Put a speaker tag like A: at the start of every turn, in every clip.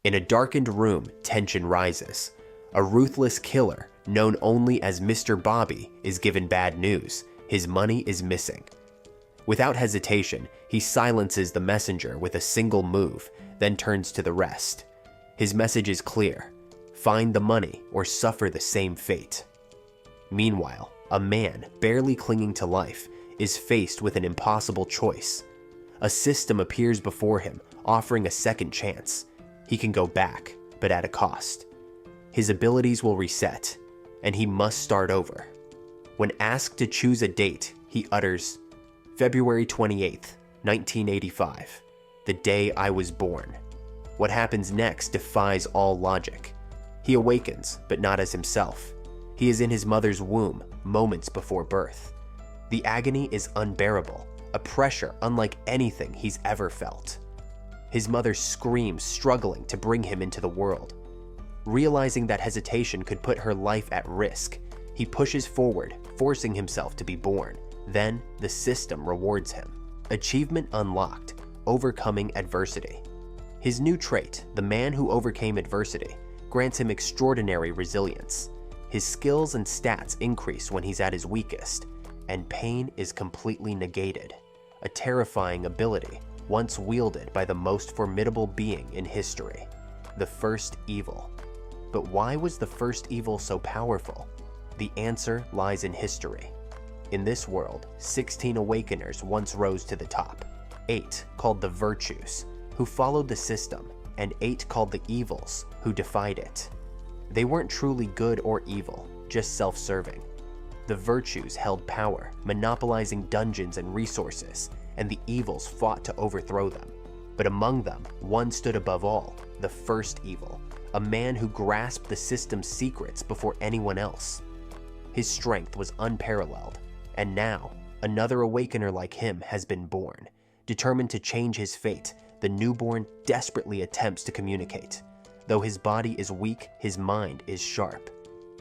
A: In a darkened room, tension rises. A ruthless killer, known only as Mr. Bobby, is given bad news. His money is missing. Without hesitation, he silences the messenger with a single move, then turns to the rest. His message is clear: find the money or suffer the same fate. Meanwhile, a man, barely clinging to life, is faced with an impossible choice. A system appears before him, offering a second chance. He can go back, but at a cost. His abilities will reset, and he must start over. When asked to choose a date, he utters, February 28th, 1985, the day I was born. What happens next defies all logic. He awakens, but not as himself. He is in his mother's womb, moments before birth. The agony is unbearable, a pressure unlike anything he's ever felt. His mother screams, struggling to bring him into the world. Realizing that hesitation could put her life at risk, he pushes forward, forcing himself to be born. Then, the system rewards him. Achievement unlocked, overcoming adversity. His new trait, the man who overcame adversity, grants him extraordinary resilience. His skills and stats increase when he's at his weakest, and pain is completely negated. A terrifying ability, once wielded by the most formidable being in history, the first evil. But why was the first evil so powerful? The answer lies in history. In this world, 16 awakeners once rose to the top. 8 called the virtues, who followed the system, and 8 called the evils, who defied it. They weren't truly good or evil, just self-serving. The virtues held power, monopolizing dungeons and resources, and the evils fought to overthrow them. But among them, one stood above all, the first evil, a man who grasped the system's secrets before anyone else. His strength was unparalleled, and now, another awakener like him has been born. Determined to change his fate, the newborn desperately attempts to communicate. Though his body is weak, his mind is sharp.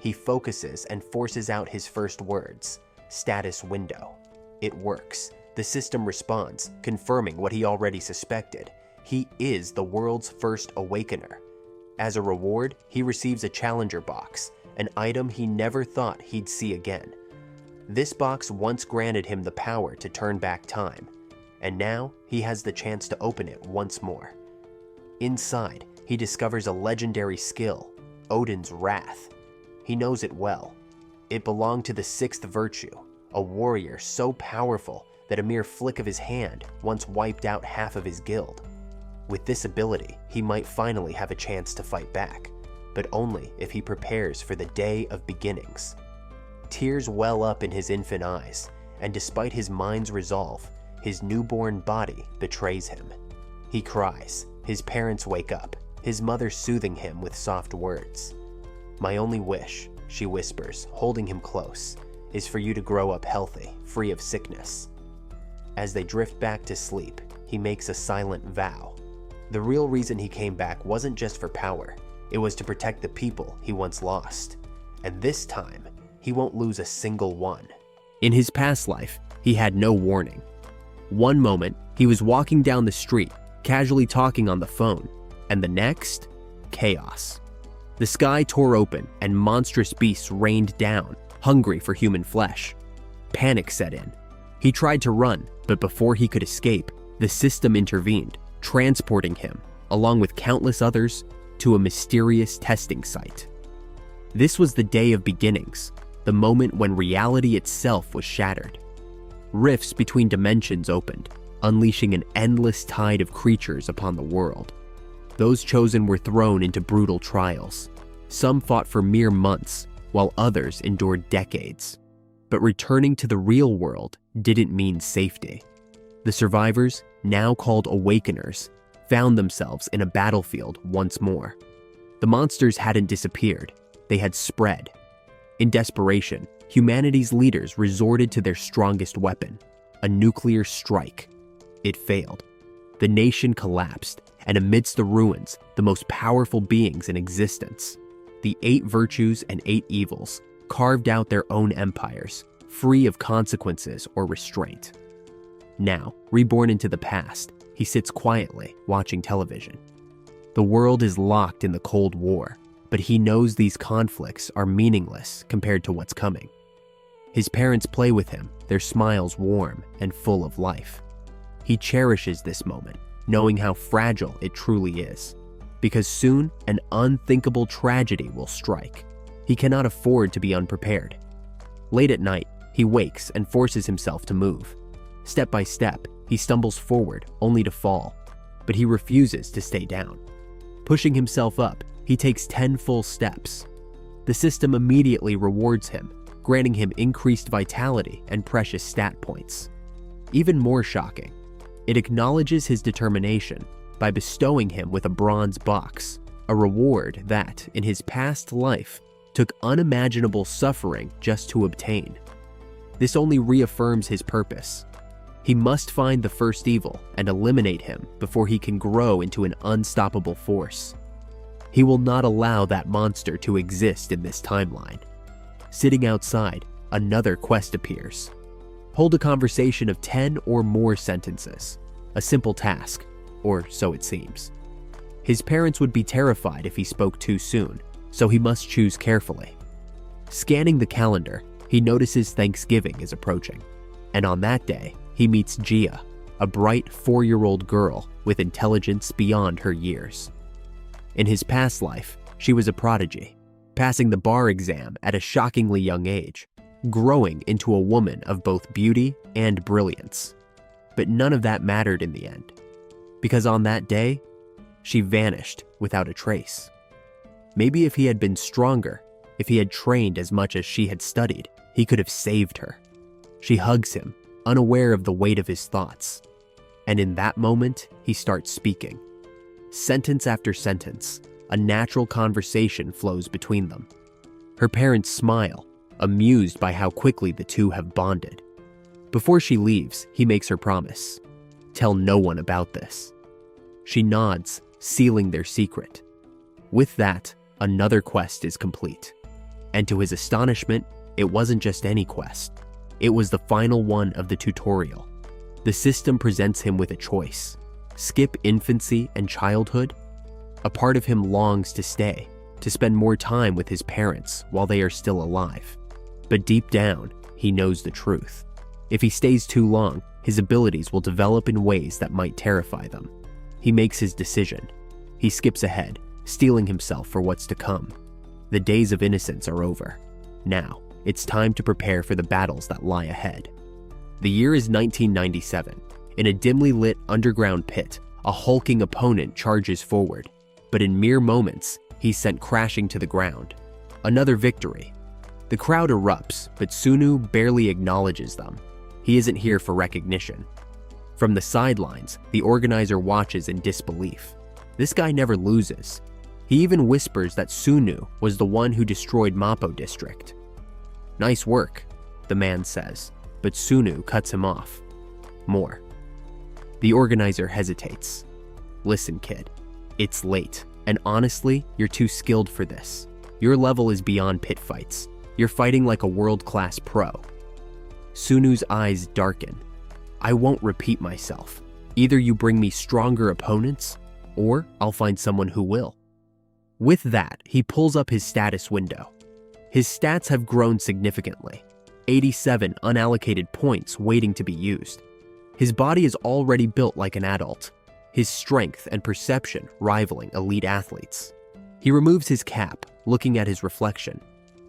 A: He focuses and forces out his first words, status window. It works. The system responds, confirming what he already suspected. He is the world's first awakener. As a reward, he receives a challenger box, an item he never thought he'd see again. This box once granted him the power to turn back time, and now he has the chance to open it once more. Inside, he discovers a legendary skill, Odin's Wrath. He knows it well. It belonged to the 6th virtue, a warrior so powerful that a mere flick of his hand once wiped out half of his guild. With this ability, he might finally have a chance to fight back, but only if he prepares for the day of beginnings. Tears well up in his infant eyes, and despite his mind's resolve, his newborn body betrays him. He cries. His parents wake up, his mother soothing him with soft words. "My only wish," she whispers, holding him close, "is for you to grow up healthy, free of sickness." As they drift back to sleep, he makes a silent vow. The real reason he came back wasn't just for power, it was to protect the people he once lost. And this time, he won't lose a single one. In his past life, he had no warning. One moment, he was walking down the street, casually talking on the phone, and the next, chaos. The sky tore open and monstrous beasts rained down, hungry for human flesh. Panic set in. He tried to run, but before he could escape, the system intervened, transporting him, along with countless others, to a mysterious testing site. This was the day of beginnings, the moment when reality itself was shattered. Rifts between dimensions opened, unleashing an endless tide of creatures upon the world. Those chosen were thrown into brutal trials. Some fought for mere months, while others endured decades. But returning to the real world didn't mean safety. The survivors, now called awakeners, found themselves in a battlefield once more. The monsters hadn't disappeared, they had spread. In desperation, humanity's leaders resorted to their strongest weapon, a nuclear strike. It failed. The nation collapsed, and amidst the ruins, the most powerful beings in existence, the 8 virtues and 8 evils, carved out their own empires, free of consequences or restraint. Now, reborn into the past, he sits quietly, watching television. The world is locked in the Cold War, but he knows these conflicts are meaningless compared to what's coming. His parents play with him, their smiles warm and full of life. He cherishes this moment, knowing how fragile it truly is, because soon an unthinkable tragedy will strike. He cannot afford to be unprepared. Late at night, he wakes and forces himself to move. Step by step, he stumbles forward only to fall, but he refuses to stay down. Pushing himself up, he takes 10 full steps. The system immediately rewards him, granting him increased vitality and precious stat points. Even more shocking, it acknowledges his determination by bestowing him with a bronze box, a reward that, in his past life, took unimaginable suffering just to obtain. This only reaffirms his purpose. He must find the first evil and eliminate him before he can grow into an unstoppable force. He will not allow that monster to exist in this timeline. Sitting outside, another quest appears. Hold a conversation of 10 or more sentences. A simple task, or so it seems. His parents would be terrified if he spoke too soon, so he must choose carefully. Scanning the calendar, he notices Thanksgiving is approaching, and on that day, he meets Gia, a bright 4-year-old girl with intelligence beyond her years. In his past life, she was a prodigy, passing the bar exam at a shockingly young age, growing into a woman of both beauty and brilliance. But none of that mattered in the end, because on that day, she vanished without a trace. Maybe if he had been stronger, if he had trained as much as she had studied, he could have saved her. She hugs him, unaware of the weight of his thoughts. And in that moment, he starts speaking. Sentence after sentence, a natural conversation flows between them. Her parents smile, amused by how quickly the two have bonded. Before she leaves, he makes her promise. Tell no one about this. She nods, sealing their secret. With that, another quest is complete. And to his astonishment, it wasn't just any quest. It was the final one of the tutorial. The system presents him with a choice. Skip infancy and childhood? A part of him longs to stay, to spend more time with his parents while they are still alive. But deep down, he knows the truth. If he stays too long, his abilities will develop in ways that might terrify them. He makes his decision. He skips ahead, steeling himself for what's to come. The days of innocence are over. Now, it's time to prepare for the battles that lie ahead. The year is 1997. In a dimly lit underground pit, a hulking opponent charges forward, but in mere moments, he's sent crashing to the ground. Another victory. The crowd erupts, but Sunu barely acknowledges them. He isn't here for recognition. From the sidelines, the organizer watches in disbelief. This guy never loses. He even whispers that Sunu was the one who destroyed Mapo District. Nice work, the man says, but Sunu cuts him off. More. The organizer hesitates. Listen, kid, it's late, and honestly, you're too skilled for this. Your level is beyond pit fights. You're fighting like a world-class pro. Sunu's eyes darken. I won't repeat myself. Either you bring me stronger opponents, or I'll find someone who will. With that, he pulls up his status window. His stats have grown significantly. 87 unallocated points waiting to be used. His body is already built like an adult, his strength and perception rivaling elite athletes. He removes his cap, looking at his reflection.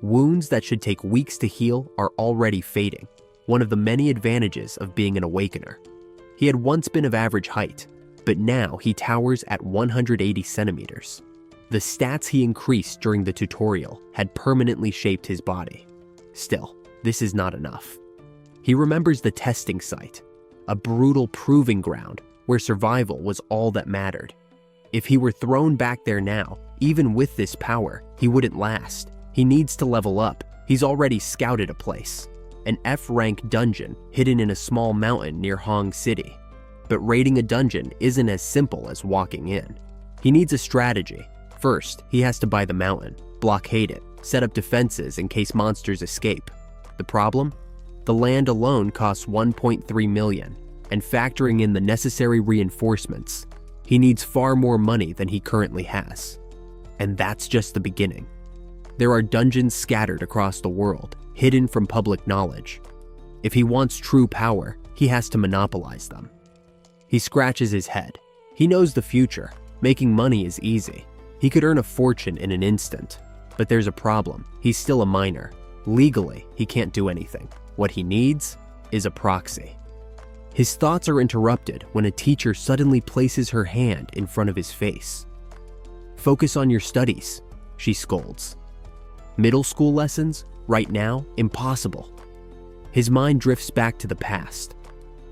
A: Wounds that should take weeks to heal are already fading, one of the many advantages of being an awakener. He had once been of average height, but now he towers at 180 centimeters. The stats he increased during the tutorial had permanently shaped his body. Still, this is not enough. He remembers the testing site, a brutal proving ground where survival was all that mattered. If he were thrown back there now, even with this power, he wouldn't last. He needs to level up. He's already scouted a place, an F-rank dungeon hidden in a small mountain near Hong City. But raiding a dungeon isn't as simple as walking in. He needs a strategy. First, he has to buy the mountain, blockade it, set up defenses in case monsters escape. The problem? The land alone costs 1.3 million, and factoring in the necessary reinforcements, He needs far more money than he currently has. And that's just the beginning. There are dungeons scattered across the world, hidden from public knowledge. If he wants true power, he has to monopolize them. He scratches his head. He knows the future. Making money is easy. He could earn a fortune in an instant. But there's a problem. He's still a minor. Legally, he can't do anything. What he needs is a proxy. His thoughts are interrupted when a teacher suddenly places her hand in front of his face. "Focus on your studies," she scolds. Middle school lessons? Right now? Impossible. His mind drifts back to the past.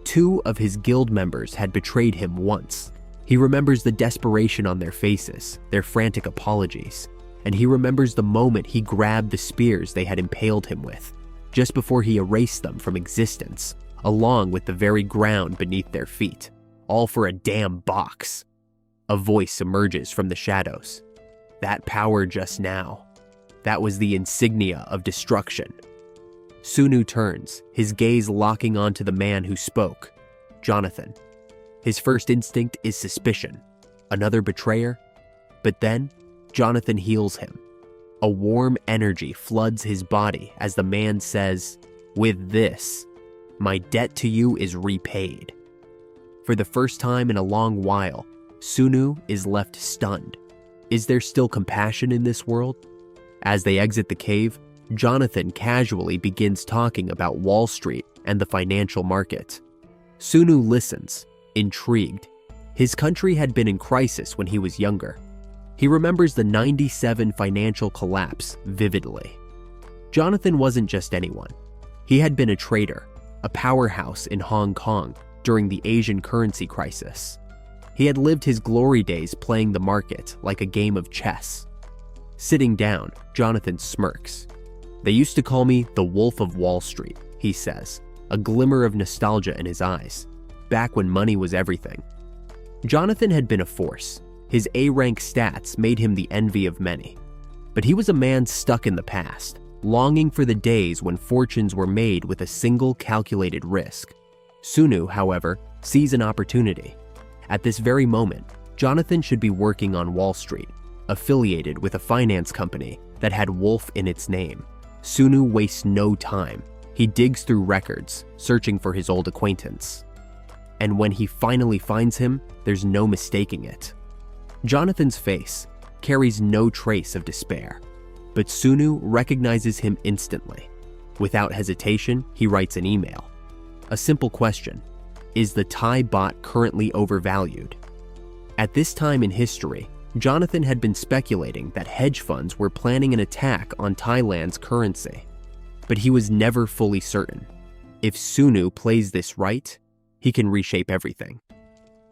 A: 2 of his guild members had betrayed him once. He remembers the desperation on their faces, their frantic apologies, and he remembers the moment he grabbed the spears they had impaled him with, just before he erased them from existence, along with the very ground beneath their feet, all for a damn box. A voice emerges from the shadows. That power just now. That was the insignia of destruction. Sunu turns, his gaze locking onto the man who spoke, Jonathan. His first instinct is suspicion. Another betrayer? But then, Jonathan heals him. A warm energy floods his body as the man says, "With this, my debt to you is repaid." For the first time in a long while, Sunu is left stunned. Is there still compassion in this world? As they exit the cave, Jonathan casually begins talking about Wall Street and the financial market. Sunu listens, intrigued. His country had been in crisis when he was younger. He remembers the '97 financial collapse vividly. Jonathan wasn't just anyone. He had been a trader, a powerhouse in Hong Kong during the Asian currency crisis. He had lived his glory days playing the market like a game of chess. Sitting down, Jonathan smirks. "They used to call me the Wolf of Wall Street," he says, a glimmer of nostalgia in his eyes, back when money was everything. Jonathan had been a force. His A-rank stats made him the envy of many. But he was a man stuck in the past, longing for the days when fortunes were made with a single calculated risk. Sunu, however, sees an opportunity. At this very moment, Jonathan should be working on Wall Street, affiliated with a finance company that had Wolf in its name. Sunu wastes no time. He digs through records, searching for his old acquaintance. And when he finally finds him, there's no mistaking it. Jonathan's face carries no trace of despair, but Sunu recognizes him instantly. Without hesitation, he writes an email. A simple question: is the Thai baht currently overvalued? At this time in history, Jonathan had been speculating that hedge funds were planning an attack on Thailand's currency. But he was never fully certain. If Sunu plays this right, he can reshape everything.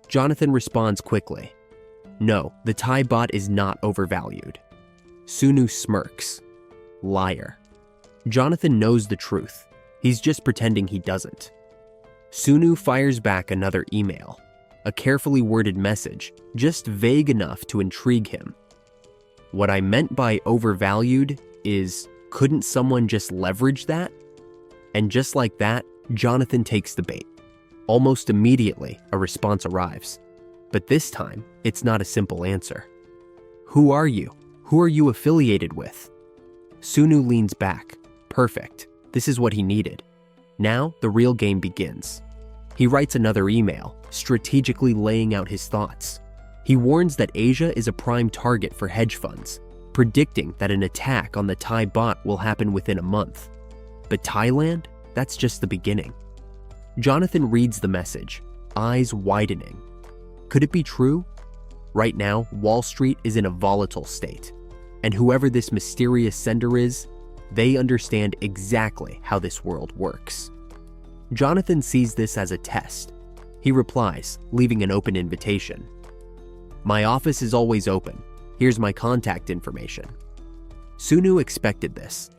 A: Jonathan responds quickly. No, the Thai baht is not overvalued. Sunu smirks. Liar. Jonathan knows the truth. He's just pretending he doesn't. Sunu fires back another email. A carefully worded message, just vague enough to intrigue him. What I meant by overvalued is, couldn't someone just leverage that? And just like that, Jonathan takes the bait. Almost immediately, a response arrives. But this time, it's not a simple answer. Who are you? Who are you affiliated with? Sunu leans back. Perfect. This is what he needed. Now, the real game begins. He writes another email, strategically laying out his thoughts. He warns that Asia is a prime target for hedge funds, predicting that an attack on the Thai baht will happen within a month. But Thailand? That's just the beginning. Jonathan reads the message, eyes widening. Could it be true? Right now, Wall Street is in a volatile state, and whoever this mysterious sender is, they understand exactly how this world works. Jonathan sees this as a test. He replies, leaving an open invitation. My office is always open. Here's my contact information. Sunu expected this.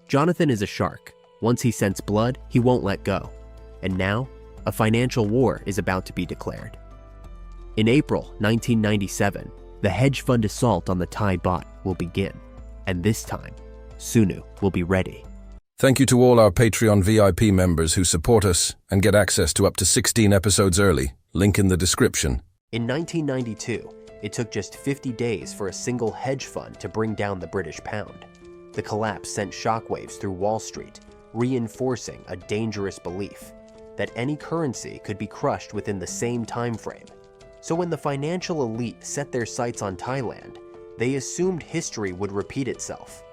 A: Jonathan is a shark. Once he scents blood, he won't let go. And now, a financial war is about to be declared. In April 1997, the hedge fund assault on the Thai baht will begin. And this time, Sunu will be ready.
B: Thank you to all our Patreon VIP members who support us and get access to up to 16 episodes early. Link in the description.
A: In 1992, it took just 50 days for a single hedge fund to bring down the British pound. The collapse sent shockwaves through Wall Street, reinforcing a dangerous belief that any currency could be crushed within the same time frame. So when the financial elite set their sights on Thailand, they assumed history would repeat itself.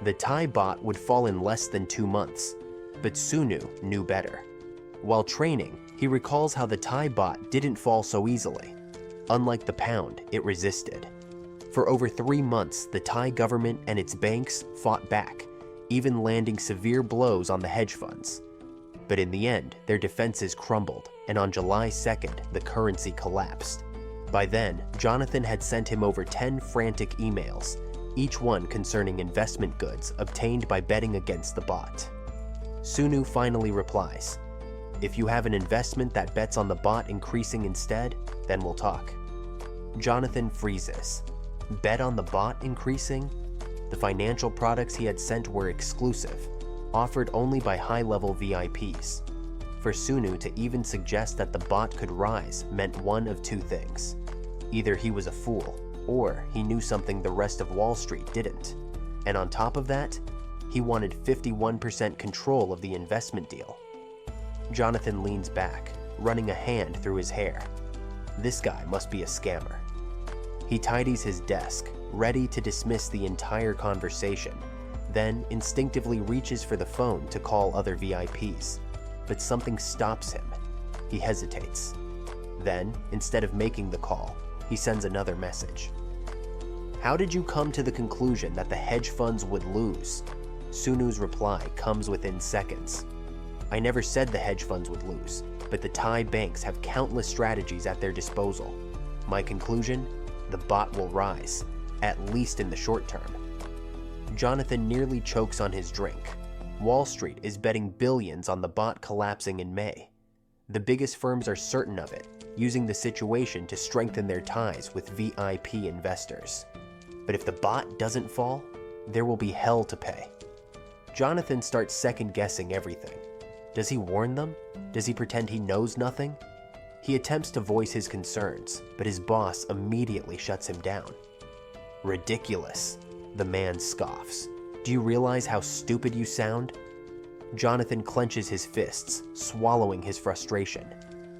A: The Thai baht would fall in less than 2 months, but Sunu knew better. While training, he recalls how the Thai baht didn't fall so easily. Unlike the pound, it resisted. For over 3 months, the Thai government and its banks fought back, even landing severe blows on the hedge funds. But in the end, their defenses crumbled, and on July 2nd, the currency collapsed. By then, Jonathan had sent him over 10 frantic emails, each one concerning investment goods obtained by betting against the baht. Sunu finally replies, "If you have an investment that bets on the baht increasing instead, then we'll talk." Jonathan freezes. Bet on the baht increasing? The financial products he had sent were exclusive, offered only by high-level VIPs. For Sunu to even suggest that the baht could rise meant one of two things. Either he was a fool, or he knew something the rest of Wall Street didn't. And on top of that, he wanted 51% control of the investment deal. Jonathan leans back, running a hand through his hair. This guy must be a scammer. He tidies his desk, ready to dismiss the entire conversation, then instinctively reaches for the phone to call other VIPs. But something stops him. He hesitates. Then, instead of making the call, he sends another message. "How did you come to the conclusion that the hedge funds would lose?" Sunu's reply comes within seconds. "I never said the hedge funds would lose, but the Thai banks have countless strategies at their disposal. My conclusion? The baht will rise, at least in the short term." Jonathan nearly chokes on his drink. Wall Street is betting billions on the baht collapsing in May. The biggest firms are certain of it, using the situation to strengthen their ties with VIP investors. But if the baht doesn't fall, there will be hell to pay. Jonathan starts second-guessing everything. Does he warn them? Does he pretend he knows nothing? He attempts to voice his concerns, but his boss immediately shuts him down. "Ridiculous," the man scoffs. "Do you realize how stupid you sound?" Jonathan clenches his fists, swallowing his frustration.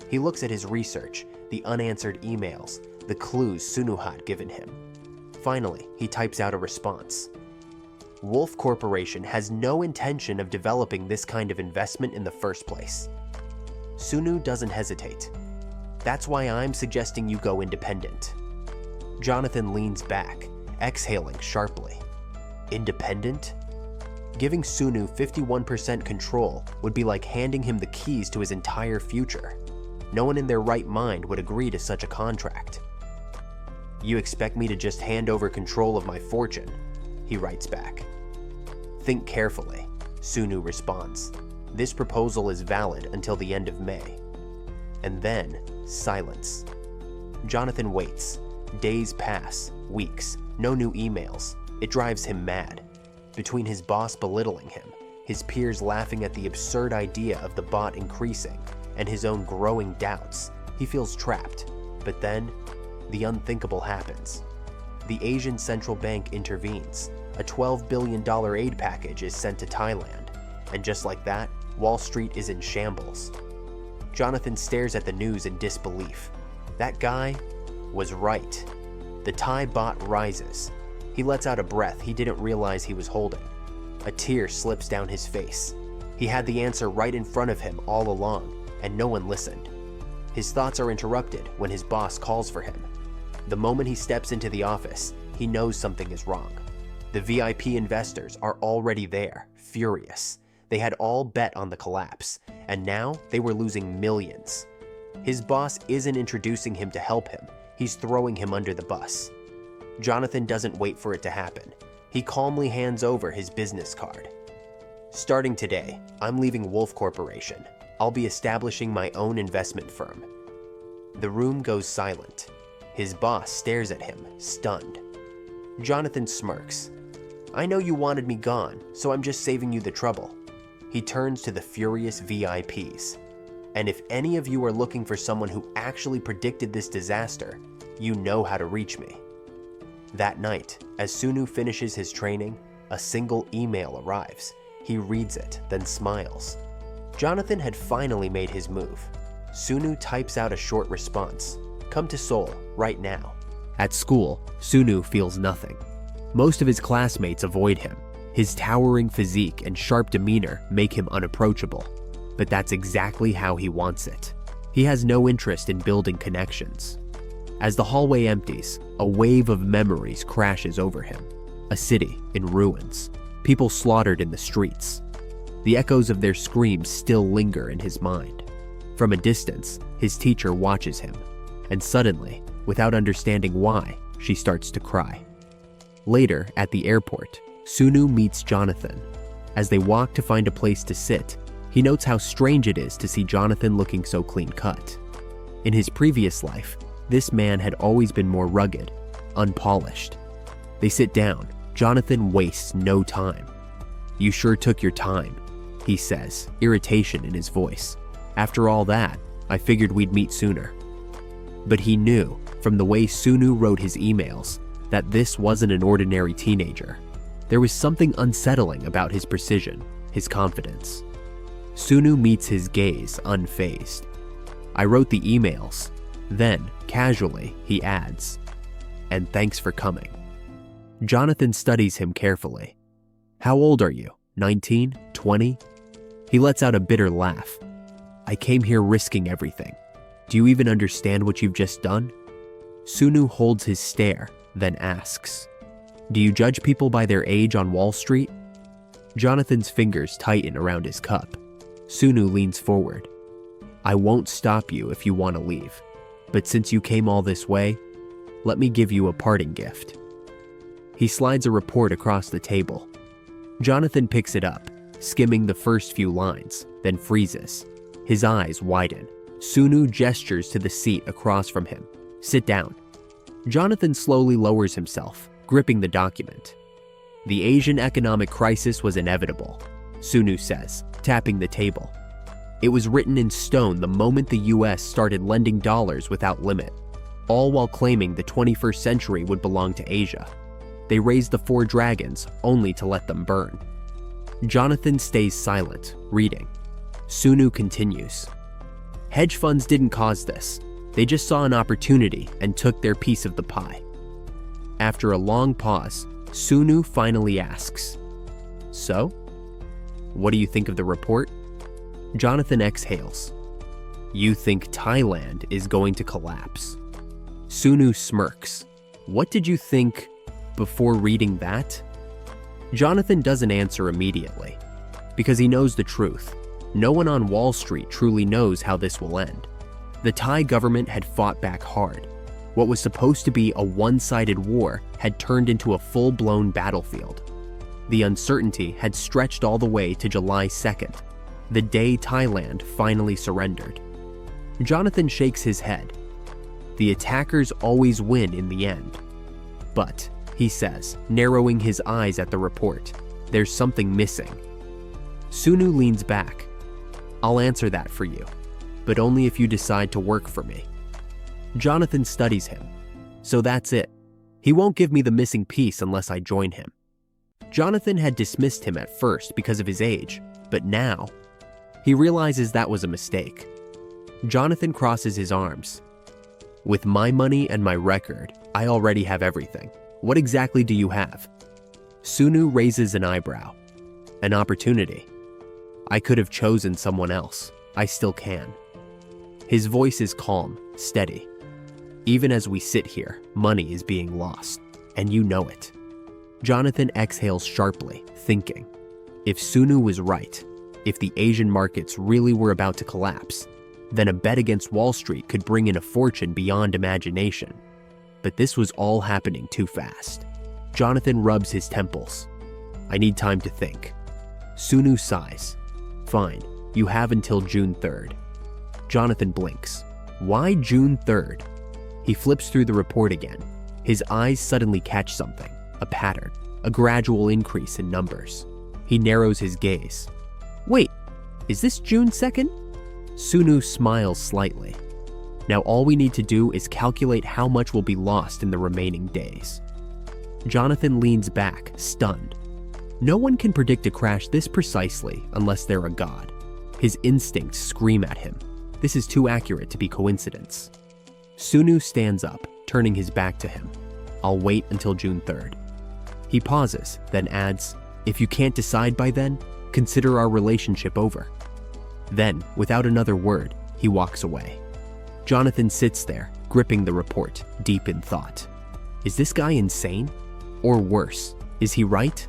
A: He looks at his research, the unanswered emails, the clues Sunu had given him. Finally, he types out a response. "Wolf Corporation has no intention of developing this kind of investment in the first place." Sunu doesn't hesitate. "That's why I'm suggesting you go independent." Jonathan leans back, exhaling sharply. Independent? Giving Sunu 51% control would be like handing him the keys to his entire future. No one in their right mind would agree to such a contract. "You expect me to just hand over control of my fortune?" he writes back. "Think carefully," Sunu responds. "This proposal is valid until the end of May." And then, silence. Jonathan waits. Days pass, weeks, no new emails. It drives him mad. Between his boss belittling him, his peers laughing at the absurd idea of the baht increasing, and his own growing doubts, he feels trapped. But then, the unthinkable happens. The Asian Central Bank intervenes. A $12 billion aid package is sent to Thailand, and just like that, Wall Street is in shambles. Jonathan stares at the news in disbelief. That guy was right. The Thai baht rises. He lets out a breath he didn't realize he was holding. A tear slips down his face. He had the answer right in front of him all along, and no one listened. His thoughts are interrupted when his boss calls for him. The moment he steps into the office, he knows something is wrong. The VIP investors are already there, furious. They had all bet on the collapse, and now they were losing millions. His boss isn't introducing him to help him, he's throwing him under the bus. Jonathan doesn't wait for it to happen. He calmly hands over his business card. "Starting today, I'm leaving Wolf Corporation. I'll be establishing my own investment firm." The room goes silent. His boss stares at him, stunned. Jonathan smirks. "I know you wanted me gone, so I'm just saving you the trouble." He turns to the furious VIPs. And if any of you are looking for someone who actually predicted this disaster, you know how to reach me. That night, as Sunu finishes his training, a single email arrives. He reads it, then smiles. Jonathan had finally made his move. Sunu types out a short response. Come to Seoul, right now. At school, Sunu feels nothing. Most of his classmates avoid him. His towering physique and sharp demeanor make him unapproachable. But that's exactly how he wants it. He has no interest in building connections. As the hallway empties, a wave of memories crashes over him. A city in ruins, people slaughtered in the streets. The echoes of their screams still linger in his mind. From a distance, his teacher watches him, and suddenly, without understanding why, she starts to cry. Later, at the airport, Sunu meets Jonathan. As they walk to find a place to sit, he notes how strange it is to see Jonathan looking so clean-cut. In his previous life, this man had always been more rugged, unpolished. They sit down. Jonathan wastes no time. "You sure took your time," he says, irritation in his voice. "After all that, I figured we'd meet sooner." But he knew, from the way Sunu wrote his emails, that this wasn't an ordinary teenager. There was something unsettling about his precision, his confidence. Sunu meets his gaze unfazed. "I wrote the emails." Then, casually, he adds, "And thanks for coming." Jonathan studies him carefully. "How old are you? 19? 20? He lets out a bitter laugh. "I came here risking everything. Do you even understand what you've just done?" Sunu holds his stare, then asks, "Do you judge people by their age on Wall Street?" Jonathan's fingers tighten around his cup. Sunu leans forward. "I won't stop you if you want to leave. But since you came all this way, let me give you a parting gift." He slides a report across the table. Jonathan picks it up, skimming the first few lines, then freezes. His eyes widen. Sunu gestures to the seat across from him. "Sit down." Jonathan slowly lowers himself, gripping the document. "The Asian economic crisis was inevitable," Sunu says, tapping the table. "It was written in stone the moment the US started lending dollars without limit, all while claiming the 21st century would belong to Asia. They raised the 4 dragons only to let them burn." Jonathan stays silent, reading. Sunu continues. "Hedge funds didn't cause this. They just saw an opportunity and took their piece of the pie." After a long pause, Sunu finally asks, "So? What do you think of the report?" Jonathan exhales. "You think Thailand is going to collapse?" Sunu smirks. "What did you think before reading that?" Jonathan doesn't answer immediately, because he knows the truth. No one on Wall Street truly knows how this will end. The Thai government had fought back hard. What was supposed to be a one-sided war had turned into a full-blown battlefield. The uncertainty had stretched all the way to July 2nd, the day Thailand finally surrendered. Jonathan shakes his head. "The attackers always win in the end. But," he says, narrowing his eyes at the report, "there's something missing." Sunu leans back. "I'll answer that for you, but only if you decide to work for me." Jonathan studies him. "So that's it. He won't give me the missing piece unless I join him." Jonathan had dismissed him at first because of his age, but now he realizes that was a mistake. Jonathan crosses his arms. "With my money and my record, I already have everything. What exactly do you have?" Sunu raises an eyebrow. "An opportunity. I could have chosen someone else. I still can." His voice is calm, steady. "Even as we sit here, money is being lost, and you know it." Jonathan exhales sharply, thinking, if Sunu was right, if the Asian markets really were about to collapse, then a bet against Wall Street could bring in a fortune beyond imagination. But this was all happening too fast. Jonathan rubs his temples. "I need time to think." Sunu sighs. "Fine, you have until June 3rd. Jonathan blinks. "Why June 3rd? He flips through the report again. His eyes suddenly catch something, a pattern, a gradual increase in numbers. He narrows his gaze. "Wait, is this June 2nd? Sunu smiles slightly. Now all we need to do is calculate how much will be lost in the remaining days. Jonathan leans back, stunned. No one can predict a crash this precisely unless they're a god. His instincts scream at him. This is too accurate to be coincidence. Sunu stands up, turning his back to him. I'll wait until June 3rd. He pauses, then adds, if you can't decide by then, consider our relationship over. Then, without another word, he walks away. Jonathan sits there, gripping the report, deep in thought. Is this guy insane? Or worse, is he right?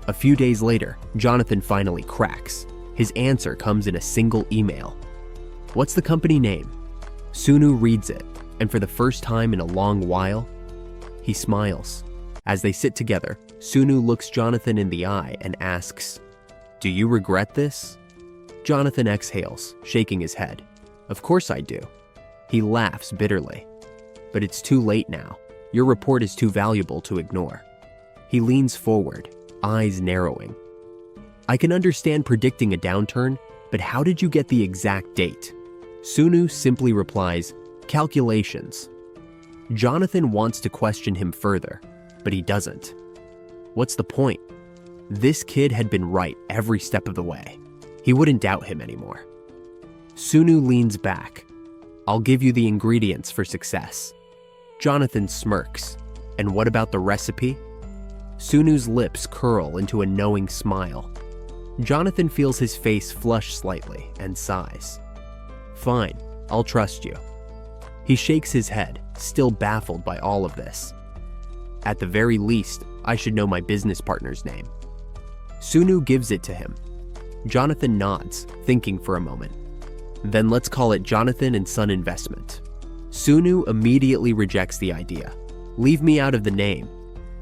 A: A few days later, Jonathan finally cracks. His answer comes in a single email. What's the company name? Sunu reads it, and for the first time in a long while, he smiles. As they sit together, Sunu looks Jonathan in the eye and asks, do you regret this? Jonathan exhales, shaking his head. Of course I do. He laughs bitterly. But it's too late now. Your report is too valuable to ignore. He leans forward, eyes narrowing. I can understand predicting a downturn, but how did you get the exact date? Sunu simply replies, calculations. Jonathan wants to question him further, but he doesn't. What's the point? This kid had been right every step of the way. He wouldn't doubt him anymore. Sunu leans back. I'll give you the ingredients for success. Jonathan smirks. And what about the recipe? Sunu's lips curl into a knowing smile. Jonathan feels his face flush slightly and sighs. Fine, I'll trust you. He shakes his head, still baffled by all of this. At the very least, I should know my business partner's name. Sunu gives it to him. Jonathan nods, thinking for a moment. Then let's call it Jonathan and Son Investment. Sunu immediately rejects the idea. Leave me out of the name.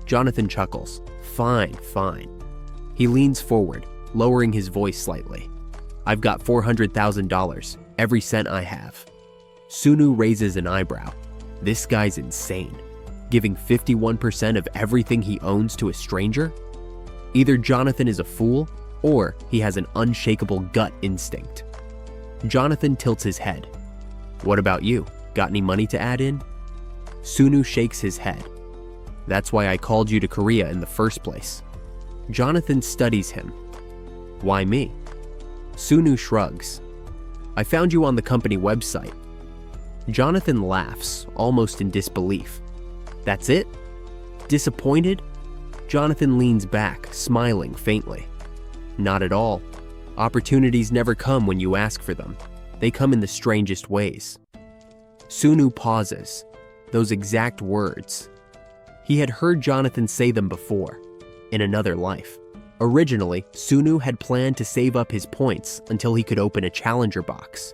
A: Jonathan chuckles. Fine, fine. He leans forward, lowering his voice slightly. I've got $400,000, every cent I have. Sunu raises an eyebrow. This guy's insane. Giving 51% of everything he owns to a stranger? Either Jonathan is a fool, or he has an unshakable gut instinct. Jonathan tilts his head. What about you? Got any money to add in? Sunu shakes his head. That's why I called you to Korea in the first place. Jonathan studies him. Why me? Sunu shrugs. I found you on the company website. Jonathan laughs, almost in disbelief. That's it? Disappointed? Jonathan leans back, smiling faintly. Not at all. Opportunities never come when you ask for them. They come in the strangest ways. Sunu pauses. Those exact words. He had heard Jonathan say them before, in another life. Originally, Sunu had planned to save up his points until he could open a challenger box.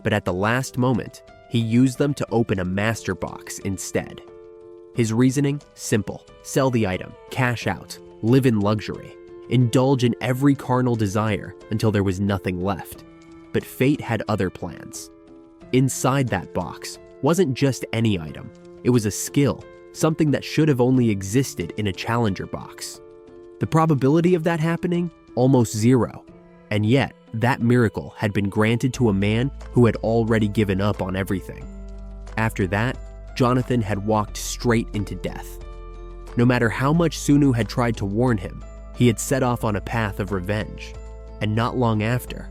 A: But at the last moment, he used them to open a master box instead. His reasoning? Simple. Sell the item, cash out, live in luxury, indulge in every carnal desire until there was nothing left. But fate had other plans. Inside that box wasn't just any item. It was a skill, something that should have only existed in a challenger box. The probability of that happening? Almost zero. And yet, that miracle had been granted to a man who had already given up on everything. After that, Jonathan had walked straight into death. No matter how much Sunu had tried to warn him, he had set off on a path of revenge. And not long after,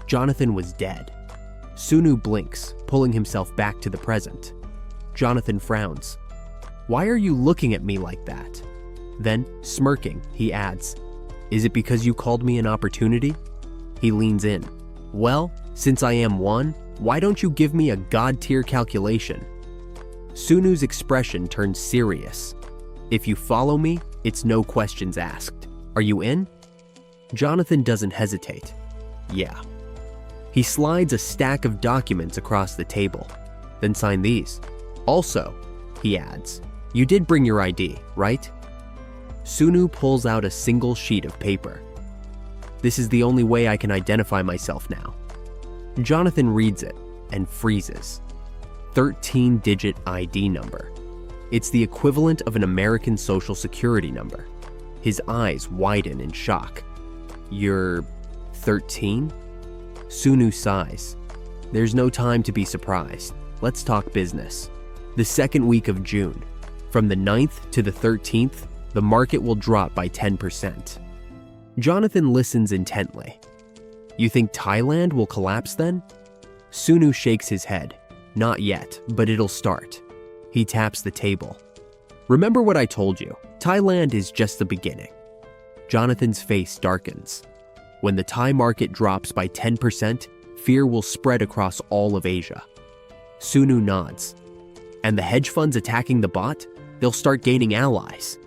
A: Jonathan was dead. Sunu blinks, pulling himself back to the present. Jonathan frowns. Why are you looking at me like that? Then, smirking, he adds, Is it because you called me an opportunity? He leans in. Well, since I am one, why don't you give me a god-tier calculation? Sunu's expression turns serious. If you follow me, it's no questions asked. Are you in? Jonathan doesn't hesitate. Yeah. He slides a stack of documents across the table. Then sign these. Also, he adds, you did bring your ID, right? Sunu pulls out a single sheet of paper. This is the only way I can identify myself now. Jonathan reads it and freezes. 13-digit ID number. It's the equivalent of an American Social Security number. His eyes widen in shock. You're 13? Sunu sighs. there's no time to be surprised. Let's talk business. The second week of June, from the 9th to the 13th, the market will drop by 10%. Jonathan listens intently. You think Thailand will collapse then? Sunu shakes his head. Not yet, but it'll start. He taps the table. Remember what I told you, Thailand is just the beginning. Jonathan's face darkens. When the Thai market drops by 10%, fear will spread across all of Asia. Sunu nods. And the hedge funds attacking the baht? They'll start gaining allies.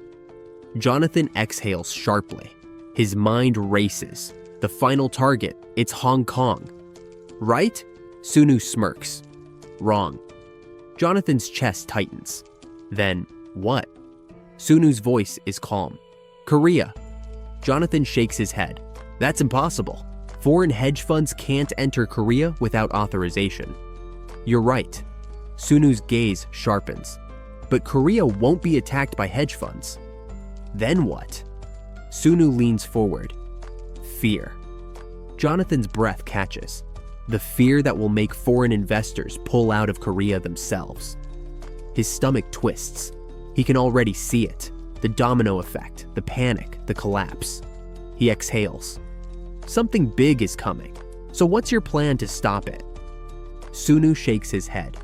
A: Jonathan exhales sharply. His mind races. The final target, it's Hong Kong. Right? Sunu smirks. Wrong. Jonathan's chest tightens. Then, what? Sunu's voice is calm. Korea. Jonathan shakes his head. That's impossible. Foreign hedge funds can't enter Korea without authorization. You're right. Sunu's gaze sharpens. But Korea won't be attacked by hedge funds. Then what? Sunu leans forward. Fear. Jonathan's breath catches. The fear that will make foreign investors pull out of Korea themselves. His stomach twists. He can already see it. The domino effect, the panic, the collapse. He exhales. Something big is coming. So what's your plan to stop it? Sunu shakes his head.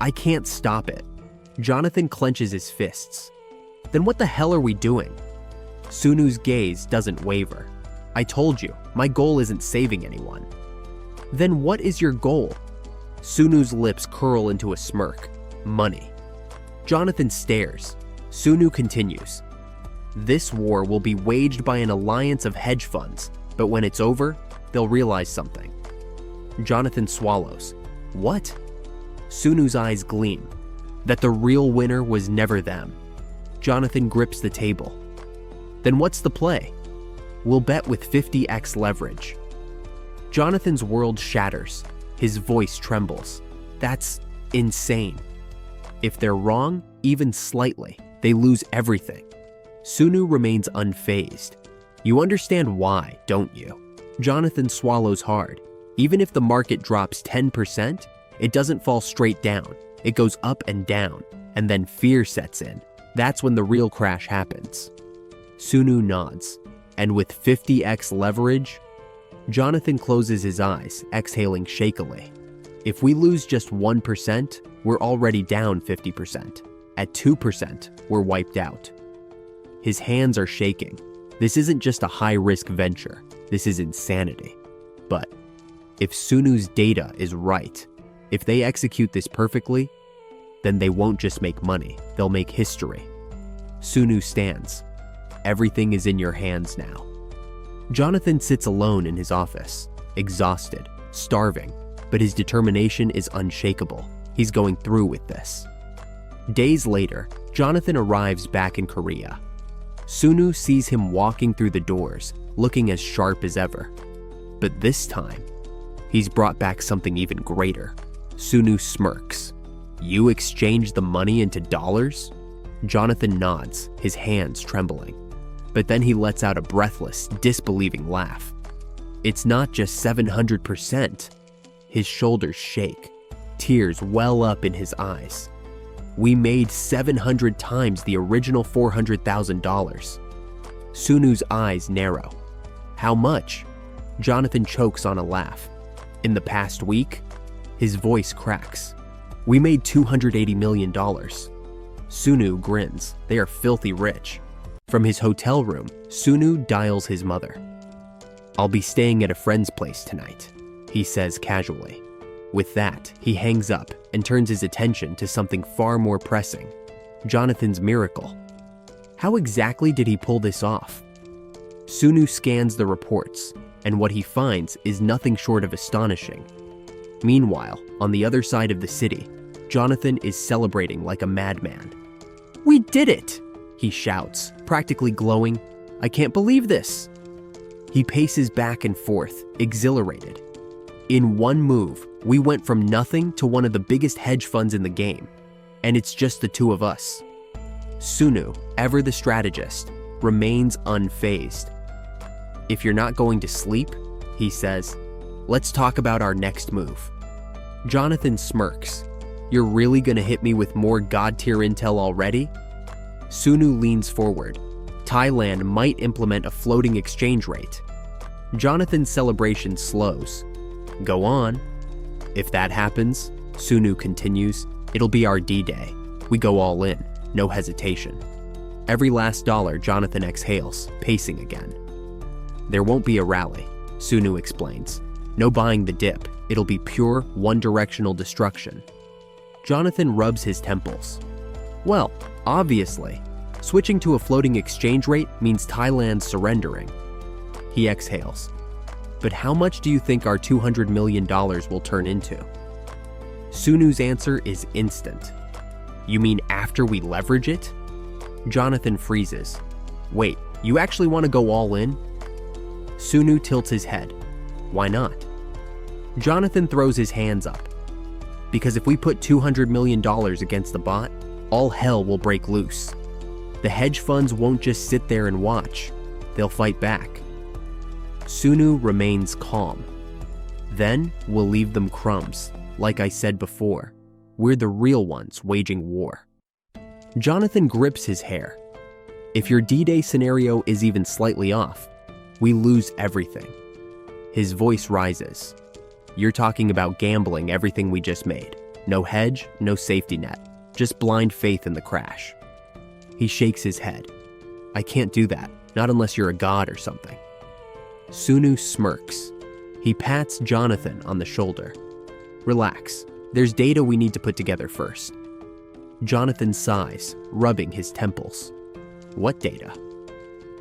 A: I can't stop it. Jonathan clenches his fists. Then what the hell are we doing? Sunu's gaze doesn't waver. I told you, my goal isn't saving anyone. Then what is your goal? Sunu's lips curl into a smirk. Money. Jonathan stares. Sunu continues. This war will be waged by an alliance of hedge funds, but when it's over, they'll realize something. Jonathan swallows. What? Sunu's eyes gleam. That the real winner was never them. Jonathan grips the table. Then what's the play? We'll bet with 50x leverage. Jonathan's world shatters. His voice trembles. That's insane. If they're wrong, even slightly, they lose everything. Sunu remains unfazed. You understand why, don't you? Jonathan swallows hard. Even if the market drops 10%, it doesn't fall straight down. It goes up and down, and then fear sets in. That's when the real crash happens. Sunu nods, and with 50x leverage, Jonathan closes his eyes, exhaling shakily. If we lose just 1%, we're already down 50%. At 2%, we're wiped out. His hands are shaking. This isn't just a high-risk venture. This is insanity. But if Sunu's data is right, if they execute this perfectly, then they won't just make money, they'll make history. Sunu stands. Everything is in your hands now. Jonathan sits alone in his office, exhausted, starving, but his determination is unshakable. He's going through with this. Days later, Jonathan arrives back in Korea. Sunu sees him walking through the doors, looking as sharp as ever. But this time, he's brought back something even greater. Sunu smirks. You exchanged the money into dollars? Jonathan nods, his hands trembling. But then he lets out a breathless, disbelieving laugh. It's not just 700%. His shoulders shake. Tears well up in his eyes. We made 700 times the original $400,000. Sunu's eyes narrow. How much? Jonathan chokes on a laugh. In the past week, his voice cracks. We made $280 million. Sunu grins. They are filthy rich. From his hotel room, Sunu dials his mother. I'll be staying at a friend's place tonight, he says casually. With that, he hangs up and turns his attention to something far more pressing. Jonathan's miracle. How exactly did he pull this off? Sunu scans the reports, and what he finds is nothing short of astonishing. Meanwhile, on the other side of the city, Jonathan is celebrating like a madman. We did it! He shouts, practically glowing. I can't believe this! He paces back and forth, exhilarated. In one move, we went from nothing to one of the biggest hedge funds in the game, and it's just the two of us. Sunu, ever the strategist, remains unfazed. If you're not going to sleep, he says, let's talk about our next move. Jonathan smirks. You're really gonna hit me with more god-tier intel already? Sunu leans forward. Thailand might implement a floating exchange rate. Jonathan's celebration slows. Go on. If that happens, Sunu continues, it'll be our D-Day. We go all in, no hesitation. Every last dollar, Jonathan exhales, pacing again. There won't be a rally, Sunu explains. No buying the dip, it'll be pure, one-directional destruction. Jonathan rubs his temples. Well, obviously, switching to a floating exchange rate means Thailand surrendering. He exhales. But how much do you think our $200 million will turn into? Sunu's answer is instant. You mean after we leverage it? Jonathan freezes. Wait, you actually want to go all in? Sunu tilts his head. Why not? Jonathan throws his hands up. Because if we put $200 million against the baht, all hell will break loose. The hedge funds won't just sit there and watch. They'll fight back. Sunu remains calm. Then we'll leave them crumbs. Like I said before, we're the real ones waging war. Jonathan grips his hair. If your D-Day scenario is even slightly off, we lose everything. His voice rises. You're talking about gambling everything we just made. No hedge, no safety net, just blind faith in the crash. He shakes his head. I can't do that, not unless you're a god or something. Sunu smirks. He pats Jonathan on the shoulder. Relax, there's data we need to put together first. Jonathan sighs, rubbing his temples. What data?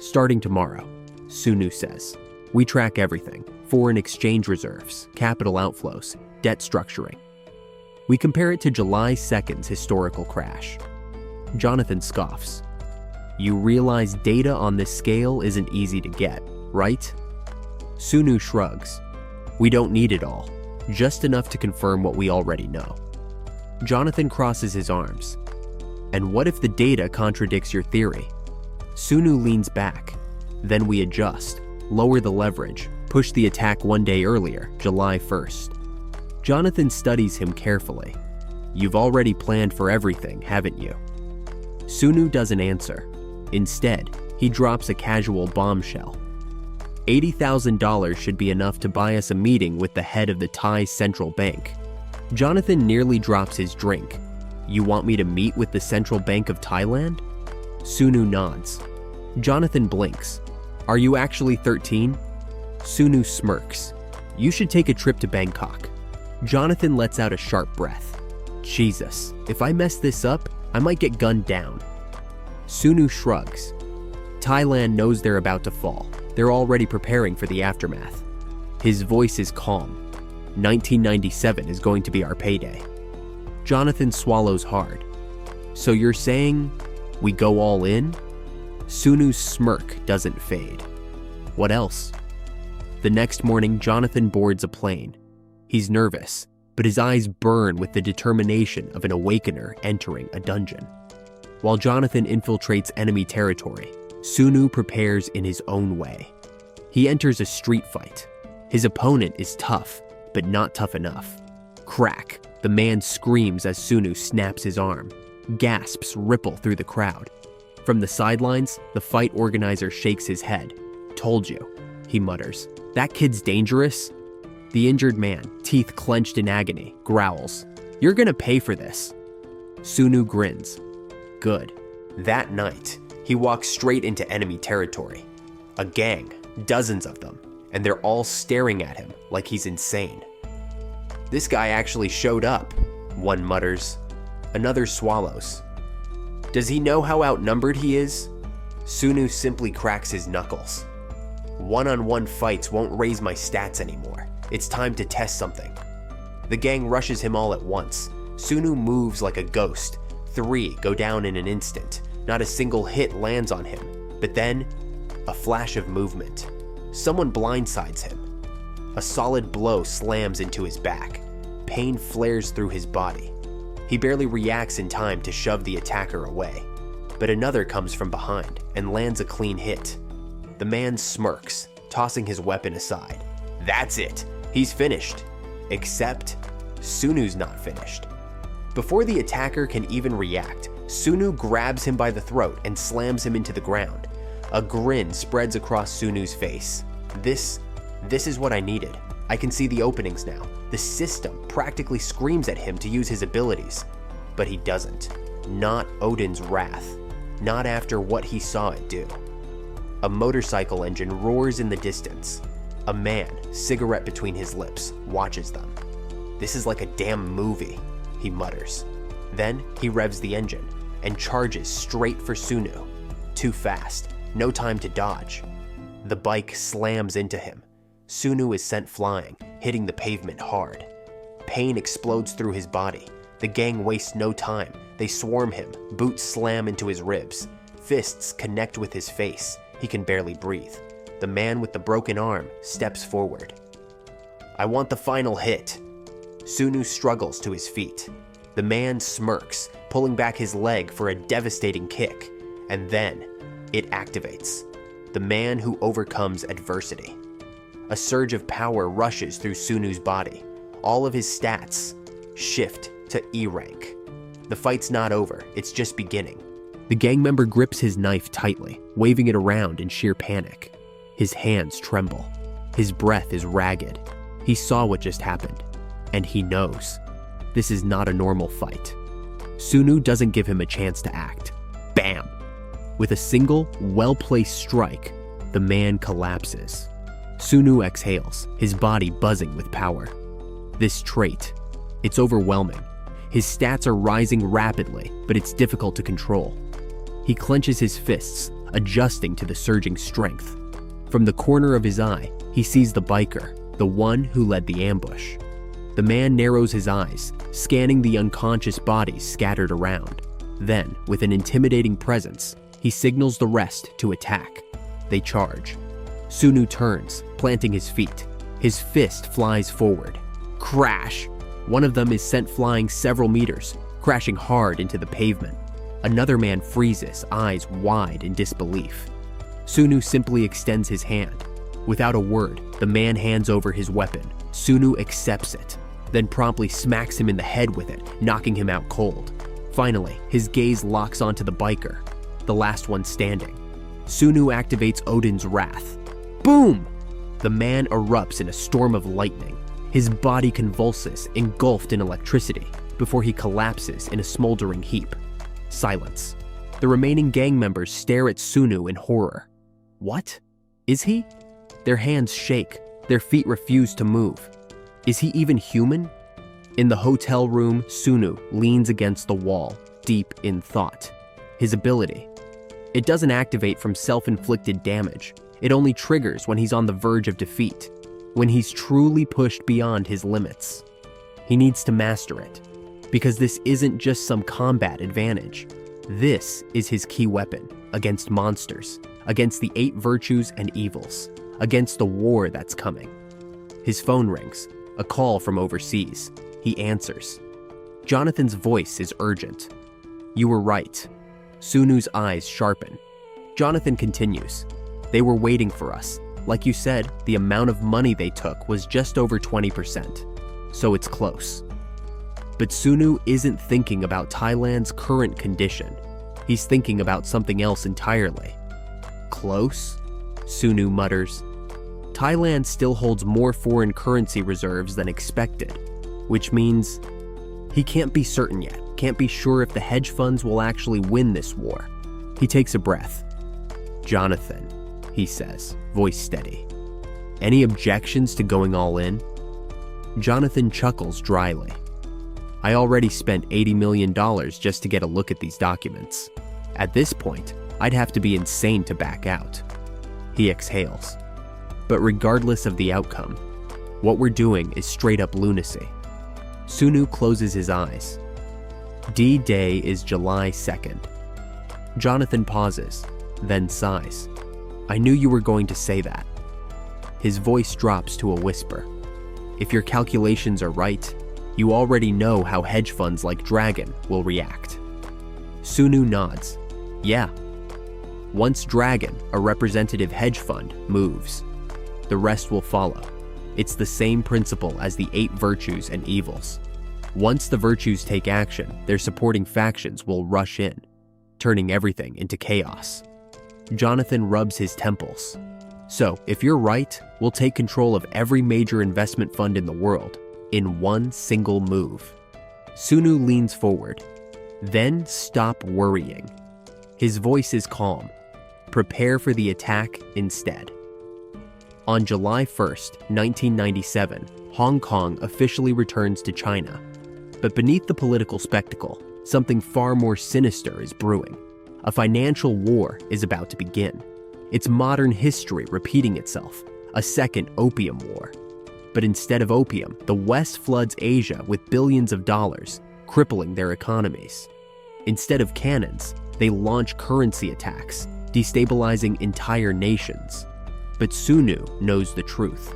A: Starting tomorrow, Sunu says. We track everything. Foreign exchange reserves, capital outflows, debt structuring. We compare it to July 2nd's historical crash. Jonathan scoffs. You realize data on this scale isn't easy to get, right? Sunu shrugs. We don't need it all, just enough to confirm what we already know. Jonathan crosses his arms. And what if the data contradicts your theory? Sunu leans back. Then we adjust, lower the leverage, push the attack one day earlier, July 1st. Jonathan studies him carefully. You've already planned for everything, haven't you? Sunu doesn't answer. Instead, he drops a casual bombshell. $80,000 should be enough to buy us a meeting with the head of the Thai central bank. Jonathan nearly drops his drink. You want me to meet with the Central Bank of Thailand? Sunu nods. Jonathan blinks. Are you actually 13? Sunu smirks. You should take a trip to Bangkok. Jonathan lets out a sharp breath. Jesus, if I mess this up, I might get gunned down. Sunu shrugs. Thailand knows they're about to fall. They're already preparing for the aftermath. His voice is calm. 1997 is going to be our payday. Jonathan swallows hard. So you're saying we go all in? Sunu's smirk doesn't fade. What else? The next morning, Jonathan boards a plane. He's nervous, but his eyes burn with the determination of an awakener entering a dungeon. While Jonathan infiltrates enemy territory, Sunu prepares in his own way. He enters a street fight. His opponent is tough, but not tough enough. Crack! The man screams as Sunu snaps his arm. Gasps ripple through the crowd. From the sidelines, the fight organizer shakes his head. Told you, he mutters. That kid's dangerous. The injured man, teeth clenched in agony, growls. You're gonna pay for this. Sunu grins. Good. That night, he walks straight into enemy territory. A gang, dozens of them, and they're all staring at him like he's insane. This guy actually showed up, one mutters. Another swallows. Does he know how outnumbered he is? Sunu simply cracks his knuckles. One-on-one fights won't raise my stats anymore. It's time to test something. The gang rushes him all at once. Sunu moves like a ghost. 3 go down in an instant. Not a single hit lands on him. But then, a flash of movement. Someone blindsides him. A solid blow slams into his back. Pain flares through his body. He barely reacts in time to shove the attacker away. But another comes from behind and lands a clean hit. The man smirks, tossing his weapon aside. That's it. He's finished. Except, Sunu's not finished. Before the attacker can even react, Sunu grabs him by the throat and slams him into the ground. A grin spreads across Sunu's face. This is what I needed. I can see the openings now. The system practically screams at him to use his abilities. But he doesn't. Not Odin's wrath. Not after what he saw it do. A motorcycle engine roars in the distance. A man, cigarette between his lips, watches them. This is like a damn movie, he mutters. Then he revs the engine and charges straight for Sunu. Too fast, no time to dodge. The bike slams into him. Sunu is sent flying, hitting the pavement hard. Pain explodes through his body. The gang wastes no time. They swarm him, boots slam into his ribs. Fists connect with his face. He can barely breathe. The man with the broken arm steps forward. I want the final hit. Sunu struggles to his feet. The man smirks, pulling back his leg for a devastating kick. And then, it activates. The man who overcomes adversity. A surge of power rushes through Sunu's body. All of his stats shift to E rank. The fight's not over, it's just beginning. The gang member grips his knife tightly, waving it around in sheer panic. His hands tremble. His breath is ragged. He saw what just happened, and he knows. This is not a normal fight. Sunu doesn't give him a chance to act. Bam! With a single, well-placed strike, the man collapses. Sunu exhales, his body buzzing with power. This trait, it's overwhelming. His stats are rising rapidly, but it's difficult to control. He clenches his fists, adjusting to the surging strength. From the corner of his eye, he sees the biker, the one who led the ambush. The man narrows his eyes, scanning the unconscious bodies scattered around. Then, with an intimidating presence, he signals the rest to attack. They charge. Sunu turns, planting his feet. His fist flies forward. Crash! One of them is sent flying several meters, crashing hard into the pavement. Another man freezes, eyes wide in disbelief. Sunu simply extends his hand. Without a word, the man hands over his weapon. Sunu accepts it, then promptly smacks him in the head with it, knocking him out cold. Finally, his gaze locks onto the biker, the last one standing. Sunu activates Odin's wrath. Boom! The man erupts in a storm of lightning. His body convulses, engulfed in electricity, before he collapses in a smoldering heap. Silence. The remaining gang members stare at Sunu in horror. What? Is he? Their hands shake. Their feet refuse to move. Is he even human? In the hotel room, Sunu leans against the wall, deep in thought. His ability. It doesn't activate from self-inflicted damage. It only triggers when he's on the verge of defeat, when he's truly pushed beyond his limits. He needs to master it, because this isn't just some combat advantage. This is his key weapon against monsters, against the 8 virtues and evils, against the war that's coming. His phone rings, a call from overseas. He answers. Jonathan's voice is urgent. You were right. Sunu's eyes sharpen. Jonathan continues. They were waiting for us. Like you said, the amount of money they took was just over 20%, so it's close. But Sunu isn't thinking about Thailand's current condition. He's thinking about something else entirely. Close? Sunu mutters. Thailand still holds more foreign currency reserves than expected, which means he can't be certain yet, can't be sure if the hedge funds will actually win this war. He takes a breath. Jonathan, he says, voice steady. Any objections to going all in? Jonathan chuckles dryly. I already spent $80 million just to get a look at these documents. At this point, I'd have to be insane to back out. He exhales. But regardless of the outcome, what we're doing is straight up lunacy. Sunu closes his eyes. D-Day is July 2nd. Jonathan pauses, then sighs. I knew you were going to say that. His voice drops to a whisper. If your calculations are right, you already know how hedge funds like Dragon will react. Sunu nods. Yeah. Once Dragon, a representative hedge fund, moves, the rest will follow. It's the same principle as the 8 virtues and evils. Once the virtues take action, their supporting factions will rush in, turning everything into chaos. Jonathan rubs his temples. So, if you're right, we'll take control of every major investment fund in the world in one single move. Sunu leans forward. Then stop worrying. His voice is calm. Prepare for the attack instead. On July 1st, 1997, Hong Kong officially returns to China. But beneath the political spectacle, something far more sinister is brewing. A financial war is about to begin. It's modern history repeating itself, a second opium war. But instead of opium, the West floods Asia with billions of dollars, crippling their economies. Instead of cannons, they launch currency attacks, destabilizing entire nations. But Sunu knows the truth.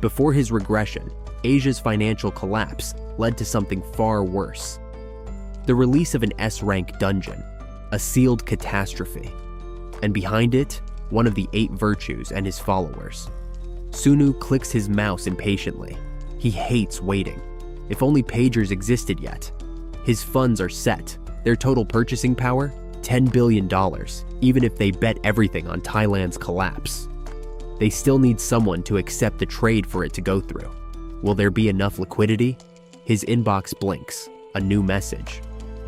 A: Before his regression, Asia's financial collapse led to something far worse. The release of an S-rank dungeon, a sealed catastrophe. And behind it, one of the 8 virtues and his followers. Sunu clicks his mouse impatiently. He hates waiting. If only pagers existed yet. His funds are set. Their total purchasing power, $10 billion, even if they bet everything on Thailand's collapse. They still need someone to accept the trade for it to go through. Will there be enough liquidity? His inbox blinks. A new message.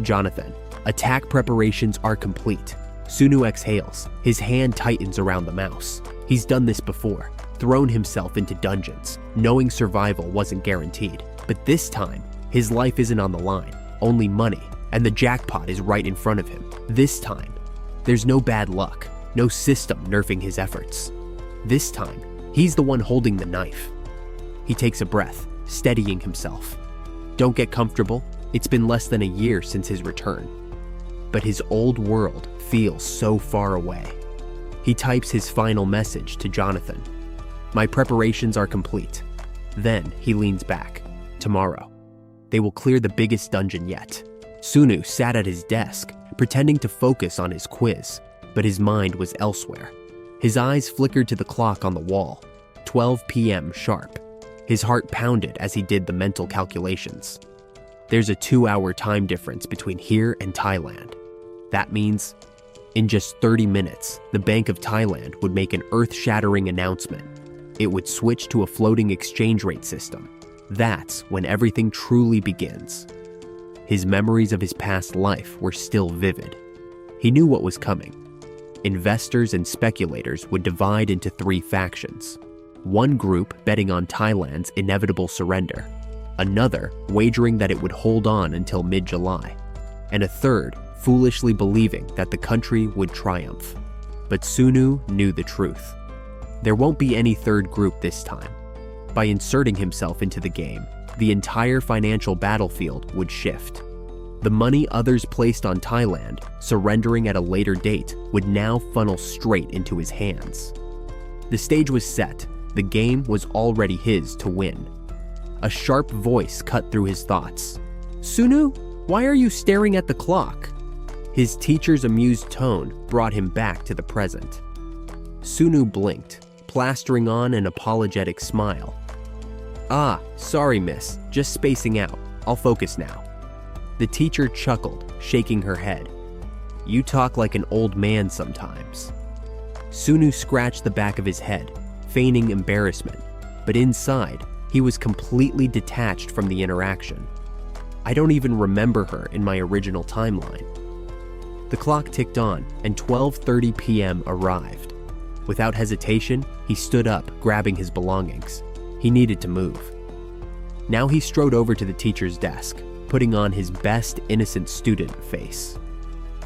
A: Jonathan, attack preparations are complete. Sunu exhales. His hand tightens around the mouse. He's done this before, thrown himself into dungeons, knowing survival wasn't guaranteed. But this time, his life isn't on the line, only money, and the jackpot is right in front of him. This time, there's no bad luck, no system nerfing his efforts. This time, he's the one holding the knife. He takes a breath, steadying himself. Don't get comfortable. It's been less than a year since his return. But his old world feels so far away. He types his final message to Jonathan. My preparations are complete. Then he leans back. Tomorrow, they will clear the biggest dungeon yet. Sunu sat at his desk, pretending to focus on his quiz, but his mind was elsewhere. His eyes flickered to the clock on the wall, 12 p.m. sharp. His heart pounded as he did the mental calculations. There's a 2-hour time difference between here and Thailand. That means, in just 30 minutes, the Bank of Thailand would make an earth-shattering announcement. It would switch to a floating exchange rate system. That's when everything truly begins. His memories of his past life were still vivid. He knew what was coming. Investors and speculators would divide into 3 factions. One group betting on Thailand's inevitable surrender, another wagering that it would hold on until mid-July, and a third foolishly believing that the country would triumph. But Sunu knew the truth. There won't be any third group this time. By inserting himself into the game, the entire financial battlefield would shift. The money others placed on Thailand, surrendering at a later date, would now funnel straight into his hands. The stage was set. The game was already his to win. A sharp voice cut through his thoughts. Sunu, why are you staring at the clock? His teacher's amused tone brought him back to the present. Sunu blinked, plastering on an apologetic smile. Ah, sorry miss, just spacing out. I'll focus now. The teacher chuckled, shaking her head. You talk like an old man sometimes. Sunu scratched the back of his head, feigning embarrassment, but inside, he was completely detached from the interaction. I don't even remember her in my original timeline. The clock ticked on, and 12:30 p.m. arrived. Without hesitation, he stood up, grabbing his belongings. He needed to move. Now he strode over to the teacher's desk, putting on his best innocent student face.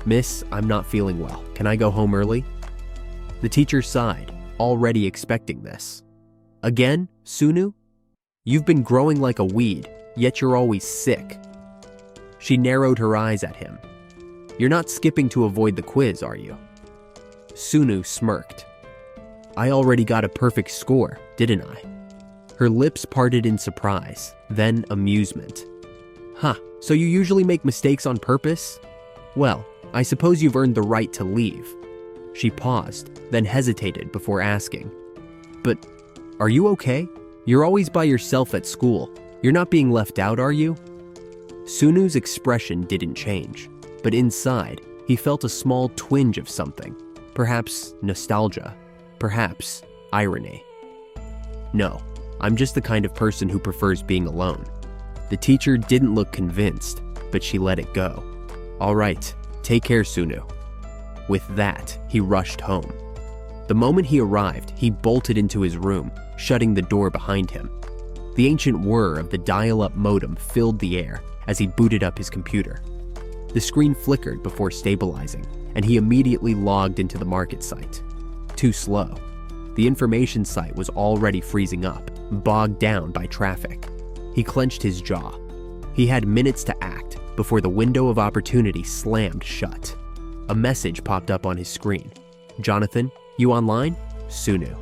A: Miss, I'm not feeling well. Can I go home early? The teacher sighed, already expecting this. Again, Sunu? You've been growing like a weed, yet you're always sick. She narrowed her eyes at him. You're not skipping to avoid the quiz, are you? Sunu smirked. I already got a perfect score, didn't I? Her lips parted in surprise, then amusement. Huh, so you usually make mistakes on purpose? Well, I suppose you've earned the right to leave. She paused, then hesitated before asking. But, are you okay? You're always by yourself at school. You're not being left out, are you? Sunu's expression didn't change, but inside, he felt a small twinge of something. Perhaps nostalgia, perhaps irony. No, I'm just the kind of person who prefers being alone. The teacher didn't look convinced, but she let it go. All right, take care, Sunu. With that, he rushed home. The moment he arrived, he bolted into his room, shutting the door behind him. The ancient whir of the dial-up modem filled the air as he booted up his computer. The screen flickered before stabilizing, and he immediately logged into the market site. Too slow. The information site was already freezing up, bogged down by traffic. He clenched his jaw. He had minutes to act before the window of opportunity slammed shut. A message popped up on his screen. Jonathan, you online? Sunu.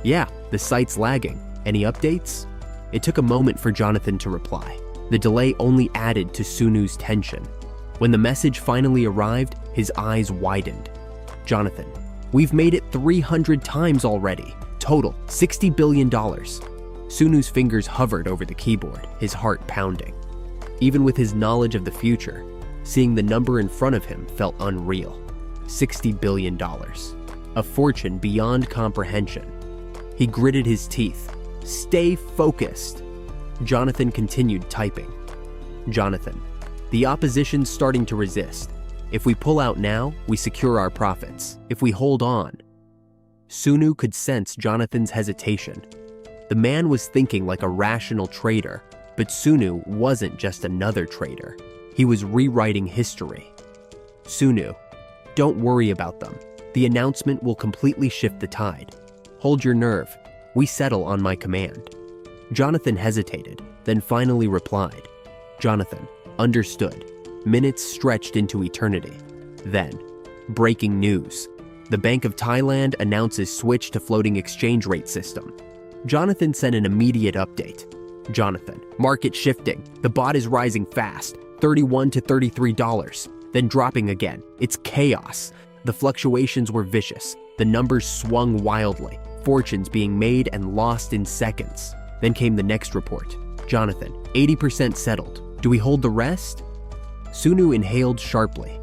A: Yeah, the site's lagging. Any updates? It took a moment for Jonathan to reply. The delay only added to Sunu's tension. When the message finally arrived, his eyes widened. Jonathan, we've made it 300 times already. Total, $60 billion. Sunu's fingers hovered over the keyboard, his heart pounding. Even with his knowledge of the future, seeing the number in front of him felt unreal. $60 billion. A fortune beyond comprehension. He gritted his teeth. Stay focused. Jonathan continued typing. Jonathan, the opposition's starting to resist. If we pull out now, we secure our profits. If we hold on. Sunu could sense Jonathan's hesitation. The man was thinking like a rational trader, but Sunu wasn't just another trader. He was rewriting history. Sunu, don't worry about them. The announcement will completely shift the tide. Hold your nerve. We settle on my command. Jonathan hesitated, then finally replied. Jonathan, understood. Minutes stretched into eternity. Then, breaking news. The Bank of Thailand announces switch to floating exchange rate system. Jonathan sent an immediate update. Jonathan, market shifting. The baht is rising fast, $31 to $33, then dropping again. It's chaos. The fluctuations were vicious. The numbers swung wildly, fortunes being made and lost in seconds. Then came the next report. Jonathan, 80% settled. Do we hold the rest? Sunu inhaled sharply.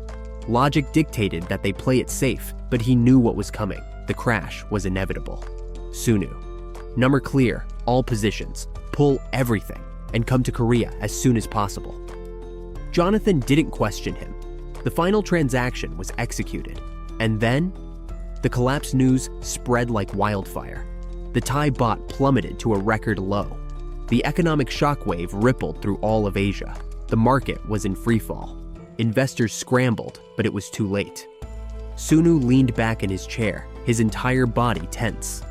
A: Logic dictated that they play it safe, but he knew what was coming. The crash was inevitable. Sunu, number clear, all positions. Pull everything and come to Korea as soon as possible. Jonathan didn't question him. The final transaction was executed, and then the collapse news spread like wildfire. The Thai baht plummeted to a record low. The economic shockwave rippled through all of Asia. The market was in freefall. Investors scrambled, but it was too late. Sunu leaned back in his chair, his entire body tense.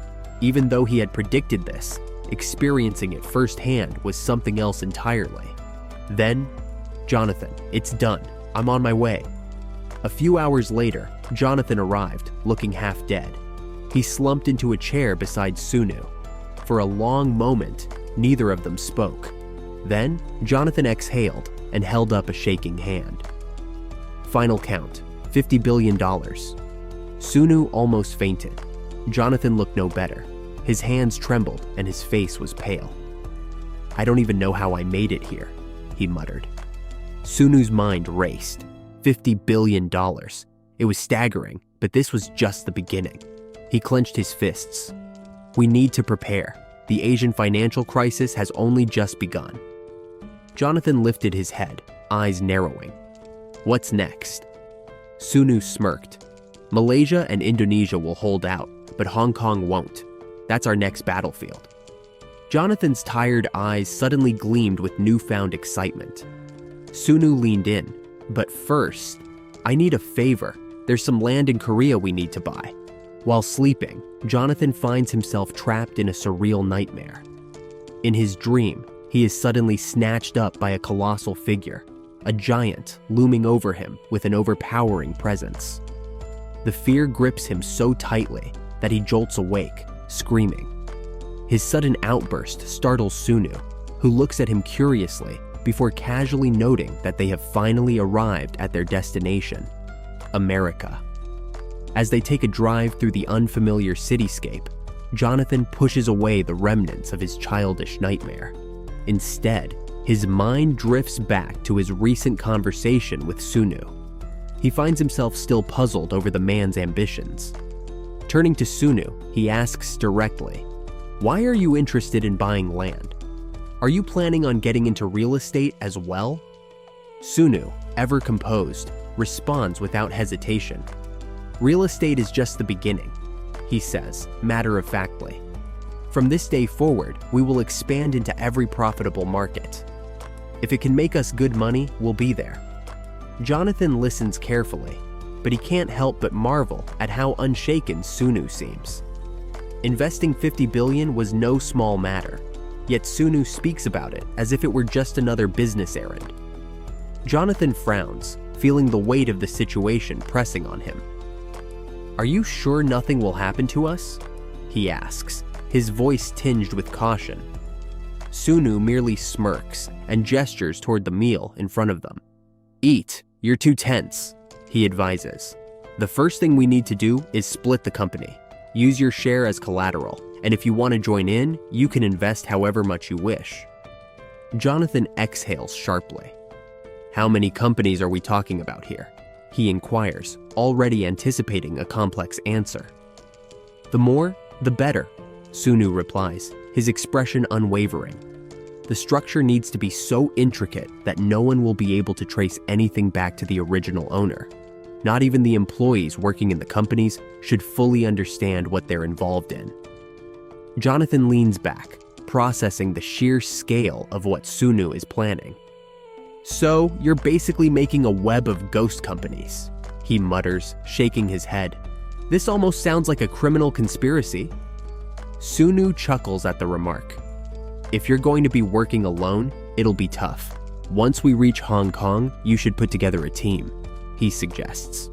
A: Even though he had predicted this, experiencing it firsthand was something else entirely. Then, Jonathan, it's done. I'm on my way. A few hours later, Jonathan arrived, looking half dead. He slumped into a chair beside Sunu. For a long moment, neither of them spoke. Then, Jonathan exhaled and held up a shaking hand. Final count, $50 billion. Sunu almost fainted. Jonathan looked no better. His hands trembled and his face was pale. I don't even know how I made it here, he muttered. Sunu's mind raced. $50 billion. It was staggering, but this was just the beginning. He clenched his fists. We need to prepare. The Asian financial crisis has only just begun. Jonathan lifted his head, eyes narrowing. What's next? Sunu smirked. Malaysia and Indonesia will hold out, but Hong Kong won't. That's our next battlefield. Jonathan's tired eyes suddenly gleamed with newfound excitement. Sunu leaned in. But first, I need a favor. There's some land in Korea we need to buy. While sleeping, Jonathan finds himself trapped in a surreal nightmare. In his dream, he is suddenly snatched up by a colossal figure, a giant looming over him with an overpowering presence. The fear grips him so tightly that he jolts awake, screaming. His sudden outburst startles Sunu, who looks at him curiously before casually noting that they have finally arrived at their destination, America. As they take a drive through the unfamiliar cityscape, Jonathan pushes away the remnants of his childish nightmare. Instead, His mind drifts back to his recent conversation with Sunu. He finds himself still puzzled over the man's ambitions. Turning to Sunu, he asks directly, "Why are you interested in buying land? Are you planning on getting into real estate as well?" Sunu, ever composed, responds without hesitation. "Real estate is just the beginning," he says, matter-of-factly. "From this day forward, we will expand into every profitable market. If it can make us good money, we'll be there." Jonathan listens carefully, but he can't help but marvel at how unshaken Sunu seems. Investing 50 billion was no small matter, yet Sunu speaks about it as if it were just another business errand. Jonathan frowns, feeling the weight of the situation pressing on him. "Are you sure nothing will happen to us?" he asks, his voice tinged with caution. Sunu merely smirks and gestures toward the meal in front of them. "Eat, you're too tense," he advises. "The first thing we need to do is split the company. Use your share as collateral, and if you want to join in, you can invest however much you wish." Jonathan exhales sharply. "How many companies are we talking about here?" he inquires, already anticipating a complex answer. "The more, the better," Sunu replies, his expression unwavering. "The structure needs to be so intricate that no one will be able to trace anything back to the original owner. Not even the employees working in the companies should fully understand what they're involved in." Jonathan leans back, processing the sheer scale of what Sunu is planning. "So, you're basically making a web of ghost companies," he mutters, shaking his head. "This almost sounds like a criminal conspiracy." Sunu chuckles at the remark. "If you're going to be working alone, it'll be tough. Once we reach Hong Kong, you should put together a team," he suggests.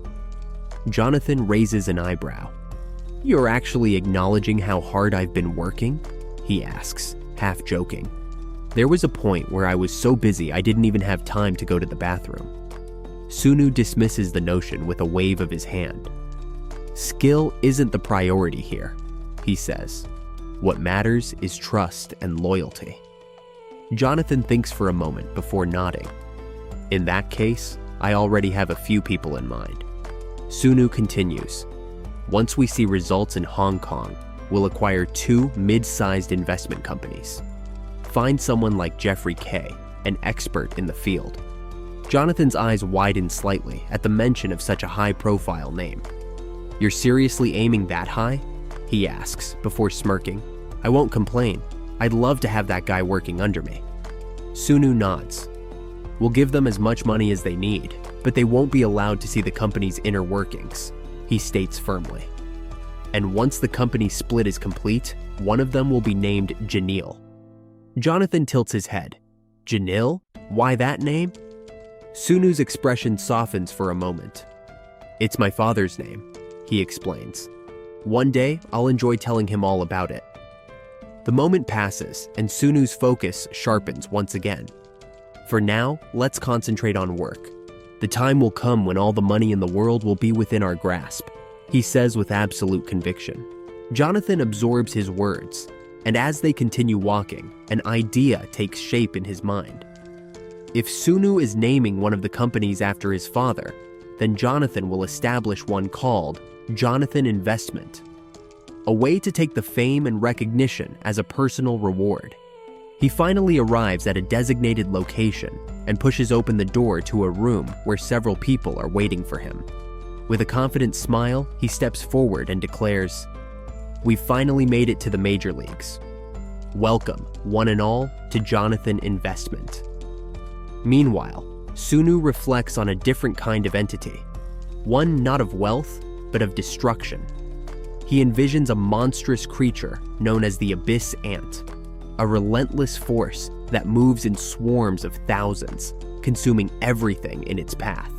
A: Jonathan raises an eyebrow. "You're actually acknowledging how hard I've been working?" he asks, half joking. "There was a point where I was so busy I didn't even have time to go to the bathroom." Sunu dismisses the notion with a wave of his hand. "Skill isn't the priority here," he says. "What matters is trust and loyalty." Jonathan thinks for a moment before nodding. "In that case, I already have a few people in mind." Sunu continues. "Once we see results in Hong Kong, we'll acquire 2 mid-sized investment companies. Find someone like Jeffrey K., an expert in the field." Jonathan's eyes widen slightly at the mention of such a high-profile name. "You're seriously aiming that high?" he asks, before smirking. "I won't complain. I'd love to have that guy working under me." Sunu nods. "We'll give them as much money as they need, but they won't be allowed to see the company's inner workings," he states firmly. "And once the company split is complete, one of them will be named Janil." Jonathan tilts his head. "Janil? Why that name?" Sunu's expression softens for a moment. "It's my father's name," he explains. "One day, I'll enjoy telling him all about it." The moment passes, and Sunu's focus sharpens once again. "For now, let's concentrate on work. The time will come when all the money in the world will be within our grasp," he says with absolute conviction. Jonathan absorbs his words, and as they continue walking, an idea takes shape in his mind. If Sunu is naming one of the companies after his father, then Jonathan will establish one called Jonathan Investment, a way to take the fame and recognition as a personal reward. He finally arrives at a designated location and pushes open the door to a room where several people are waiting for him. With a confident smile, he steps forward and declares, "We've finally made it to the major leagues. Welcome, one and all, to Jonathan Investment." Meanwhile, Sunu reflects on a different kind of entity, one not of wealth, but of destruction. He envisions a monstrous creature known as the Abyss Ant, a relentless force that moves in swarms of thousands, consuming everything in its path.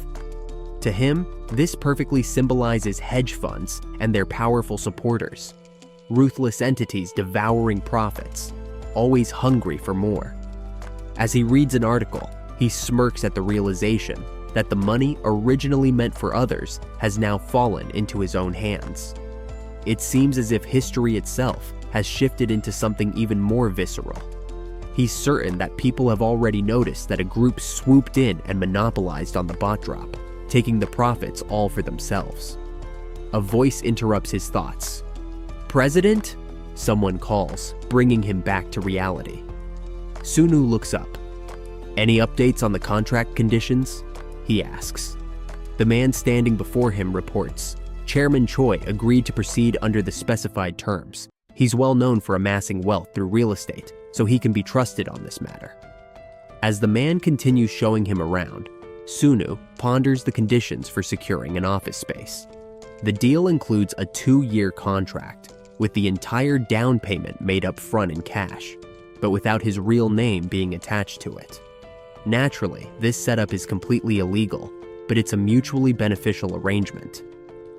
A: To him, this perfectly symbolizes hedge funds and their powerful supporters, ruthless entities devouring profits, always hungry for more. As he reads an article, he smirks at the realization that the money originally meant for others has now fallen into his own hands. It seems as if history itself has shifted into something even more visceral. He's certain that people have already noticed that a group swooped in and monopolized on the bot drop, taking the profits all for themselves. A voice interrupts his thoughts. "President?" someone calls, bringing him back to reality. Sunu looks up. "Any updates on the contract conditions?" he asks. The man standing before him reports. Chairman Choi agreed to proceed under the specified terms. He's well known for amassing wealth through real estate, so he can be trusted on this matter. As the man continues showing him around, Sunu ponders the conditions for securing an office space. The deal includes a 2-year contract, with the entire down payment made up front in cash, but without his real name being attached to it. Naturally, this setup is completely illegal, but it's a mutually beneficial arrangement.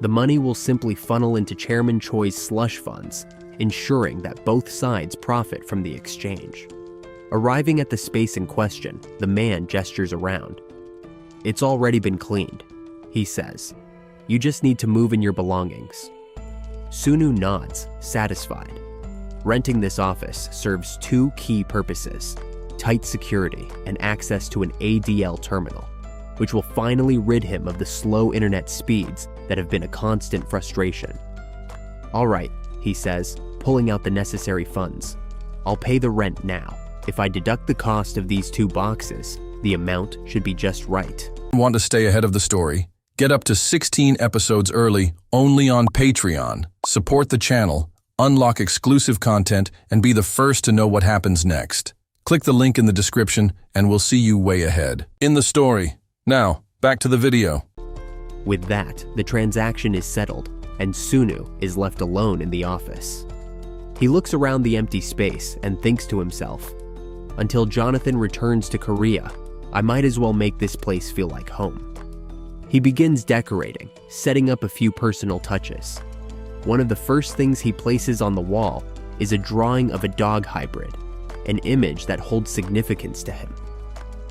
A: The money will simply funnel into Chairman Choi's slush funds, ensuring that both sides profit from the exchange. Arriving at the space in question, the man gestures around. "It's already been cleaned," he says. "You just need to move in your belongings." Sunu nods, satisfied. Renting this office serves 2 key purposes: tight security and access to an ADL terminal, which will finally rid him of the slow internet speeds that have been a constant frustration. "All right," he says, pulling out the necessary funds. "I'll pay the rent now. If I deduct the cost of these 2 boxes, the amount should be just right."
B: Want to stay ahead of the story? Get up to 16 episodes early only on Patreon. Support the channel, unlock exclusive content, and be the first to know what happens next. Click the link in the description and we'll see you way ahead in the story. Now, back to the video.
A: With that, the transaction is settled, and Sunu is left alone in the office. He looks around the empty space and thinks to himself, "Until Jonathan returns to Korea, I might as well make this place feel like home." He begins decorating, setting up a few personal touches. One of the first things he places on the wall is a drawing of a dog hybrid, an image that holds significance to him.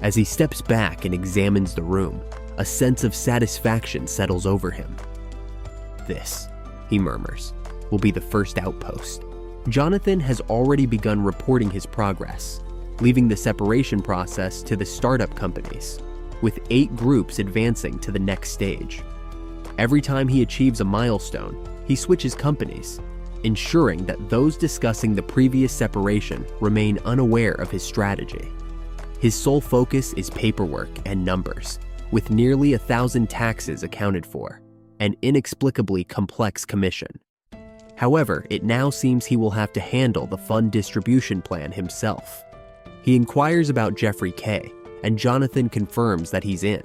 A: As he steps back and examines the room, a sense of satisfaction settles over him. "This," he murmurs, "will be the first outpost." Jonathan has already begun reporting his progress, leaving the separation process to the startup companies, with 8 groups advancing to the next stage. Every time he achieves a milestone, he switches companies, ensuring that those discussing the previous separation remain unaware of his strategy. His sole focus is paperwork and numbers, with nearly 1,000 taxes accounted for, an inexplicably complex commission. However, it now seems he will have to handle the fund distribution plan himself. He inquires about Jeffrey K., and Jonathan confirms that he's in.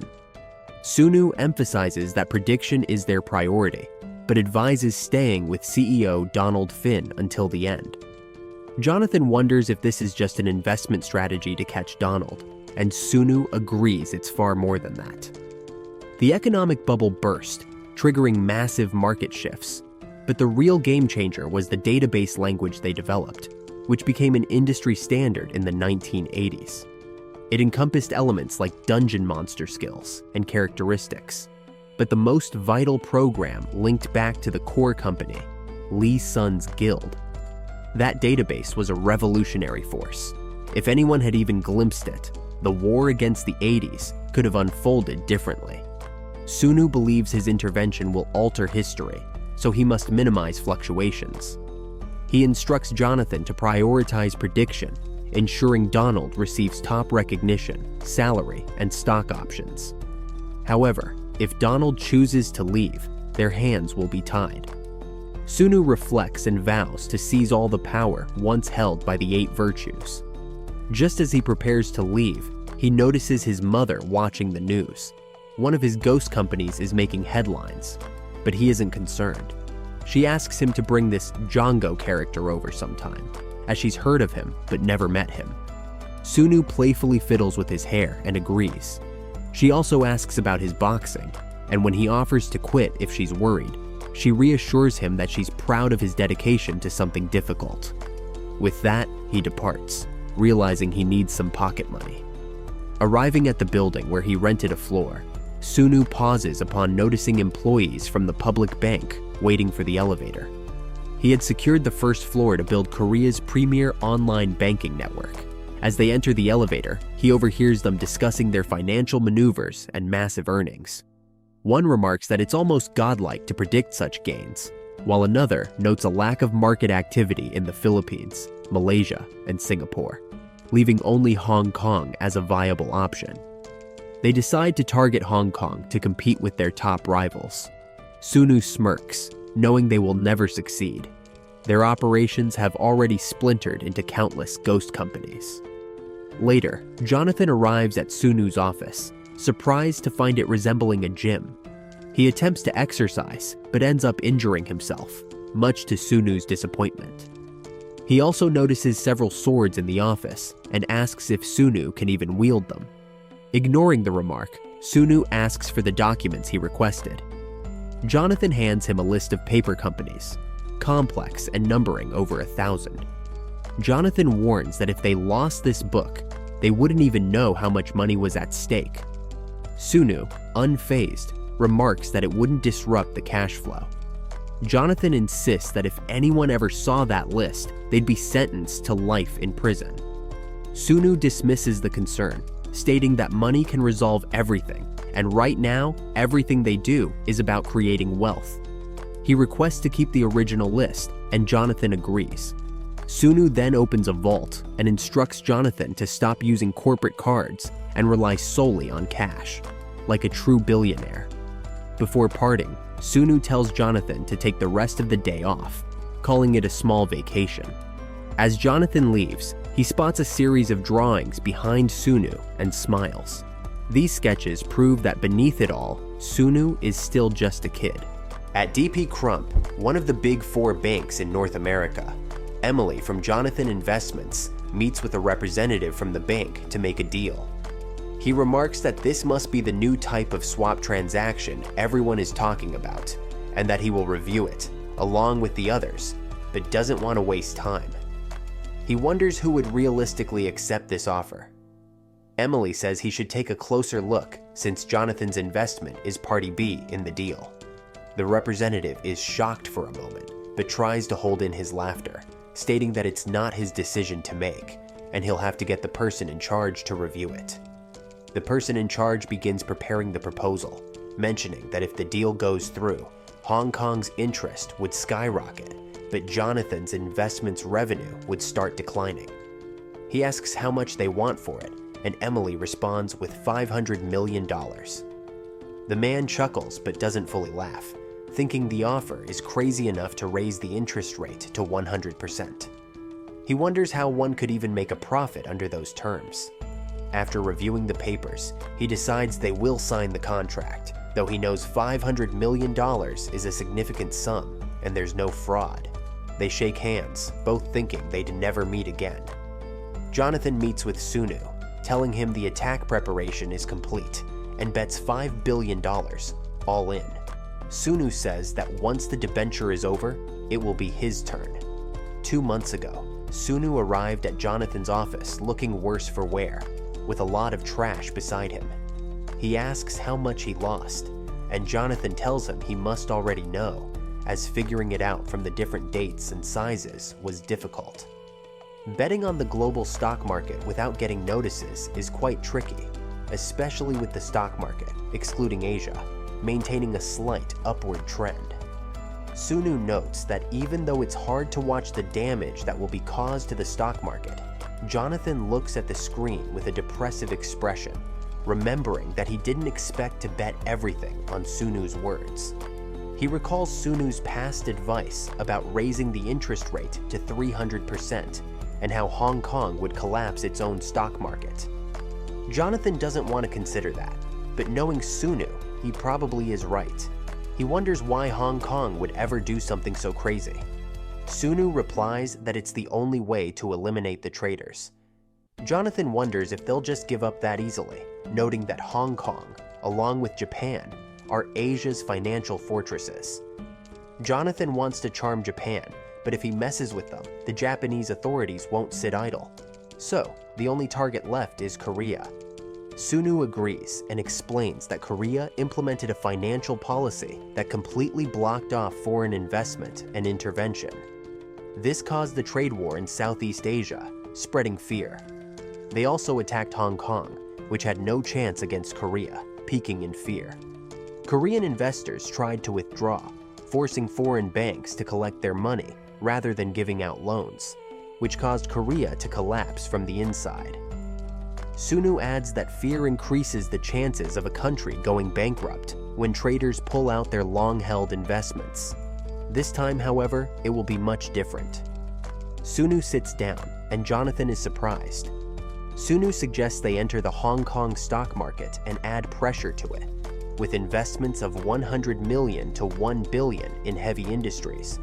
A: Sunu emphasizes that prediction is their priority, but advises staying with CEO Donald Finn until the end. Jonathan wonders if this is just an investment strategy to catch Donald, and Sunu agrees it's far more than that. The economic bubble burst, triggering massive market shifts, but the real game changer was the database language they developed, which became an industry standard in the 1980s. It encompassed elements like dungeon monster skills and characteristics, but the most vital program linked back to the core company, Lee Sun's Guild. That database was a revolutionary force. If anyone had even glimpsed it, the war against the 80s could have unfolded differently. Sunu believes his intervention will alter history, so he must minimize fluctuations. He instructs Jonathan to prioritize prediction, ensuring Donald receives top recognition, salary, and stock options. However, if Donald chooses to leave, their hands will be tied. Sunu reflects and vows to seize all the power once held by the 8 virtues. Just as he prepares to leave, he notices his mother watching the news. One of his ghost companies is making headlines, but he isn't concerned. She asks him to bring this Django character over sometime, as she's heard of him but never met him. Sunu playfully fiddles with his hair and agrees. She also asks about his boxing, and when he offers to quit if she's worried, she reassures him that she's proud of his dedication to something difficult. With that, he departs, realizing he needs some pocket money. Arriving at the building where he rented a floor, Sunu pauses upon noticing employees from the public bank waiting for the elevator. He had secured the first floor to build Korea's premier online banking network, As they enter the elevator, he overhears them discussing their financial maneuvers and massive earnings. One remarks that it's almost godlike to predict such gains, while another notes a lack of market activity in the Philippines, Malaysia, and Singapore, leaving only Hong Kong as a viable option. They decide to target Hong Kong to compete with their top rivals. Sunu smirks, knowing they will never succeed. Their operations have already splintered into countless ghost companies. Later, Jonathan arrives at Sunu's office, surprised to find it resembling a gym. He attempts to exercise, but ends up injuring himself, much to Sunu's disappointment. He also notices several swords in the office and asks if Sunu can even wield them. Ignoring the remark, Sunu asks for the documents he requested. Jonathan hands him a list of paper companies, complex and numbering over 1,000. Jonathan warns that if they lost this book, they wouldn't even know how much money was at stake. Sunu, unfazed, remarks that it wouldn't disrupt the cash flow. Jonathan insists that if anyone ever saw that list, they'd be sentenced to life in prison. Sunu dismisses the concern, stating that money can resolve everything, and right now, everything they do is about creating wealth. He requests to keep the original list, and Jonathan agrees. Sunu then opens a vault and instructs Jonathan to stop using corporate cards and rely solely on cash, like a true billionaire. Before parting, Sunu tells Jonathan to take the rest of the day off, calling it a small vacation. As Jonathan leaves, he spots a series of drawings behind Sunu and smiles. These sketches prove that beneath it all, Sunu is still just a kid. At DP Crump, one of the big four banks in North America, Emily from Jonathan Investments meets with a representative from the bank to make a deal. He remarks that this must be the new type of swap transaction everyone is talking about, and that he will review it, along with the others, but doesn't want to waste time. He wonders who would realistically accept this offer. Emily says he should take a closer look since Jonathan's investment is party B in the deal. The representative is shocked for a moment, but tries to hold in his laughter, stating that it's not his decision to make, and he'll have to get the person in charge to review it. The person in charge begins preparing the proposal, mentioning that if the deal goes through, Hong Kong's interest would skyrocket, but Jonathan's investment's revenue would start declining. He asks how much they want for it, and Emily responds with $500 million. The man chuckles but doesn't fully laugh, thinking the offer is crazy enough to raise the interest rate to 100%. He wonders how one could even make a profit under those terms. After reviewing the papers, he decides they will sign the contract, though he knows $500 million is a significant sum and there's no fraud. They shake hands, both thinking they'd never meet again. Jonathan meets with Sunu, telling him the attack preparation is complete and bets $5 billion, all in. Sunu says that once the debenture is over, it will be his turn. 2 months ago, Sunu arrived at Jonathan's office looking worse for wear, with a lot of trash beside him. He asks how much he lost, and Jonathan tells him he must already know, as figuring it out from the different dates and sizes was difficult. Betting on the global stock market without getting notices is quite tricky, especially with the stock market, excluding Asia, maintaining a slight upward trend. Sunu notes that even though it's hard to watch the damage that will be caused to the stock market, Jonathan looks at the screen with a depressive expression, remembering that he didn't expect to bet everything on Sunu's words. He recalls Sunu's past advice about raising the interest rate to 300% and how Hong Kong would collapse its own stock market. Jonathan doesn't want to consider that, but knowing Sunu, he probably is right. He wonders why Hong Kong would ever do something so crazy. Sunu replies that it's the only way to eliminate the traders. Jonathan wonders if they'll just give up that easily, noting that Hong Kong, along with Japan, are Asia's financial fortresses. Jonathan wants to charm Japan, but if he messes with them, the Japanese authorities won't sit idle. So, the only target left is Korea. Sunu agrees and explains that Korea implemented a financial policy that completely blocked off foreign investment and intervention. This caused the trade war in Southeast Asia, spreading fear. They also attacked Hong Kong, which had no chance against Korea, peaking in fear. Korean investors tried to withdraw, forcing foreign banks to collect their money rather than giving out loans, which caused Korea to collapse from the inside. Sunu adds that fear increases the chances of a country going bankrupt when traders pull out their long-held investments. This time, however, it will be much different. Sunu sits down, and Jonathan is surprised. Sunu suggests they enter the Hong Kong stock market and add pressure to it, with investments of 100 million to 1 billion in heavy industries.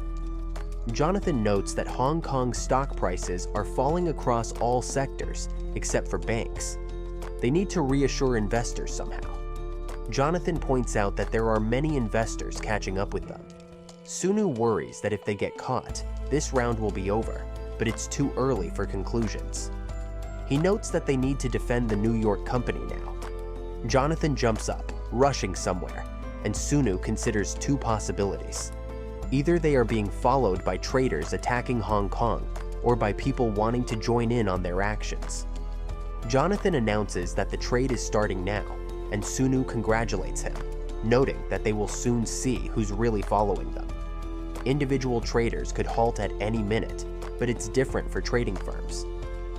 A: Jonathan notes that Hong Kong's stock prices are falling across all sectors except for banks. They need to reassure investors somehow. Jonathan points out that there are many investors catching up with them. Sunu worries that if they get caught, this round will be over, but it's too early for conclusions. He notes that they need to defend the New York company now. Jonathan jumps up, rushing somewhere, and Sunu considers two possibilities. Either they are being followed by traders attacking Hong Kong, or by people wanting to join in on their actions. Jonathan announces that the trade is starting now, and Sunu congratulates him, noting that they will soon see who's really following them. Individual traders could halt at any minute, but it's different for trading firms.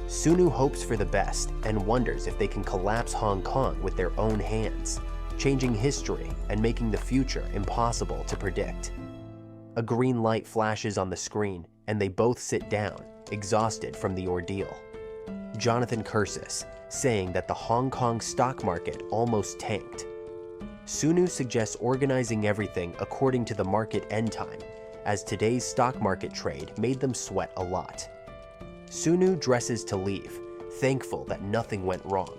A: Sunu hopes for the best and wonders if they can collapse Hong Kong with their own hands, changing history and making the future impossible to predict. A green light flashes on the screen, and they both sit down, exhausted from the ordeal. Jonathan curses, saying that the Hong Kong stock market almost tanked. Sunu suggests organizing everything according to the market end time, as today's stock market trade made them sweat a lot. Sunu dresses to leave, thankful that nothing went wrong.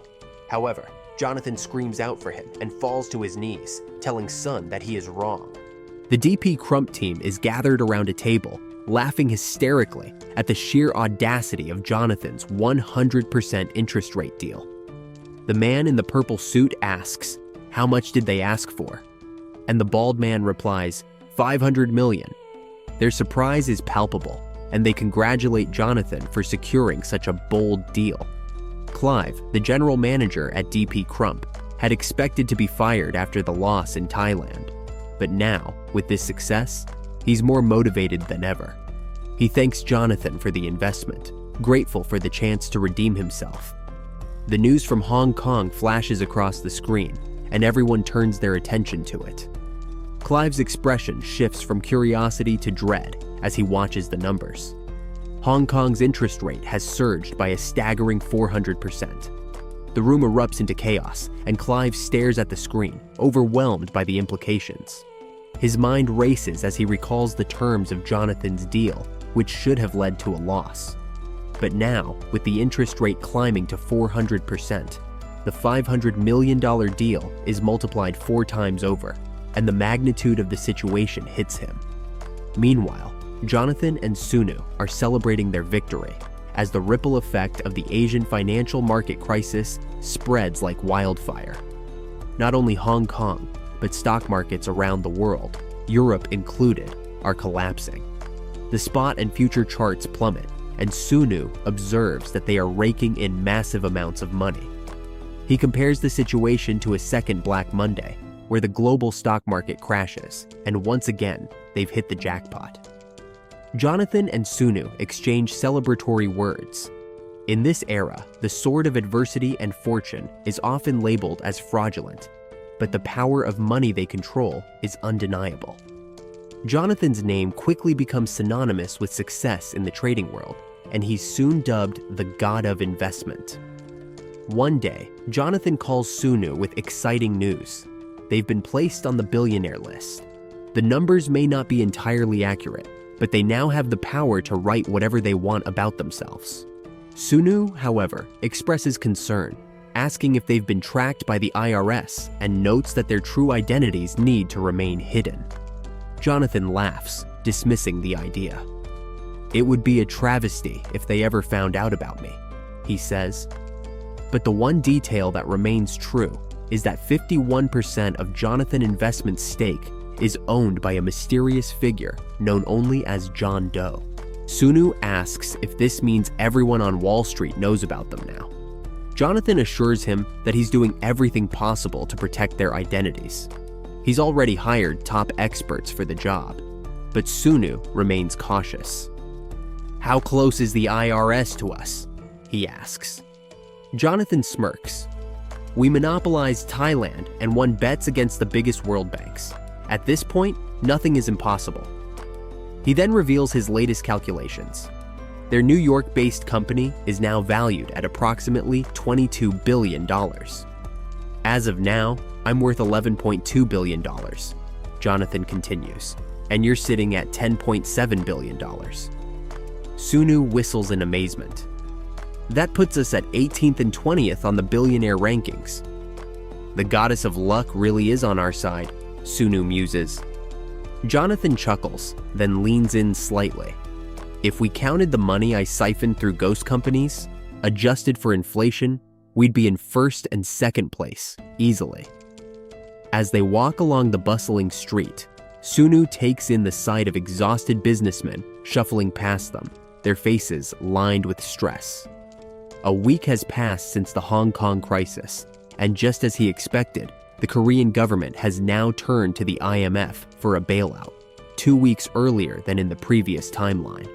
A: However, Jonathan screams out for him and falls to his knees, telling Sun that he is wrong. The DP Crump team is gathered around a table, laughing hysterically at the sheer audacity of Jonathan's 100% interest rate deal. The man in the purple suit asks, "How much did they ask for?" And the bald man replies, 500 million. Their surprise is palpable, and they congratulate Jonathan for securing such a bold deal. Clive, the general manager at DP Crump, had expected to be fired after the loss in Thailand. But now, with this success, he's more motivated than ever. He thanks Jonathan for the investment, grateful for the chance to redeem himself. The news from Hong Kong flashes across the screen, and everyone turns their attention to it. Clive's expression shifts from curiosity to dread as he watches the numbers. Hong Kong's interest rate has surged by a staggering 400%. The room erupts into chaos, and Clive stares at the screen, overwhelmed by the implications. His mind races as he recalls the terms of Jonathan's deal, which should have led to a loss. But now, with the interest rate climbing to 400%, the $500 million deal is multiplied 4 times over, and the magnitude of the situation hits him. Meanwhile, Jonathan and Sunu are celebrating their victory as the ripple effect of the Asian financial market crisis spreads like wildfire. Not only Hong Kong, but stock markets around the world, Europe included, are collapsing. The spot and future charts plummet, and Sunu observes that they are raking in massive amounts of money. He compares the situation to a second Black Monday, where the global stock market crashes, and once again, they've hit the jackpot. Jonathan and Sunu exchange celebratory words. In this era, the sword of adversity and fortune is often labeled as fraudulent, but the power of money they control is undeniable. Jonathan's name quickly becomes synonymous with success in the trading world, and he's soon dubbed the God of Investment. One day, Jonathan calls Sunu with exciting news. They've been placed on the billionaire list. The numbers may not be entirely accurate, but they now have the power to write whatever they want about themselves. Sunu, however, expresses concern, asking if they've been tracked by the IRS, and notes that their true identities need to remain hidden. Jonathan laughs, dismissing the idea. "It would be a travesty if they ever found out about me," he says. But the one detail that remains true is that 51% of Jonathan Investment's stake is owned by a mysterious figure known only as John Doe. Sunu asks if this means everyone on Wall Street knows about them now. Jonathan assures him that he's doing everything possible to protect their identities. He's already hired top experts for the job, but Sunu remains cautious. "How close is the IRS to us?" he asks. Jonathan smirks. "We monopolized Thailand and won bets against the biggest world banks. At this point, nothing is impossible." He then reveals his latest calculations. Their New York-based company is now valued at approximately $22 billion. "As of now, I'm worth $11.2 billion, Jonathan continues, "and you're sitting at $10.7 billion. Sunu whistles in amazement. "That puts us at 18th and 20th on the billionaire rankings." "The goddess of luck really is on our side," Sunu muses. Jonathan chuckles, then leans in slightly. "If we counted the money I siphoned through ghost companies, adjusted for inflation, we'd be in first and second place, easily." As they walk along the bustling street, Sunu takes in the sight of exhausted businessmen shuffling past them, their faces lined with stress. A week has passed since the Hong Kong crisis, and just as he expected, the Korean government has now turned to the IMF for a bailout, 2 weeks earlier than in the previous timeline.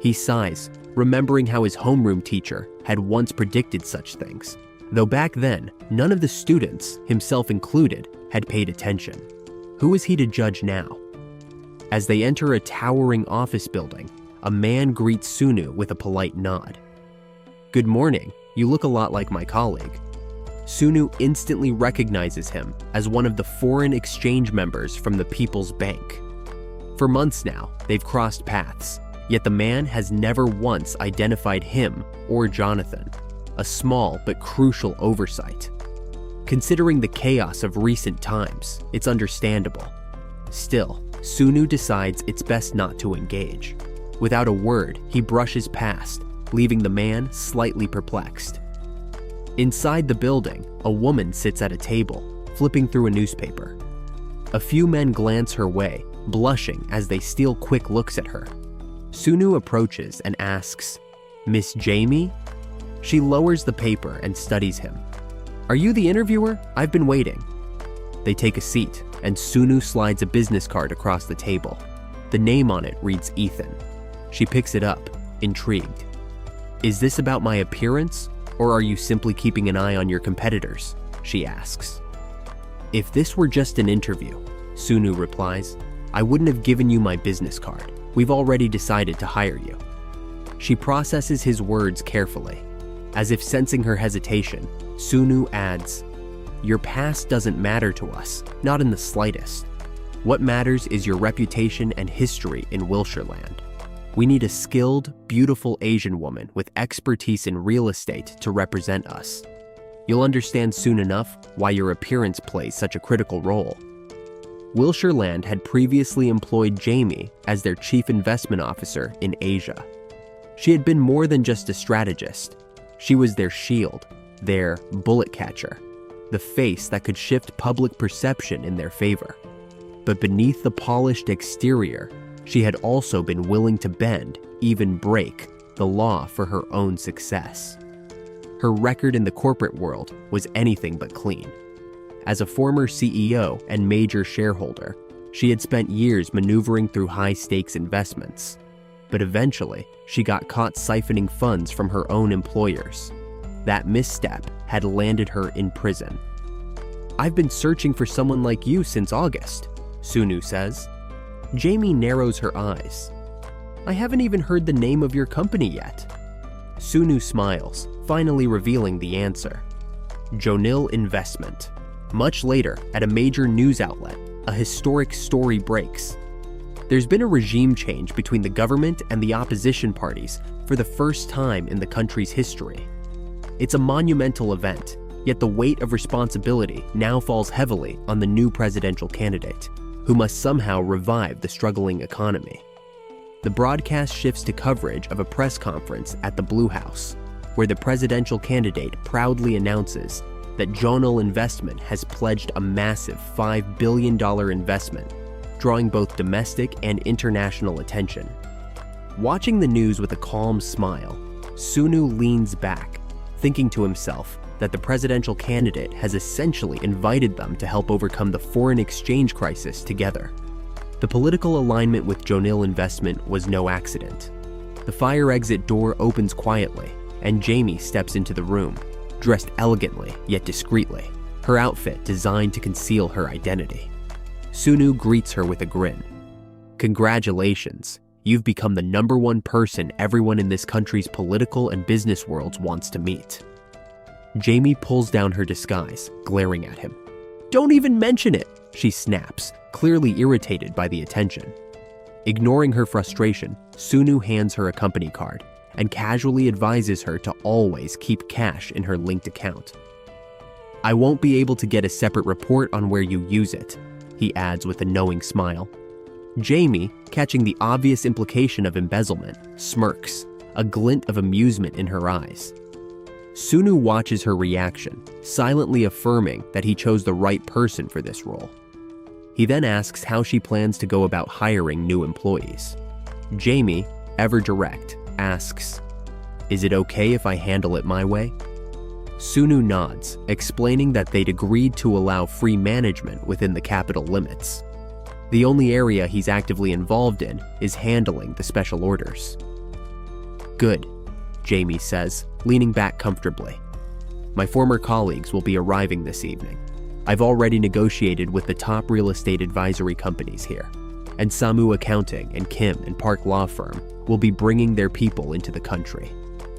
A: He sighs, remembering how his homeroom teacher had once predicted such things, though back then, none of the students, himself included, had paid attention. Who is he to judge now? As they enter a towering office building, a man greets Sunu with a polite nod. "Good morning, you look a lot like my colleague." Sunu instantly recognizes him as one of the foreign exchange members from the People's Bank. For months now, they've crossed paths, yet the man has never once identified him or Jonathan, a small but crucial oversight. Considering the chaos of recent times, it's understandable. Still, Sunu decides it's best not to engage. Without a word, he brushes past, leaving the man slightly perplexed. Inside the building, a woman sits at a table, flipping through a newspaper. A few men glance her way, blushing as they steal quick looks at her. Sunu approaches and asks, "Miss Jamie?" She lowers the paper and studies him. "Are you the interviewer? I've been waiting." They take a seat, and Sunu slides a business card across the table. The name on it reads Ethan. She picks it up, intrigued. "Is this about my appearance, or are you simply keeping an eye on your competitors?" she asks. "If this were just an interview," Sunu replies, "I wouldn't have given you my business card. We've already decided to hire you." She processes his words carefully. As if sensing her hesitation, Sunu adds, "Your past doesn't matter to us, not in the slightest. What matters is your reputation and history in Wilshireland. We need a skilled, beautiful Asian woman with expertise in real estate to represent us. You'll understand soon enough why your appearance plays such a critical role." Wilshireland had previously employed Jamie as their chief investment officer in Asia. She had been more than just a strategist. She was their shield, their bullet catcher, the face that could shift public perception in their favor. But beneath the polished exterior, she had also been willing to bend, even break, the law for her own success. Her record in the corporate world was anything but clean. As a former CEO and major shareholder, she had spent years maneuvering through high-stakes investments. But eventually, she got caught siphoning funds from her own employers. That misstep had landed her in prison. "I've been searching for someone like you since August," Sunu says. Jamie narrows her eyes. "I haven't even heard the name of your company yet." Sunu smiles, finally revealing the answer. Jonil Investment. Much later, at a major news outlet, a historic story breaks. There's been a regime change between the government and the opposition parties for the first time in the country's history. It's a monumental event, yet the weight of responsibility now falls heavily on the new presidential candidate, who must somehow revive the struggling economy. The broadcast shifts to coverage of a press conference at the Blue House, where the presidential candidate proudly announces that Jonil Investment has pledged a massive $5 billion investment, drawing both domestic and international attention. Watching the news with a calm smile, Sunu leans back, thinking to himself that the presidential candidate has essentially invited them to help overcome the foreign exchange crisis together. The political alignment with Jonil Investment was no accident. The fire exit door opens quietly, and Jamie steps into the room, dressed elegantly yet discreetly, her outfit designed to conceal her identity. Sunu greets her with a grin. "Congratulations, you've become the #1 person everyone in this country's political and business worlds wants to meet." Jamie pulls down her disguise, glaring at him. "Don't even mention it," she snaps, clearly irritated by the attention. Ignoring her frustration, Sunu hands her a company card and casually advises her to always keep cash in her linked account. "I won't be able to get a separate report on where you use it," he adds with a knowing smile. Jamie, catching the obvious implication of embezzlement, smirks, a glint of amusement in her eyes. Sunu watches her reaction, silently affirming that he chose the right person for this role. He then asks how she plans to go about hiring new employees. Jamie, ever direct, asks, "Is it okay if I handle it my way?" Sunu nods, explaining that they'd agreed to allow free management within the capital limits. The only area he's actively involved in is handling the special orders. "Good," Jamie says, leaning back comfortably. "My former colleagues will be arriving this evening. I've already negotiated with the top real estate advisory companies here, and Samu Accounting and Kim and Park Law Firm will be bringing their people into the country.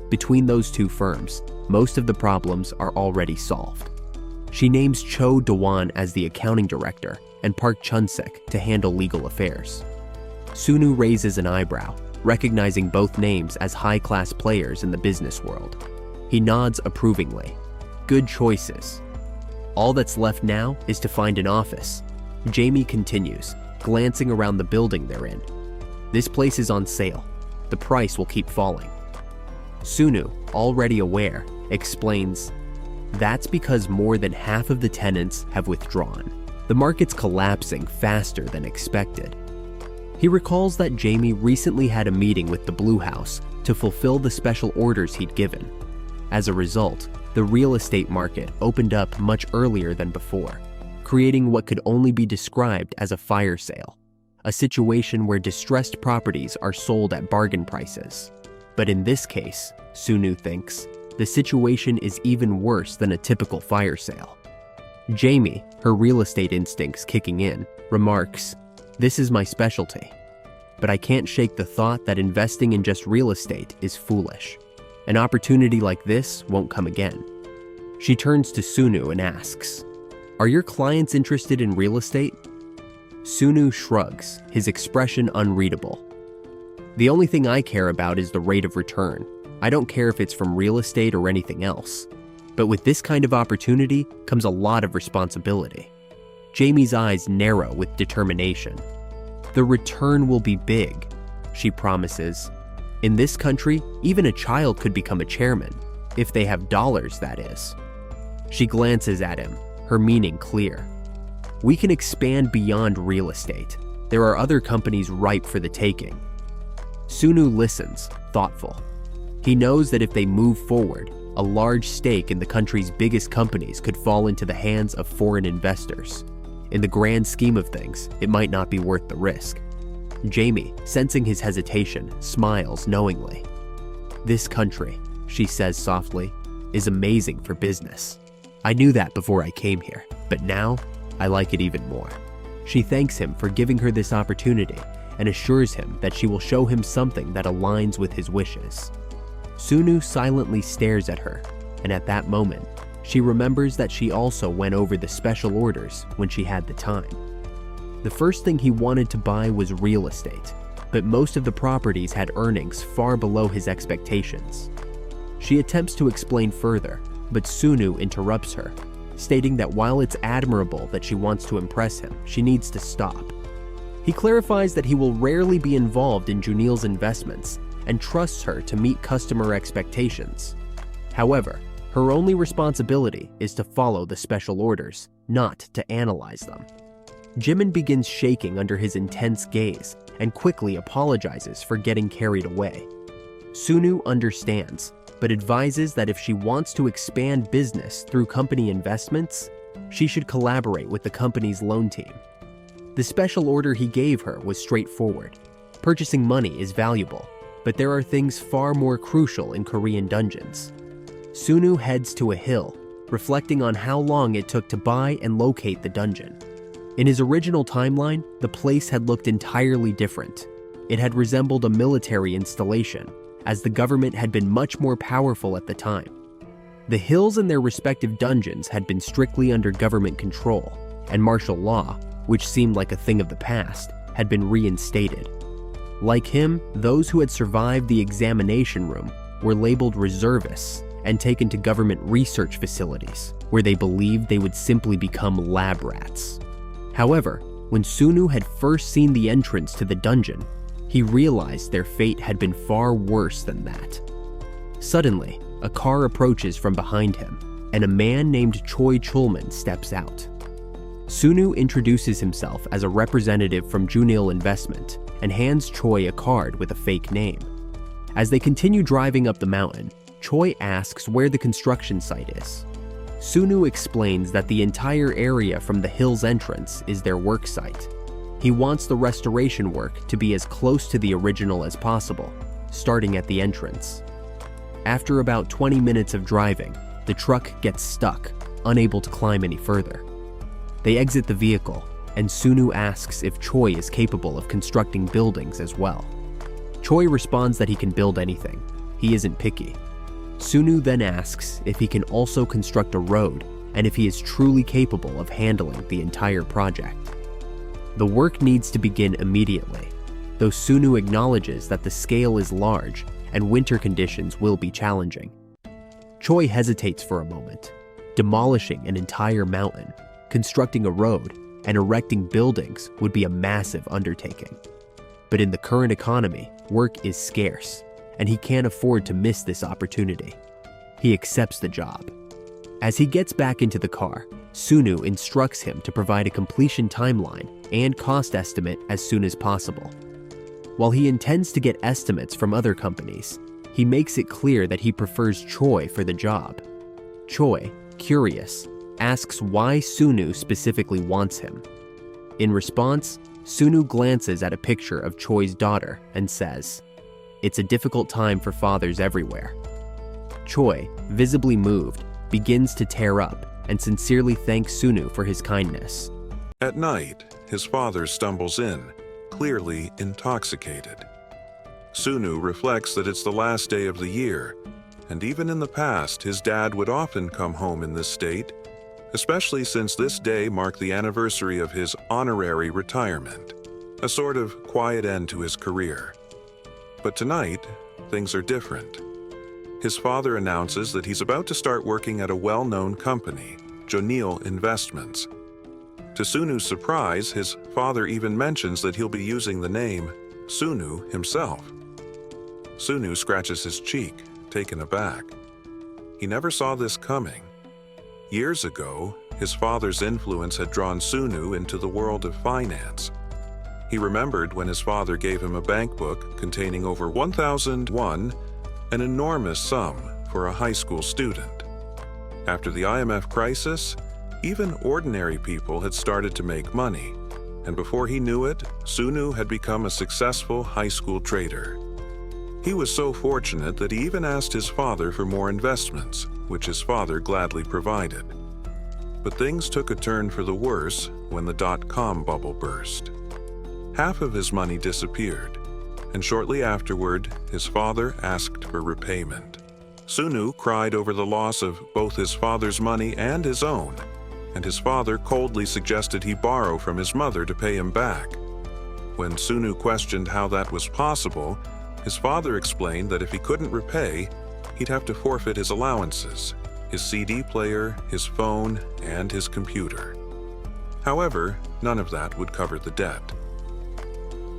A: Between those two firms, most of the problems are already solved." She names Cho Dewan as the accounting director and Park Chun-sik to handle legal affairs. Sunu raises an eyebrow, recognizing both names as high-class players in the business world. He nods approvingly. "Good choices. All that's left now is to find an office." Jamie continues, glancing around the building they're in. "This place is on sale. The price will keep falling." Sunu, already aware, explains, "That's because more than half of the tenants have withdrawn. The market's collapsing faster than expected." He recalls that Jamie recently had a meeting with the Blue House to fulfill the special orders he'd given. As a result, the real estate market opened up much earlier than before, creating what could only be described as a fire sale, a situation where distressed properties are sold at bargain prices. But in this case, Sunu thinks, the situation is even worse than a typical fire sale. Jamie, her real estate instincts kicking in, remarks, "This is my specialty. But I can't shake the thought that investing in just real estate is foolish. An opportunity like this won't come again." She turns to Sunu and asks, "Are your clients interested in real estate?" Sunu shrugs, his expression unreadable. "The only thing I care about is the rate of return. I don't care if it's from real estate or anything else. But with this kind of opportunity comes a lot of responsibility." Jamie's eyes narrow with determination. "The return will be big," she promises. "In this country, even a child could become a chairman, if they have dollars, that is." She glances at him, her meaning clear. "We can expand beyond real estate. There are other companies ripe for the taking." Sunu listens, thoughtful. He knows that if they move forward, a large stake in the country's biggest companies could fall into the hands of foreign investors. In the grand scheme of things, it might not be worth the risk. Jamie, sensing his hesitation, smiles knowingly. "This country," she says softly, "is amazing for business. I knew that before I came here, but now I like it even more." She thanks him for giving her this opportunity and assures him that she will show him something that aligns with his wishes. Sunu silently stares at her, and at that moment, she remembers that she also went over the special orders when she had the time. The first thing he wanted to buy was real estate, but most of the properties had earnings far below his expectations. She attempts to explain further, but Sunu interrupts her, stating that while it's admirable that she wants to impress him, she needs to stop. He clarifies that he will rarely be involved in Junil's investments and trusts her to meet customer expectations. However, her only responsibility is to follow the special orders, not to analyze them. Jimin begins shaking under his intense gaze and quickly apologizes for getting carried away. Sunu understands, but advises that if she wants to expand business through company investments, she should collaborate with the company's loan team. The special order he gave her was straightforward. Purchasing money is valuable, but there are things far more crucial in Korean dungeons. Sunu heads to a hill, reflecting on how long it took to buy and locate the dungeon. In his original timeline, the place had looked entirely different. It had resembled a military installation, as the government had been much more powerful at the time. The hills and their respective dungeons had been strictly under government control, and martial law, which seemed like a thing of the past, had been reinstated. Like him, those who had survived the examination room were labeled reservists and taken to government research facilities, where they believed they would simply become lab rats. However, when Sunu had first seen the entrance to the dungeon, he realized their fate had been far worse than that. Suddenly, a car approaches from behind him, and a man named Choi Chulman steps out. Sunu introduces himself as a representative from Junil Investment and hands Choi a card with a fake name. As they continue driving up the mountain, Choi asks where the construction site is. Sunu explains that the entire area from the hill's entrance is their work site. He wants the restoration work to be as close to the original as possible, starting at the entrance. After about 20 minutes of driving, the truck gets stuck, unable to climb any further. They exit the vehicle, and Sunu asks if Choi is capable of constructing buildings as well. Choi responds that he can build anything. He isn't picky. Sunu then asks if he can also construct a road and if he is truly capable of handling the entire project. The work needs to begin immediately, though Sunu acknowledges that the scale is large and winter conditions will be challenging. Choi hesitates for a moment. Demolishing an entire mountain, constructing a road, and erecting buildings would be a massive undertaking. But in the current economy, work is scarce, and he can't afford to miss this opportunity. He accepts the job. As he gets back into the car, Sunu instructs him to provide a completion timeline and cost estimate as soon as possible. While he intends to get estimates from other companies, he makes it clear that he prefers Choi for the job. Choi, curious, asks why Sunu specifically wants him. In response, Sunu glances at a picture of Choi's daughter and says, "It's a difficult time for fathers everywhere." Choi, visibly moved, begins to tear up and sincerely thanks Sunu for his kindness.
C: At night, his father stumbles in, clearly intoxicated. Sunu reflects that it's the last day of the year, and even in the past, his dad would often come home in this state, especially since this day marked the anniversary of his honorary retirement, a sort of quiet end to his career. But tonight, things are different. His father announces that he's about to start working at a well-known company, Junil Investments. To Sunu's surprise, his father even mentions that he'll be using the name Sunu himself. Sunu scratches his cheek, taken aback. He never saw this coming. Years ago, his father's influence had drawn Sunu into the world of finance. He remembered when his father gave him a bank book containing over 1,000 won, an enormous sum for a high school student. After the IMF crisis, even ordinary people had started to make money, and before he knew it, Sunu had become a successful high school trader. He was so fortunate that he even asked his father for more investments, which his father gladly provided. But things took a turn for the worse when the dot-com bubble burst. Half of his money disappeared, and shortly afterward, his father asked for repayment. Sunu cried over the loss of both his father's money and his own, and his father coldly suggested he borrow from his mother to pay him back. When Sunu questioned how that was possible, his father explained that if he couldn't repay, he'd have to forfeit his allowances, his CD player, his phone, and his computer. However, none of that would cover the debt.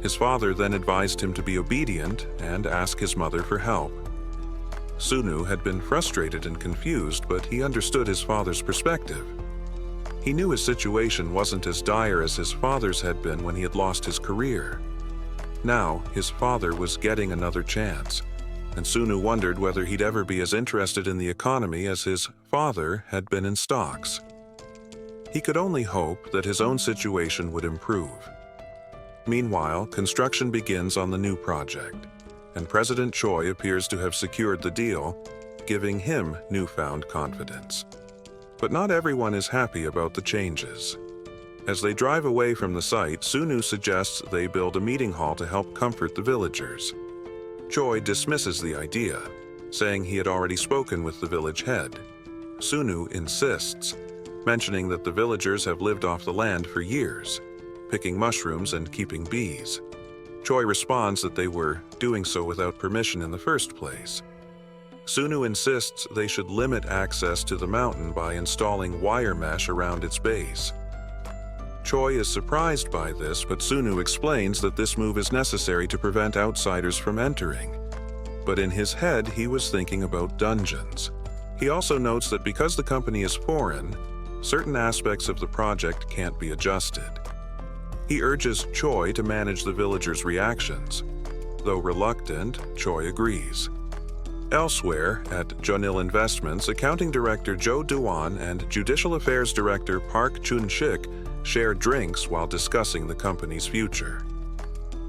C: His father then advised him to be obedient and ask his mother for help. Sunu had been frustrated and confused, but he understood his father's perspective. He knew his situation wasn't as dire as his father's had been when he had lost his career. Now, his father was getting another chance, and Sunu wondered whether he'd ever be as interested in the economy as his father had been in stocks. He could only hope that his own situation would improve. Meanwhile, construction begins on the new project, and President Choi appears to have secured the deal, giving him newfound confidence. But not everyone is happy about the changes. As they drive away from the site, Sunu suggests they build a meeting hall to help comfort the villagers. Choi dismisses the idea, saying he had already spoken with the village head. Sunu insists, mentioning that the villagers have lived off the land for years, picking mushrooms and keeping bees. Choi responds that they were doing so without permission in the first place. Sunu insists they should limit access to the mountain by installing wire mesh around its base. Choi is surprised by this, but Sunu explains that this move is necessary to prevent outsiders from entering. But in his head, he was thinking about dungeons. He also notes that because the company is foreign, certain aspects of the project can't be adjusted. He urges Choi to manage the villagers' reactions. Though reluctant, Choi agrees. Elsewhere, at Jonil Investments, Accounting Director Jo Duan and Judicial Affairs Director Park Chun-sik share drinks while discussing the company's future.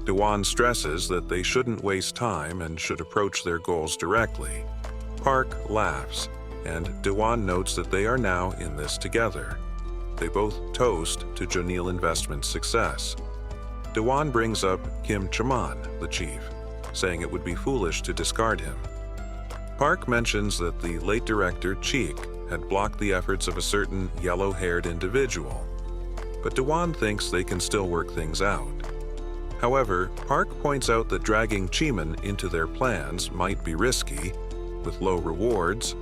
C: Duan stresses that they shouldn't waste time and should approach their goals directly. Park laughs, and Duan notes that they are now in this together. They both toast to Jonil Investments' success. Duan brings up Kim Chaman, the chief, saying it would be foolish to discard him. Park mentions that the late director, Cheek, had blocked the efforts of a certain yellow-haired individual, but Duan thinks they can still work things out. However, Park points out that dragging Cheeman into their plans might be risky, with low rewards.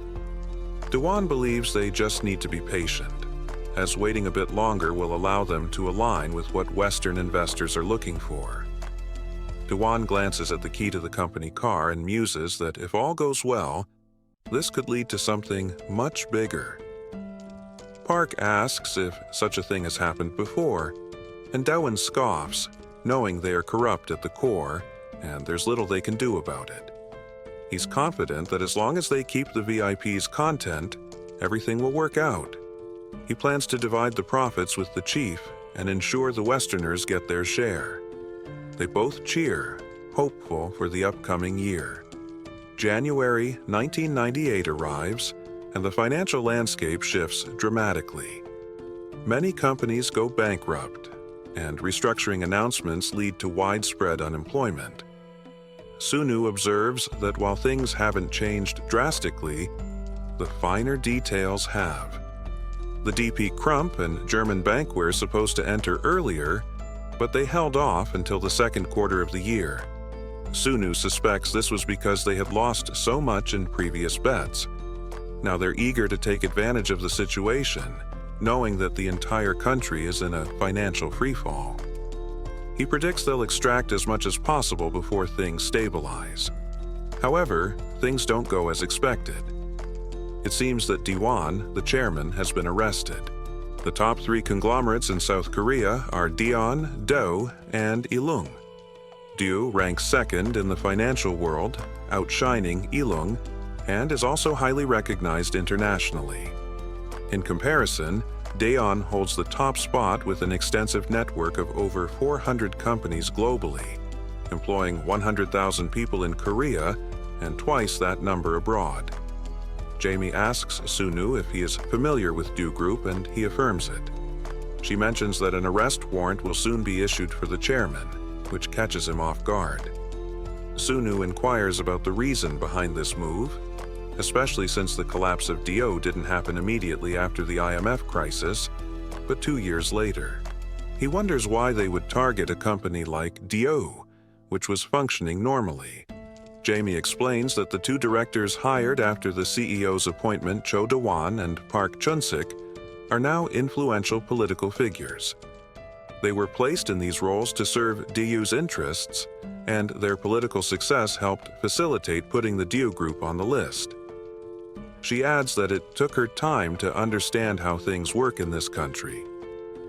C: Duan believes they just need to be patient, as waiting a bit longer will allow them to align with what Western investors are looking for. Duan glances at the key to the company car and muses that if all goes well, this could lead to something much bigger. Park asks if such a thing has happened before, and Dowan scoffs, knowing they are corrupt at the core, and there's little they can do about it. He's confident that as long as they keep the VIP's content, everything will work out. He plans to divide the profits with the chief and ensure the Westerners get their share. They both cheer, hopeful for the upcoming year. January 1998 arrives, and the financial landscape shifts dramatically. Many companies go bankrupt, and restructuring announcements lead to widespread unemployment. Sunu observes that while things haven't changed drastically, the finer details have. The DP Crump and German Bank were supposed to enter earlier, but they held off until the second quarter of the year. Sunu suspects this was because they had lost so much in previous bets. Now they're eager to take advantage of the situation, knowing that the entire country is in a financial freefall. He predicts they'll extract as much as possible before things stabilize. However, things don't go as expected. It seems that Diwan, the chairman, has been arrested. The top three conglomerates in South Korea are Dion, Do, and Ilung. Do ranks second in the financial world, outshining Ilung, and is also highly recognized internationally. In comparison, Daeon holds the top spot with an extensive network of over 400 companies globally, employing 100,000 people in Korea and twice that number abroad. Jamie asks Sunu if he is familiar with Do Group, and he affirms it. She mentions that an arrest warrant will soon be issued for the chairman, which catches him off guard. Sunu inquires about the reason behind this move, especially since the collapse of DO didn't happen immediately after the IMF crisis, but 2 years later. He wonders why they would target a company like DO, which was functioning normally. Jamie explains that the two directors hired after the CEO's appointment, Cho Do-won and Park Chun-sik, are now influential political figures. They were placed in these roles to serve DU's interests, and their political success helped facilitate putting the DU group on the list. She adds that it took her time to understand how things work in this country,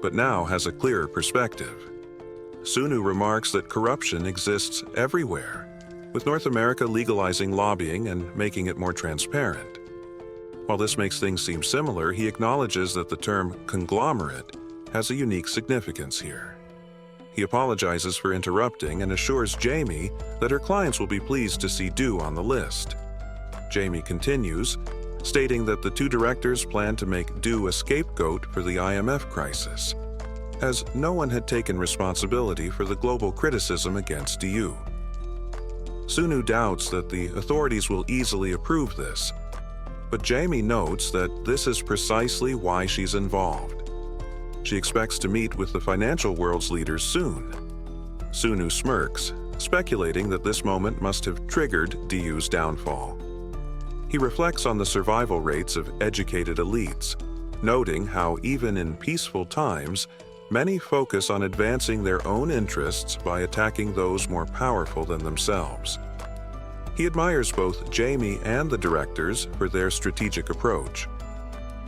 C: but now has a clearer perspective. Sunu remarks that corruption exists everywhere, with North America legalizing lobbying and making it more transparent. While this makes things seem similar, he acknowledges that the term conglomerate has a unique significance here. He apologizes for interrupting and assures Jamie that her clients will be pleased to see Do on the list. Jamie continues, stating that the two directors plan to make Do a scapegoat for the IMF crisis, as no one had taken responsibility for the global criticism against DU. Sunu doubts that the authorities will easily approve this, but Jamie notes that this is precisely why she's involved. She expects to meet with the financial world's leaders soon. Sunu smirks, speculating that this moment must have triggered DU's downfall. He reflects on the survival rates of educated elites, noting how even in peaceful times, many focus on advancing their own interests by attacking those more powerful than themselves. He admires both Jamie and the directors for their strategic approach.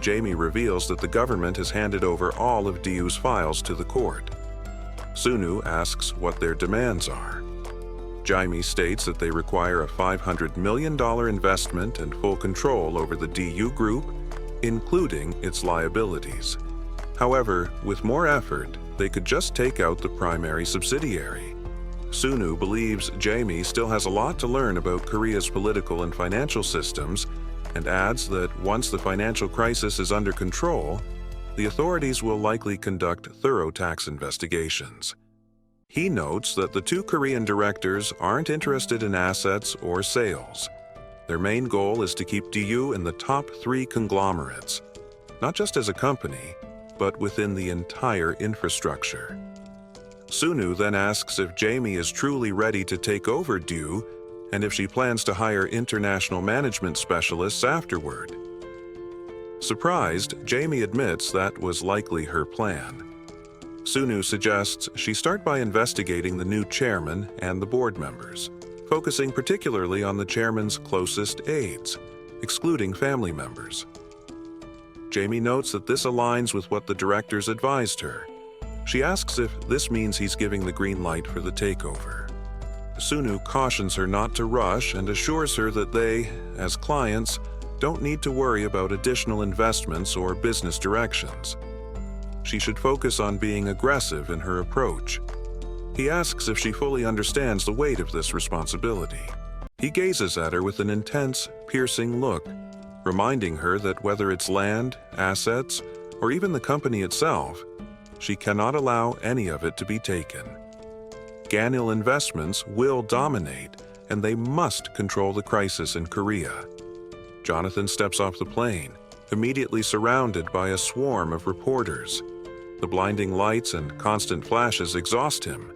C: Jamie reveals that the government has handed over all of DU's files to the court. Sunu asks what their demands are. Jamie states that they require a $500 million investment and full control over the DU group, including its liabilities. However, with more effort, they could just take out the primary subsidiary. Sunu believes Jamie still has a lot to learn about Korea's political and financial systems, and adds that once the financial crisis is under control, the authorities will likely conduct thorough tax investigations. He notes that the two Korean directors aren't interested in assets or sales. Their main goal is to keep DU in the top 3 conglomerates, not just as a company, but within the entire infrastructure. Sunu then asks if Jamie is truly ready to take over DU and if she plans to hire international management specialists afterward. Surprised, Jamie admits that was likely her plan. Sunu suggests she start by investigating the new chairman and the board members, focusing particularly on the chairman's closest aides, excluding family members. Jamie notes that this aligns with what the directors advised her. She asks if this means he's giving the green light for the takeover. Sunu cautions her not to rush and assures her that they, as clients, don't need to worry about additional investments or business directions. She should focus on being aggressive in her approach. He asks if she fully understands the weight of this responsibility. He gazes at her with an intense, piercing look, reminding her that whether it's land, assets, or even the company itself, she cannot allow any of it to be taken. Ganil Investments will dominate, and they must control the crisis in Korea. Jonathan steps off the plane, immediately surrounded by a swarm of reporters. The blinding lights and constant flashes exhaust him.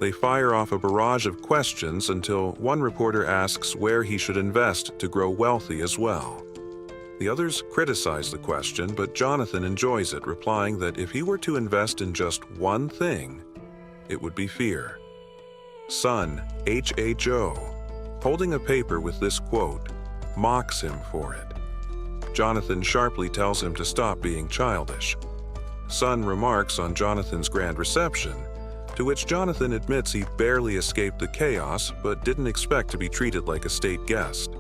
C: They fire off a barrage of questions until one reporter asks where he should invest to grow wealthy as well. The others criticize the question, but Jonathan enjoys it, replying that if he were to invest in just one thing, it would be fear. Son, H.H.O., holding a paper with this quote, mocks him for it. Jonathan sharply tells him to stop being childish. Son remarks on Jonathan's grand reception, to which Jonathan admits he barely escaped the chaos but didn't expect to be treated like a state guest.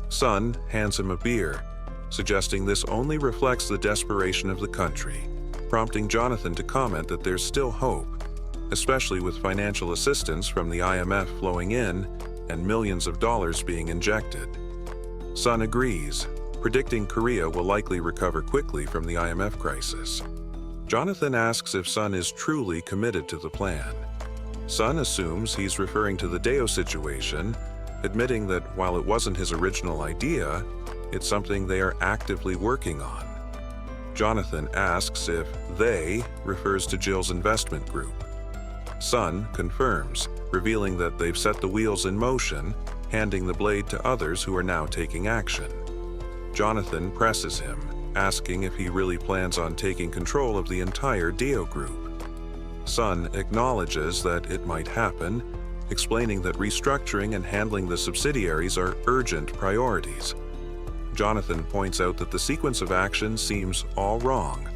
C: Son hands him a beer, suggesting this only reflects the desperation of the country, prompting Jonathan to comment that there's still hope, especially with financial assistance from the IMF flowing in and millions of dollars being injected. Son agrees, predicting Korea will likely recover quickly from the IMF crisis. Jonathan asks if Son is truly committed to the plan. Son assumes he's referring to the Deo situation, admitting that while it wasn't his original idea, it's something they are actively working on. Jonathan asks if they refers to Jill's investment group. Son confirms, revealing that they've set the wheels in motion, handing the blade to others who are now taking action. Jonathan presses him, asking if he really plans on taking control of the entire Deo group. Son acknowledges that it might happen, explaining that restructuring and handling the subsidiaries are urgent priorities. Jonathan points out that the sequence of action seems all wrong,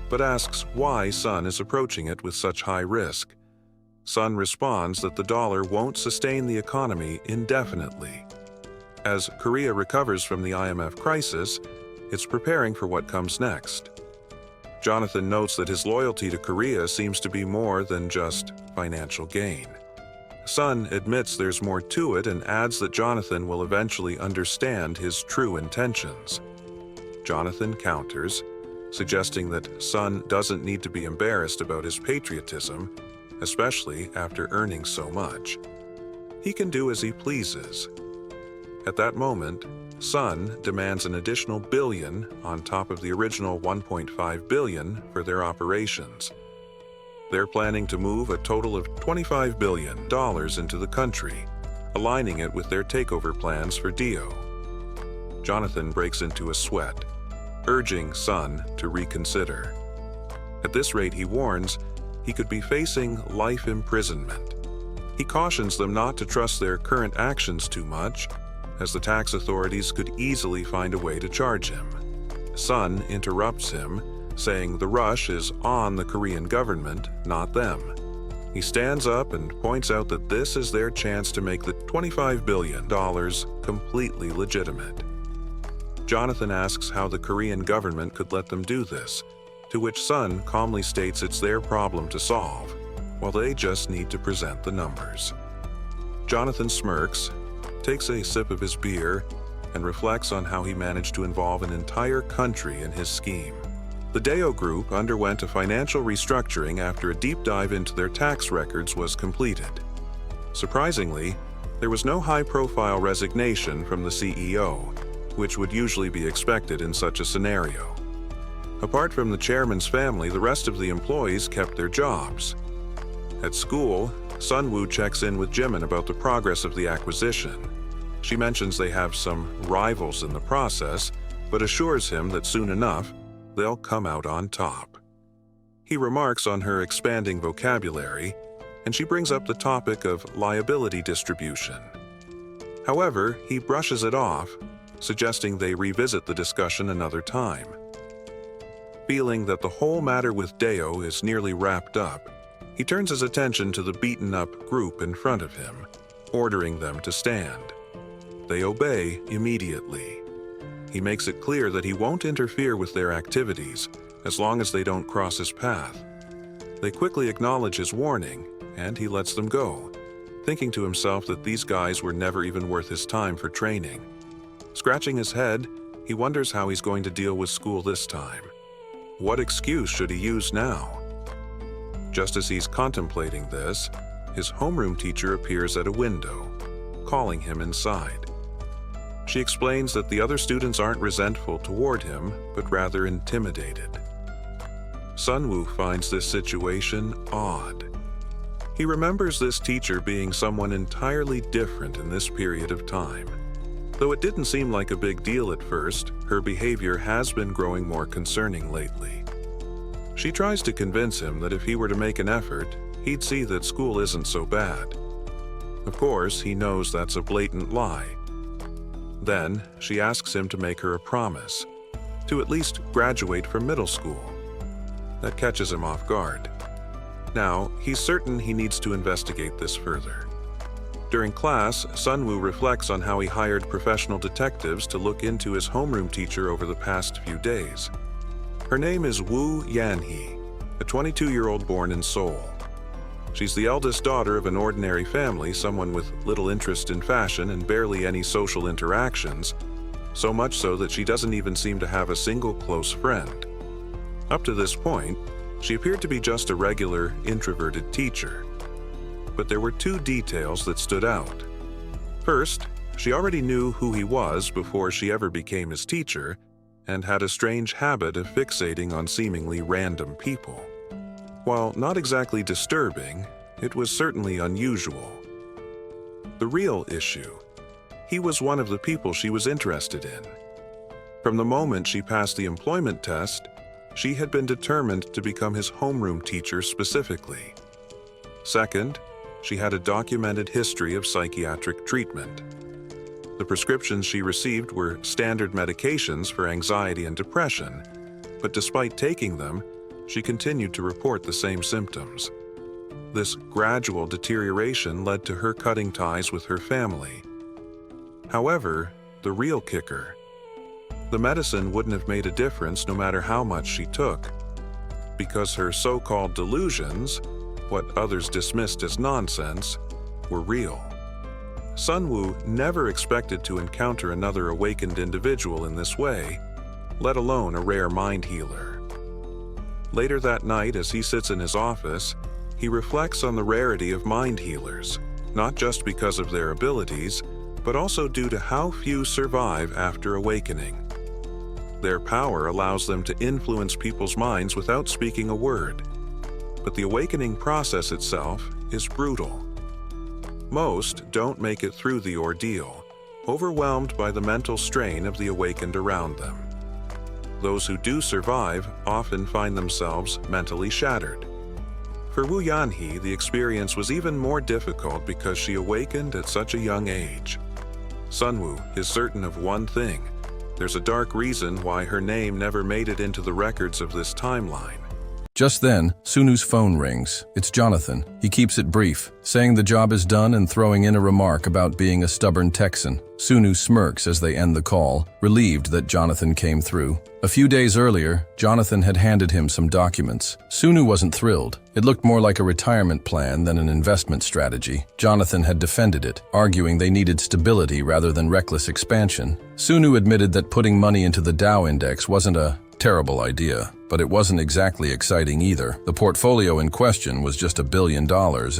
C: but asks why Son is approaching it with such high risk. Sun responds that the dollar won't sustain the economy indefinitely. As Korea recovers from the IMF crisis, it's preparing for what comes next. Jonathan notes that his loyalty to Korea seems to be more than just financial gain. Sun admits there's more to it and adds that Jonathan will eventually understand his true intentions. Jonathan counters, suggesting that Sun doesn't need to be embarrassed about his patriotism, especially after earning so much. He can do as he pleases. At that moment, Sun demands an additional billion on top of the original $1.5 billion for their operations. They're planning to move a total of $25 billion into the country, aligning it with their takeover plans for Dio. Jonathan breaks into a sweat, urging Sun to reconsider. At this rate, he warns, he could be facing life imprisonment. He cautions them not to trust their current actions too much, as the tax authorities could easily find a way to charge him. Sun interrupts him, saying the rush is on the Korean government, not them. He stands up and points out that this is their chance to make the $25 billion completely legitimate. Jonathan asks how the Korean government could let them do this, to which Sun calmly states it's their problem to solve, while they just need to present the numbers. Jonathan smirks, takes a sip of his beer, and reflects on how he managed to involve an entire country in his scheme. The Deo Group underwent a financial restructuring after a deep dive into their tax records was completed. Surprisingly, there was no high-profile resignation from the CEO, which would usually be expected in such a scenario. Apart from the chairman's family, the rest of the employees kept their jobs. At school, Sunwoo checks in with Jimin about the progress of the acquisition. She mentions they have some rivals in the process, but assures him that soon enough, they'll come out on top. He remarks on her expanding vocabulary, and she brings up the topic of liability distribution. However, he brushes it off, suggesting they revisit the discussion another time. Feeling that the whole matter with Deo is nearly wrapped up, he turns his attention to the beaten-up group in front of him, ordering them to stand. They obey immediately. He makes it clear that he won't interfere with their activities as long as they don't cross his path. They quickly acknowledge his warning, and he lets them go, thinking to himself that these guys were never even worth his time for training. Scratching his head, he wonders how he's going to deal with school this time. What excuse should he use now? Just as he's contemplating this, his homeroom teacher appears at a window, calling him inside. She explains that the other students aren't resentful toward him, but rather intimidated. Sunwoo finds this situation odd. He remembers this teacher being someone entirely different in this period of time. Though it didn't seem like a big deal at first, her behavior has been growing more concerning lately. She tries to convince him that if he were to make an effort, he'd see that school isn't so bad. Of course, he knows that's a blatant lie. Then, she asks him to make her a promise, to at least graduate from middle school. That catches him off guard. Now, he's certain he needs to investigate this further. During class, Sunwoo reflects on how he hired professional detectives to look into his homeroom teacher over the past few days. Her name is Woo Yanhee, a 22-year-old born in Seoul. She's the eldest daughter of an ordinary family, someone with little interest in fashion and barely any social interactions, so much so that she doesn't even seem to have a single close friend. Up to this point, she appeared to be just a regular, introverted teacher. But there were two details that stood out. First, she already knew who he was before she ever became his teacher, and had a strange habit of fixating on seemingly random people. While not exactly disturbing, it was certainly unusual. The real issue: he was one of the people she was interested in. From the moment she passed the employment test, she had been determined to become his homeroom teacher specifically. Second, she had a documented history of psychiatric treatment. The prescriptions she received were standard medications for anxiety and depression, but despite taking them, she continued to report the same symptoms. this gradual deterioration led to her cutting ties with her family. However, the real kicker: the medicine wouldn't have made a difference no matter how much she took, because her so-called delusions, what others dismissed as nonsense, were real. Sunwoo never expected to encounter another awakened individual in this way, let alone a rare mind healer. Later that night, as he sits in his office, he reflects on the rarity of mind healers, not just because of their abilities, but also due to how few survive after awakening. Their power allows them to influence people's minds without speaking a word, but the awakening process itself is brutal. Most don't make it through the ordeal, overwhelmed by the mental strain of the awakened around them. Those who do survive often find themselves mentally shattered. For Wu Yanhee, the experience was even more difficult because she awakened at such a young age. Sunwoo is certain of one thing: there's a dark reason why her name never made it into the records of this timeline.
B: Just then, Sunwoo's phone rings. It's Jonathan. He keeps it brief, saying the job is done and throwing in a remark about being a stubborn Texan. Sunwoo smirks as they end the call, relieved that Jonathan came through. A few days earlier, Jonathan had handed him some documents. Sunwoo wasn't thrilled. It looked more like a retirement plan than an investment strategy. Jonathan had defended it, arguing they needed stability rather than reckless expansion. Sunwoo admitted that putting money into the Dow index wasn't a terrible idea, but it wasn't exactly exciting either. The portfolio in question was just $1 billion,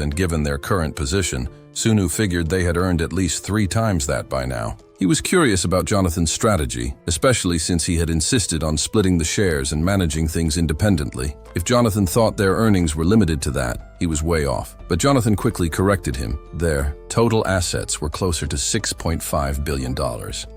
B: and given their current position, Sunwoo figured they had earned at least 3 times that by now. He was curious about Jonathan's strategy, especially since he had insisted on splitting the shares and managing things independently. If Jonathan thought their earnings were limited to that, he was way off. But Jonathan quickly corrected him. Their total assets were closer to $6.5 billion.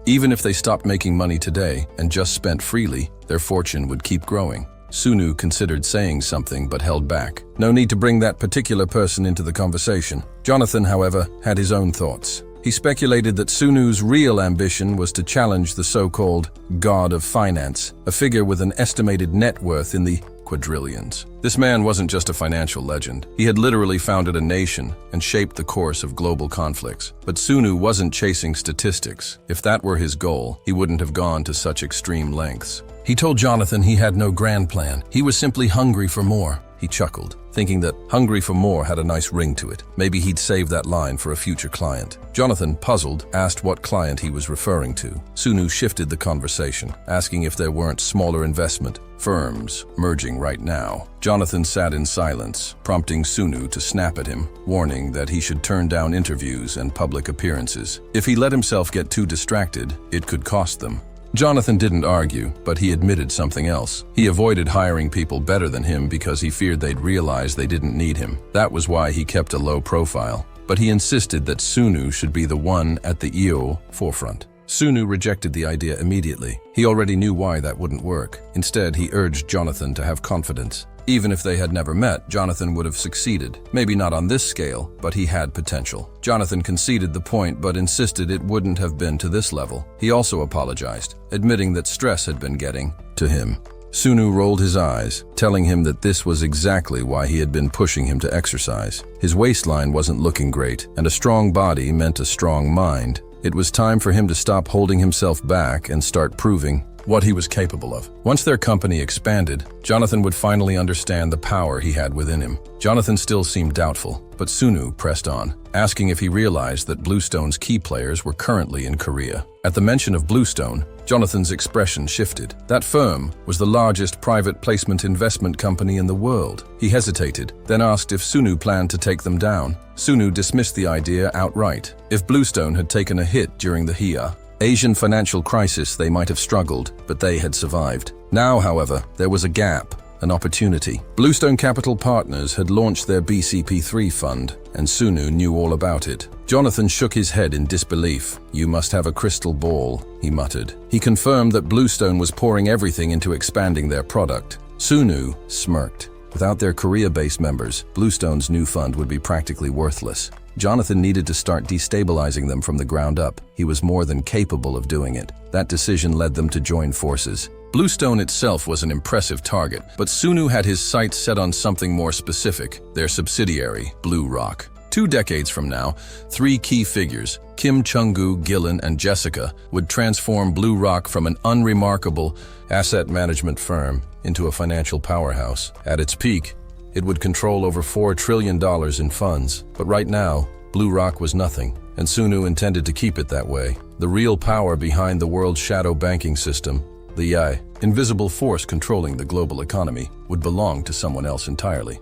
B: Even if they stopped making money today and just spent freely, their fortune would keep growing. Sunwoo considered saying something but held back. No need to bring that particular person into the conversation. Jonathan, however, had his own thoughts. He speculated that Sunwoo's real ambition was to challenge the so-called God of Finance, a figure with an estimated net worth in the quadrillions. This man wasn't just a financial legend. He had literally founded a nation and shaped the course of global conflicts. But Sunwoo wasn't chasing statistics. If that were his goal, he wouldn't have gone to such extreme lengths. He told Jonathan he had no grand plan. He was simply hungry for more. He chuckled, thinking that hungry for more had a nice ring to it. Maybe he'd save that line for a future client. Jonathan, puzzled, asked what client he was referring to. Sunwoo shifted the conversation, asking if there weren't smaller investment firms merging right now. Jonathan sat in silence, prompting Sunwoo to snap at him, warning that he should turn down interviews and public appearances. If he let himself get too distracted, it could cost them. Jonathan didn't argue, but he admitted something else. He avoided hiring people better than him because he feared they'd realize they didn't need him. That was why he kept a low profile. But he insisted that Sunwoo should be the one at the EO forefront. Sunwoo rejected the idea immediately. He already knew why that wouldn't work. Instead, he urged Jonathan to have confidence. Even if they had never met, Jonathan would have succeeded. Maybe not on this scale, but he had potential. Jonathan conceded the point but insisted it wouldn't have been to this level. He also apologized, admitting that stress had been getting to him. Sunwoo rolled his eyes, telling him that this was exactly why he had been pushing him to exercise. His waistline wasn't looking great, and a strong body meant a strong mind. It was time for him to stop holding himself back and start proving what he was capable of. Once their company expanded, Jonathan would finally understand the power he had within him. Jonathan still seemed doubtful, but Sunwoo pressed on, asking if he realized that Bluestone's key players were currently in Korea. At the mention of Bluestone, Jonathan's expression shifted. That firm was the largest private placement investment company in the world. He hesitated, then asked if Sunwoo planned to take them down. Sunwoo dismissed the idea outright. If Bluestone had taken a hit during the Asian financial crisis, they might have struggled, but they had survived. Now, however, there was a gap, an opportunity. Bluestone Capital Partners had launched their BCP3 fund, and Sunwoo knew all about it. Jonathan shook his head in disbelief. "You must have a crystal ball," he muttered. He confirmed that Bluestone was pouring everything into expanding their product. Sunwoo smirked. Without their Korea-based members, Bluestone's new fund would be practically worthless. Jonathan needed to start destabilizing them from the ground up. He was more than capable of doing it. That decision led them to join forces. Bluestone itself was an impressive target, but Sunu had his sights set on something more specific, their subsidiary, Blue Rock. 2 decades from now, 3 key figures, Kim Chung-gu, Gillen, and Jessica, would transform Blue Rock from an unremarkable asset management firm into a financial powerhouse. At its peak, it would control over $4 trillion in funds. But right now, Blue Rock was nothing, and Sunu intended to keep it that way. The real power behind the world's shadow banking system, the invisible force controlling the global economy, would belong to someone else entirely.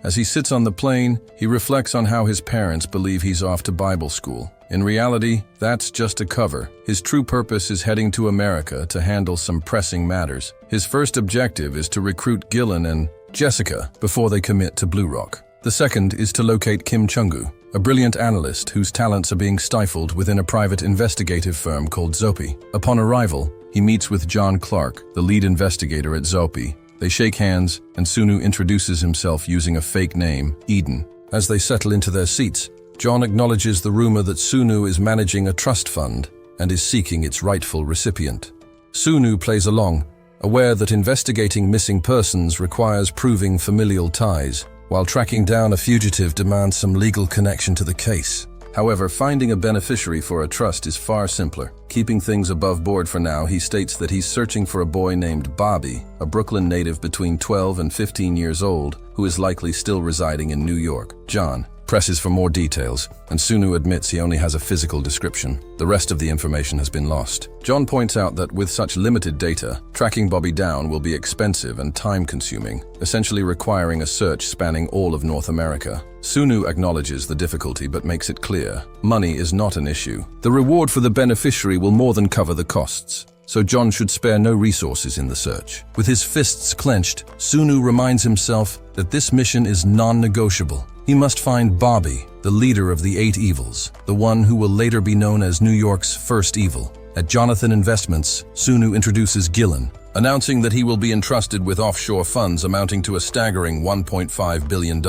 B: As he sits on the plane, he reflects on how his parents believe he's off to Bible school. In reality, that's just a cover. His true purpose is heading to America to handle some pressing matters. His first objective is to recruit Gillen and Jessica before they commit to Blue Rock. The second is to locate Kim Chung-gu, a brilliant analyst whose talents are being stifled within a private investigative firm called Zopi. Upon arrival, he meets with John Clark, the lead investigator at Zopi. They shake hands, and Sunu introduces himself using a fake name, Eden. As they settle into their seats, John acknowledges the rumor that Sunu is managing a trust fund and is seeking its rightful recipient. Sunu plays along, aware that investigating missing persons requires proving familial ties, while tracking down a fugitive demands some legal connection to the case. However, finding a beneficiary for a trust is far simpler. Keeping things above board for now, he states that he's searching for a boy named Bobby, a Brooklyn native between 12 and 15 years old, who is likely still residing in New York. John presses for more details, and Sunu admits he only has a physical description. The rest of the information has been lost. John points out that with such limited data, tracking Bobby down will be expensive and time-consuming, essentially requiring a search spanning all of North America. Sunu acknowledges the difficulty but makes it clear, money is not an issue. The reward for the beneficiary will more than cover the costs, so John should spare no resources in the search. With his fists clenched, Sunu reminds himself that this mission is non-negotiable. He must find Bobby, the leader of the 8 evils, the one who will later be known as New York's first evil. At Jonathan Investments, Sunu introduces Gillen, announcing that he will be entrusted with offshore funds amounting to a staggering $1.5 billion.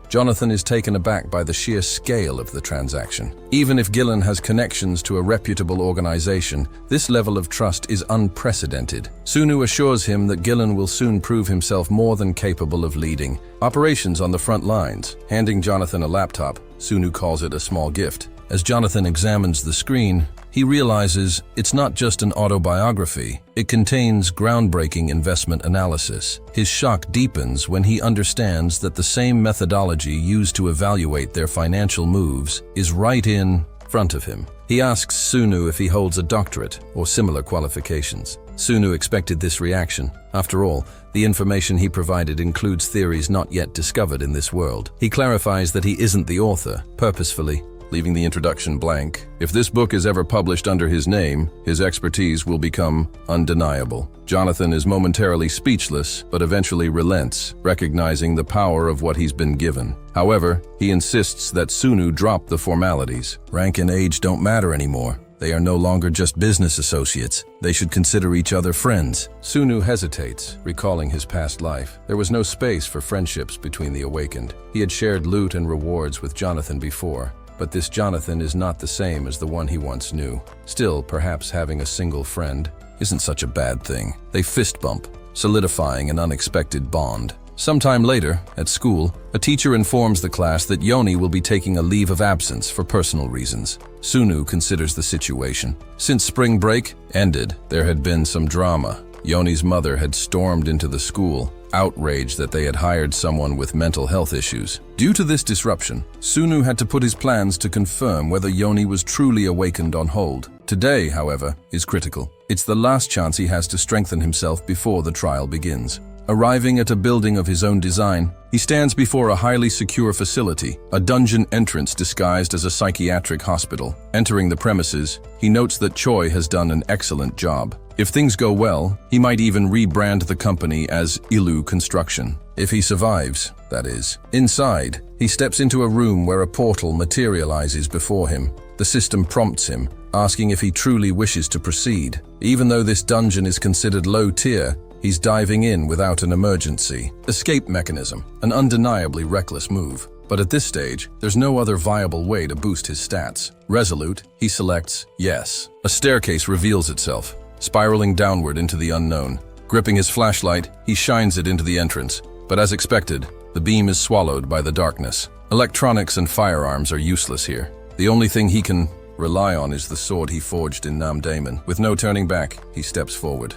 B: Jonathan is taken aback by the sheer scale of the transaction. Even if Gillen has connections to a reputable organization, this level of trust is unprecedented. Sunu assures him that Gillen will soon prove himself more than capable of leading operations on the front lines. Handing Jonathan a laptop, Sunu calls it a small gift. As Jonathan examines the screen, he realizes it's not just an autobiography. It contains groundbreaking investment analysis. His shock deepens when he understands that the same methodology used to evaluate their financial moves is right in front of him. He asks Sunu if he holds a doctorate or similar qualifications. Sunu expected this reaction. After all, the information he provided includes theories not yet discovered in this world. He clarifies that he isn't the author, purposefully leaving the introduction blank. If this book is ever published under his name, his expertise will become undeniable. Jonathan is momentarily speechless, but eventually relents, recognizing the power of what he's been given. However, he insists that Sunu drop the formalities. Rank and age don't matter anymore. They are no longer just business associates. They should consider each other friends. Sunu hesitates, recalling his past life. There was no space for friendships between the awakened. He had shared loot and rewards with Jonathan before, but this Jonathan is not the same as the one he once knew. Still, perhaps having a single friend isn't such a bad thing. They fist bump, solidifying an unexpected bond. Sometime later, at school, a teacher informs the class that Yoni will be taking a leave of absence for personal reasons. Sunu considers the situation. Since spring break ended, there had been some drama. Yoni's mother had stormed into the school, outraged that they had hired someone with mental health issues. Due to this disruption, Sunu had to put his plans to confirm whether Yoni was truly awakened on hold. Today, however, is critical. It's the last chance he has to strengthen himself before the trial begins. Arriving at a building of his own design, he stands before a highly secure facility, a dungeon entrance disguised as a psychiatric hospital. Entering the premises, he notes that Choi has done an excellent job. If things go well, he might even rebrand the company as Ilu Construction. If he survives, that is. Inside, he steps into a room where a portal materializes before him. The system prompts him, asking if he truly wishes to proceed. Even though this dungeon is considered low tier, he's diving in without an emergency escape mechanism, an undeniably reckless move. But at this stage, there's no other viable way to boost his stats. Resolute, he selects yes. A staircase reveals itself. spiraling downward into the unknown. Gripping his flashlight, he shines it into the entrance, but as expected, the beam is swallowed by the darkness. Electronics and firearms are useless here. The only thing he can rely on is the sword he forged in Nam Daemon. With no turning back, he steps forward.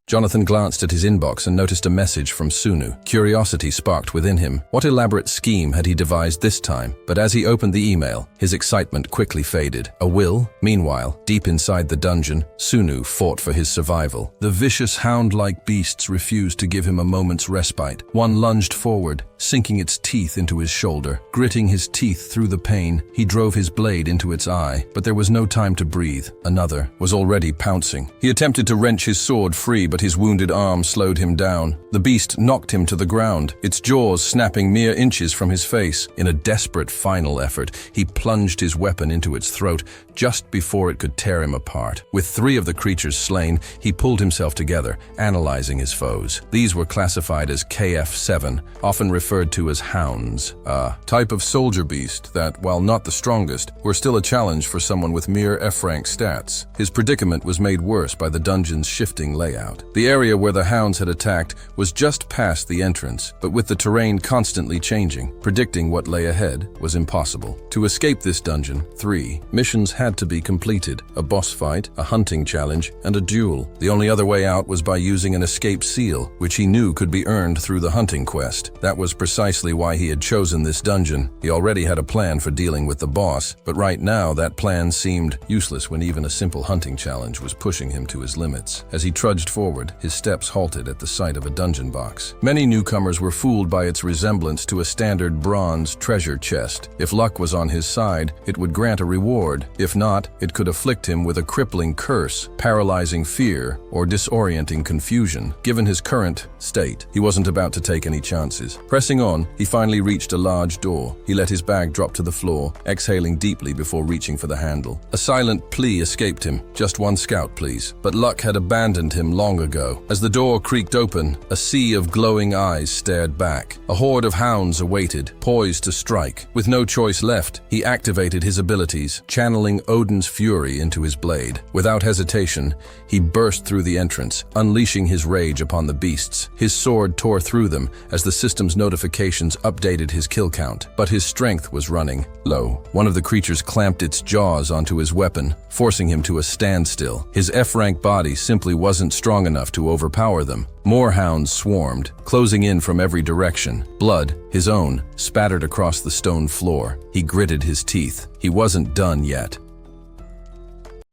B: Jonathan glanced at his inbox and noticed a message from Sunu. Curiosity sparked within him. What elaborate scheme had he devised this time? But as he opened the email, his excitement quickly faded. A will? Meanwhile, deep inside the dungeon, Sunu fought for his survival. The vicious hound-like beasts refused to give him a moment's respite. One lunged forward, sinking its teeth into his shoulder. Gritting his teeth through the pain, he drove his blade into its eye, but there was no time to breathe. Another was already pouncing. He attempted to wrench his sword free, but his wounded arm slowed him down. The beast knocked him to the ground, its jaws snapping mere inches from his face. In a desperate final effort, he plunged his weapon into its throat just before it could tear him apart. With 3 of the creatures slain, he pulled himself together, analyzing his foes. These were classified as KF7, often referred to as hounds, a type of soldier beast that, while not the strongest, were still a challenge for someone with mere F-rank stats. His predicament was made worse by the dungeon's shifting layout. The area where the hounds had attacked was just past the entrance, but with the terrain constantly changing, predicting what lay ahead was impossible. To escape this dungeon, 3 missions had to be completed: a boss fight, a hunting challenge, and a duel. The only other way out was by using an escape seal, which he knew could be earned through the hunting quest. That was precisely why he had chosen this dungeon. He already had a plan for dealing with the boss, but right now that plan seemed useless when even a simple hunting challenge was pushing him to his limits. As he trudged forward, his steps halted at the sight of a dungeon box. Many newcomers were fooled by its resemblance to a standard bronze treasure chest. If luck was on his side, it would grant a reward. If not, it could afflict him with a crippling curse, paralyzing fear, or disorienting confusion. Given his current state, he wasn't about to take any chances. Pressing on, he finally reached a large door. He let his bag drop to the floor, exhaling deeply before reaching for the handle. A silent plea escaped him. "Just one scout, please." But luck had abandoned him long ago. As the door creaked open, a sea of glowing eyes stared back. A horde of hounds awaited, poised to strike. With no choice left, he activated his abilities, channeling Odin's fury into his blade. Without hesitation, he burst through the entrance, unleashing his rage upon the beasts. His sword tore through them as the system's notifications updated his kill count, but his strength was running low. One of the creatures clamped its jaws onto his weapon, forcing him to a standstill. His F-rank body simply wasn't strong enough to overpower them. More hounds swarmed, closing in from every direction. Blood, his own, spattered across the stone floor. He gritted his teeth. He wasn't done yet.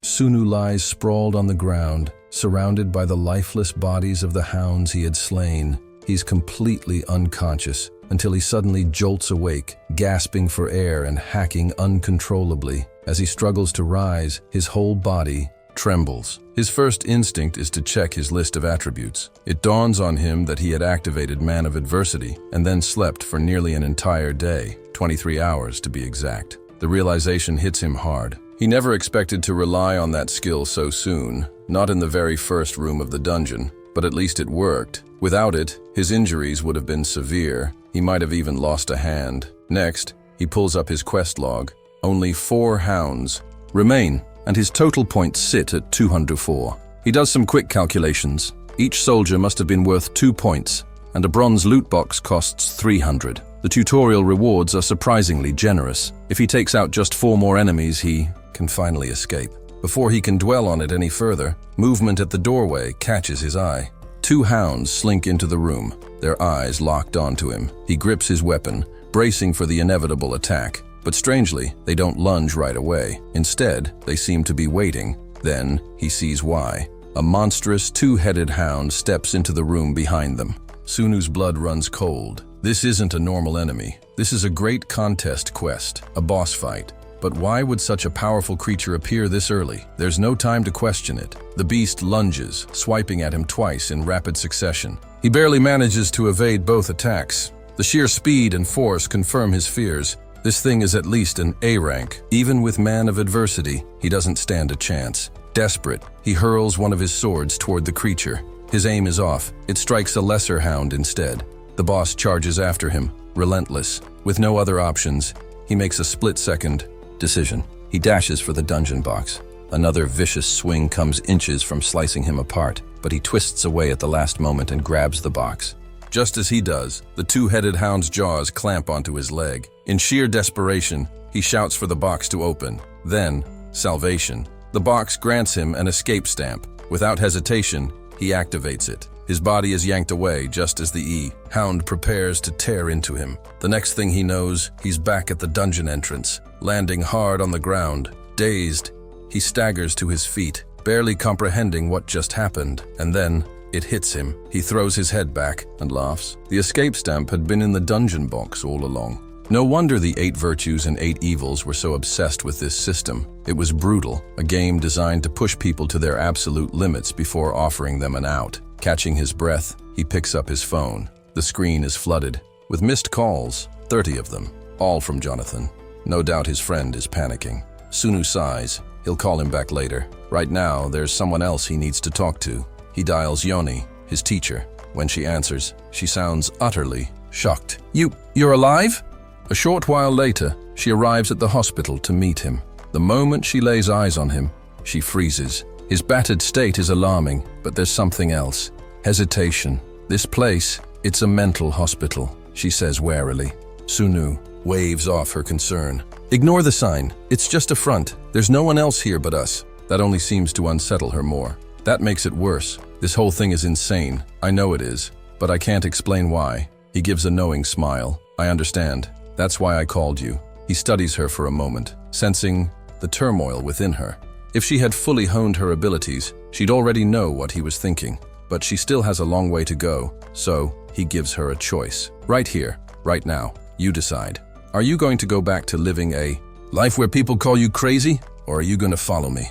B: Sunu lies sprawled on the ground, surrounded by the lifeless bodies of the hounds he had slain. He's completely unconscious until he suddenly jolts awake, gasping for air and hacking uncontrollably. As he struggles to rise, his whole body trembles. His first instinct is to check his list of attributes. It dawns on him that he had activated Man of Adversity and then slept for nearly an entire day, 23 hours to be exact. The realization hits him hard. He never expected to rely on that skill so soon, not in the very first room of the dungeon, but at least it worked. Without it, his injuries would have been severe. He might have even lost a hand. Next, he pulls up his quest log. Only 4 hounds remain, and his total points sit at 204. He does some quick calculations. Each soldier must have been worth 2 points, and a bronze loot box costs 300. The tutorial rewards are surprisingly generous. If he takes out just 4 more enemies, he can finally escape. Before he can dwell on it any further, movement at the doorway catches his eye. 2 hounds slink into the room, their eyes locked onto him. He grips his weapon, bracing for the inevitable attack. But strangely, they don't lunge right away. Instead, they seem to be waiting. Then, he sees why. A monstrous 2-headed hound steps into the room behind them. Sunu's blood runs cold. This isn't a normal enemy. This is a great contest quest, a boss fight. But why would such a powerful creature appear this early? There's no time to question it. The beast lunges, swiping at him twice in rapid succession. He barely manages to evade both attacks. The sheer speed and force confirm his fears. This thing is at least an A rank. Even with Man of Adversity, he doesn't stand a chance. Desperate, he hurls one of his swords toward the creature. His aim is off. It strikes a lesser hound instead. The boss charges after him, relentless. With no other options, he makes a split-second decision. He dashes for the dungeon box. Another vicious swing comes inches from slicing him apart, but he twists away at the last moment and grabs the box. Just as he does, the two-headed hound's jaws clamp onto his leg. In sheer desperation, he shouts for the box to open. Then, salvation. The box grants him an escape stamp. Without hesitation, he activates it. His body is yanked away just as the hound prepares to tear into him. The next thing he knows, he's back at the dungeon entrance, landing hard on the ground. Dazed, he staggers to his feet, barely comprehending what just happened, and then it hits him. He throws his head back and laughs. The escape stamp had been in the dungeon box all along. No wonder the 8 virtues and 8 evils were so obsessed with this system. It was brutal, a game designed to push people to their absolute limits before offering them an out. Catching his breath, he picks up his phone. The screen is flooded with missed calls, 30 of them, all from Jonathan. No doubt his friend is panicking. Sunu sighs. He'll call him back later. Right now, there's someone else he needs to talk to. He dials Yoni, his teacher. When she answers, she sounds utterly shocked. You're alive? A short while later, she arrives at the hospital to meet him. The moment she lays eyes on him, she freezes. His battered state is alarming, but there's something else. Hesitation. This place, it's a mental hospital, she says warily. Sunu waves off her concern. Ignore the sign. It's just a front. There's no one else here but us. That only seems to unsettle her more. That makes it worse. This whole thing is insane. I know it is, but I can't explain why. He gives a knowing smile. I understand. That's why I called you. He studies her for a moment, sensing the turmoil within her. If she had fully honed her abilities, she'd already know what he was thinking. But she still has a long way to go, so he gives her a choice. Right here, right now, you decide. Are you going to go back to living a life where people call you crazy, or are you going to follow me?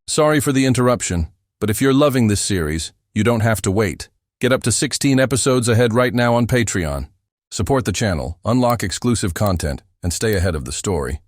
B: Sorry for the interruption, but if you're loving this series, you don't have to wait. Get up to 16 episodes ahead right now on Patreon. Support the channel, unlock exclusive content, and stay ahead of the story.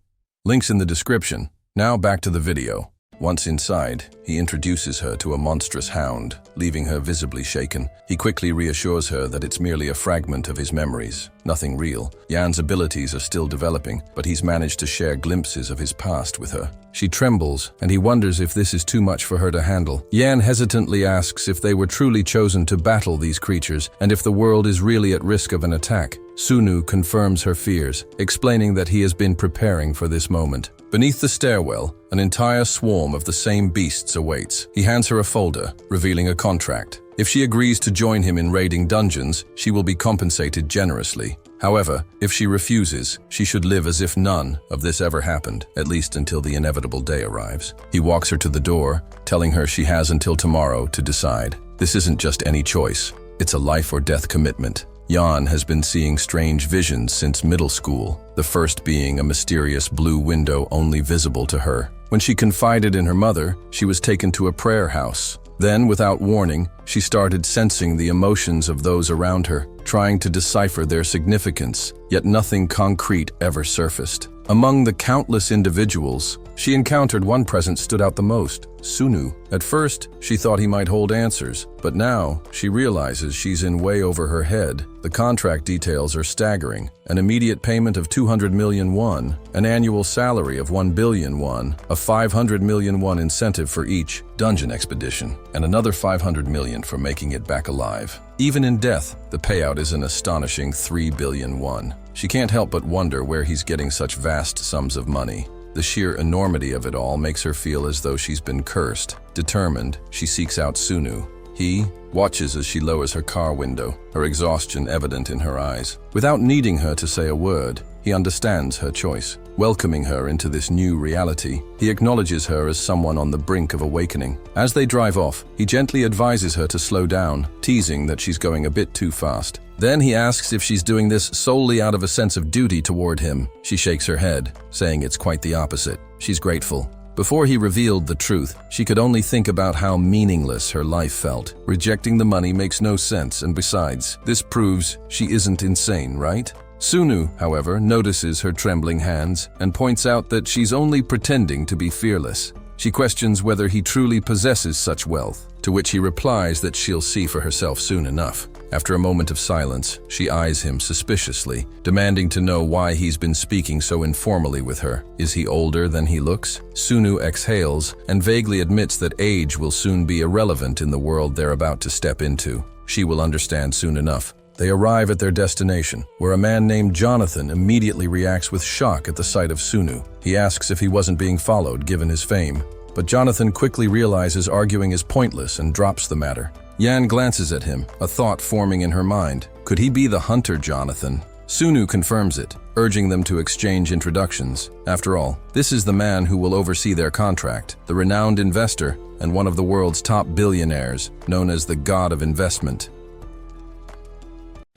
B: Links in the description. Now back to the video. Once inside, he introduces her to a monstrous hound, leaving her visibly shaken. He quickly reassures her that it's merely a fragment of his memories, nothing real. Yan's abilities are still developing, but he's managed to share glimpses of his past with her. She trembles, and he wonders if this is too much for her to handle. Yan hesitantly asks if they were truly chosen to battle these creatures, and if the world is really at risk of an attack. Sunu confirms her fears, explaining that he has been preparing for this moment. Beneath the stairwell, an entire swarm of the same beasts awaits. He hands her a folder, revealing a contract. If she agrees to join him in raiding dungeons, she will be compensated generously. However, if she refuses, she should live as if none of this ever happened, at least until the inevitable day arrives. He walks her to the door, telling her she has until tomorrow to decide. This isn't just any choice. It's a life or death commitment. Yan has been seeing strange visions since middle school, the first being a mysterious blue window only visible to her. When she confided in her mother, she was taken to a prayer house. Then, without warning, she started sensing the emotions of those around her, trying to decipher their significance, yet nothing concrete ever surfaced. Among the countless individuals, she encountered one presence stood out the most, Sunu. At first, she thought he might hold answers, but now she realizes she's in way over her head. The contract details are staggering. An immediate payment of 200 million won, an annual salary of 1 billion won, a 500 million won incentive for each dungeon expedition, and another 500 million for making it back alive. Even in death, the payout is an astonishing 3 billion won. She can't help but wonder where he's getting such vast sums of money. The sheer enormity of it all makes her feel as though she's been cursed. Determined, she seeks out Sunu. He watches as she lowers her car window, her exhaustion evident in her eyes. Without needing her to say a word, he understands her choice. Welcoming her into this new reality, he acknowledges her as someone on the brink of awakening. As they drive off, he gently advises her to slow down, teasing that she's going a bit too fast. Then he asks if she's doing this solely out of a sense of duty toward him. She shakes her head, saying it's quite the opposite. She's grateful. Before he revealed the truth, she could only think about how meaningless her life felt. Rejecting the money makes no sense, and besides, this proves she isn't insane, right? Sunu, however, notices her trembling hands and points out that she's only pretending to be fearless. She questions whether he truly possesses such wealth, to which he replies that she'll see for herself soon enough. After a moment of silence, she eyes him suspiciously, demanding to know why he's been speaking so informally with her. Is he older than he looks? Sunu exhales and vaguely admits that age will soon be irrelevant in the world they're about to step into. She will understand soon enough. They arrive at their destination, where a man named Jonathan immediately reacts with shock at the sight of Sunu. He asks if he wasn't being followed, given his fame. But Jonathan quickly realizes arguing is pointless and drops the matter. Yan glances at him, a thought forming in her mind. Could he be the hunter Jonathan? Sunu confirms it, urging them to exchange introductions. After all, this is the man who will oversee their contract, the renowned investor and one of the world's top billionaires, known as the God of Investment.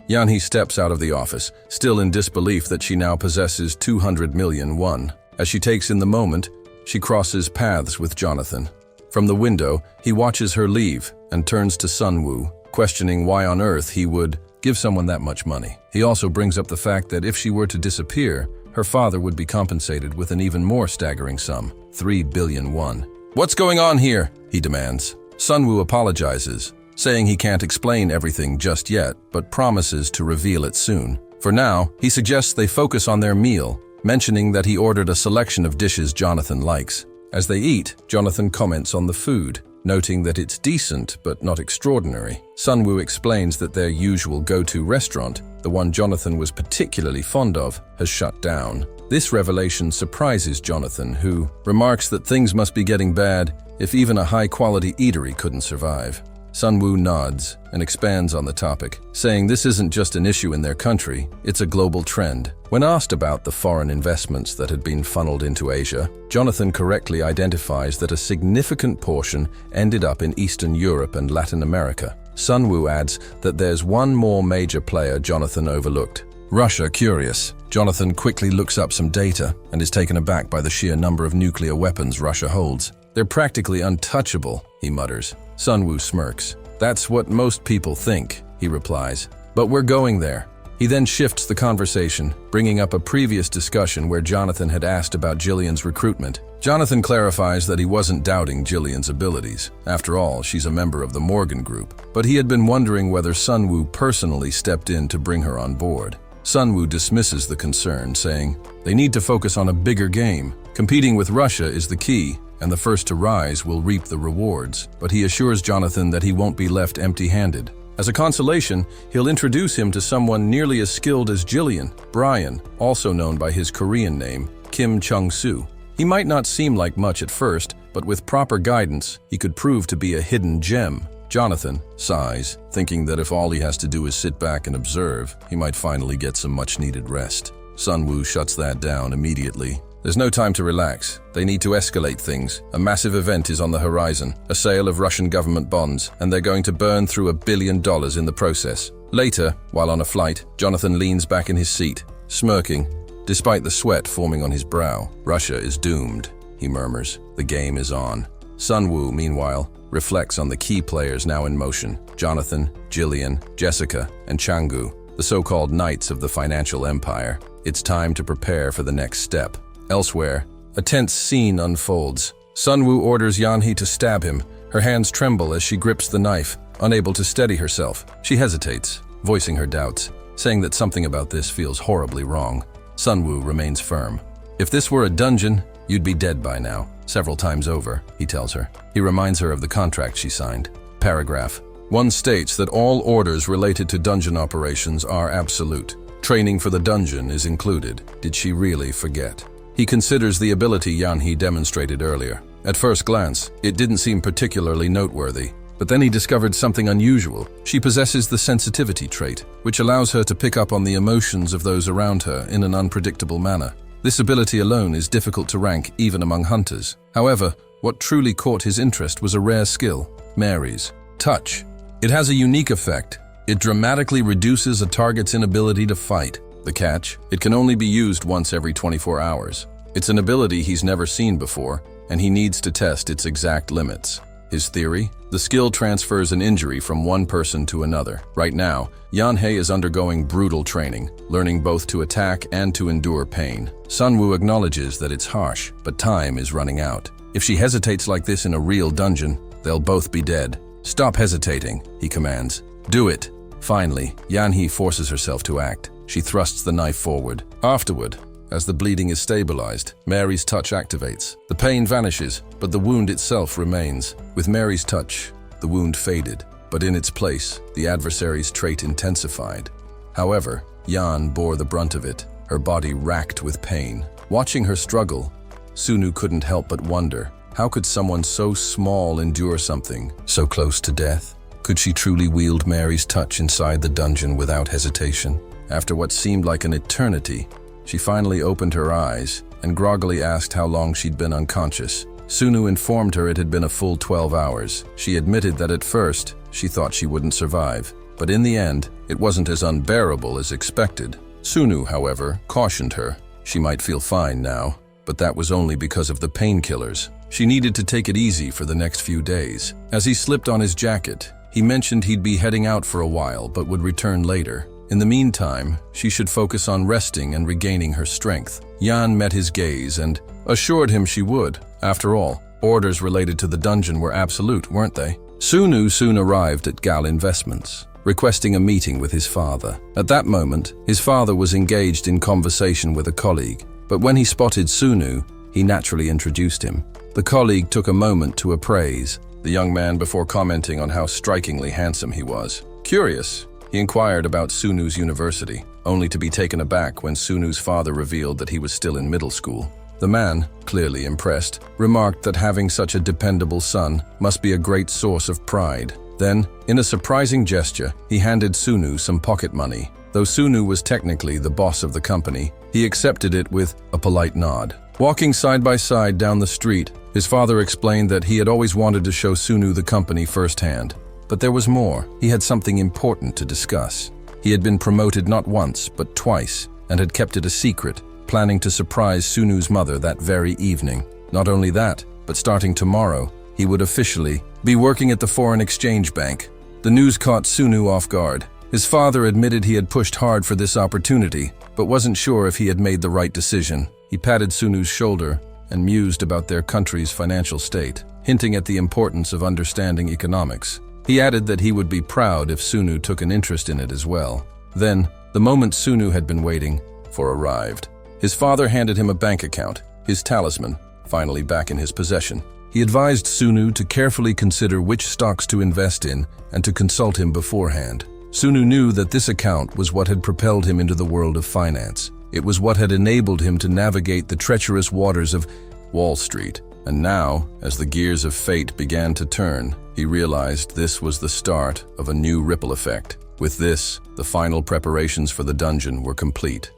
B: Yanhee steps out of the office, still in disbelief that she now possesses 200 million won. As she takes in the moment, she crosses paths with Jonathan. From the window, he watches her leave and turns to Sunwoo, questioning why on earth he would give someone that much money. He also brings up the fact that if she were to disappear, her father would be compensated with an even more staggering sum, 3 billion won. "What's going on here?" he demands. Sunwoo apologizes, saying he can't explain everything just yet, but promises to reveal it soon. For now, he suggests they focus on their meal, mentioning that he ordered a selection of dishes Jonathan likes. As they eat, Jonathan comments on the food, noting that it's decent but not extraordinary. Sunwoo explains that their usual go-to restaurant, the one Jonathan was particularly fond of, has shut down. This revelation surprises Jonathan, who remarks that things must be getting bad if even a high-quality eatery couldn't survive. Sunwoo nods and expands on the topic, saying this isn't just an issue in their country, it's a global trend. When asked about the foreign investments that had been funneled into Asia, Jonathan correctly identifies that a significant portion ended up in Eastern Europe and Latin America. Sunwoo adds that there's one more major player Jonathan overlooked. Russia curious. Jonathan quickly looks up some data and is taken aback by the sheer number of nuclear weapons Russia holds. "They're practically untouchable," he mutters. Sunwoo smirks. "That's what most people think," he replies. "But we're going there." He then shifts the conversation, bringing up a previous discussion where Jonathan had asked about Jillian's recruitment. Jonathan clarifies that he wasn't doubting Jillian's abilities. After all, she's a member of the Morgan Group. But he had been wondering whether Sunwoo personally stepped in to bring her on board. Sunwoo dismisses the concern, saying, "They need to focus on a bigger game. Competing with Russia is the key, and the first to rise will reap the rewards." But he assures Jonathan that he won't be left empty-handed. As a consolation, he'll introduce him to someone nearly as skilled as Jillian, Brian, also known by his Korean name, Kim Chung-soo. He might not seem like much at first, but with proper guidance, he could prove to be a hidden gem. Jonathan sighs, thinking that if all he has to do is sit back and observe, he might finally get some much-needed rest. Sunwoo shuts that down immediately. There's no time to relax. They need to escalate things. A massive event is on the horizon, a sale of Russian government bonds, and they're going to burn through $1 billion in the process. Later, while on a flight, Jonathan leans back in his seat, smirking, despite the sweat forming on his brow. "Russia is doomed," he murmurs. "The game is on." Sunwoo, meanwhile, reflects on the key players now in motion: Jonathan, Jillian, Jessica, and Changu, the so-called knights of the financial empire. It's time to prepare for the next step. Elsewhere, a tense scene unfolds. Sunwoo orders Yanhee to stab him. Her hands tremble as she grips the knife, unable to steady herself. She hesitates, voicing her doubts, saying that something about this feels horribly wrong. Sunwoo remains firm. "If this were a dungeon, you'd be dead by now, several times over," he tells her. He reminds her of the contract she signed. Paragraph 1 states that all orders related to dungeon operations are absolute. Training for the dungeon is included. Did she really forget? He considers the ability Yanhee demonstrated earlier. At first glance, it didn't seem particularly noteworthy, but then he discovered something unusual. She possesses the sensitivity trait, which allows her to pick up on the emotions of those around her in an unpredictable manner. This ability alone is difficult to rank even among hunters. However, what truly caught his interest was a rare skill: Mary's touch. It has a unique effect. It dramatically reduces a target's inability to fight. The catch? It can only be used once every 24 hours. It's an ability he's never seen before, and he needs to test its exact limits. His theory? The skill transfers an injury from one person to another. Right now, Yanhee is undergoing brutal training, learning both to attack and to endure pain. Sunwoo acknowledges that it's harsh, but time is running out. If she hesitates like this in a real dungeon, they'll both be dead. "Stop hesitating," he commands. "Do it." Finally, Yanhee forces herself to act. She thrusts the knife forward. Afterward, as the bleeding is stabilized, Mary's touch activates. The pain vanishes, but the wound itself remains. With Mary's touch, the wound faded, but in its place, the adversary's trait intensified. However, Yan bore the brunt of it, her body racked with pain. Watching her struggle, Sunu couldn't help but wonder, how could someone so small endure something so close to death? Could she truly wield Mary's touch inside the dungeon without hesitation? After what seemed like an eternity, she finally opened her eyes and groggily asked how long she'd been unconscious. Sunu informed her it had been a full 12 hours. She admitted that at first, she thought she wouldn't survive. But in the end, it wasn't as unbearable as expected. Sunu, however, cautioned her. She might feel fine now, but that was only because of the painkillers. She needed to take it easy for the next few days. As he slipped on his jacket, he mentioned he'd be heading out for a while but would return later. In the meantime, she should focus on resting and regaining her strength. Yan met his gaze and assured him she would. After all, orders related to the dungeon were absolute, weren't they? Sunu soon arrived at Gal Investments, requesting a meeting with his father. At that moment, his father was engaged in conversation with a colleague, but when he spotted Sunu, he naturally introduced him. The colleague took a moment to appraise the young man before commenting on how strikingly handsome he was. Curious, he inquired about Sunu's university, only to be taken aback when Sunu's father revealed that he was still in middle school. The man, clearly impressed, remarked that having such a dependable son must be a great source of pride. Then, in a surprising gesture, he handed Sunu some pocket money. Though Sunu was technically the boss of the company, he accepted it with a polite nod. Walking side by side down the street, his father explained that he had always wanted to show Sunu the company firsthand. But there was more. He had something important to discuss. He had been promoted not once, but twice, and had kept it a secret, planning to surprise Sunu's mother that very evening. Not only that, but starting tomorrow, he would officially be working at the foreign exchange bank. The news caught Sunu off guard. His father admitted he had pushed hard for this opportunity, but wasn't sure if he had made the right decision. He patted Sunu's shoulder and mused about their country's financial state, hinting at the importance of understanding economics. He added that he would be proud if Sunu took an interest in it as well. Then, the moment Sunu had been waiting for arrived. His father handed him a bank account, his talisman, finally back in his possession. He advised Sunu to carefully consider which stocks to invest in and to consult him beforehand. Sunu knew that this account was what had propelled him into the world of finance. It was what had enabled him to navigate the treacherous waters of Wall Street. And now, as the gears of fate began to turn, he realized this was the start of a new ripple effect. With this, the final preparations for the dungeon were complete.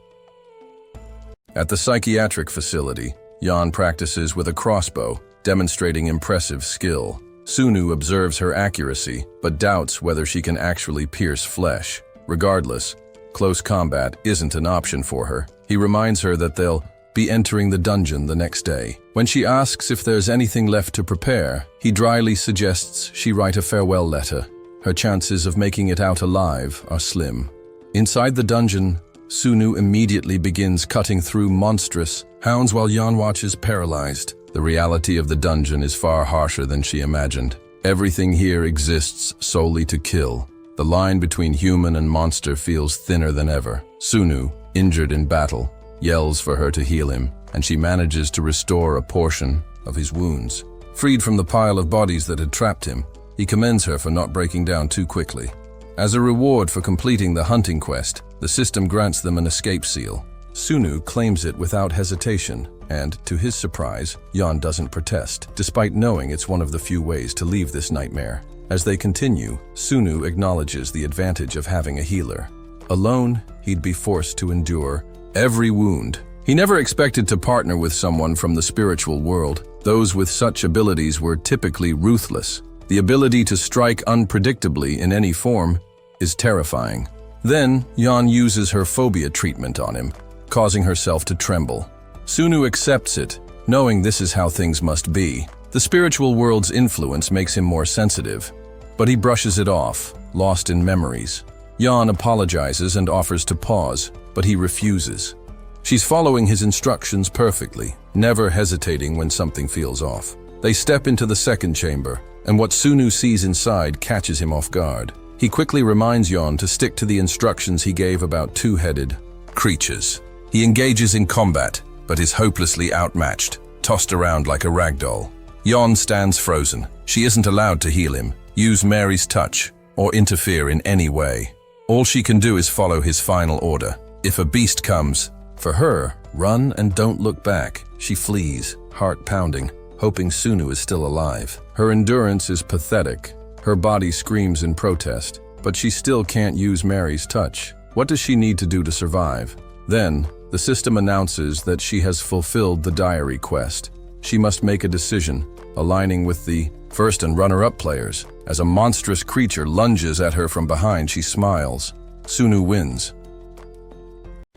B: At the psychiatric facility, Yan practices with a crossbow, demonstrating impressive skill. Sunu observes her accuracy, but doubts whether she can actually pierce flesh. Regardless, close combat isn't an option for her. He reminds her that they'll be entering the dungeon the next day. When she asks if there's anything left to prepare, he dryly suggests she write a farewell letter. Her chances of making it out alive are slim. Inside the dungeon, Sunu immediately begins cutting through monstrous hounds while Yan watches paralyzed. The reality of the dungeon is far harsher than she imagined. Everything here exists solely to kill. The line between human and monster feels thinner than ever. Sunu, injured in battle, yells for her to heal him, and she manages to restore a portion of his wounds. Freed from the pile of bodies that had trapped him, he commends her for not breaking down too quickly. As a reward for completing the hunting quest, the system grants them an escape seal. Sunu claims it without hesitation, and, to his surprise, Yan doesn't protest, despite knowing it's one of the few ways to leave this nightmare. As they continue, Sunu acknowledges the advantage of having a healer. Alone, he'd be forced to endure every wound. He never expected to partner with someone from the spiritual world. Those with such abilities were typically ruthless. The ability to strike unpredictably in any form is terrifying. Then, Yan uses her phobia treatment on him, causing herself to tremble. Sunu accepts it, knowing this is how things must be. The spiritual world's influence makes him more sensitive, but he brushes it off, lost in memories. Yan apologizes and offers to pause, but he refuses. She's following his instructions perfectly, never hesitating when something feels off. They step into the second chamber, and what Sunu sees inside catches him off guard. He quickly reminds Yon to stick to the instructions he gave about two-headed creatures. He engages in combat, but is hopelessly outmatched, tossed around like a ragdoll. Yon stands frozen. She isn't allowed to heal him, use Mary's touch, or interfere in any way. All she can do is follow his final order. If a beast comes, for her, run and don't look back. She flees, heart pounding, hoping Sunu is still alive. Her endurance is pathetic. Her body screams in protest, but she still can't use Mary's touch. What does she need to do to survive? Then, the system announces that she has fulfilled the diary quest. She must make a decision, aligning with the first and runner-up players. As a monstrous creature lunges at her from behind, she smiles. Sunu wins.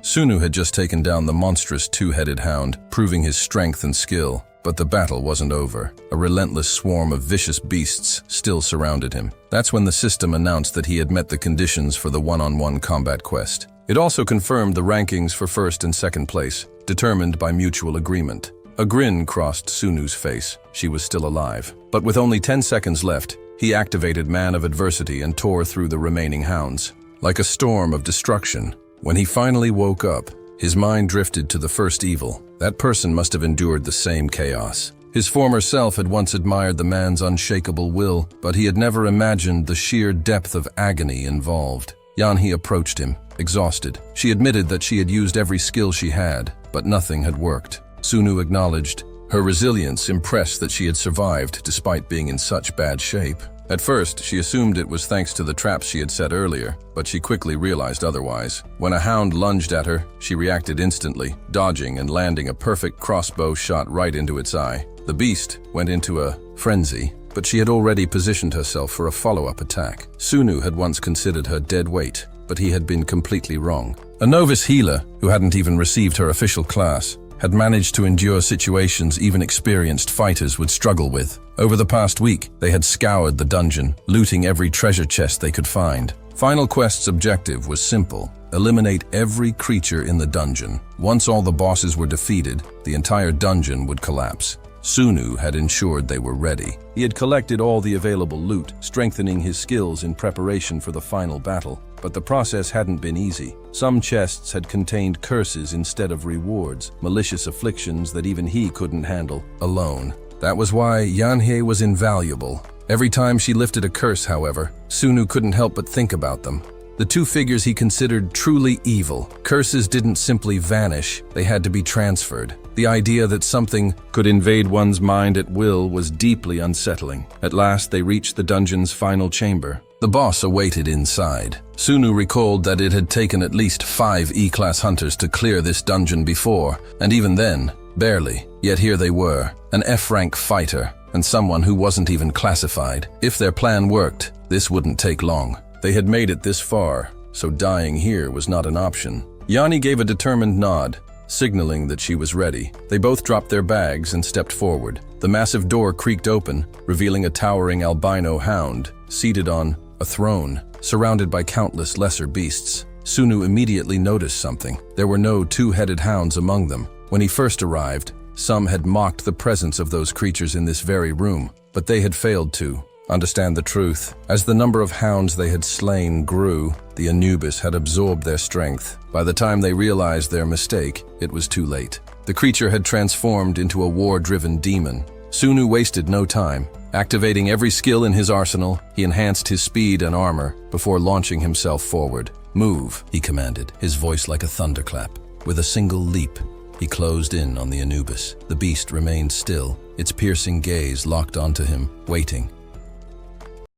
B: Sunu had just taken down the monstrous two-headed hound, proving his strength and skill. But the battle wasn't over. A relentless swarm of vicious beasts still surrounded him. That's when the system announced that he had met the conditions for the one-on-one combat quest. It also confirmed the rankings for first and second place, determined by mutual agreement. A grin crossed Sunu's face. She was still alive. But with only 10 seconds left, he activated Man of Adversity and tore through the remaining hounds. Like a storm of destruction, when he finally woke up, his mind drifted to the first evil. That person must have endured the same chaos. His former self had once admired the man's unshakable will, but he had never imagined the sheer depth of agony involved. Yanhee approached him, exhausted. She admitted that she had used every skill she had, but nothing had worked. Sunu acknowledged. Her resilience impressed that she had survived despite being in such bad shape. At first, she assumed it was thanks to the traps she had set earlier, but she quickly realized otherwise. When a hound lunged at her, she reacted instantly, dodging and landing a perfect crossbow shot right into its eye. The beast went into a frenzy, but she had already positioned herself for a follow-up attack. Sunu had once considered her dead weight, but he had been completely wrong. A novice healer, who hadn't even received her official class, had managed to endure situations even experienced fighters would struggle with. Over the past week, they had scoured the dungeon, looting every treasure chest they could find. Final Quest's objective was simple: eliminate every creature in the dungeon. Once all the bosses were defeated, the entire dungeon would collapse. Sunu had ensured they were ready. He had collected all the available loot, strengthening his skills in preparation for the final battle. But the process hadn't been easy. Some chests had contained curses instead of rewards, malicious afflictions that even he couldn't handle alone. That was why Yanhee was invaluable. Every time she lifted a curse, however, Sunu couldn't help but think about them. The two figures he considered truly evil. Curses didn't simply vanish, they had to be transferred. The idea that something could invade one's mind at will was deeply unsettling. At last, they reached the dungeon's final chamber. The boss awaited inside. Sunu recalled that it had taken at least 5 E-class hunters to clear this dungeon before, and even then, barely. Yet here they were, an F-rank fighter, and someone who wasn't even classified. If their plan worked, this wouldn't take long. They had made it this far, so dying here was not an option. Yanhee gave a determined nod, signaling that she was ready. They both dropped their bags and stepped forward. The massive door creaked open, revealing a towering albino hound, seated on a throne, surrounded by countless lesser beasts. Sunu immediately noticed something. There were no two-headed hounds among them. When he first arrived, some had mocked the presence of those creatures in this very room, but they had failed to understand the truth. As the number of hounds they had slain grew, the Anubis had absorbed their strength. By the time they realized their mistake, it was too late. The creature had transformed into a war-driven demon. Sunu wasted no time. Activating every skill in his arsenal, he enhanced his speed and armor before launching himself forward. "Move," he commanded, his voice like a thunderclap. With a single leap, he closed in on the Anubis. The beast remained still, its piercing gaze locked onto him, waiting.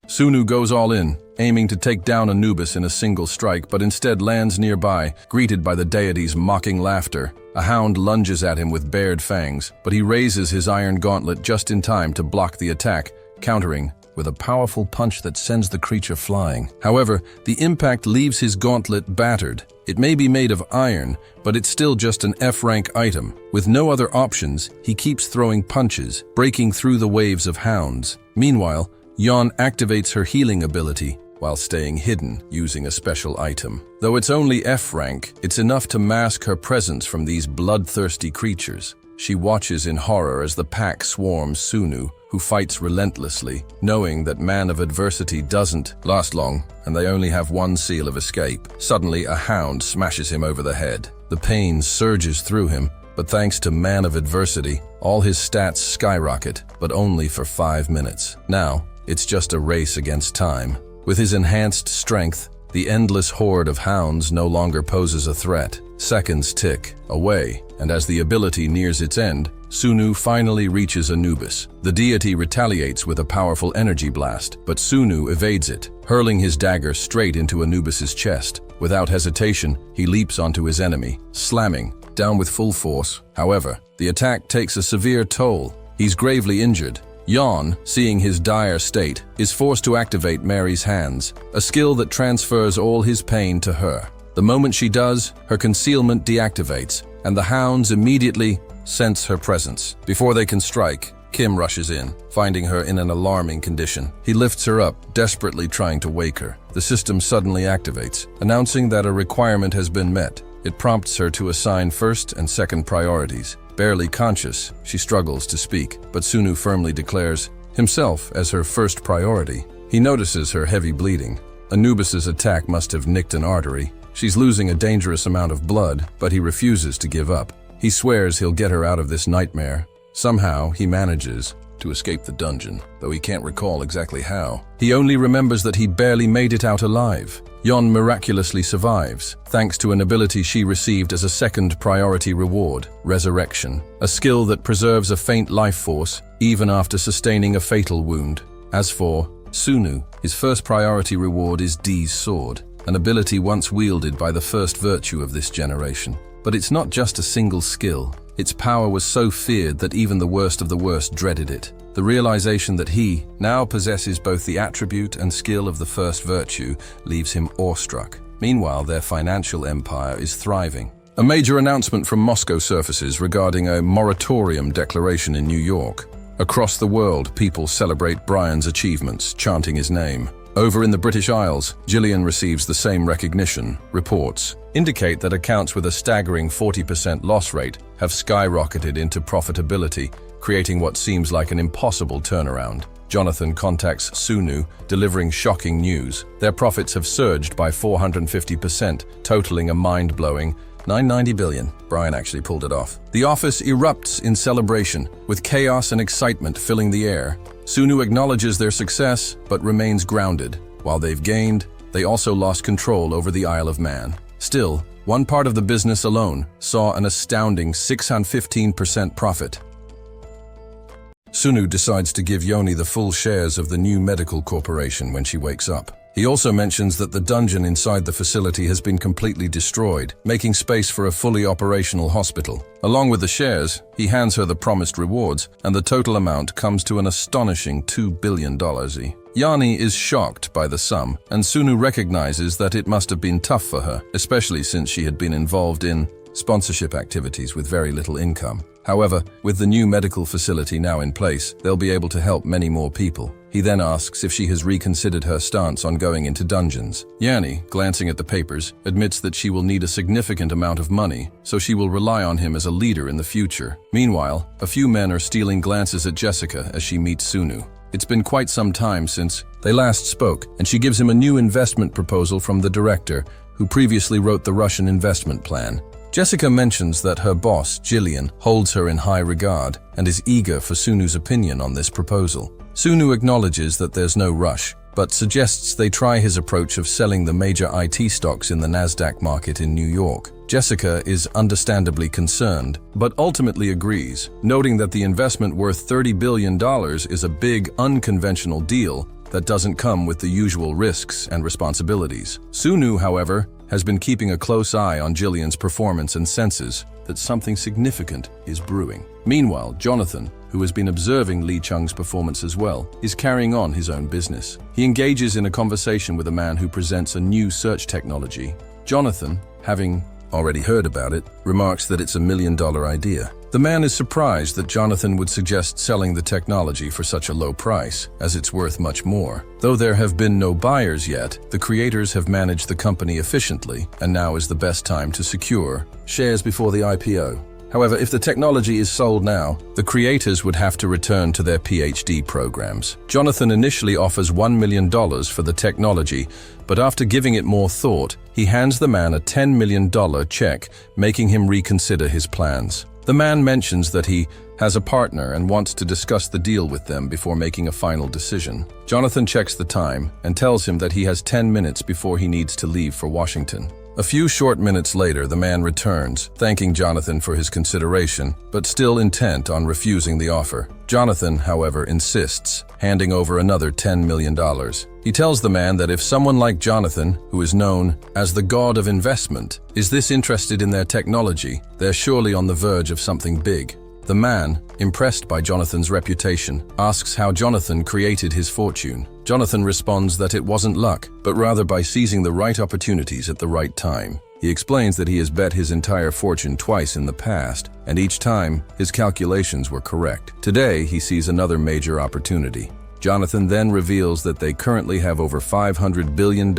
B: Sunu goes all in, aiming to take down Anubis in a single strike, but instead lands nearby, greeted by the deity's mocking laughter. A hound lunges at him with bared fangs, but he raises his iron gauntlet just in time to block the attack, countering with a powerful punch that sends the creature flying. However, the impact leaves his gauntlet battered. It may be made of iron, but it's still just an F-rank item. With no other options, he keeps throwing punches, breaking through the waves of hounds. Meanwhile, Yon activates her healing ability while staying hidden using a special item. Though it's only F-rank, it's enough to mask her presence from these bloodthirsty creatures. She watches in horror as the pack swarms Sunu, who fights relentlessly, knowing that man of adversity doesn't last long and they only have one seal of escape. Suddenly, a hound smashes him over the head. The pain surges through him, but thanks to man of adversity, all his stats skyrocket, but only for 5 minutes. Now, it's just a race against time. With his enhanced strength, the endless horde of hounds no longer poses a threat. Seconds tick away, and as the ability nears its end, Sunu finally reaches Anubis. The deity retaliates with a powerful energy blast, but Sunu evades it, hurling his dagger straight into Anubis's chest. Without hesitation, he leaps onto his enemy, slamming down with full force. However, the attack takes a severe toll. He's gravely injured. Yon, seeing his dire state, is forced to activate Mary's hands, a skill that transfers all his pain to her. The moment she does, her concealment deactivates, and the hounds immediately sense her presence. Before they can strike, Kim rushes in, finding her in an alarming condition. He lifts her up, desperately trying to wake her. The system suddenly activates, announcing that a requirement has been met. It prompts her to assign first and second priorities. Barely conscious, she struggles to speak, but Sunu firmly declares himself as her first priority. He notices her heavy bleeding. Anubis's attack must have nicked an artery. She's losing a dangerous amount of blood, but he refuses to give up. He swears he'll get her out of this nightmare. Somehow, he manages to escape the dungeon, though he can't recall exactly how. He only remembers that he barely made it out alive. Yon miraculously survives, thanks to an ability she received as a second priority reward, Resurrection, a skill that preserves a faint life force even after sustaining a fatal wound. As for Sunu, his first priority reward is D's sword, an ability once wielded by the first virtue of this generation. But it's not just a single skill. Its power was so feared that even the worst of the worst dreaded it. The realization that he now possesses both the attribute and skill of the first virtue leaves him awestruck. Meanwhile, their financial empire is thriving. A major announcement from Moscow surfaces regarding a moratorium declaration in New York. Across the world, people celebrate Brian's achievements, chanting his name. Over in the British Isles, Gillian receives the same recognition. Reports indicate that accounts with a staggering 40% loss rate have skyrocketed into profitability, creating what seems like an impossible turnaround. Jonathan contacts Sunu, delivering shocking news. Their profits have surged by 450%, totaling a mind-blowing $990 billion. Brian actually pulled it off. The office erupts in celebration, with chaos and excitement filling the air. Sunu acknowledges their success, but remains grounded. While they've gained, they also lost control over the Isle of Man. Still, one part of the business alone saw an astounding 615% profit. Sunu decides to give Yoni the full shares of the new medical corporation when she wakes up. He also mentions that the dungeon inside the facility has been completely destroyed, making space for a fully operational hospital. Along with the shares, he hands her the promised rewards, and the total amount comes to an astonishing $2 billion. Yani is shocked by the sum, and Sunu recognizes that it must have been tough for her, especially since she had been involved in sponsorship activities with very little income. However, with the new medical facility now in place, they'll be able to help many more people. He then asks if she has reconsidered her stance on going into dungeons. Yani, glancing at the papers, admits that she will need a significant amount of money, so she will rely on him as a leader in the future. Meanwhile, a few men are stealing glances at Jessica as she meets Sunu. It's been quite some time since they last spoke, and she gives him a new investment proposal from the director, who previously wrote the Russian investment plan. Jessica mentions that her boss, Gillian, holds her in high regard and is eager for Sunu's opinion on this proposal. Sunu acknowledges that there's no rush, but suggests they try his approach of selling the major IT stocks in the Nasdaq market in New York. Jessica is understandably concerned, but ultimately agrees, noting that the investment worth $30 billion is a big, unconventional deal that doesn't come with the usual risks and responsibilities. Sunu, however, has been keeping a close eye on Gillian's performance and senses that something significant is brewing. Meanwhile, Jonathan, who has been observing Li Cheng's performance as well, is carrying on his own business. He engages in a conversation with a man who presents a new search technology. Jonathan, having already heard about it, remarks that it's $1 million idea. The man is surprised that Jonathan would suggest selling the technology for such a low price, as it's worth much more. Though there have been no buyers yet, the creators have managed the company efficiently, and now is the best time to secure shares before the IPO. However, if the technology is sold now, the creators would have to return to their PhD programs. Jonathan initially offers $1 million for the technology, but after giving it more thought, he hands the man a $10 million check, making him reconsider his plans. The man mentions that he has a partner and wants to discuss the deal with them before making a final decision. Jonathan checks the time and tells him that he has 10 minutes before he needs to leave for Washington. A few short minutes later, the man returns, thanking Jonathan for his consideration, but still intent on refusing the offer. Jonathan, however, insists, handing over another $10 million. He tells the man that if someone like Jonathan, who is known as the god of investment, is this interested in their technology, they're surely on the verge of something big. The man, impressed by Jonathan's reputation, asks how Jonathan created his fortune. Jonathan responds that it wasn't luck, but rather by seizing the right opportunities at the right time. He explains that he has bet his entire fortune twice in the past, and each time, his calculations were correct. Today, he sees another major opportunity. Jonathan then reveals that they currently have over $500 billion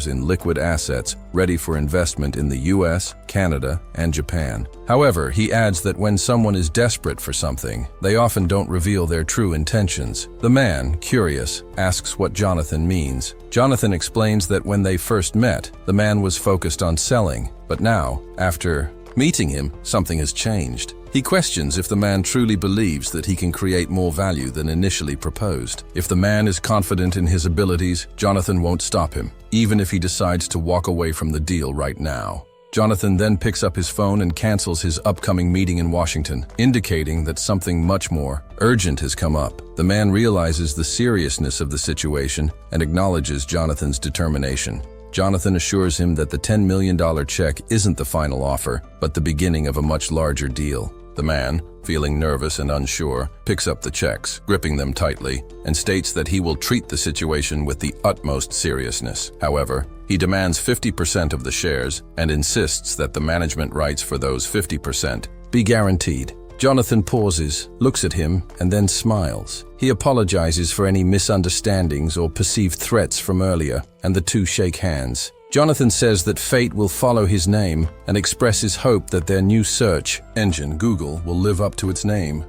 B: in liquid assets ready for investment in the US, Canada, and Japan. However, he adds that when someone is desperate for something, they often don't reveal their true intentions. The man, curious, asks what Jonathan means. Jonathan explains that when they first met, the man was focused on selling, but now, after meeting him, something has changed. He questions if the man truly believes that he can create more value than initially proposed. If the man is confident in his abilities, Jonathan won't stop him, even if he decides to walk away from the deal right now. Jonathan then picks up his phone and cancels his upcoming meeting in Washington, indicating that something much more urgent has come up. The man realizes the seriousness of the situation and acknowledges Jonathan's determination. Jonathan assures him that the $10 million check isn't the final offer, but the beginning of a much larger deal. The man, feeling nervous and unsure, picks up the checks, gripping them tightly, and states that he will treat the situation with the utmost seriousness. However, he demands 50% of the shares and insists that the management rights for those 50% be guaranteed. Jonathan pauses, looks at him, and then smiles. He apologizes for any misunderstandings or perceived threats from earlier, and the two shake hands. Jonathan says that fate will follow his name and expresses hope that their new search engine, Google, will live up to its name.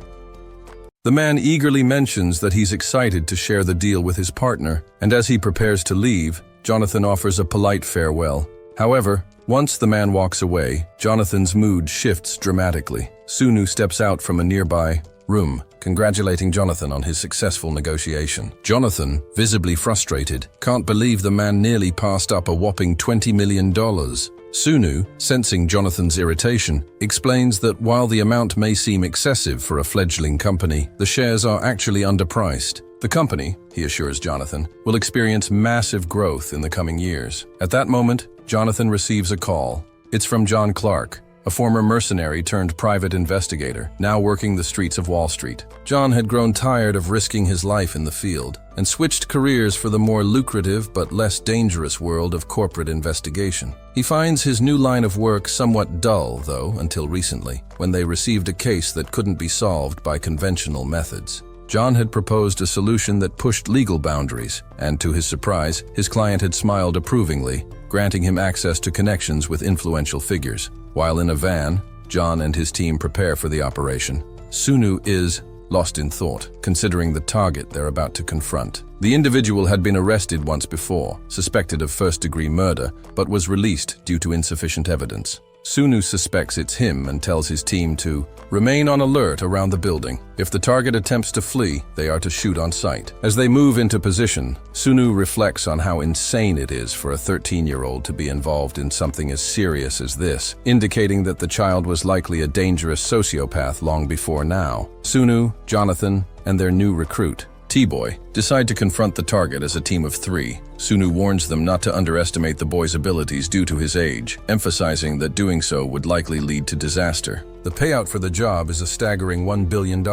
B: The man eagerly mentions that he's excited to share the deal with his partner, and as he prepares to leave, Jonathan offers a polite farewell. However, once the man walks away, Jonathan's mood shifts dramatically. Sunu steps out from a nearby room, congratulating Jonathan on his successful negotiation. Jonathan, visibly frustrated, can't believe the man nearly passed up a whopping $20 million. Sunu, sensing Jonathan's irritation, explains that while the amount may seem excessive for a fledgling company, the shares are actually underpriced. The company, he assures Jonathan, will experience massive growth in the coming years. At that moment, Jonathan receives a call. It's from John Clark, a former mercenary turned private investigator, now working the streets of Wall Street. John had grown tired of risking his life in the field and switched careers for the more lucrative but less dangerous world of corporate investigation. He finds his new line of work somewhat dull, though, until recently, when they received a case that couldn't be solved by conventional methods. John had proposed a solution that pushed legal boundaries, and to his surprise, his client had smiled approvingly, granting him access to connections with influential figures. While in a van, John and his team prepare for the operation. Sunu is lost in thought, considering the target they're about to confront. The individual had been arrested once before, suspected of first-degree murder, but was released due to insufficient evidence. Sunu suspects it's him and tells his team to remain on alert around the building. If the target attempts to flee, they are to shoot on sight. As they move into position, Sunu reflects on how insane it is for a 13-year-old to be involved in something as serious as this, indicating that the child was likely a dangerous sociopath long before now. Sunu, Jonathan, and their new recruit, T-Boy, decide to confront the target as a team of 3. Sunu warns them not to underestimate the boy's abilities due to his age, emphasizing that doing so would likely lead to disaster. The payout for the job is a staggering $1 billion,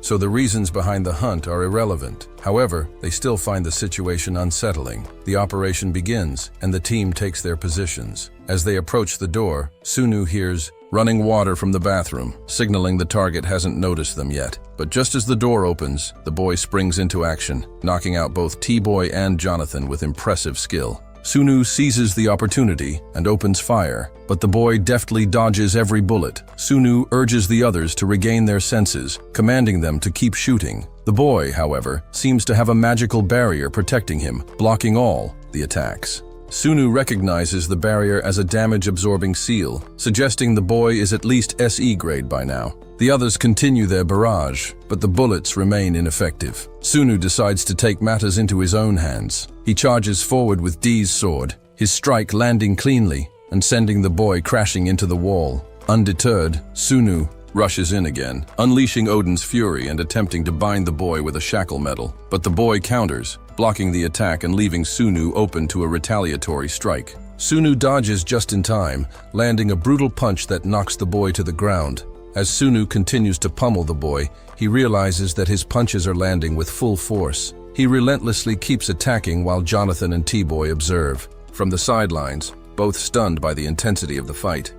B: so the reasons behind the hunt are irrelevant. However, they still find the situation unsettling. The operation begins, and the team takes their positions. As they approach the door, Sunu hears running water from the bathroom, signaling the target hasn't noticed them yet. But just as the door opens, the boy springs into action, knocking out both T-Boy and Jonathan with impressive skill. Sunu seizes the opportunity and opens fire, but the boy deftly dodges every bullet. Sunu urges the others to regain their senses, commanding them to keep shooting. The boy, however, seems to have a magical barrier protecting him, blocking all the attacks. Sunu recognizes the barrier as a damage-absorbing seal, suggesting the boy is at least SE grade by now. The others continue their barrage, but the bullets remain ineffective. Sunu decides to take matters into his own hands. He charges forward with D's sword, his strike landing cleanly and sending the boy crashing into the wall. Undeterred, Sunu rushes in again, unleashing Odin's fury and attempting to bind the boy with a shackle metal. But the boy counters, blocking the attack and leaving Sunu open to a retaliatory strike. Sunu dodges just in time, landing a brutal punch that knocks the boy to the ground. As Sunu continues to pummel the boy, he realizes that his punches are landing with full force. He relentlessly keeps attacking while Jonathan and T-Boy observe. From the sidelines, both stunned by the intensity of the fight.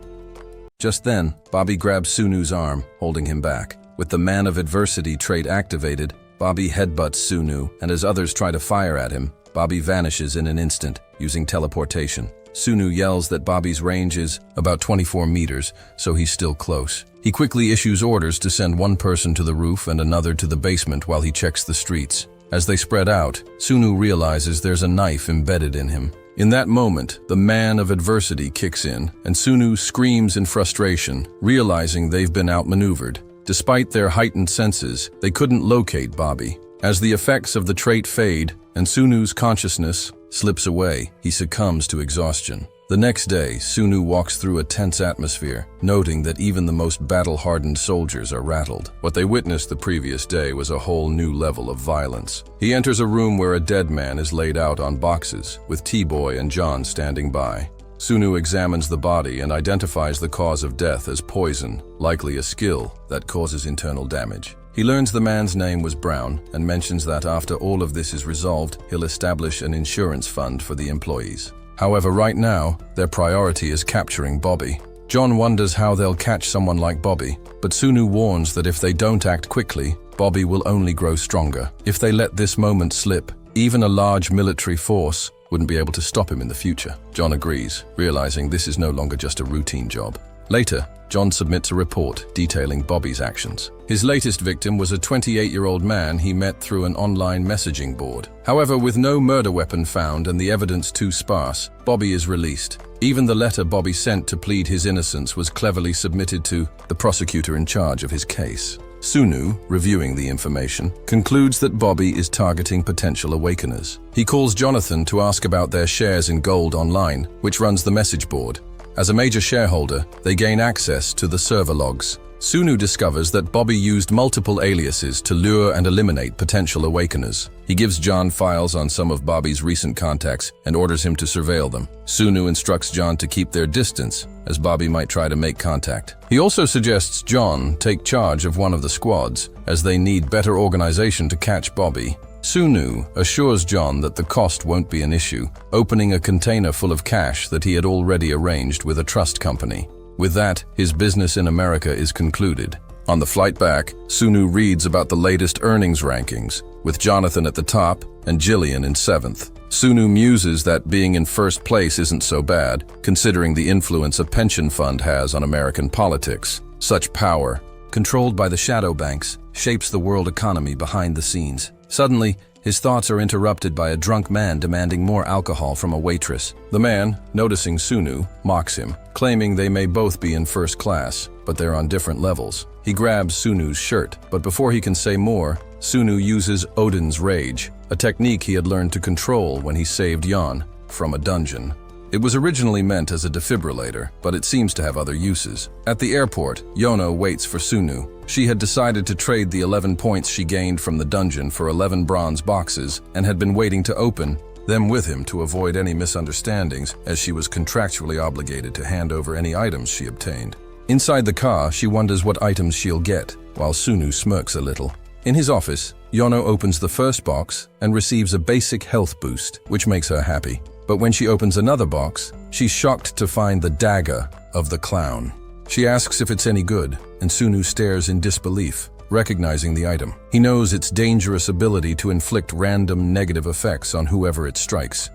B: Just then, Bobby grabs Sunu's arm, holding him back. With the Man of Adversity trait activated, Bobby headbutts Sunu, and as others try to fire at him, Bobby vanishes in an instant, using teleportation. Sunu yells that Bobby's range is about 24 meters, so he's still close. He quickly issues orders to send one person to the roof and another to the basement while he checks the streets. As they spread out, Sunu realizes there's a knife embedded in him. In that moment, the Man of Adversity kicks in, and Sunu screams in frustration, realizing they've been outmaneuvered. Despite their heightened senses, they couldn't locate Bobby. As the effects of the trait fade and Sunu's consciousness slips away, he succumbs to exhaustion. The next day, Sunu walks through a tense atmosphere, noting that even the most battle-hardened soldiers are rattled. What they witnessed the previous day was a whole new level of violence. He enters a room where a dead man is laid out on boxes, with T-Boy and John standing by. Sunu examines the body and identifies the cause of death as poison, likely a skill that causes internal damage. He learns the man's name was Brown and mentions that after all of this is resolved, he'll establish an insurance fund for the employees. However, right now, their priority is capturing Bobby. John wonders how they'll catch someone like Bobby, but Sunu warns that if they don't act quickly, Bobby will only grow stronger. If they let this moment slip, even a large military force wouldn't be able to stop him in the future. John agrees, realizing this is no longer just a routine job. Later, John submits a report detailing Bobby's actions. His latest victim was a 28-year-old man he met through an online messaging board. However, with no murder weapon found and the evidence too sparse, Bobby is released. Even the letter Bobby sent to plead his innocence was cleverly submitted to the prosecutor in charge of his case. Sunu, reviewing the information, concludes that Bobby is targeting potential awakeners. He calls Jonathan to ask about their shares in Gold Online, which runs the message board. As a major shareholder, they gain access to the server logs. Sunu discovers that Bobby used multiple aliases to lure and eliminate potential awakeners. He gives John files on some of Bobby's recent contacts and orders him to surveil them. Sunu instructs John to keep their distance, as Bobby might try to make contact. He also suggests John take charge of one of the squads, as they need better organization to catch Bobby. Sunu assures John that the cost won't be an issue, opening a container full of cash that he had already arranged with a trust company. With that, his business in America is concluded. On the flight back, Sunu reads about the latest earnings rankings, with Jonathan at the top and Jillian in 7th. Sunu muses that being in first place isn't so bad, considering the influence a pension fund has on American politics. Such power, controlled by the shadow banks, shapes the world economy behind the scenes. Suddenly, his thoughts are interrupted by a drunk man demanding more alcohol from a waitress. The man, noticing Sunu, mocks him, claiming they may both be in first class, but they're on different levels. He grabs Sunu's shirt, but before he can say more, Sunu uses Odin's Rage, a technique he had learned to control when he saved Jan from a dungeon. It was originally meant as a defibrillator, but it seems to have other uses. At the airport, Yono waits for Sunu. She had decided to trade the 11 points she gained from the dungeon for 11 bronze boxes and had been waiting to open them with him to avoid any misunderstandings, as she was contractually obligated to hand over any items she obtained. Inside the car, she wonders what items she'll get, while Sunu smirks a little. In his office, Yono opens the first box and receives a basic health boost, which makes her happy. But when she opens another box, she's shocked to find the dagger of the clown. She asks if it's any good, and Sunu stares in disbelief, recognizing the item. He knows its dangerous ability to inflict random negative effects on whoever it strikes.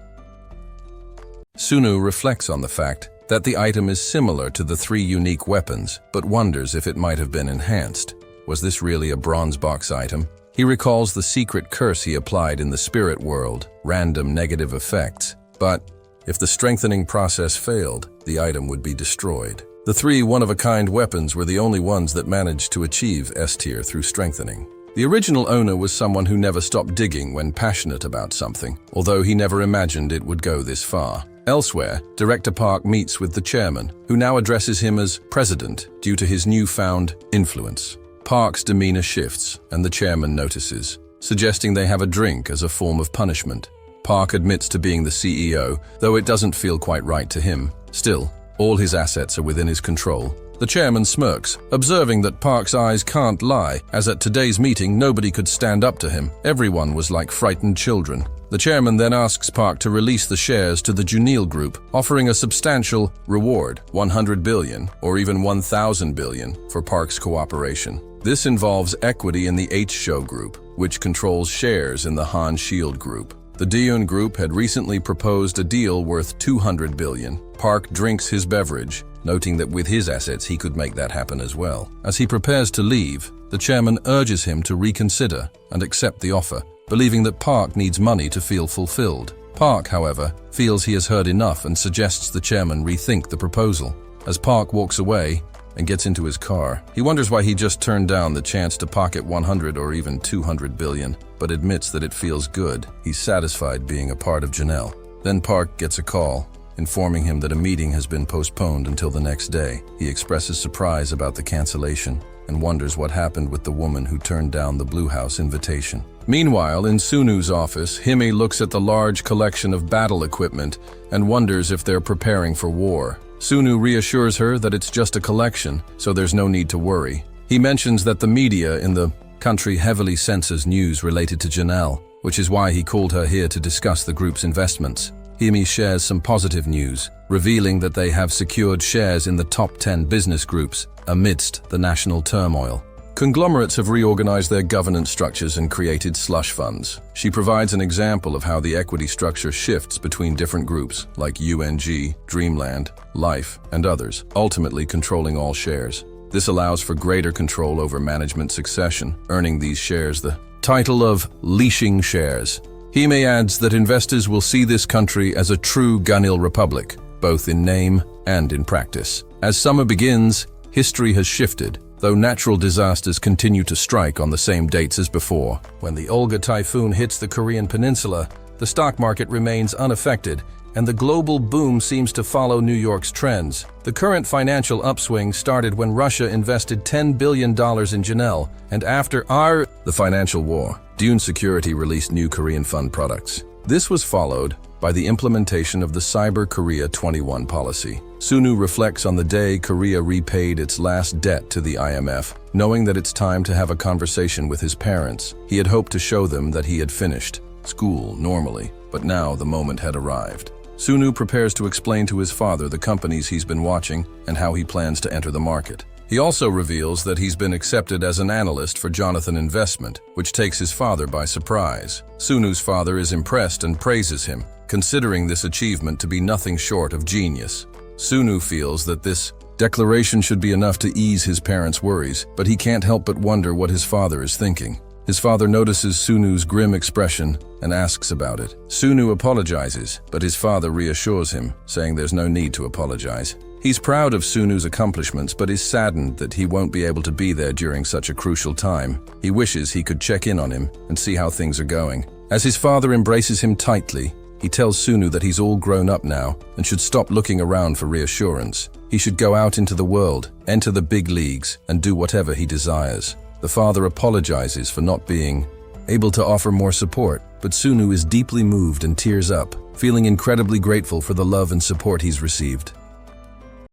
B: Sunu reflects on the fact that the item is similar to the 3 unique weapons, but wonders if it might have been enhanced. Was this really a bronze box item? He recalls the secret curse he applied in the spirit world, random negative effects. But if the strengthening process failed, the item would be destroyed. The 3 one-of-a-kind weapons were the only ones that managed to achieve S tier through strengthening. The original owner was someone who never stopped digging when passionate about something, although he never imagined it would go this far. Elsewhere, Director Park meets with the chairman, who now addresses him as president due to his newfound influence. Park's demeanor shifts, and the chairman notices, suggesting they have a drink as a form of punishment. Park admits to being the CEO, though it doesn't feel quite right to him. Still, all his assets are within his control. The chairman smirks, observing that Park's eyes can't lie, as at today's meeting nobody could stand up to him. Everyone was like frightened children. The chairman then asks Park to release the shares to the Junil Group, offering a substantial reward, 100 billion or even 1,000 billion for Park's cooperation. This involves equity in the H-Show Group, which controls shares in the Han Shield Group. The Dion Group had recently proposed a deal worth 200 billion. Park drinks his beverage, noting that with his assets he could make that happen as well. As he prepares to leave, the chairman urges him to reconsider and accept the offer, believing that Park needs money to feel fulfilled. Park, however, feels he has heard enough and suggests the chairman rethink the proposal. As Park walks away and gets into his car, he wonders why he just turned down the chance to pocket 100 or even 200 billion, but admits that it feels good. He's satisfied being a part of Janelle. Then Park gets a call, informing him that a meeting has been postponed until the next day. He expresses surprise about the cancellation and wonders what happened with the woman who turned down the Blue House invitation. Meanwhile, in Sunu's office, Hime looks at the large collection of battle equipment and wonders if they're preparing for war. Sunu reassures her that it's just a collection, so there's no need to worry. He mentions that the media in the country heavily censors news related to Janelle, which is why he called her here to discuss the group's investments. Hime shares some positive news, revealing that they have secured shares in the top 10 business groups amidst the national turmoil. Conglomerates have reorganized their governance structures and created slush funds. She provides an example of how the equity structure shifts between different groups, like UNG, Dreamland, Life, and others, ultimately controlling all shares. This allows for greater control over management succession, earning these shares the title of leashing shares. Hime adds that investors will see this country as a true Gunil republic, both in name and in practice. As summer begins, history has shifted, though natural disasters continue to strike on the same dates as before. When the Olga typhoon hits the Korean peninsula, the stock market remains unaffected, and the global boom seems to follow New York's trends. The current financial upswing started when Russia invested $10 billion in Janelle, and after the financial war, Dune Security released new Korean fund products. This was followed by the implementation of the Cyber Korea 21 policy. Sunu reflects on the day Korea repaid its last debt to the IMF, knowing that it's time to have a conversation with his parents. He had hoped to show them that he had finished school normally, but now the moment had arrived. Sunu prepares to explain to his father the companies he's been watching and how he plans to enter the market. He also reveals that he's been accepted as an analyst for Jonathan Investment, which takes his father by surprise. Sunu's father is impressed and praises him, considering this achievement to be nothing short of genius. Sunu feels that this declaration should be enough to ease his parents' worries, but he can't help but wonder what his father is thinking. His father notices Sunu's grim expression and asks about it. Sunu apologizes, but his father reassures him, saying there's no need to apologize. He's proud of Sunu's accomplishments, but is saddened that he won't be able to be there during such a crucial time. He wishes he could check in on him and see how things are going. As his father embraces him tightly, he tells Sunu that he's all grown up now and should stop looking around for reassurance. He should go out into the world, enter the big leagues, and do whatever he desires. The father apologizes for not being able to offer more support, but Sunu is deeply moved and tears up, feeling incredibly grateful for the love and support he's received.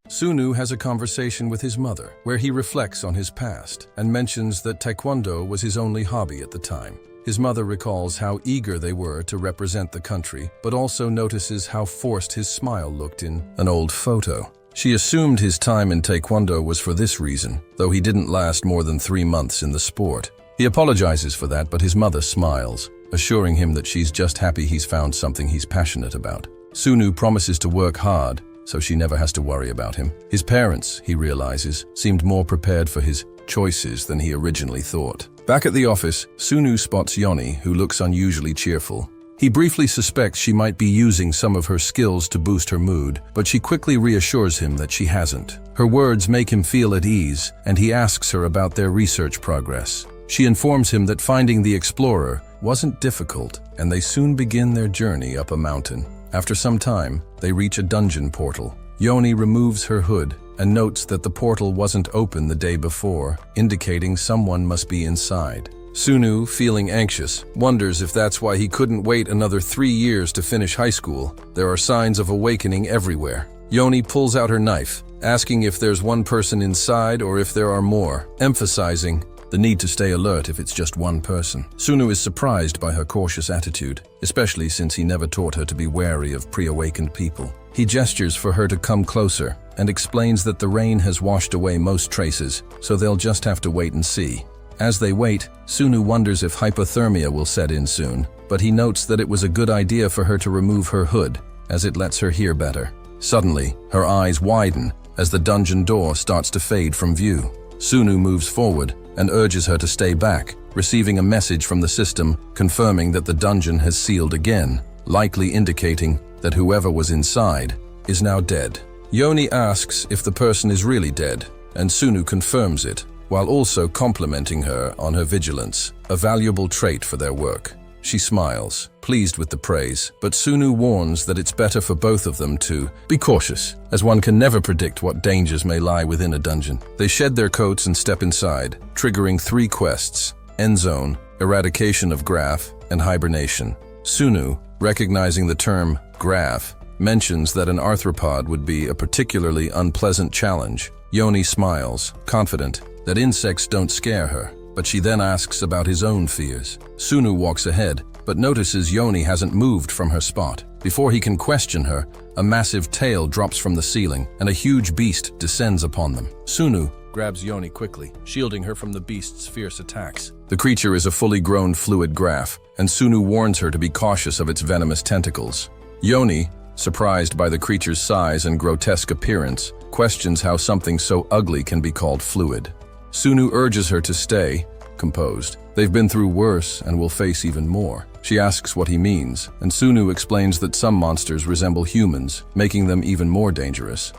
B: Sunu has a conversation with his mother, where he reflects on his past and mentions that Taekwondo was his only hobby at the time. His mother recalls how eager they were to represent the country, but also notices how forced his smile looked in an old photo. She assumed his time in Taekwondo was for this reason, though he didn't last more than 3 months in the sport. He apologizes for that, but his mother smiles, assuring him that she's just happy he's found something he's passionate about. Sunu promises to work hard, so she never has to worry about him. His parents, he realizes, seemed more prepared for his choices than he originally thought. Back at the office, Sunu spots Yoni, who looks unusually cheerful. He briefly suspects she might be using some of her skills to boost her mood, but she quickly reassures him that she hasn't. Her words make him feel at ease, and he asks her about their research progress. She informs him that finding the explorer wasn't difficult, and they soon begin their journey up a mountain. After some time, they reach a dungeon portal. Yoni removes her hood and notes that the portal wasn't open the day before, indicating someone must be inside. Sunu, feeling anxious, wonders if that's why he couldn't wait another 3 years to finish high school. There are signs of awakening everywhere. Yoni pulls out her knife, asking if there's one person inside or if there are more, emphasizing the need to stay alert if it's just one person. Sunu is surprised by her cautious attitude, especially since he never taught her to be wary of pre-awakened people. He gestures for her to come closer and explains that the rain has washed away most traces, so they'll just have to wait and see. As they wait, Sunu wonders if hypothermia will set in soon, but he notes that it was a good idea for her to remove her hood, as it lets her hear better. Suddenly, her eyes widen as the dungeon door starts to fade from view. Sunu moves forward and urges her to stay back, receiving a message from the system confirming that the dungeon has sealed again, likely indicating that whoever was inside is now dead. Yoni asks if the person is really dead, and Sunu confirms it, while also complimenting her on her vigilance, a valuable trait for their work. She smiles, pleased with the praise, but Sunu warns that it's better for both of them to be cautious, as one can never predict what dangers may lie within a dungeon. They shed their coats and step inside, triggering 3 quests: End Zone, Eradication of Graph, and Hibernation. Sunu, recognizing the term graph, mentions that an arthropod would be a particularly unpleasant challenge. Yoni smiles, confident that insects don't scare her, but she then asks about his own fears. Sunu walks ahead, but notices Yoni hasn't moved from her spot. Before he can question her, a massive tail drops from the ceiling, and a huge beast descends upon them. Sunu grabs Yoni quickly, shielding her from the beast's fierce attacks. The creature is a fully grown fluid graph, and Sunu warns her to be cautious of its venomous tentacles. Yoni, surprised by the creature's size and grotesque appearance, questions how something so ugly can be called fluid. Sunu urges her to stay composed. They've been through worse and will face even more. She asks what he means, and Sunu explains that some monsters resemble humans, making them even more dangerous.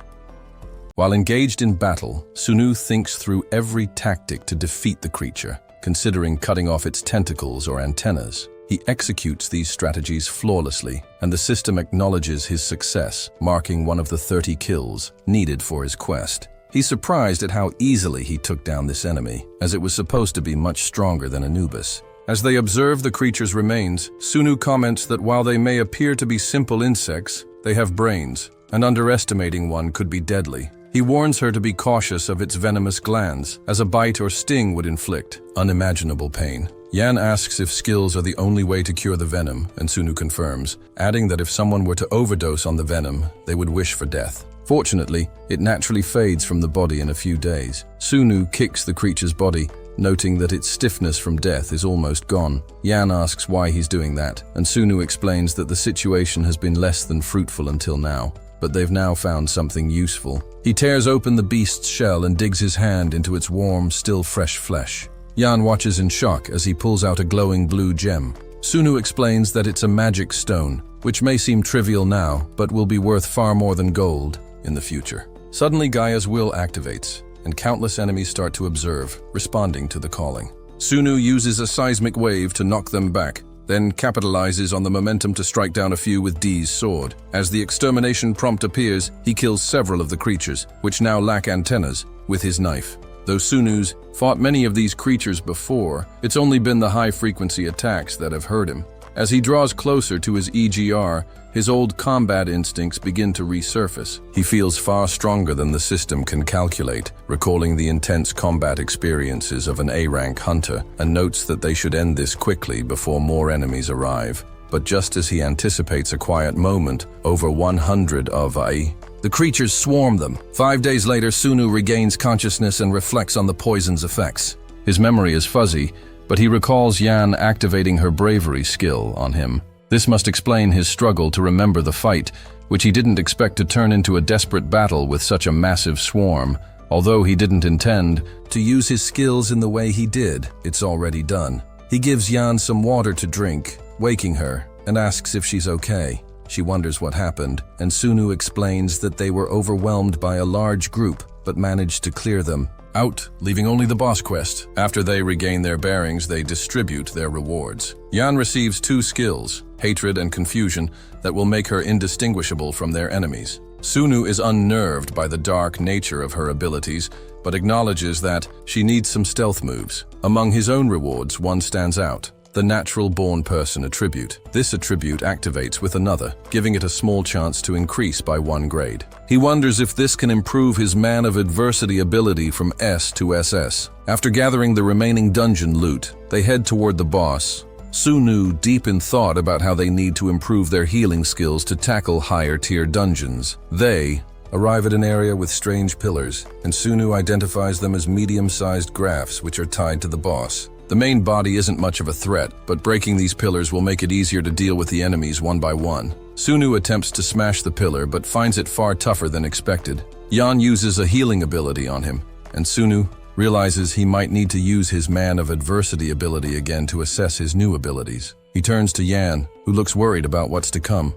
B: While engaged in battle, Sunu thinks through every tactic to defeat the creature, considering cutting off its tentacles or antennas. He executes these strategies flawlessly, and the system acknowledges his success, marking one of the 30 kills needed for his quest. He's surprised at how easily he took down this enemy, as it was supposed to be much stronger than Anubis. As they observe the creature's remains, Sunu comments that while they may appear to be simple insects, they have brains, and underestimating one could be deadly. He warns her to be cautious of its venomous glands, as a bite or sting would inflict unimaginable pain. Yan asks if skills are the only way to cure the venom, and Sunu confirms, adding that if someone were to overdose on the venom, they would wish for death. Fortunately, it naturally fades from the body in a few days. Sunu kicks the creature's body, noting that its stiffness from death is almost gone. Yan asks why he's doing that, and Sunu explains that the situation has been less than fruitful until now, but they've now found something useful. He tears open the beast's shell and digs his hand into its warm, still fresh flesh. Yan watches in shock as he pulls out a glowing blue gem. Sunu explains that it's a magic stone, which may seem trivial now, but will be worth far more than gold in the future. Suddenly, Gaia's will activates, and countless enemies start to observe, responding to the calling. Sunu uses a seismic wave to knock them back, then capitalizes on the momentum to strike down a few with D's sword. As the extermination prompt appears, he kills several of the creatures, which now lack antennas, with his knife. Though Sunu's fought many of these creatures before, it's only been the high-frequency attacks that have hurt him. As he draws closer to his EGR, his old combat instincts begin to resurface. He feels far stronger than the system can calculate, recalling the intense combat experiences of an A-rank hunter, and notes that they should end this quickly before more enemies arrive. But just as he anticipates a quiet moment, over 100 of the creatures swarm them. 5 days later, Sunu regains consciousness and reflects on the poison's effects. His memory is fuzzy, but he recalls Yan activating her bravery skill on him. This must explain his struggle to remember the fight, which he didn't expect to turn into a desperate battle with such a massive swarm. Although he didn't intend to use his skills in the way he did, it's already done. He gives Yan some water to drink, waking her, and asks if she's okay. She wonders what happened, and Sunu explains that they were overwhelmed by a large group, but managed to clear them out, leaving only the boss quest. After they regain their bearings, they distribute their rewards. Yan receives 2 skills, hatred and confusion, that will make her indistinguishable from their enemies. Sunu is unnerved by the dark nature of her abilities, but acknowledges that she needs some stealth moves. Among his own rewards, one stands out: the natural-born person attribute. This attribute activates with another, giving it a small chance to increase by 1 grade. He wonders if this can improve his Man of Adversity ability from S to SS. After gathering the remaining dungeon loot, they head toward the boss. Sunu, deep in thought about how they need to improve their healing skills to tackle higher-tier dungeons. They arrive at an area with strange pillars, and Sunu identifies them as medium-sized graphs which are tied to the boss. The main body isn't much of a threat, but breaking these pillars will make it easier to deal with the enemies one by one. Sunu attempts to smash the pillar, but finds it far tougher than expected. Yan uses a healing ability on him, and Sunu realizes he might need to use his Man of Adversity ability again to assess his new abilities. He turns to Yan, who looks worried about what's to come.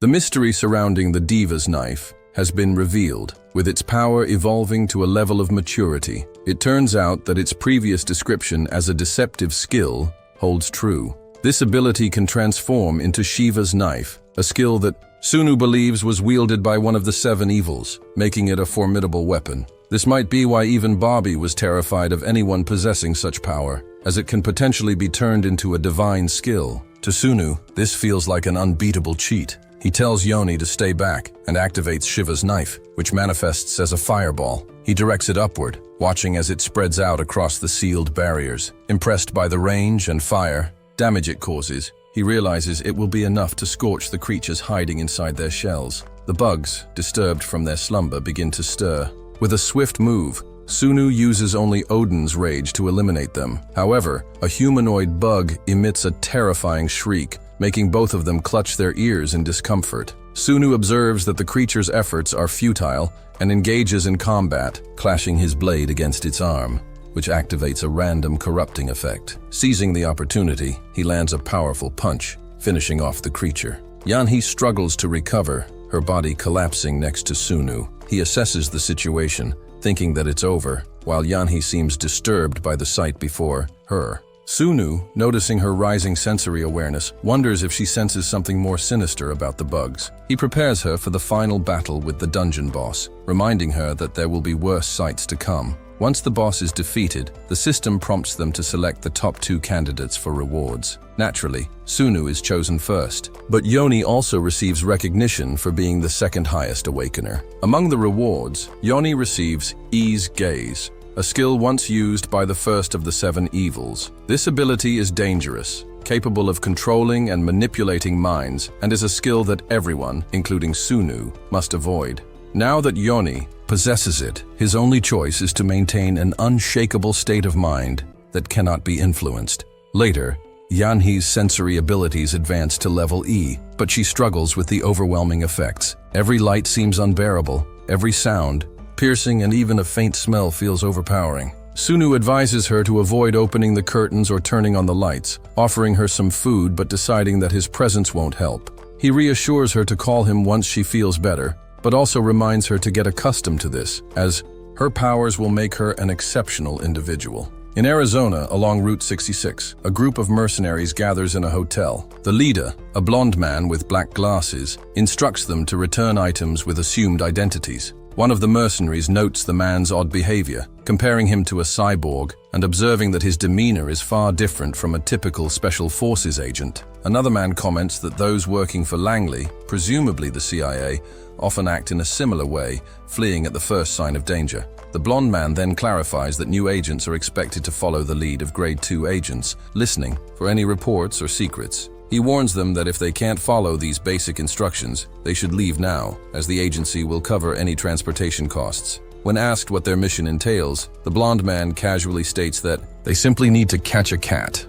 B: The mystery surrounding the Diva's knife has been revealed, with its power evolving to a level of maturity. It turns out that its previous description as a deceptive skill holds true. This ability can transform into Shiva's knife, a skill that Sunu believes was wielded by one of the 7 evils, making it a formidable weapon. This might be why even Bobby was terrified of anyone possessing such power, as it can potentially be turned into a divine skill. To Sunu, this feels like an unbeatable cheat. He tells Yoni to stay back and activates Shiva's knife, which manifests as a fireball. He directs it upward, watching as it spreads out across the sealed barriers. Impressed by the range and fire damage it causes, he realizes it will be enough to scorch the creatures hiding inside their shells. The bugs, disturbed from their slumber, begin to stir. With a swift move, Sunu uses only Odin's rage to eliminate them. However, a humanoid bug emits a terrifying shriek, making both of them clutch their ears in discomfort. Sunu observes that the creature's efforts are futile and engages in combat, clashing his blade against its arm, which activates a random corrupting effect. Seizing the opportunity, he lands a powerful punch, finishing off the creature. Yanhee struggles to recover, her body collapsing next to Sunu. He assesses the situation, thinking that it's over, while Yanhee seems disturbed by the sight before her. Sunu, noticing her rising sensory awareness, wonders if she senses something more sinister about the bugs. He prepares her for the final battle with the dungeon boss, reminding her that there will be worse sights to come. Once the boss is defeated, the system prompts them to select the top 2 candidates for rewards. Naturally, Sunu is chosen first, but Yoni also receives recognition for being the 2nd highest awakener. Among the rewards, Yoni receives Ease Gaze, a skill once used by the first of the 7 evils. This ability is dangerous, capable of controlling and manipulating minds, and is a skill that everyone, including Sunu, must avoid. Now that Yoni possesses it, his only choice is to maintain an unshakable state of mind that cannot be influenced. Later, Yanhee's sensory abilities advance to level E, but she struggles with the overwhelming effects. Every light seems unbearable, every sound, piercing, and even a faint smell feels overpowering. Sunu advises her to avoid opening the curtains or turning on the lights, offering her some food but deciding that his presence won't help. He reassures her to call him once she feels better, but also reminds her to get accustomed to this, as her powers will make her an exceptional individual. In Arizona, along Route 66, a group of mercenaries gathers in a hotel. The leader, a blonde man with black glasses, instructs them to return items with assumed identities. One of the mercenaries notes the man's odd behavior, comparing him to a cyborg and observing that his demeanor is far different from a typical Special Forces agent. Another man comments that those working for Langley, presumably the CIA, often act in a similar way, fleeing at the first sign of danger. The blonde man then clarifies that new agents are expected to follow the lead of Grade 2 agents, listening for any reports or secrets. He warns them that if they can't follow these basic instructions, they should leave now, as the agency will cover any transportation costs. When asked what their mission entails, the blonde man casually states that they simply need to catch a cat.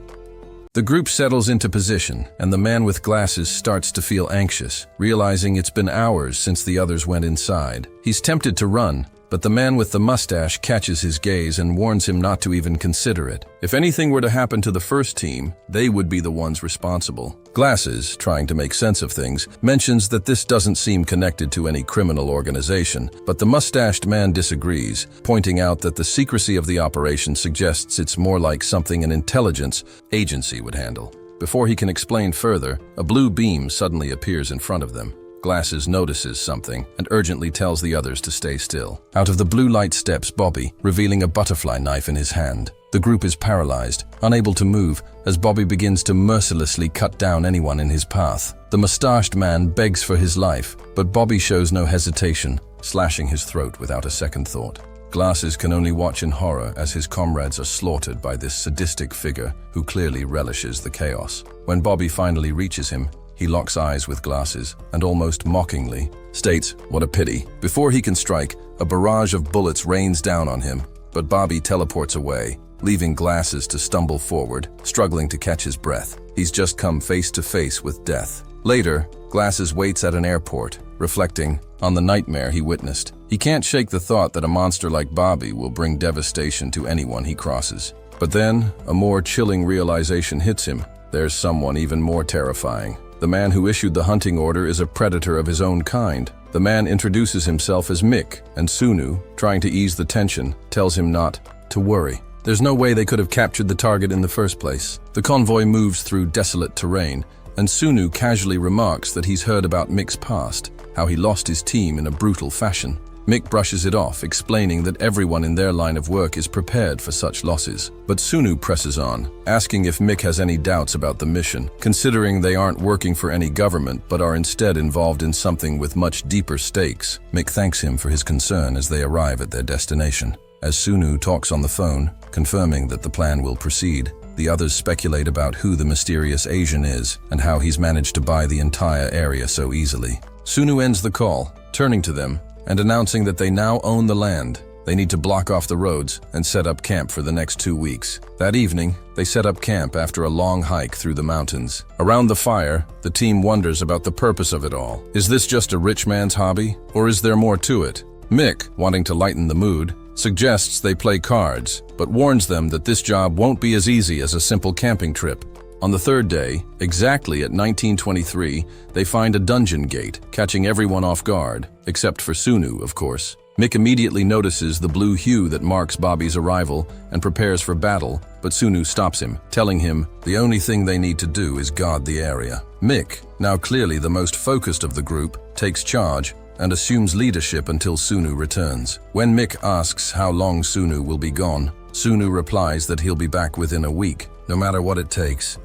B: The group settles into position, and the man with glasses starts to feel anxious, realizing it's been hours since the others went inside. He's tempted to run, but the man with the mustache catches his gaze and warns him not to even consider it. If anything were to happen to the first team, they would be the ones responsible. Glasses, trying to make sense of things, mentions that this doesn't seem connected to any criminal organization, but the mustached man disagrees, pointing out that the secrecy of the operation suggests it's more like something an intelligence agency would handle. Before he can explain further, a blue beam suddenly appears in front of them. Glasses notices something and urgently tells the others to stay still. Out of the blue light steps Bobby, revealing a butterfly knife in his hand. The group is paralyzed, unable to move, as Bobby begins to mercilessly cut down anyone in his path. The mustached man begs for his life, but Bobby shows no hesitation, slashing his throat without a second thought. Glasses can only watch in horror as his comrades are slaughtered by this sadistic figure who clearly relishes the chaos. When Bobby finally reaches him, he locks eyes with Glasses and almost mockingly states, "What a pity." Before he can strike, a barrage of bullets rains down on him, but Bobby teleports away, leaving Glasses to stumble forward, struggling to catch his breath. He's just come face to face with death. Later, Glasses waits at an airport, reflecting on the nightmare he witnessed. He can't shake the thought that a monster like Bobby will bring devastation to anyone he crosses. But then, a more chilling realization hits him. There's someone even more terrifying. The man who issued the hunting order is a predator of his own kind. The man introduces himself as Mick, and Sunu, trying to ease the tension, tells him not to worry. There's no way they could have captured the target in the first place. The convoy moves through desolate terrain, and Sunu casually remarks that he's heard about Mick's past, how he lost his team in a brutal fashion. Mick brushes it off, explaining that everyone in their line of work is prepared for such losses. But Sunu presses on, asking if Mick has any doubts about the mission, considering they aren't working for any government but are instead involved in something with much deeper stakes. Mick thanks him for his concern as they arrive at their destination. As Sunu talks on the phone, confirming that the plan will proceed, the others speculate about who the mysterious Asian is and how he's managed to buy the entire area so easily. Sunu ends the call, turning to them and announcing that they now own the land. They need to block off the roads and set up camp for the next 2 weeks. That evening, they set up camp after a long hike through the mountains. Around the fire, the team wonders about the purpose of it all. Is this just a rich man's hobby, or is there more to it? Mick, wanting to lighten the mood, suggests they play cards, but warns them that this job won't be as easy as a simple camping trip. On the third day, exactly at 1923, they find a dungeon gate, catching everyone off guard, except for Sunu, of course. Mick immediately notices the blue hue that marks Bobby's arrival and prepares for battle, but Sunu stops him, telling him the only thing they need to do is guard the area. Mick, now clearly the most focused of the group, takes charge and assumes leadership until Sunu returns. When Mick asks how long Sunu will be gone, Sunu replies that he'll be back within a week, no matter what it takes.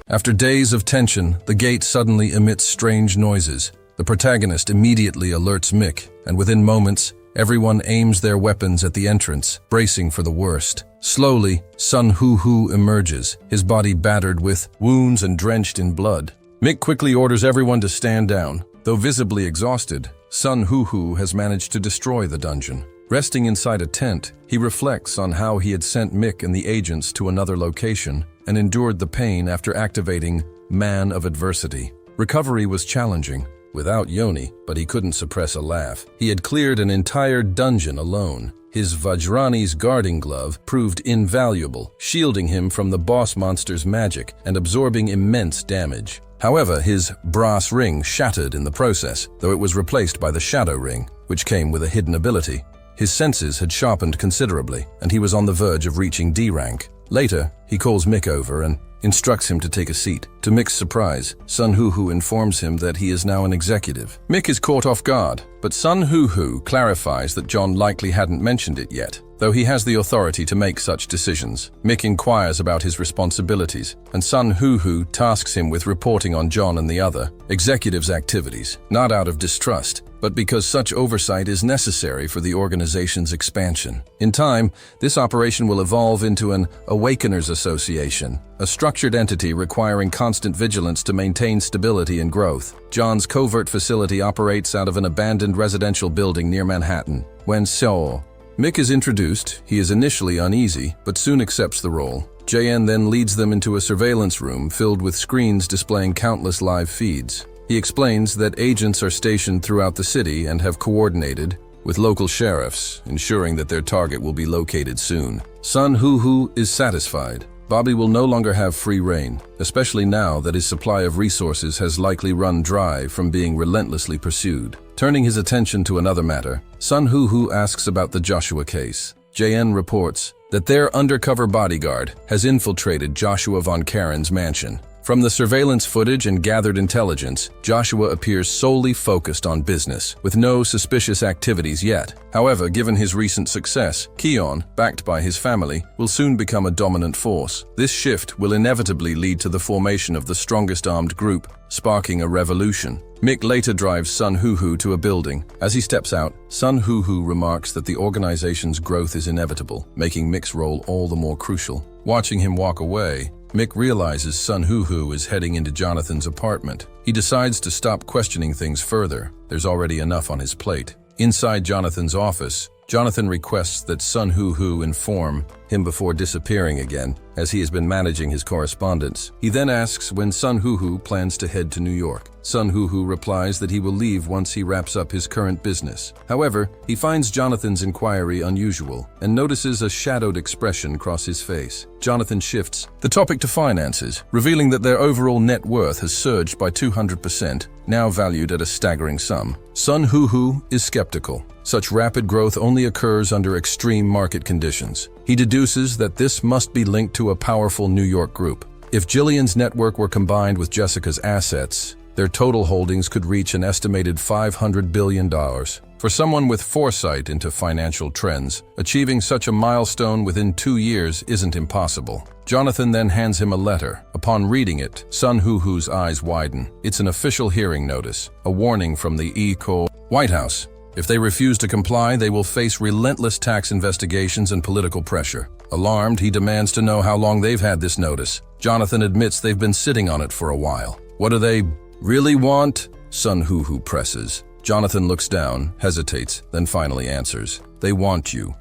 B: After days of tension, the gate suddenly emits strange noises. The protagonist immediately alerts Mick, and within moments, everyone aims their weapons at the entrance, bracing for the worst. Slowly, Sun Hoo emerges, his body battered with wounds and drenched in blood. Mick quickly orders everyone to stand down. Though visibly exhausted, Sun Hoo has managed to destroy the dungeon. Resting inside a tent, he reflects on how he had sent Mick and the agents to another location and endured the pain after activating Man of Adversity. Recovery was challenging, without Yoni, but he couldn't suppress a laugh. He had cleared an entire dungeon alone. His Vajrani's guarding glove proved invaluable, shielding him from the boss monster's magic and absorbing immense damage. However, his brass ring shattered in the process, though it was replaced by the shadow ring, which came with a hidden ability. His senses had sharpened considerably, and he was on the verge of reaching D rank. Later, he calls Mick over and instructs him to take a seat. To Mick's surprise, Sun Hoo informs him that he is now an executive. Mick is caught off guard, but Sun Hoo clarifies that John likely hadn't mentioned it yet, though he has the authority to make such decisions. Mick inquires about his responsibilities, and Sun Hoo tasks him with reporting on John and the other executives' activities, not out of distrust, but because such oversight is necessary for the organization's expansion. In time, this operation will evolve into an Awakeners Association, a structured entity requiring constant vigilance to maintain stability and growth. John's covert facility operates out of an abandoned residential building near Manhattan. When Mick is introduced, he is initially uneasy, but soon accepts the role. JN then leads them into a surveillance room filled with screens displaying countless live feeds. He explains that agents are stationed throughout the city and have coordinated with local sheriffs, ensuring that their target will be located soon. Sun Hoo is satisfied. Bobby will no longer have free rein, especially now that his supply of resources has likely run dry from being relentlessly pursued. Turning his attention to another matter, Sun Hoo asks about the Joshua case. JN reports that their undercover bodyguard has infiltrated Joshua von Karen's mansion. From the surveillance footage and gathered intelligence, Joshua appears solely focused on business, with no suspicious activities yet. However, given his recent success, Keon, backed by his family, will soon become a dominant force. This shift will inevitably lead to the formation of the strongest armed group, sparking a revolution. Mick later drives Sun Hoo to a building. As he steps out, Sun Hoo remarks that the organization's growth is inevitable, making Mick's role all the more crucial. Watching him walk away, Mick realizes Sun Hoo is heading into Jonathan's apartment. He decides to stop questioning things further. There's already enough on his plate. Inside Jonathan's office, Jonathan requests that Sun Hoo inform him before disappearing again, as he has been managing his correspondence. He then asks when Sun Hoo plans to head to New York. Sun Hoo replies that he will leave once he wraps up his current business. However, he finds Jonathan's inquiry unusual and notices a shadowed expression cross his face. Jonathan shifts the topic to finances, revealing that their overall net worth has surged by 200%, now valued at a staggering sum. Sun Hoo is skeptical. Such rapid growth only occurs under extreme market conditions. He deduces that this must be linked to a powerful New York group. If Jillian's network were combined with Jessica's assets, their total holdings could reach an estimated $500 billion. For someone with foresight into financial trends, achieving such a milestone within 2 years isn't impossible. Jonathan then hands him a letter. Upon reading it, Sun Hoo's eyes widen. It's an official hearing notice, a warning from the White House. If they refuse to comply, they will face relentless tax investigations and political pressure. Alarmed, he demands to know how long they've had this notice. Jonathan admits they've been sitting on it for a while. What do they really want? Sun Hoo presses. Jonathan looks down, hesitates, then finally answers. They want you.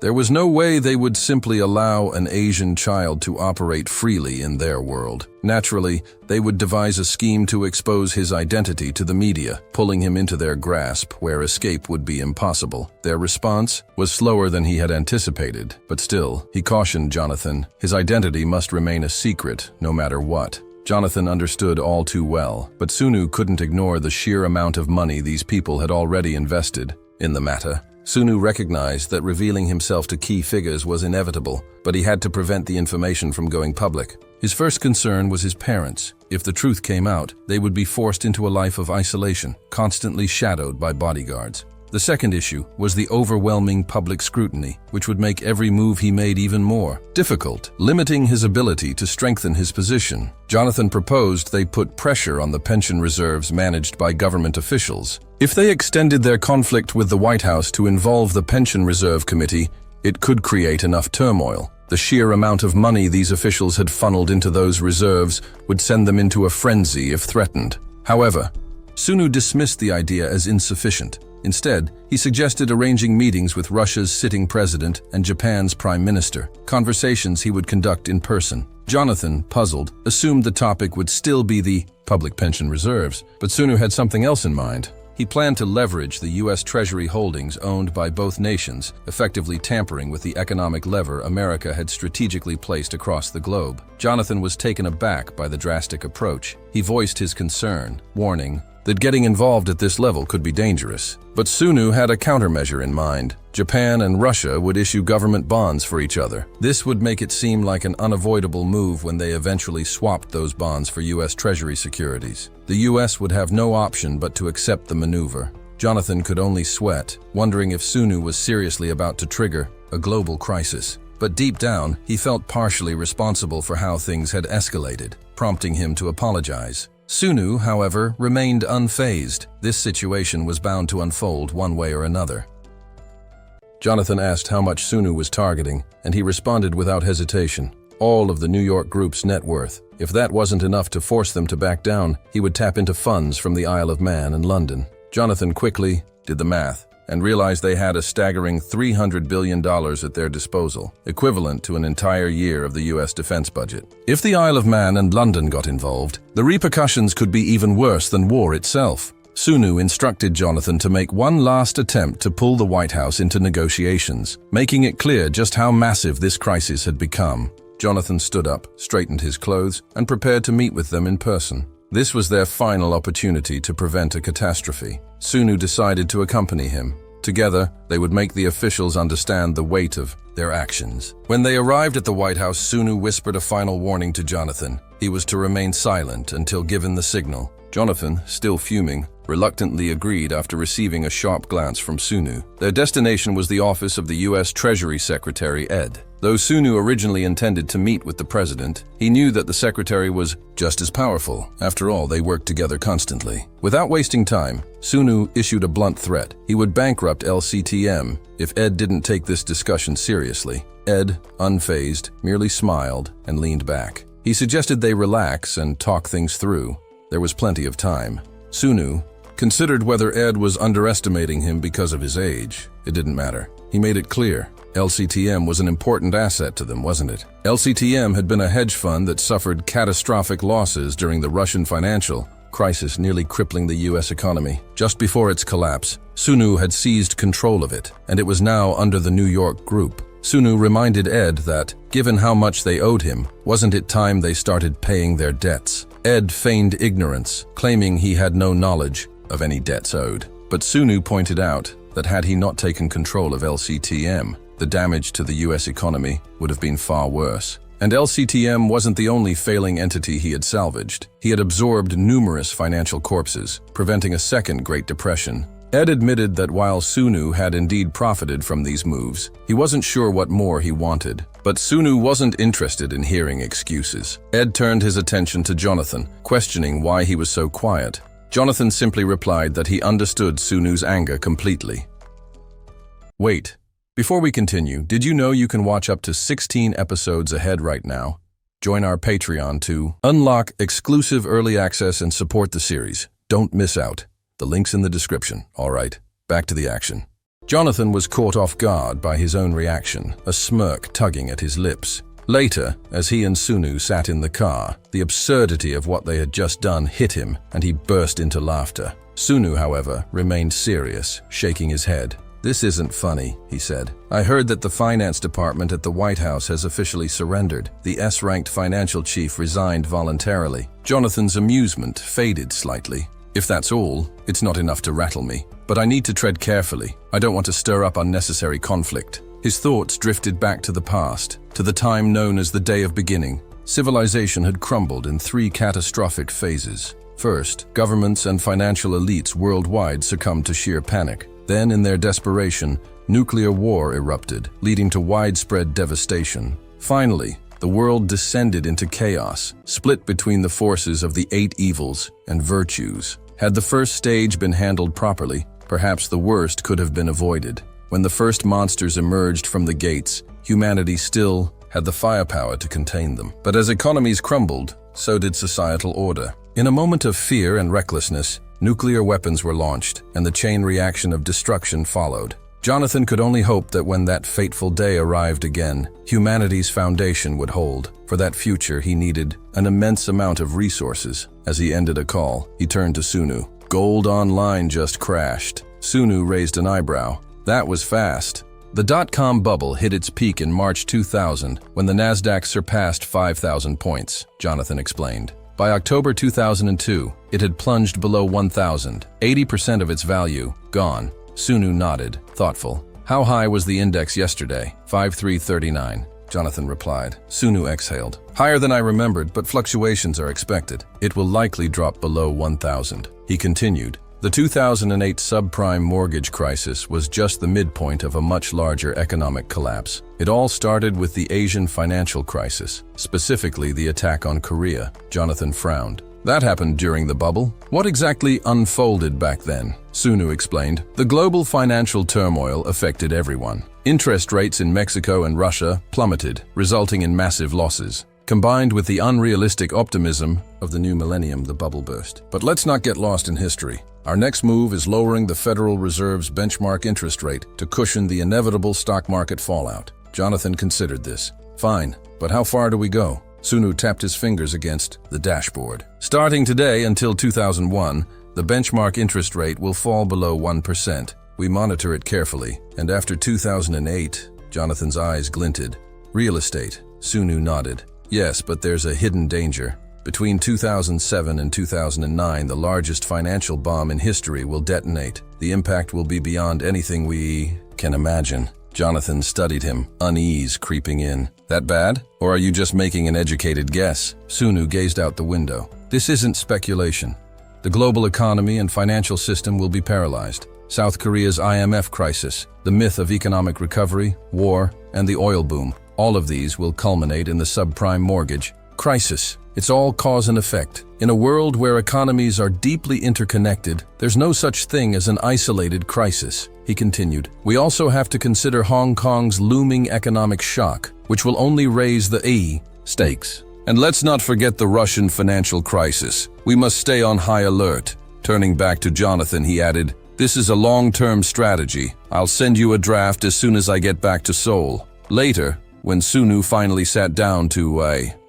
B: There was no way they would simply allow an Asian child to operate freely in their world. Naturally, they would devise a scheme to expose his identity to the media, pulling him into their grasp where escape would be impossible. Their response was slower than he had anticipated, but still, he cautioned Jonathan, his identity must remain a secret no matter what. Jonathan understood all too well, but Sunu couldn't ignore the sheer amount of money these people had already invested in the matter. Sunu recognized that revealing himself to key figures was inevitable, but he had to prevent the information from going public. His first concern was his parents. If the truth came out, they would be forced into a life of isolation, constantly shadowed by bodyguards. The second issue was the overwhelming public scrutiny, which would make every move he made even more difficult, limiting his ability to strengthen his position. Jonathan proposed they put pressure on the pension reserves managed by government officials. If they extended their conflict with the White House to involve the Pension Reserve Committee, it could create enough turmoil. The sheer amount of money these officials had funneled into those reserves would send them into a frenzy if threatened. However, Sunu dismissed the idea as insufficient. Instead, he suggested arranging meetings with Russia's sitting president and Japan's prime minister, conversations he would conduct in person. Jonathan, puzzled, assumed the topic would still be the public pension reserves, but Sunu had something else in mind. He planned to leverage the U.S. Treasury holdings owned by both nations, effectively tampering with the economic lever America had strategically placed across the globe. Jonathan was taken aback by the drastic approach. He voiced his concern, warning that getting involved at this level could be dangerous. But Sunu had a countermeasure in mind. Japan and Russia would issue government bonds for each other. This would make it seem like an unavoidable move when they eventually swapped those bonds for U.S. Treasury securities. The U.S. would have no option but to accept the maneuver. Jonathan could only sweat, wondering if Sunu was seriously about to trigger a global crisis. But deep down, he felt partially responsible for how things had escalated, prompting him to apologize. Sunu, however, remained unfazed. This situation was bound to unfold one way or another. Jonathan asked how much Sunu was targeting, and he responded without hesitation. All of the New York group's net worth. If that wasn't enough to force them to back down, he would tap into funds from the Isle of Man and London. Jonathan quickly did the math and realized they had a staggering $300 billion at their disposal, equivalent to an entire year of the US defense budget. If the Isle of Man and London got involved, the repercussions could be even worse than war itself. Sunu instructed Jonathan to make one last attempt to pull the White House into negotiations, making it clear just how massive this crisis had become. Jonathan stood up, straightened his clothes, and prepared to meet with them in person. This was their final opportunity to prevent a catastrophe. Sunu decided to accompany him. Together, they would make the officials understand the weight of their actions. When they arrived at the White House, Sunu whispered a final warning to Jonathan. He was to remain silent until given the signal. Jonathan, still fuming, reluctantly agreed after receiving a sharp glance from Sunu. Their destination was the office of the U.S. Treasury Secretary Ed. Though Sunu originally intended to meet with the president, he knew that the secretary was just as powerful. After all, they worked together constantly. Without wasting time, Sunu issued a blunt threat. He would bankrupt LCTM if Ed didn't take this discussion seriously. Ed, unfazed, merely smiled and leaned back. He suggested they relax and talk things through. There was plenty of time. Sunu considered whether Ed was underestimating him because of his age. It didn't matter. He made it clear. LCTM was an important asset to them, wasn't it? LCTM had been a hedge fund that suffered catastrophic losses during the Russian financial crisis, nearly crippling the U.S. economy. Just before its collapse, Sunu had seized control of it, and it was now under the New York group. Sunu reminded Ed that, given how much they owed him, wasn't it time they started paying their debts? Ed feigned ignorance, claiming he had no knowledge of any debts owed. But Sunu pointed out that had he not taken control of LCTM, the damage to the U.S. economy would have been far worse. And LCTM wasn't the only failing entity he had salvaged. He had absorbed numerous financial corpses, preventing a second Great Depression. Ed admitted that while Sunu had indeed profited from these moves, he wasn't sure what more he wanted. But Sunu wasn't interested in hearing excuses. Ed turned his attention to Jonathan, questioning why he was so quiet. Jonathan simply replied that he understood Sunu's anger completely. Wait. Before we continue, did you know you can watch up to 16 episodes ahead right now? Join our Patreon to unlock exclusive early access and support the series. Don't miss out. The link's in the description. All right, back to the action. Jonathan was caught off guard by his own reaction, a smirk tugging at his lips. Later, as he and Sunu sat in the car, the absurdity of what they had just done hit him, and he burst into laughter. Sunu, however, remained serious, shaking his head. "This isn't funny," he said. "I heard that the finance department at the White House has officially surrendered. The S-ranked financial chief resigned voluntarily." Jonathan's amusement faded slightly. "If that's all, it's not enough to rattle me. But I need to tread carefully. I don't want to stir up unnecessary conflict." His thoughts drifted back to the past, to the time known as the Day of Beginning. Civilization had crumbled in 3 catastrophic phases. First, governments and financial elites worldwide succumbed to sheer panic. Then, in their desperation, nuclear war erupted, leading to widespread devastation. Finally, the world descended into chaos, split between the forces of the 8 evils and virtues. Had the first stage been handled properly, perhaps the worst could have been avoided. When the first monsters emerged from the gates, humanity still had the firepower to contain them. But as economies crumbled, so did societal order. In a moment of fear and recklessness, nuclear weapons were launched, and the chain reaction of destruction followed. Jonathan could only hope that when that fateful day arrived again, humanity's foundation would hold. For that future, he needed an immense amount of resources. As he ended a call, he turned to Sunu. "Gold online just crashed." Sunu raised an eyebrow. "That was fast." The dot-com bubble hit its peak in March 2000 when the Nasdaq surpassed 5,000 points, Jonathan explained. By October 2002, it had plunged below 1,000, 80% of its value gone. Sunu nodded, thoughtful. "How high was the index yesterday?" 5339, Jonathan replied. Sunu exhaled. "Higher than I remembered, but fluctuations are expected. It will likely drop below 1,000. He continued. The 2008 subprime mortgage crisis was just the midpoint of a much larger economic collapse. It all started with the Asian financial crisis, specifically the attack on Korea. Jonathan frowned. "That happened during the bubble? What exactly unfolded back then?" Sunu explained. "The global financial turmoil affected everyone. Interest rates in Mexico and Russia plummeted, resulting in massive losses. combined with the unrealistic optimism of the new millennium, the bubble burst. But let's not get lost in history. Our next move is lowering the Federal Reserve's benchmark interest rate to cushion the inevitable stock market fallout. Jonathan considered this. Fine, but how far do we go? Sunu tapped his fingers against the dashboard. Starting today until 2001, the benchmark interest rate will fall below 1%. We monitor it carefully, and after 2008, Jonathan's eyes glinted. Real estate, Sunu nodded. Yes, but there's a hidden danger. Between 2007 and 2009, the largest financial bomb in history will detonate. The impact will be beyond anything we can imagine. Jonathan studied him, unease creeping in. That bad? Or are you just making an educated guess? Sunu gazed out the window. This isn't speculation. The global economy and financial system will be paralyzed. South Korea's IMF crisis, the myth of economic recovery, war, and the oil boom. All of these will culminate in the subprime mortgage crisis. It's all cause and effect. In a world where economies are deeply interconnected, there's no such thing as an isolated crisis, he continued. We also have to consider Hong Kong's looming economic shock, which will only raise the stakes. And let's not forget the Russian financial crisis. We must stay on high alert. Turning back to Jonathan, he added, "This is a long-term strategy. I'll send you a draft as soon as I get back to Seoul." Later, when Sunu finally sat down to,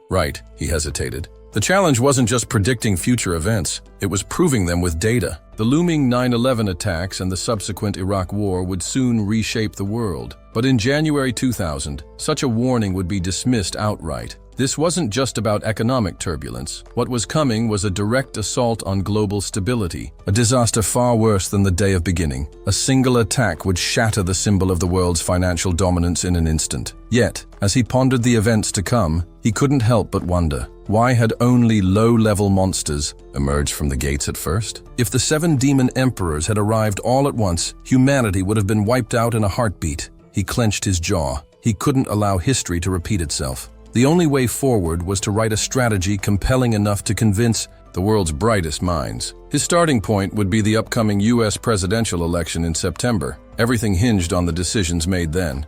B: Right, he hesitated. The challenge wasn't just predicting future events, it was proving them with data. The looming 9/11 attacks and the subsequent Iraq War would soon reshape the world. But in January 2000, such a warning would be dismissed outright. This wasn't just about economic turbulence. What was coming was a direct assault on global stability, a disaster far worse than the day of beginning. A single attack would shatter the symbol of the world's financial dominance in an instant. Yet, as he pondered the events to come, he couldn't help but wonder, why had only low-level monsters emerged from the gates at first? If the 7 demon emperors had arrived all at once, humanity would have been wiped out in a heartbeat. He clenched his jaw. He couldn't allow history to repeat itself. The only way forward was to write a strategy compelling enough to convince the world's brightest minds. His starting point would be the upcoming US presidential election in September. Everything hinged on the decisions made then.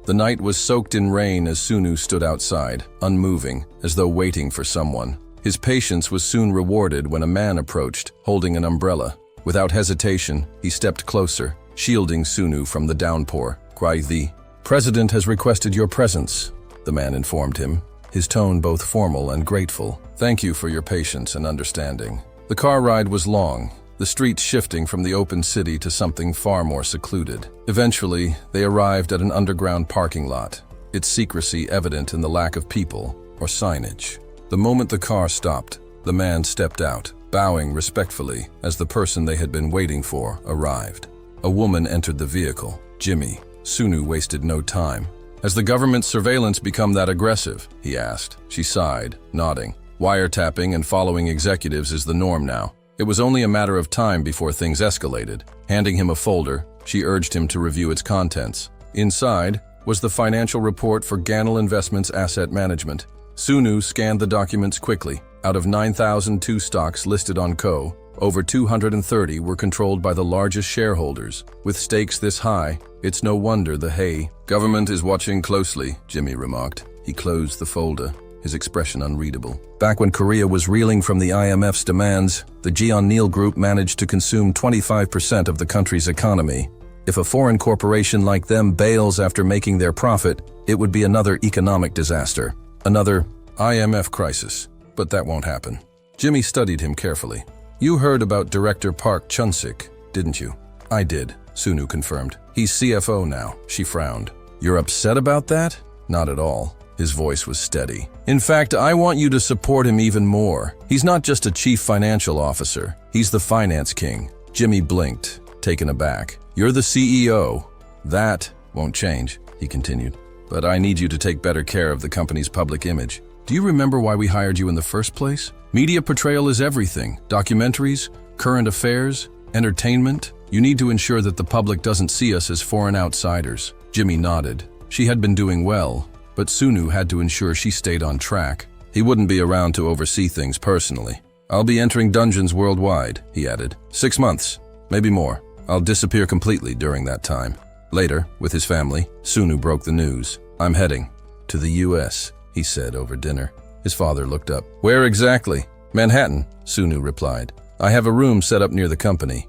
B: The night was soaked in rain as Sunu stood outside, unmoving, as though waiting for someone. His patience was soon rewarded when a man approached, holding an umbrella. Without hesitation, he stepped closer, shielding Sunu from the downpour. "The president has requested your presence," the man informed him, his tone both formal and grateful. "Thank you for your patience and understanding." The car ride was long, the streets shifting from the open city to something far more secluded. Eventually, they arrived at an underground parking lot, its secrecy evident in the lack of people or signage. The moment the car stopped, the man stepped out, bowing respectfully as the person they had been waiting for arrived. A woman entered the vehicle, Jimmy. Sunu wasted no time. "Has the government's surveillance become that aggressive?" he asked. She sighed, nodding. "Wiretapping and following executives is the norm now." It was only a matter of time before things escalated. Handing him a folder, she urged him to review its contents. Inside was the financial report for Ganel Investments Asset Management. Sunu scanned the documents quickly. Out of 9,002 stocks listed on Co., over 230 were controlled by the largest shareholders. With stakes this high, it's no wonder the government is watching closely, Jimmy remarked. He closed the folder, his expression unreadable. Back when Korea was reeling from the IMF's demands, the Jeonnil Group managed to consume 25% of the country's economy. If a foreign corporation like them bails after making their profit, it would be another economic disaster. Another IMF crisis. But that won't happen. Jimmy studied him carefully. "You heard about Director Park Chun-sik, didn't you?" "I did," Sunu confirmed. "He's CFO now." She frowned. "You're upset about that?" "Not at all." His voice was steady. "In fact, I want you to support him even more. He's not just a chief financial officer. He's the finance king." Jimmy blinked, taken aback. "You're the CEO. That won't change," he continued. "But I need you to take better care of the company's public image. Do you remember why we hired you in the first place? Media portrayal is everything. Documentaries, current affairs, entertainment. You need to ensure that the public doesn't see us as foreign outsiders." Jimmy nodded. She had been doing well, but Sunu had to ensure she stayed on track. He wouldn't be around to oversee things personally. "I'll be entering dungeons worldwide," he added. 6 months, maybe more. I'll disappear completely during that time. Later, with his family, Sunu broke the news. "I'm heading to the US," he said over dinner. His father looked up. "Where exactly?" "Manhattan," Sunu replied. "I have a room set up near the company."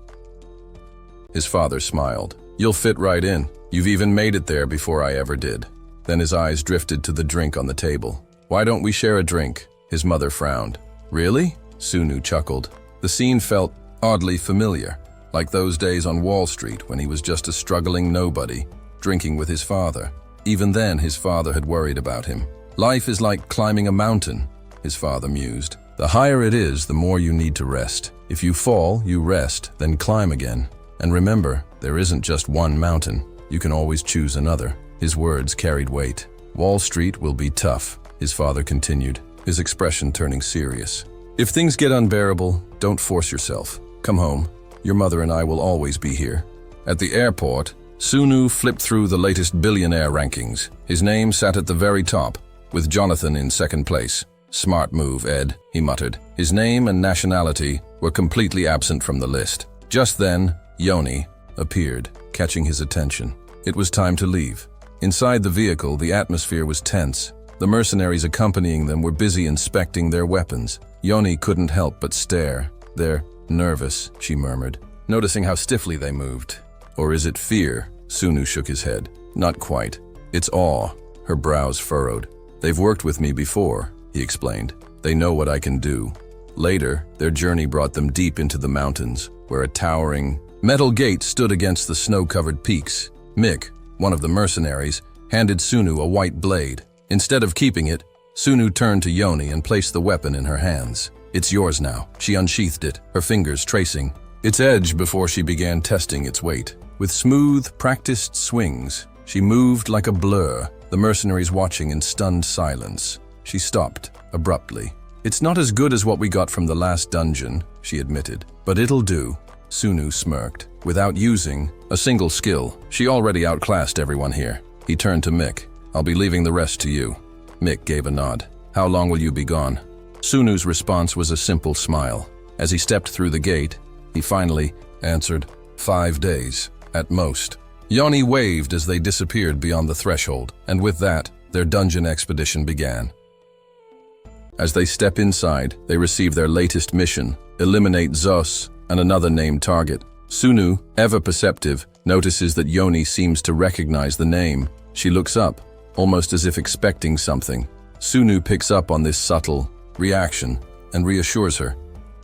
B: His father smiled. "You'll fit right in. You've even made it there before I ever did." Then his eyes drifted to the drink on the table. "Why don't we share a drink?" His mother frowned. "Really?" Sunu chuckled. The scene felt oddly familiar, like those days on Wall Street when he was just a struggling nobody, drinking with his father. Even then, his father had worried about him. "Life is like climbing a mountain," his father mused. "The higher it is, the more you need to rest. If you fall, you rest, then climb again. And remember, there isn't just one mountain. You can always choose another." His words carried weight. "Wall Street will be tough," his father continued, his expression turning serious. "If things get unbearable, don't force yourself. Come home. Your mother and I will always be here." At the airport, Sunu flipped through the latest billionaire rankings. His name sat at the very top, with Jonathan in second place. "Smart move, Ed," he muttered. His name and nationality were completely absent from the list. Just then, Yoni appeared, catching his attention. It was time to leave. Inside the vehicle, the atmosphere was tense. The mercenaries accompanying them were busy inspecting their weapons. Yoni couldn't help but stare. "They're nervous," she murmured, noticing how stiffly they moved. "Or is it fear?" Sunu shook his head. "Not quite. It's awe." Her brows furrowed. "They've worked with me before," he explained. "They know what I can do." Later, their journey brought them deep into the mountains, where a towering metal gate stood against the snow-covered peaks. Mick, one of the mercenaries, handed Sunu a white blade. Instead of keeping it, Sunu turned to Yoni and placed the weapon in her hands. "It's yours now." She unsheathed it, her fingers tracing its edge before she began testing its weight. With smooth, practiced swings, she moved like a blur, the mercenaries watching in stunned silence. She stopped, abruptly. "It's not as good as what we got from the last dungeon," she admitted. "But it'll do." Sunu smirked. Without using a single skill, she already outclassed everyone here. He turned to Mick. "I'll be leaving the rest to you." Mick gave a nod. "How long will you be gone?" Sunu's response was a simple smile. As he stepped through the gate, he finally answered, 5 days, at most. Yoni waved as they disappeared beyond the threshold, and with that, their dungeon expedition began. As they step inside, they receive their latest mission, eliminate Zos and another named target. Sunu, ever perceptive, notices that Yoni seems to recognize the name. She looks up, almost as if expecting something. Sunu picks up on this subtle reaction and reassures her,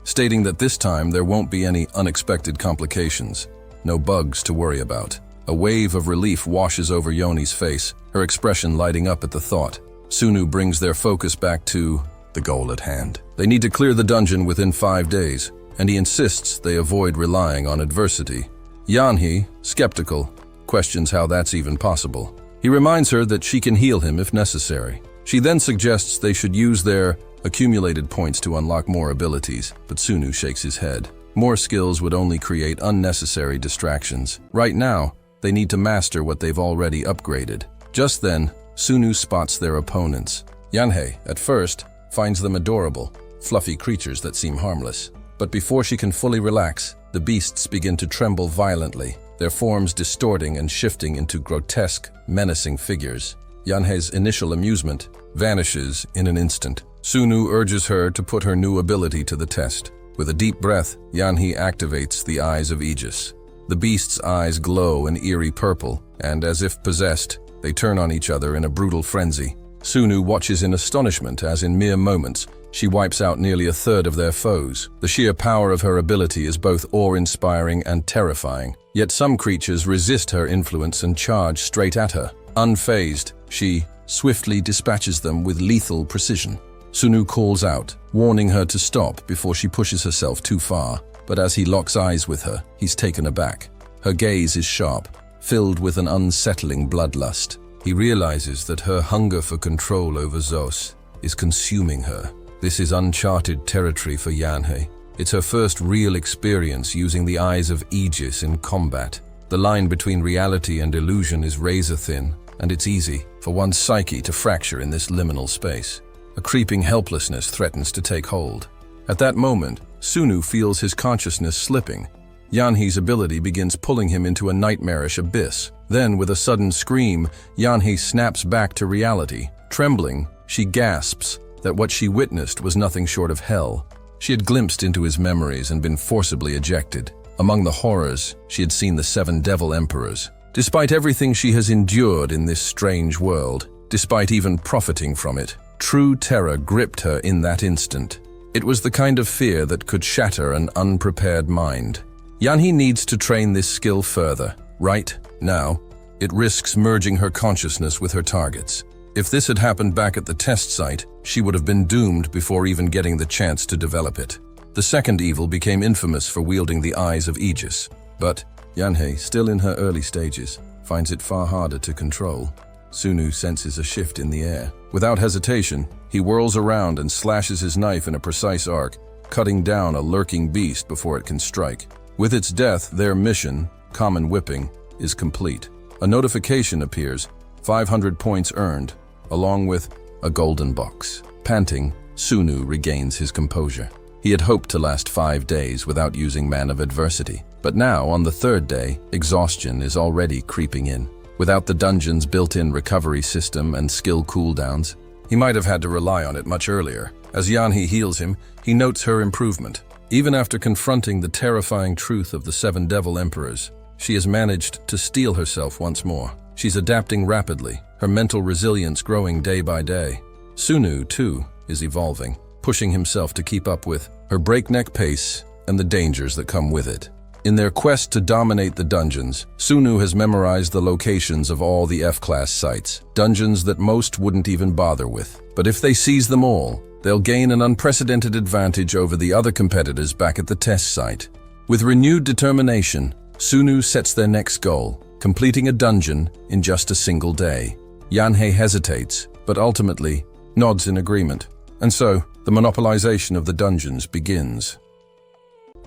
B: stating that this time there won't be any unexpected complications, no bugs to worry about. A wave of relief washes over Yoni's face, her expression lighting up at the thought. Sunu brings their focus back to the goal at hand. They need to clear the dungeon within 5 days, and he insists they avoid relying on adversity. Yanhee, skeptical, questions how that's even possible. He reminds her that she can heal him if necessary. She then suggests they should use their accumulated points to unlock more abilities, but Sunu shakes his head. More skills would only create unnecessary distractions. Right now, they need to master what they've already upgraded. Just then, Sunu spots their opponents. Yanhee, at first, finds them adorable, fluffy creatures that seem harmless. But before she can fully relax, the beasts begin to tremble violently, their forms distorting and shifting into grotesque, menacing figures. Yanhee's initial amusement vanishes in an instant. Sunu urges her to put her new ability to the test. With a deep breath, Yanhee activates the Eyes of Aegis. The beast's eyes glow an eerie purple, and as if possessed, they turn on each other in a brutal frenzy. Sunu watches in astonishment as in mere moments, she wipes out nearly a third of their foes. The sheer power of her ability is both awe-inspiring and terrifying. Yet some creatures resist her influence and charge straight at her. Unfazed, she swiftly dispatches them with lethal precision. Sunu calls out, warning her to stop before she pushes herself too far. But as he locks eyes with her, he's taken aback. Her gaze is sharp, filled with an unsettling bloodlust. He realizes that her hunger for control over Zos is consuming her. This is uncharted territory for Yanhee. It's her first real experience using the Eyes of Aegis in combat. The line between reality and illusion is razor-thin, and it's easy for one's psyche to fracture in this liminal space. A creeping helplessness threatens to take hold. At that moment, Sunu feels his consciousness slipping. Yanhee's ability begins pulling him into a nightmarish abyss. Then, with a sudden scream, Yanhee snaps back to reality. Trembling, she gasps that what she witnessed was nothing short of hell. She had glimpsed into his memories and been forcibly ejected. Among the horrors, she had seen the 7 devil emperors. Despite everything she has endured in this strange world, despite even profiting from it, true terror gripped her in that instant. It was the kind of fear that could shatter an unprepared mind. Yanhee needs to train this skill further. Right now, it risks merging her consciousness with her targets. If this had happened back at the test site, she would have been doomed before even getting the chance to develop it. The second evil became infamous for wielding the Eyes of Aegis. But Yanhee, still in her early stages, finds it far harder to control. Sunu senses a shift in the air. Without hesitation, he whirls around and slashes his knife in a precise arc, cutting down a lurking beast before it can strike. With its death, their mission, common whipping, is complete. A notification appears, 500 points earned, along with a golden box. Panting, Sunu regains his composure. He had hoped to last 5 days without using Man of Adversity, but now, on the 3rd day, exhaustion is already creeping in. Without the dungeon's built-in recovery system and skill cooldowns, he might have had to rely on it much earlier. As Yanhee heals him, he notes her improvement. Even after confronting the terrifying truth of the 7 devil emperors, she has managed to steel herself once more. She's adapting rapidly, her mental resilience growing day by day. Sunu, too, is evolving, pushing himself to keep up with her breakneck pace and the dangers that come with it. In their quest to dominate the dungeons, Sunu has memorized the locations of all the F-class sites, dungeons that most wouldn't even bother with. But if they seize them all, they'll gain an unprecedented advantage over the other competitors back at the test site. With renewed determination, Sunu sets their next goal, completing a dungeon in just a single day. Yanhee hesitates, but ultimately nods in agreement. And so, the monopolization of the dungeons begins.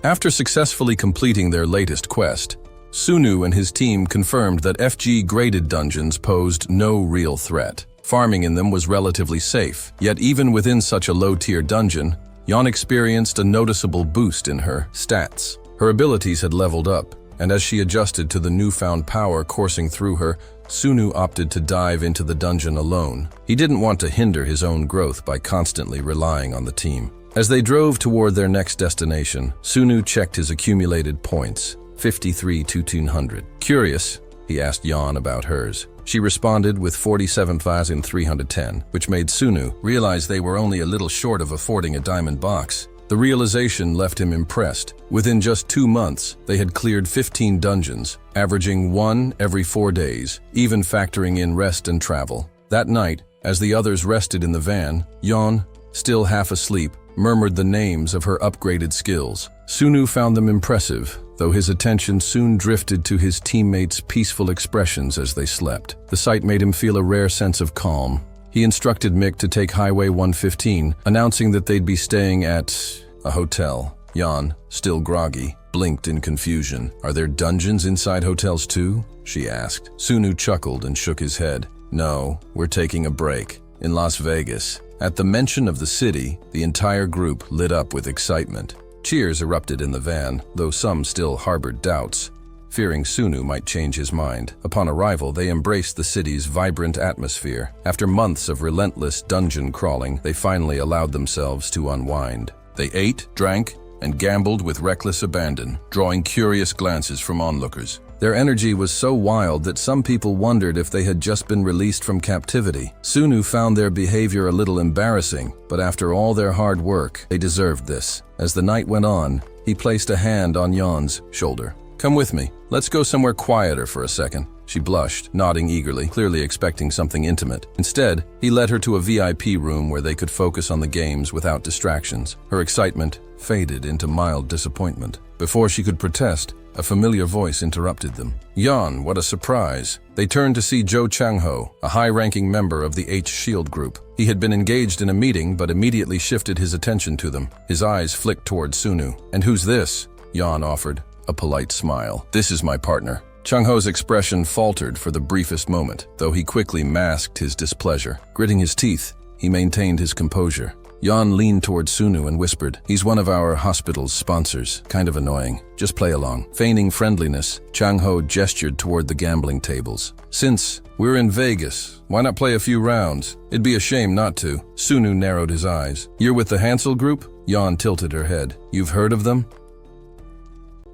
B: After successfully completing their latest quest, Sunu and his team confirmed that FG-graded dungeons posed no real threat. Farming in them was relatively safe, yet even within such a low-tier dungeon, Yan experienced a noticeable boost in her stats. Her abilities had leveled up, and as she adjusted to the newfound power coursing through her, Sunu opted to dive into the dungeon alone. He didn't want to hinder his own growth by constantly relying on the team. As they drove toward their next destination, Sunu checked his accumulated points, 53 to 200. Curious, he asked Yan about hers. She responded with 47,310, which made Sunu realize they were only a little short of affording a diamond box. The realization left him impressed. Within just 2 months, they had cleared 15 dungeons, averaging 1 every 4 days, even factoring in rest and travel. That night, as the others rested in the van, Yan, still half asleep, murmured the names of her upgraded skills. Sunu found them impressive, though his attention soon drifted to his teammates' peaceful expressions as they slept. The sight made him feel a rare sense of calm. He instructed Mick to take Highway 115, announcing that they'd be staying at a hotel. Yan, still groggy, blinked in confusion. "Are there dungeons inside hotels too?" she asked. Sunu chuckled and shook his head. "No, we're taking a break. In Las Vegas." At the mention of the city, the entire group lit up with excitement. Cheers erupted in the van, though some still harbored doubts, fearing Sunu might change his mind. Upon arrival, they embraced the city's vibrant atmosphere. After months of relentless dungeon crawling, they finally allowed themselves to unwind. They ate, drank, and gambled with reckless abandon, drawing curious glances from onlookers. Their energy was so wild that some people wondered if they had just been released from captivity. Sunu found their behavior a little embarrassing, but after all their hard work, they deserved this. As the night went on, he placed a hand on Yan's shoulder. "Come with me. Let's go somewhere quieter for a second." She blushed, nodding eagerly, clearly expecting something intimate. Instead, he led her to a VIP room where they could focus on the games without distractions. Her excitement faded into mild disappointment. Before she could protest, a familiar voice interrupted them. "Yan, what a surprise." They turned to see Zhou Changho, a high-ranking member of the H-Shield group. He had been engaged in a meeting but immediately shifted his attention to them. His eyes flicked toward Sunu. "And who's this?" Yan offered, a polite smile. "This is my partner." Changho's expression faltered for the briefest moment, though he quickly masked his displeasure. Gritting his teeth, he maintained his composure. Yan leaned toward Sunu and whispered, "He's one of our hospital's sponsors. Kind of annoying. Just play along." Feigning friendliness, Chang-ho gestured toward the gambling tables. "Since we're in Vegas, why not play a few rounds? It'd be a shame not to." Sunu narrowed his eyes. "You're with the Hansel group?" Yan tilted her head. "You've heard of them?"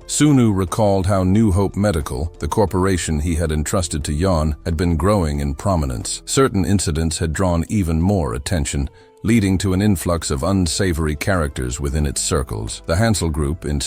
B: Sunu recalled how New Hope Medical, the corporation he had entrusted to Yan, had been growing in prominence. Certain incidents had drawn even more attention, leading to an influx of unsavory characters within its circles. The Hansel group, in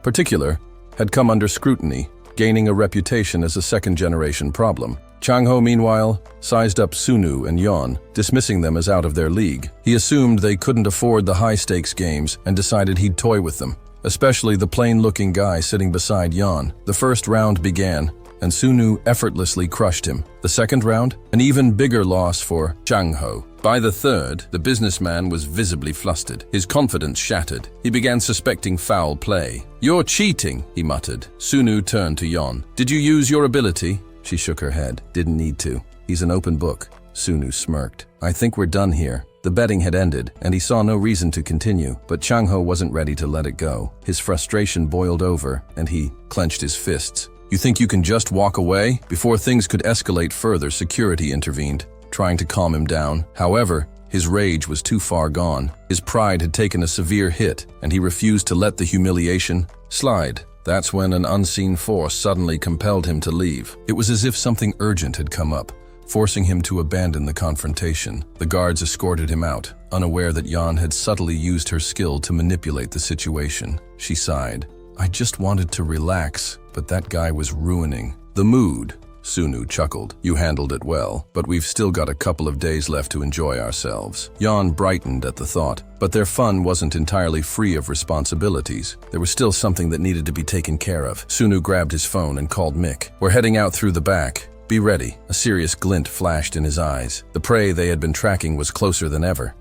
B: particular, had come under scrutiny, gaining a reputation as a second-generation problem. Chang-ho, meanwhile, sized up Sunu and Yan, dismissing them as out of their league. He assumed they couldn't afford the high-stakes games and decided he'd toy with them, especially the plain-looking guy sitting beside Yan. The first round began, and Sunu effortlessly crushed him. The second round, an even bigger loss for Chang-ho. By the third, the businessman was visibly flustered, his confidence shattered. He began suspecting foul play. "You're cheating," he muttered. Sunu turned to Yan. "Did you use your ability?" She shook her head. "Didn't need to. He's an open book." Sunu smirked. "I think we're done here." The betting had ended, and he saw no reason to continue, but Chang-ho wasn't ready to let it go. His frustration boiled over, and he clenched his fists. "You think you can just walk away?" Before things could escalate further, security intervened, trying to calm him down. However, his rage was too far gone. His pride had taken a severe hit, and he refused to let the humiliation slide. That's when an unseen force suddenly compelled him to leave. It was as if something urgent had come up, forcing him to abandon the confrontation. The guards escorted him out, unaware that Yan had subtly used her skill to manipulate the situation. She sighed. "I just wanted to relax, but that guy was ruining the mood." Sunu chuckled. "You handled it well, but we've still got a couple of days left to enjoy ourselves." Yan brightened at the thought, but their fun wasn't entirely free of responsibilities. There was still something that needed to be taken care of. Sunu grabbed his phone and called Mick. "We're heading out through the back. Be ready." A serious glint flashed in his eyes. The prey they had been tracking was closer than ever.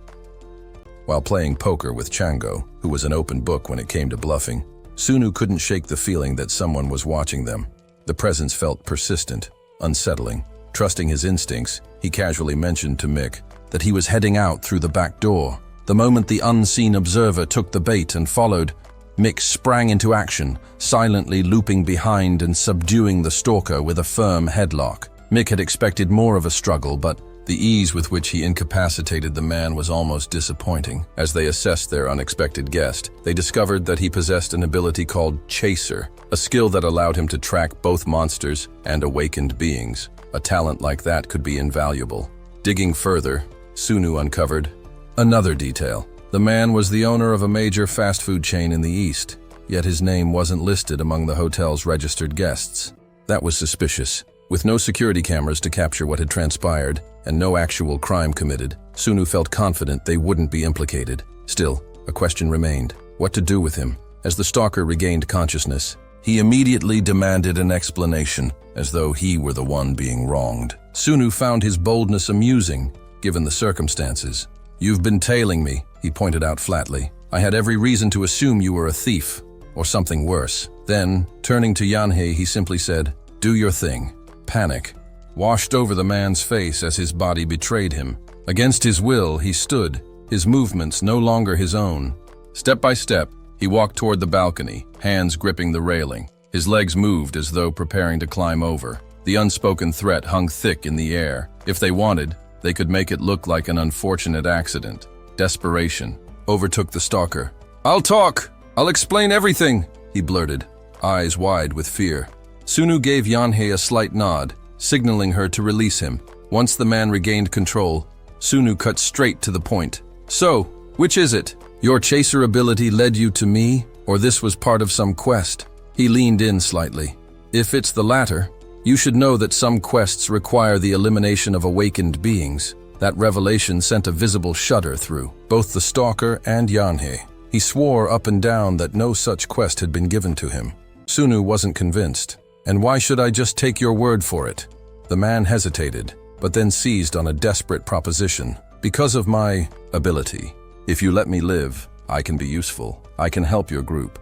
B: While playing poker with Chango, who was an open book when it came to bluffing, Sunu couldn't shake the feeling that someone was watching them. The presence felt persistent, unsettling. Trusting his instincts, he casually mentioned to Mick that he was heading out through the back door. The moment the unseen observer took the bait and followed, Mick sprang into action, silently looping behind and subduing the stalker with a firm headlock. Mick had expected more of a struggle, but the ease with which he incapacitated the man was almost disappointing. As they assessed their unexpected guest, they discovered that he possessed an ability called Chaser, a skill that allowed him to track both monsters and awakened beings. A talent like that could be invaluable. Digging further, Sunu uncovered another detail. The man was the owner of a major fast food chain in the East, yet his name wasn't listed among the hotel's registered guests. That was suspicious. With no security cameras to capture what had transpired, and no actual crime committed, Sunu felt confident they wouldn't be implicated. Still, a question remained: what to do with him? As the stalker regained consciousness, he immediately demanded an explanation, as though he were the one being wronged. Sunu found his boldness amusing, given the circumstances. "You've been tailing me," he pointed out flatly. "I had every reason to assume you were a thief, or something worse." Then, turning to Yanhei, he simply said, "Do your thing." Panic washed over the man's face as his body betrayed him. Against his will, he stood, his movements no longer his own. Step by step, he walked toward the balcony, hands gripping the railing. His legs moved as though preparing to climb over. The unspoken threat hung thick in the air. If they wanted, they could make it look like an unfortunate accident. Desperation overtook the stalker. "I'll talk! I'll explain everything!" he blurted, eyes wide with fear. Sunu gave Yanhei a slight nod, signaling her to release him. Once the man regained control, Sunu cut straight to the point. "So, which is it? Your chaser ability led you to me, or this was part of some quest?" He leaned in slightly. "If it's the latter, you should know that some quests require the elimination of awakened beings." That revelation sent a visible shudder through both the stalker and Yanhei. He swore up and down that no such quest had been given to him. Sunu wasn't convinced. "And why should I just take your word for it?" The man hesitated, but then seized on a desperate proposition. "Because of my ability. If you let me live, I can be useful. I can help your group."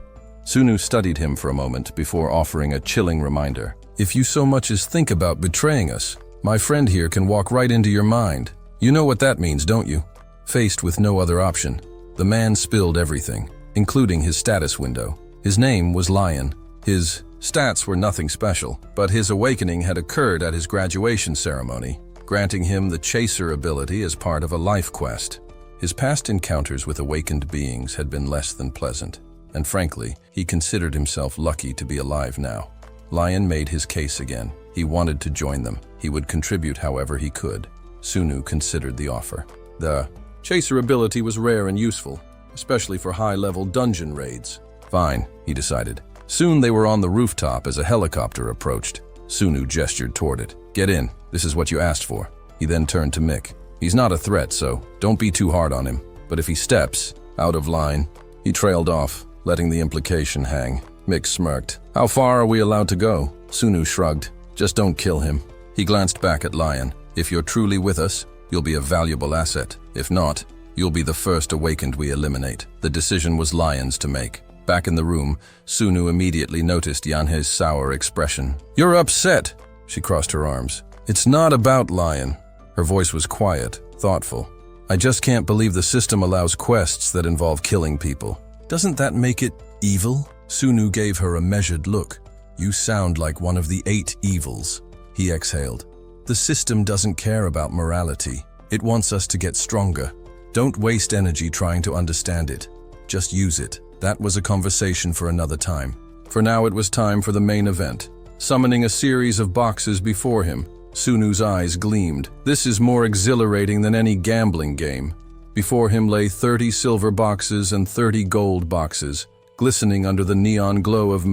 B: Sunu studied him for a moment before offering a chilling reminder. "If you so much as think about betraying us, my friend here can walk right into your mind. You know what that means, don't you?" Faced with no other option, the man spilled everything, including his status window. His name was Lion. His stats were nothing special, but his awakening had occurred at his graduation ceremony, granting him the Chaser ability as part of a life quest. His past encounters with awakened beings had been less than pleasant, and frankly, he considered himself lucky to be alive now. Lion made his case again. He wanted to join them. He would contribute however he could. Sunu considered the offer. The Chaser ability was rare and useful, especially for high-level dungeon raids. Fine, he decided. Soon they were on the rooftop as a helicopter approached. Sunu gestured toward it. Get in, this is what you asked for. He then turned to Mick. He's not a threat, so don't be too hard on him. But if he steps out of line, he trailed off, letting the implication hang. Mick smirked. How far are we allowed to go? Sunu shrugged. Just don't kill him. He glanced back at Lion. If you're truly with us, you'll be a valuable asset. If not, you'll be the first awakened we eliminate. The decision was Lion's to make. Back in the room, Sunu immediately noticed Yanhe's sour expression. You're upset, she crossed her arms. It's not about Lion. Her voice was quiet, thoughtful. I just can't believe the system allows quests that involve killing people. Doesn't that make it evil? Sunu gave her a measured look. You sound like one of the 8 evils. He exhaled. The system doesn't care about morality. It wants us to get stronger. Don't waste energy trying to understand it. Just use it. That was a conversation for another time. For now it was time for the main event. Summoning a series of boxes before him, Sunu's eyes gleamed. This is more exhilarating than any gambling game. Before him lay 30 silver boxes and 30 gold boxes, glistening under the neon glow of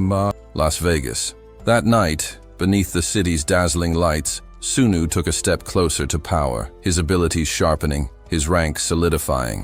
B: Las Vegas. That night, beneath the city's dazzling lights, Sunu took a step closer to power, his abilities sharpening, his rank solidifying.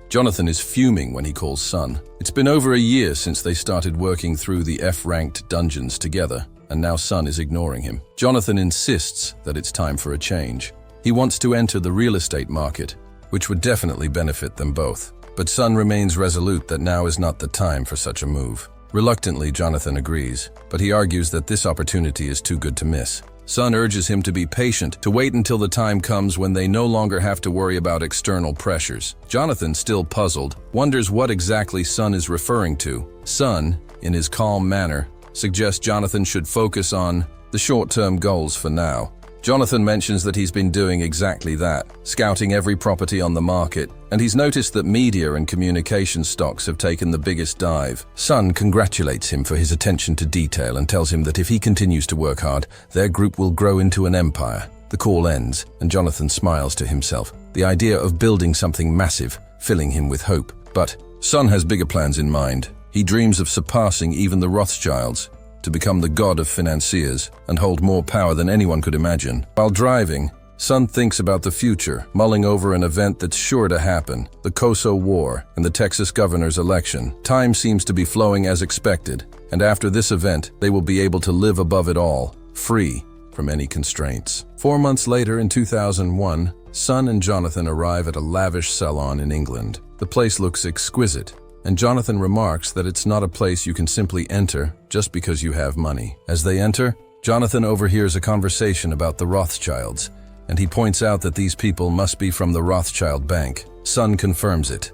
B: Jonathan is fuming when he calls Sun. It's been over a year since they started working through the F-ranked dungeons together, and now Sun is ignoring him. Jonathan insists that it's time for a change. He wants to enter the real estate market, which would definitely benefit them both. But Sun remains resolute that now is not the time for such a move. Reluctantly, Jonathan agrees, but he argues that this opportunity is too good to miss. Sun urges him to be patient, to wait until the time comes when they no longer have to worry about external pressures. Jonathan, still puzzled, wonders what exactly Sun is referring to. Sun, in his calm manner, suggests Jonathan should focus on the short-term goals for now. Jonathan mentions that he's been doing exactly that, scouting every property on the market, and he's noticed that media and communication stocks have taken the biggest dive. Sun congratulates him for his attention to detail and tells him that if he continues to work hard, their group will grow into an empire. The call ends, and Jonathan smiles to himself, the idea of building something massive, filling him with hope. But Sun has bigger plans in mind. He dreams of surpassing even the Rothschilds, to become the god of financiers and hold more power than anyone could imagine. While driving, Sun thinks about the future, mulling over an event that's sure to happen, the Koso War and the Texas governor's election. Time seems to be flowing as expected, and after this event, they will be able to live above it all, free from any constraints. 4 months later, in 2001, Sun and Jonathan arrive at a lavish salon in England. The place looks exquisite, and Jonathan remarks that it's not a place you can simply enter just because you have money. As they enter, Jonathan overhears a conversation about the Rothschilds, and he points out that these people must be from the Rothschild Bank. Sun confirms it.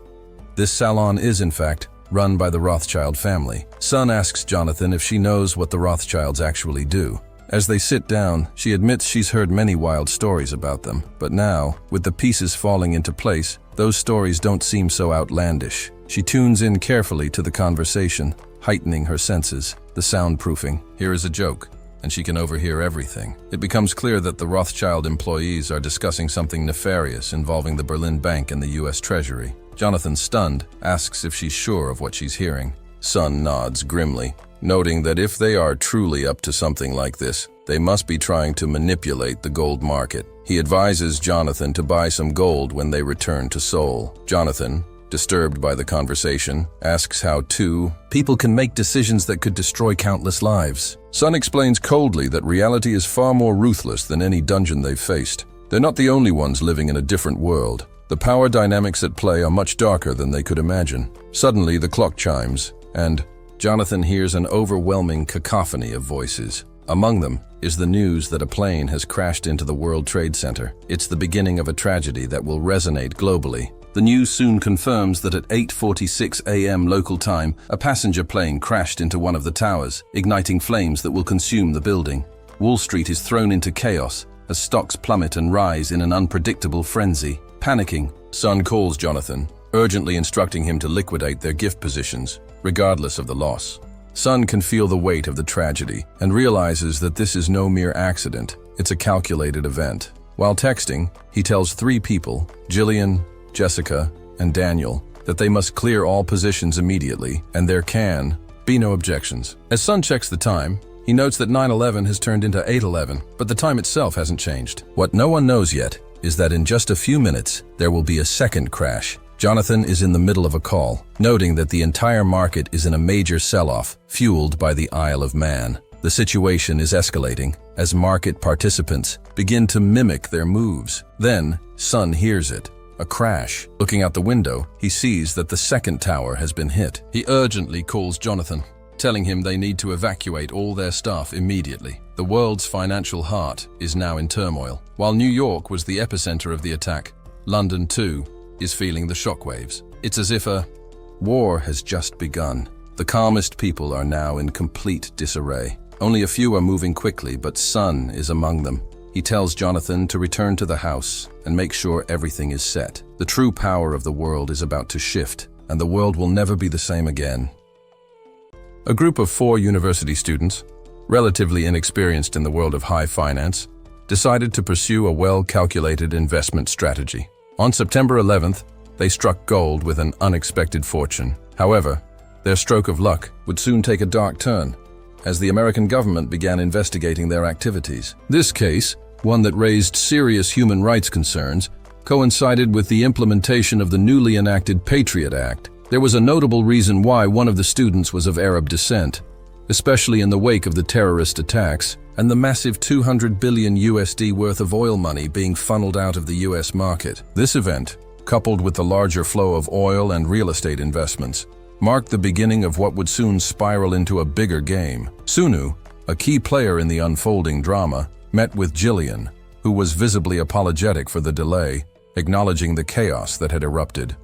B: This salon is, in fact, run by the Rothschild family. Sun asks Jonathan if she knows what the Rothschilds actually do. As they sit down, she admits she's heard many wild stories about them, but now, with the pieces falling into place, those stories don't seem so outlandish. She tunes in carefully to the conversation, heightening her senses. The soundproofing. Here is a joke, and she can overhear everything. It becomes clear that the Rothschild employees are discussing something nefarious involving the Berlin Bank and the US Treasury. Jonathan, stunned, asks if she's sure of what she's hearing. Sun nods grimly, noting that if they are truly up to something like this, they must be trying to manipulate the gold market. He advises Jonathan to buy some gold when they return to Seoul. Jonathan, disturbed by the conversation, asks how two people can make decisions that could destroy countless lives. Sun explains coldly that reality is far more ruthless than any dungeon they've faced. They're not the only ones living in a different world. The power dynamics at play are much darker than they could imagine. Suddenly, the clock chimes, and Jonathan hears an overwhelming cacophony of voices. Among them is the news that a plane has crashed into the World Trade Center. It's the beginning of a tragedy that will resonate globally. The news soon confirms that at 8:46 a.m. local time, a passenger plane crashed into one of the towers, igniting flames that will consume the building. Wall Street is thrown into chaos as stocks plummet and rise in an unpredictable frenzy. Panicking, Sun calls Jonathan, urgently instructing him to liquidate their gift positions, regardless of the loss. Sun can feel the weight of the tragedy and realizes that this is no mere accident, it's a calculated event. While texting, he tells 3 people, Jillian, Jessica, and Daniel, that they must clear all positions immediately, and there can be no objections. As Sun checks the time, he notes that 9:11 has turned into 8:11, but the time itself hasn't changed. What no one knows yet is that in just a few minutes, there will be a second crash. Jonathan is in the middle of a call, noting that the entire market is in a major sell-off, fueled by the Isle of Man. The situation is escalating as market participants begin to mimic their moves. Then, Sun hears it. A crash. Looking out the window, he sees that the second tower has been hit. He urgently calls Jonathan, telling him they need to evacuate all their staff immediately. The world's financial heart is now in turmoil. While New York was the epicenter of the attack, London too is feeling the shockwaves. It's as if a war has just begun. The calmest people are now in complete disarray. Only a few are moving quickly, but Sun is among them. He tells Jonathan to return to the house and make sure everything is set. The true power of the world is about to shift, and the world will never be the same again. A group of 4 university students, relatively inexperienced in the world of high finance, decided to pursue a well-calculated investment strategy. On September 11th, they struck gold with an unexpected fortune. However, their stroke of luck would soon take a dark turn, as the American government began investigating their activities. This case, one that raised serious human rights concerns, coincided with the implementation of the newly enacted Patriot Act. There was a notable reason why one of the students was of Arab descent, especially in the wake of the terrorist attacks and the massive $200 billion USD worth of oil money being funneled out of the US market. This event, coupled with the larger flow of oil and real estate investments, marked the beginning of what would soon spiral into a bigger game. Sunu, a key player in the unfolding drama, met with Jillian, who was visibly apologetic for the delay, acknowledging the chaos that had erupted.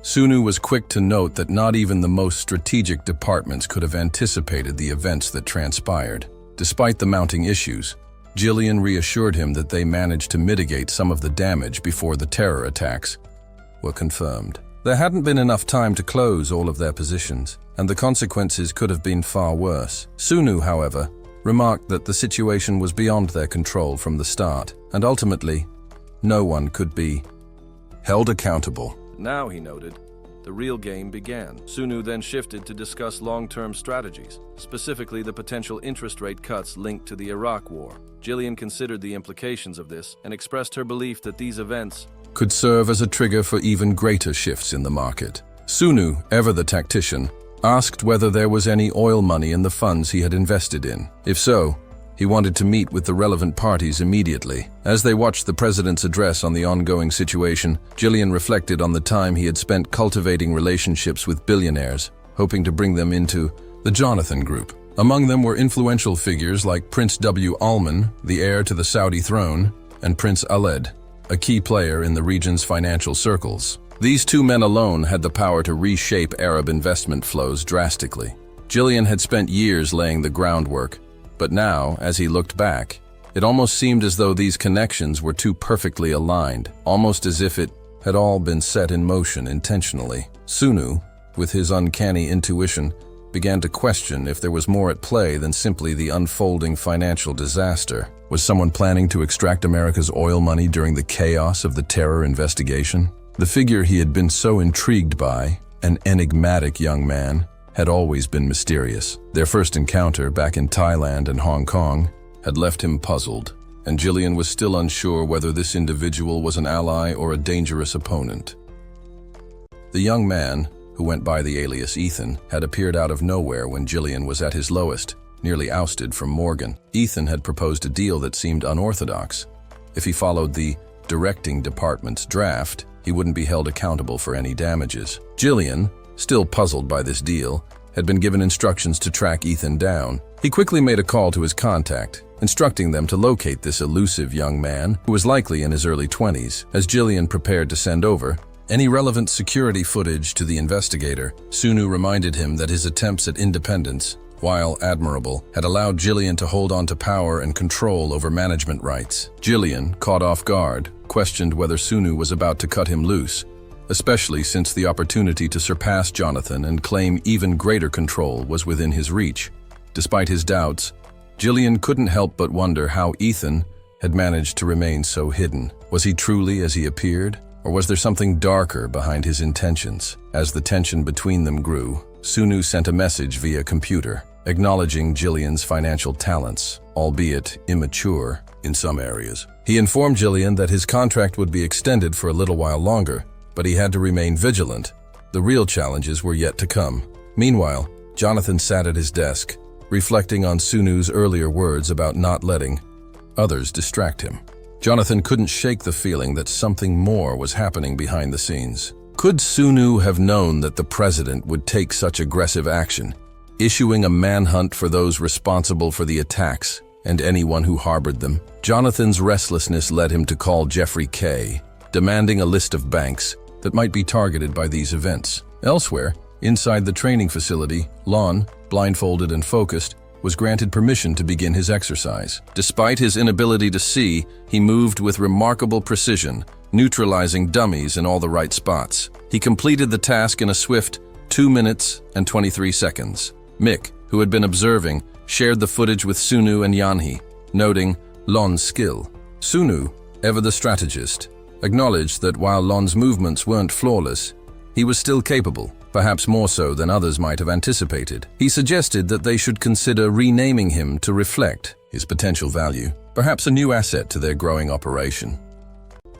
B: Sunu was quick to note that not even the most strategic departments could have anticipated the events that transpired. Despite the mounting issues, Jillian reassured him that they managed to mitigate some of the damage before the terror attacks were confirmed. There hadn't been enough time to close all of their positions, and the consequences could have been far worse. Sunu, however, remarked that the situation was beyond their control from the start, and ultimately, no one could be held accountable.
D: Now, he noted, the real game began. Sunu then shifted to discuss long-term strategies, specifically the potential interest rate cuts linked to the Iraq War. Jillian considered the implications of this and expressed her belief that these events
B: could serve as a trigger for even greater shifts in the market. Sunu, ever the tactician, asked whether there was any oil money in the funds he had invested in. If so, he wanted to meet with the relevant parties immediately. As they watched the president's address on the ongoing situation, Jillian reflected on the time he had spent cultivating relationships with billionaires, hoping to bring them into the Jonathan Group. Among them were influential figures like Prince W. Alman, the heir to the Saudi throne, and Prince Khaled, a key player in the region's financial circles. These 2 men alone had the power to reshape Arab investment flows drastically. Jillian had spent years laying the groundwork, but now, as he looked back, it almost seemed as though these connections were too perfectly aligned, almost as if it had all been set in motion intentionally. Sunu, with his uncanny intuition, began to question if there was more at play than simply the unfolding financial disaster. Was someone planning to extract America's oil money during the chaos of the terror investigation? The figure he had been so intrigued by, an enigmatic young man, had always been mysterious. Their first encounter back in Thailand and Hong Kong had left him puzzled, and Jillian was still unsure whether this individual was an ally or a dangerous opponent. The young man, who went by the alias Ethan, had appeared out of nowhere when Jillian was at his lowest, nearly ousted from Morgan. Ethan had proposed a deal that seemed unorthodox. If he followed the directing department's draft, he wouldn't be held accountable for any damages. Jillian, still puzzled by this deal, had been given instructions to track Ethan down, He quickly made a call to his contact, instructing them to locate this elusive young man, who was likely in his early 20s. As Jillian prepared to send over any relevant security footage to the investigator, Sunu reminded him that his attempts at independence, while admirable, had allowed Jillian to hold on to power and control over management rights. Jillian, caught off guard, questioned whether Sunu was about to cut him loose, especially since the opportunity to surpass Jonathan and claim even greater control was within his reach. Despite his doubts, Jillian couldn't help but wonder how Ethan had managed to remain so hidden. Was he truly as he appeared? Or was there something darker behind his intentions? As the tension between them grew, Sunu sent a message via computer, acknowledging Jillian's financial talents, albeit immature in some areas. He informed Jillian that his contract would be extended for a little while longer, but he had to remain vigilant. The real challenges were yet to come. Meanwhile, Jonathan sat at his desk, reflecting on Sunu's earlier words about not letting others distract him. Jonathan couldn't shake the feeling that something more was happening behind the scenes. Could Sunu have known that the president would take such aggressive action, issuing a manhunt for those responsible for the attacks and anyone who harbored them? Jonathan's restlessness led him to call Jeffrey K., demanding a list of banks that might be targeted by these events. Elsewhere, inside the training facility, Lon, blindfolded and focused, was granted permission to begin his exercise. Despite his inability to see, he moved with remarkable precision, neutralizing dummies in all the right spots. He completed the task in a swift 2 minutes and 23 seconds. Mick, who had been observing, shared the footage with Sunu and Yanhee, noting Lon's skill. Sunu, ever the strategist, acknowledged that while Lon's movements weren't flawless, he was still capable, perhaps more so than others might have anticipated. He suggested that they should consider renaming him to reflect his potential value, perhaps a new asset to their growing operation.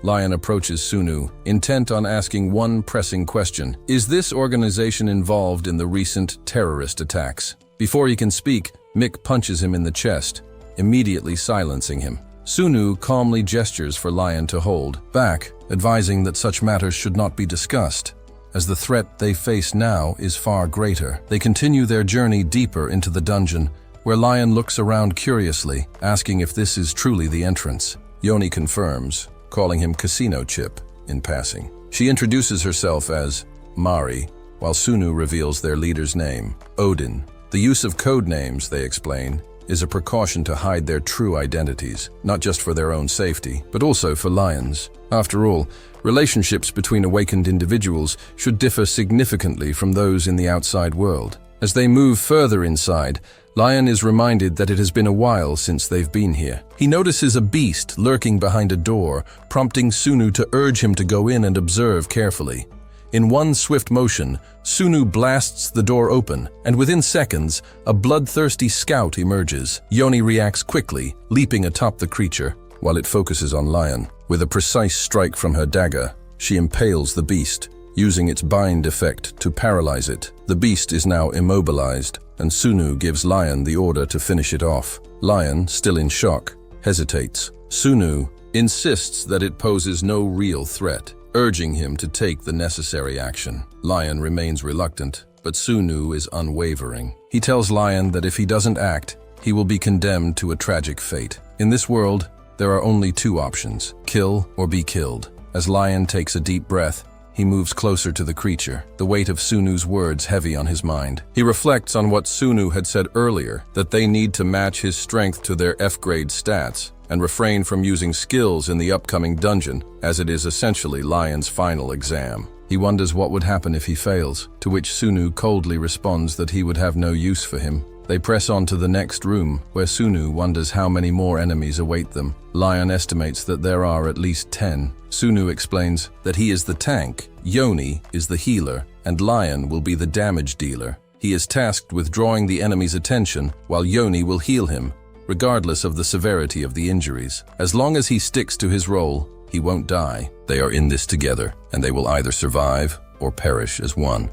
B: Lion approaches Sunu, intent on asking one pressing question. Is this organization involved in the recent terrorist attacks? Before he can speak, Mick punches him in the chest, immediately silencing him. Sunu calmly gestures for Lion to hold back, advising that such matters should not be discussed, as the threat they face now is far greater. They continue their journey deeper into the dungeon, where Lion looks around curiously, asking if this is truly the entrance. Yoni confirms, calling him Casino Chip in passing. She introduces herself as Mari, while Sunu reveals their leader's name, Odin. The use of code names, they explain, is a precaution to hide their true identities, not just for their own safety, but also for Lion's. After all, relationships between awakened individuals should differ significantly from those in the outside world. As they move further inside, Lion is reminded that it has been a while since they've been here. He notices a beast lurking behind a door, prompting Sunu to urge him to go in and observe carefully. In one swift motion, Sunu blasts the door open, and within seconds, a bloodthirsty scout emerges. Yoni reacts quickly, leaping atop the creature, while it focuses on Lion. With a precise strike from her dagger, she impales the beast, using its bind effect to paralyze it. The beast is now immobilized, and Sunu gives Lion the order to finish it off. Lion, still in shock, hesitates. Sunu insists that it poses no real threat, urging him to take the necessary action. Lion remains reluctant, but Sunu is unwavering. He tells Lion that if he doesn't act, he will be condemned to a tragic fate. In this world, there are only two options: kill or be killed. As Lion takes a deep breath, he moves closer to the creature, the weight of Sunu's words heavy on his mind. He reflects on what Sunu had said earlier, that they need to match his strength to their F-grade stats, and refrain from using skills in the upcoming dungeon, as it is essentially Lion's final exam. He wonders what would happen if he fails, to which Sunu coldly responds that he would have no use for him. They press on to the next room, where Sunu wonders how many more enemies await them. Lion estimates that there are at least 10. Sunu explains that he is the tank, Yoni is the healer, and Lion will be the damage dealer. He is tasked with drawing the enemy's attention, while Yoni will heal him, regardless of the severity of the injuries. As long as he sticks to his role, he won't die. They are in this together, and they will either survive or perish as one.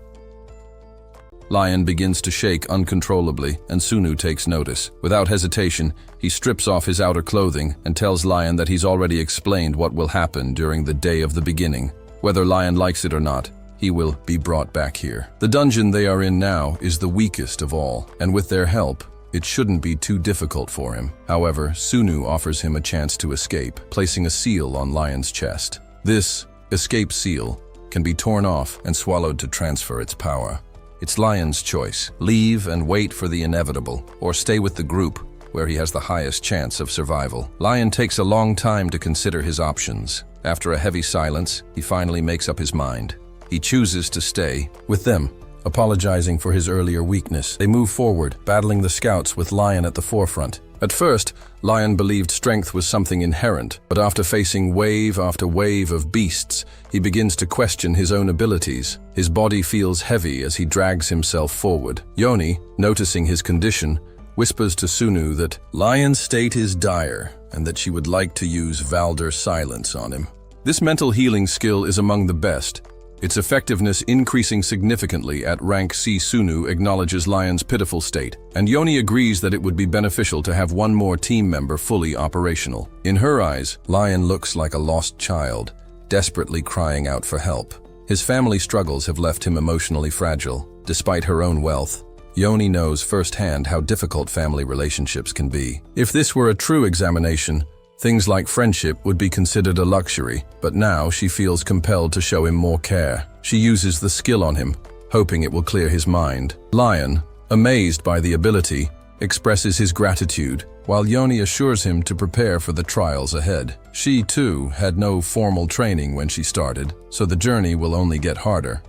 B: Lion begins to shake uncontrollably, and Sunu takes notice. Without hesitation, he strips off his outer clothing and tells Lion that he's already explained what will happen during the day of the beginning. Whether Lion likes it or not, he will be brought back here. The dungeon they are in now is the weakest of all, and with their help, it shouldn't be too difficult for him. However, Sunu offers him a chance to escape, placing a seal on Lion's chest. This escape seal can be torn off and swallowed to transfer its power. It's Lion's choice: leave and wait for the inevitable, or stay with the group where he has the highest chance of survival. Lion takes a long time to consider his options. After a heavy silence, he finally makes up his mind. He chooses to stay with them, apologizing for his earlier weakness. They move forward, battling the scouts with Lion at the forefront. At first, Lion believed strength was something inherent, but after facing wave after wave of beasts, he begins to question his own abilities. His body feels heavy as he drags himself forward. Yoni, noticing his condition, whispers to Sunu that Lion's state is dire and that she would like to use Valder silence on him. This mental healing skill is among the best, its effectiveness increasing significantly at rank C. Sunu acknowledges Lion's pitiful state, and Yoni agrees that it would be beneficial to have one more team member fully operational. In her eyes, Lion looks like a lost child, desperately crying out for help. His family struggles have left him emotionally fragile. Despite her own wealth, Yoni knows firsthand how difficult family relationships can be. If this were a true examination, things like friendship would be considered a luxury, but now she feels compelled to show him more care. She uses the skill on him, hoping it will clear his mind. Lion, amazed by the ability, expresses his gratitude, while Yoni assures him to prepare for the trials ahead. She, too, had no formal training when she started, so the journey will only get harder.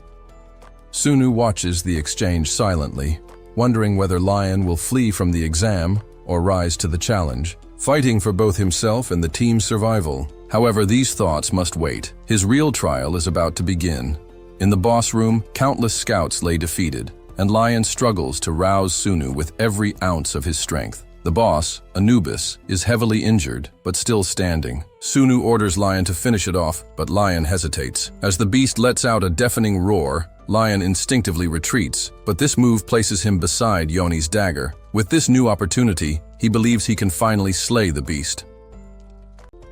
B: Sunu watches the exchange silently, wondering whether Lion will flee from the exam or rise to the challenge, fighting for both himself and the team's survival. However, these thoughts must wait. His real trial is about to begin. In the boss room, countless scouts lay defeated, and Lion struggles to rouse Sunu with every ounce of his strength. The boss, Anubis, is heavily injured, but still standing. Sunu orders Lion to finish it off, but Lion hesitates. As the beast lets out a deafening roar, Lion instinctively retreats, but this move places him beside Yoni's dagger. With this new opportunity, he believes he can finally slay the beast.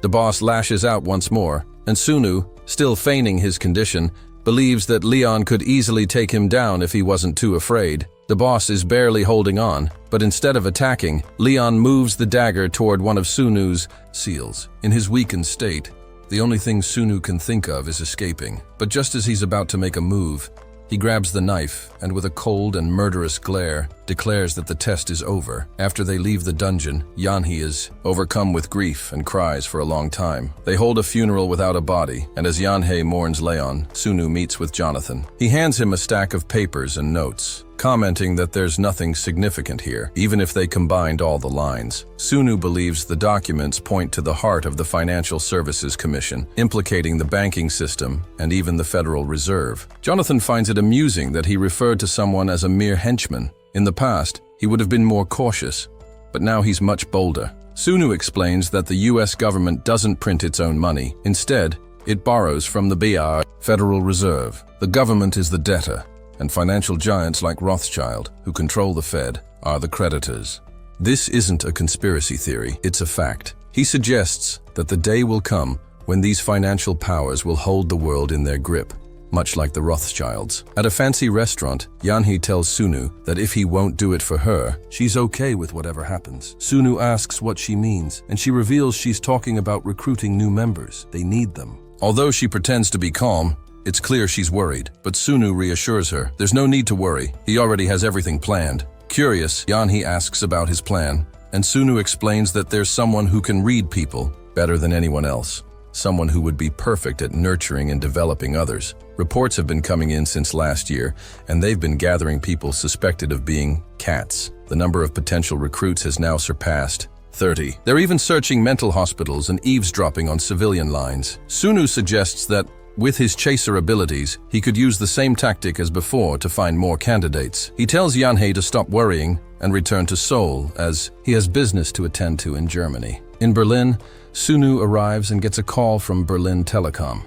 B: The boss lashes out once more, and Sunu, still feigning his condition, believes that Leon could easily take him down if he wasn't too afraid. The boss is barely holding on, but instead of attacking, Leon moves the dagger toward one of Sunu's seals. In his weakened state, the only thing Sunu can think of is escaping. But just as he's about to make a move, he grabs the knife and with a cold and murderous glare, declares that the test is over. After they leave the dungeon, Yanhee is overcome with grief and cries for a long time. They hold a funeral without a body, and as Yanhee mourns Leon, Sunu meets with Jonathan. He hands him a stack of papers and notes, commenting that there's nothing significant here, even if they combined all the lines. Sunu believes the documents point to the heart of the Financial Services Commission, implicating the banking system and even the Federal Reserve. Jonathan finds it amusing that he referred to someone as a mere henchman. In the past, he would have been more cautious, but now he's much bolder. Sunu explains that the US government doesn't print its own money. Instead, it borrows from the BR, Federal Reserve. The government is the debtor, and financial giants like Rothschild, who control the Fed, are the creditors. This isn't a conspiracy theory, it's a fact. He suggests that the day will come when these financial powers will hold the world in their grip, much like the Rothschilds. At a fancy restaurant, Yanhee tells Sunu that if he won't do it for her, she's okay with whatever happens. Sunu asks what she means, and she reveals she's talking about recruiting new members. They need them. Although she pretends to be calm, it's clear she's worried, but Sunu reassures her. There's no need to worry. He already has everything planned. Curious, Yanhee asks about his plan, and Sunu explains that there's someone who can read people better than anyone else. Someone who would be perfect at nurturing and developing others. Reports have been coming in since last year, and they've been gathering people suspected of being cats. The number of potential recruits has now surpassed 30. They're even searching mental hospitals and eavesdropping on civilian lines. Sunu suggests that with his chaser abilities, he could use the same tactic as before to find more candidates. He tells Yanhee to stop worrying and return to Seoul, as he has business to attend to in Germany. In Berlin, Sunu arrives and gets a call from Berlin Telecom.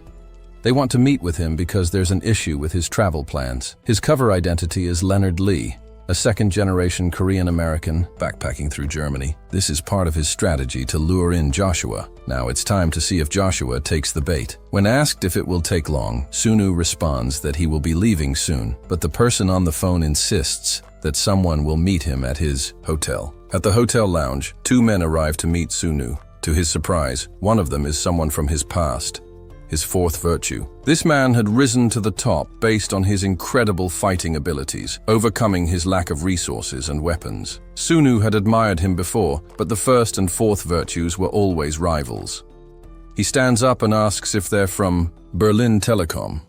B: They want to meet with him because there's an issue with his travel plans. His cover identity is Leonard Lee, a second-generation Korean-American backpacking through Germany. This is part of his strategy to lure in Joshua. Now it's time to see if Joshua takes the bait. When asked if it will take long, Sunu responds that he will be leaving soon, but the person on the phone insists that someone will meet him at his hotel. At the hotel lounge, two men arrive to meet Sunu. To his surprise, one of them is someone from his past, his fourth virtue. This man had risen to the top based on his incredible fighting abilities, overcoming his lack of resources and weapons. Sunu had admired him before, but the first and fourth virtues were always rivals. He stands up and asks if they're from Berlin Telecom.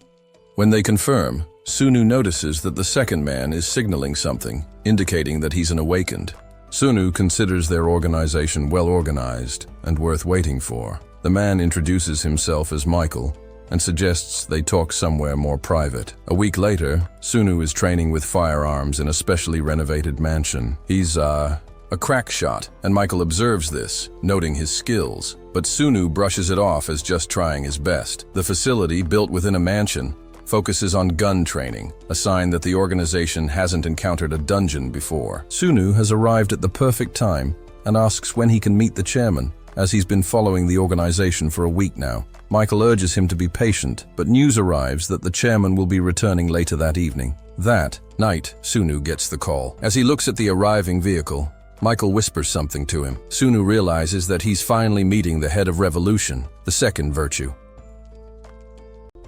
B: When they confirm, Sunu notices that the second man is signaling something, indicating that he's an awakened. Sunu considers their organization well organized and worth waiting for. The man introduces himself as Michael and suggests they talk somewhere more private. A week later, Sunu is training with firearms in a specially renovated mansion. He's a crack shot, and Michael observes this, noting his skills. But Sunu brushes it off as just trying his best. The facility, built within a mansion, focuses on gun training, a sign that the organization hasn't encountered a dungeon before. Sunu has arrived at the perfect time and asks when he can meet the chairman, as he's been following the organization for a week now. Michael urges him to be patient, but news arrives that the chairman will be returning later that evening. That night, Sunu gets the call. As he looks at the arriving vehicle, Michael whispers something to him. Sunu realizes that he's finally meeting the head of revolution, the second virtue.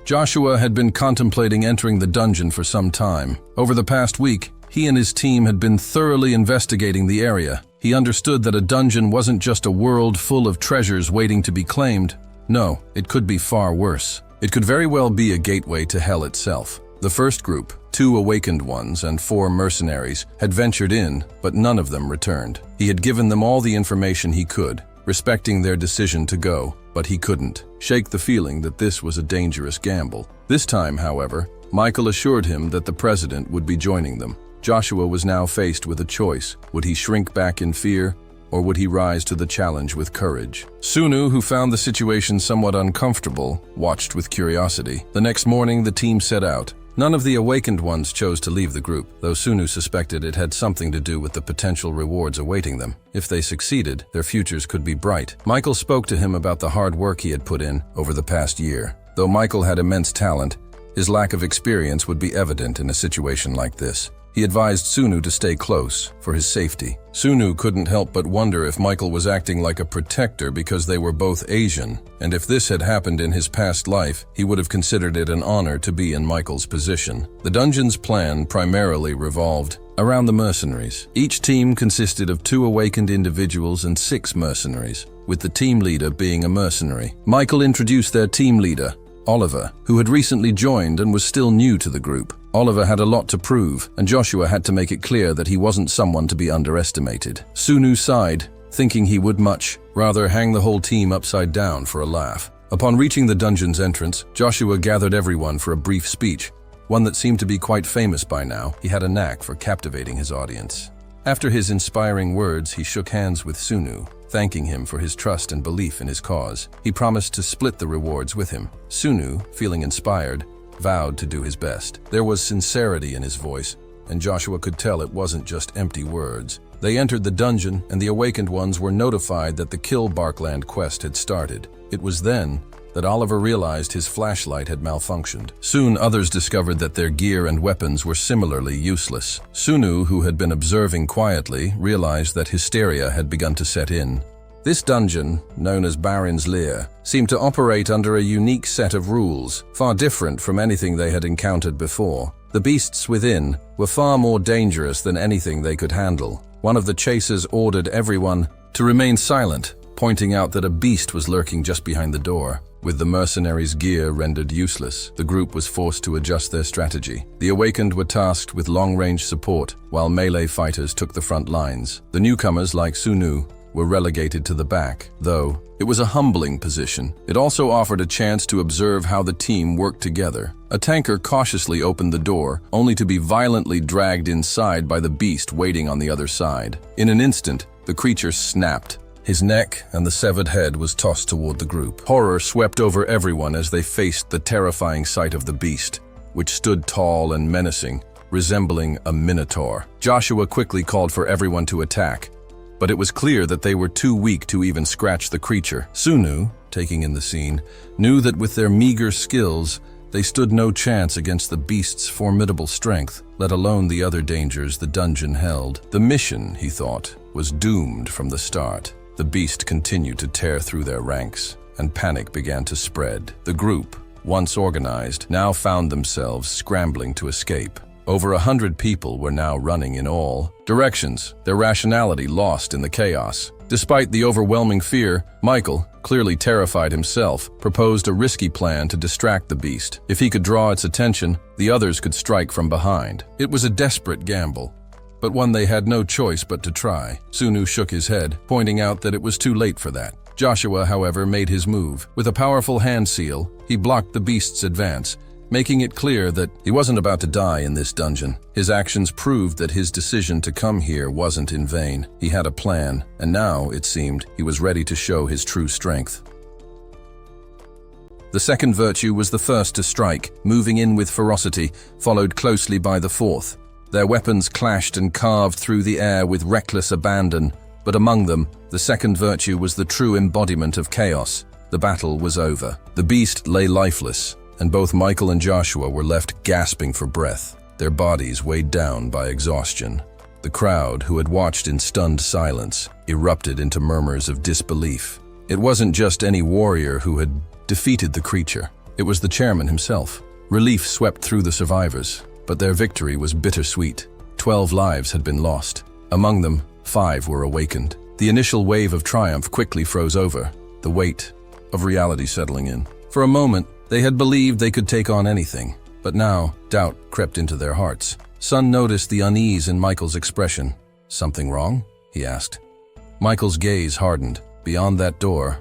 B: Joshua had been contemplating entering the dungeon for some time. Over the past week, he and his team had been thoroughly investigating the area. He understood that a dungeon wasn't just a world full of treasures waiting to be claimed. No, it could be far worse. It could very well be a gateway to hell itself. The first group, 2 awakened ones and 4 mercenaries, had ventured in, but none of them returned. He had given them all the information he could, respecting their decision to go, but he couldn't shake the feeling that this was a dangerous gamble. This time, however, Michael assured him that the president would be joining them. Joshua was now faced with a choice. Would he shrink back in fear, or would he rise to the challenge with courage? Sunu, who found the situation somewhat uncomfortable, watched with curiosity. The next morning, the team set out. None of the awakened ones chose to leave the group, though Sunu suspected it had something to do with the potential rewards awaiting them. If they succeeded, their futures could be bright. Michael spoke to him about the hard work he had put in over the past year. Though Michael had immense talent, his lack of experience would be evident in a situation like this. He advised Sunu to stay close, for his safety. Sunu couldn't help but wonder if Michael was acting like a protector because they were both Asian, and if this had happened in his past life, he would have considered it an honor to be in Michael's position. The dungeon's plan primarily revolved around the mercenaries. Each team consisted of 2 awakened individuals and 6 mercenaries, with the team leader being a mercenary. Michael introduced their team leader, Oliver, who had recently joined and was still new to the group. Oliver had a lot to prove, and Joshua had to make it clear that he wasn't someone to be underestimated. Sunu sighed, thinking he would much rather hang the whole team upside down for a laugh. Upon reaching the dungeon's entrance, Joshua gathered everyone for a brief speech, one that seemed to be quite famous by now. He had a knack for captivating his audience. After his inspiring words, he shook hands with Sunu, thanking him for his trust and belief in his cause. He promised to split the rewards with him. Sunu, feeling inspired, vowed to do his best. There was sincerity in his voice, and Joshua could tell it wasn't just empty words. They entered the dungeon, and the awakened ones were notified that the Kill Barkland quest had started. It was then that Oliver realized his flashlight had malfunctioned. Soon others discovered that their gear and weapons were similarly useless. Sunu, who had been observing quietly, realized that hysteria had begun to set in. This dungeon, known as Baron's Lair, seemed to operate under a unique set of rules, far different from anything they had encountered before. The beasts within were far more dangerous than anything they could handle. One of the chasers ordered everyone to remain silent, pointing out that a beast was lurking just behind the door. With the mercenaries' gear rendered useless, the group was forced to adjust their strategy. The awakened were tasked with long-range support, while melee fighters took the front lines. The newcomers, like Sunu, were relegated to the back. Though it was a humbling position, it also offered a chance to observe how the team worked together. A tanker cautiously opened the door, only to be violently dragged inside by the beast waiting on the other side. In an instant, the creature snapped. His neck and the severed head was tossed toward the group. Horror swept over everyone as they faced the terrifying sight of the beast, which stood tall and menacing, resembling a minotaur. Joshua quickly called for everyone to attack, but it was clear that they were too weak to even scratch the creature. Sunu, taking in the scene, knew that with their meager skills, they stood no chance against the beast's formidable strength, let alone the other dangers the dungeon held. The mission, he thought, was doomed from the start. The beast continued to tear through their ranks, and panic began to spread. The group, once organized, now found themselves scrambling to escape. Over 100 people were now running in all directions, their rationality lost in the chaos. Despite the overwhelming fear, Michael, clearly terrified himself, proposed a risky plan to distract the beast. If he could draw its attention, the others could strike from behind. It was a desperate gamble, but one they had no choice but to try. Sunu shook his head, pointing out that it was too late for that. Joshua, however, made his move. With a powerful hand seal, he blocked the beast's advance, making it clear that he wasn't about to die in this dungeon. His actions proved that his decision to come here wasn't in vain. He had a plan, and now, it seemed, he was ready to show his true strength. The second virtue was the first to strike, moving in with ferocity, followed closely by the fourth. Their weapons clashed and carved through the air with reckless abandon, but among them, the second virtue was the true embodiment of chaos. The battle was over. The beast lay lifeless, and both Michael and Joshua were left gasping for breath, their bodies weighed down by exhaustion. The crowd, who had watched in stunned silence, erupted into murmurs of disbelief. It wasn't just any warrior who had defeated the creature. It was the chairman himself. Relief swept through the survivors, but their victory was bittersweet. 12 lives had been lost. Among them, 5 were awakened. The initial wave of triumph quickly froze over, the weight of reality settling in. For a moment, they had believed they could take on anything, but now doubt crept into their hearts. Sun noticed the unease in Michael's expression. "Something wrong?" he asked. Michael's gaze hardened. Beyond that door,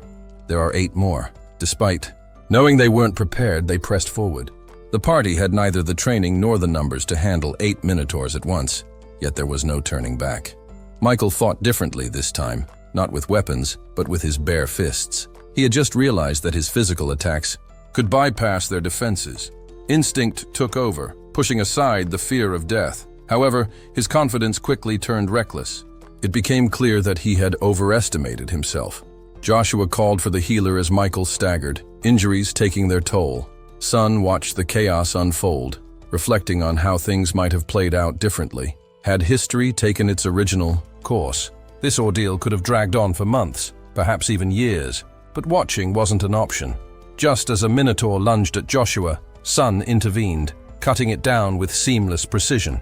B: there are 8 more. Despite knowing they weren't prepared, they pressed forward. The party had neither the training nor the numbers to handle 8 minotaurs at once, yet there was no turning back. Michael fought differently this time, not with weapons, but with his bare fists. He had just realized that his physical attacks could bypass their defenses. Instinct took over, pushing aside the fear of death. However, his confidence quickly turned reckless. It became clear that he had overestimated himself. Joshua called for the healer as Michael staggered, injuries taking their toll. Sun watched the chaos unfold, reflecting on how things might have played out differently. Had history taken its original course, this ordeal could have dragged on for months, perhaps even years, but watching wasn't an option. Just as a minotaur lunged at Joshua, Sun intervened, cutting it down with seamless precision.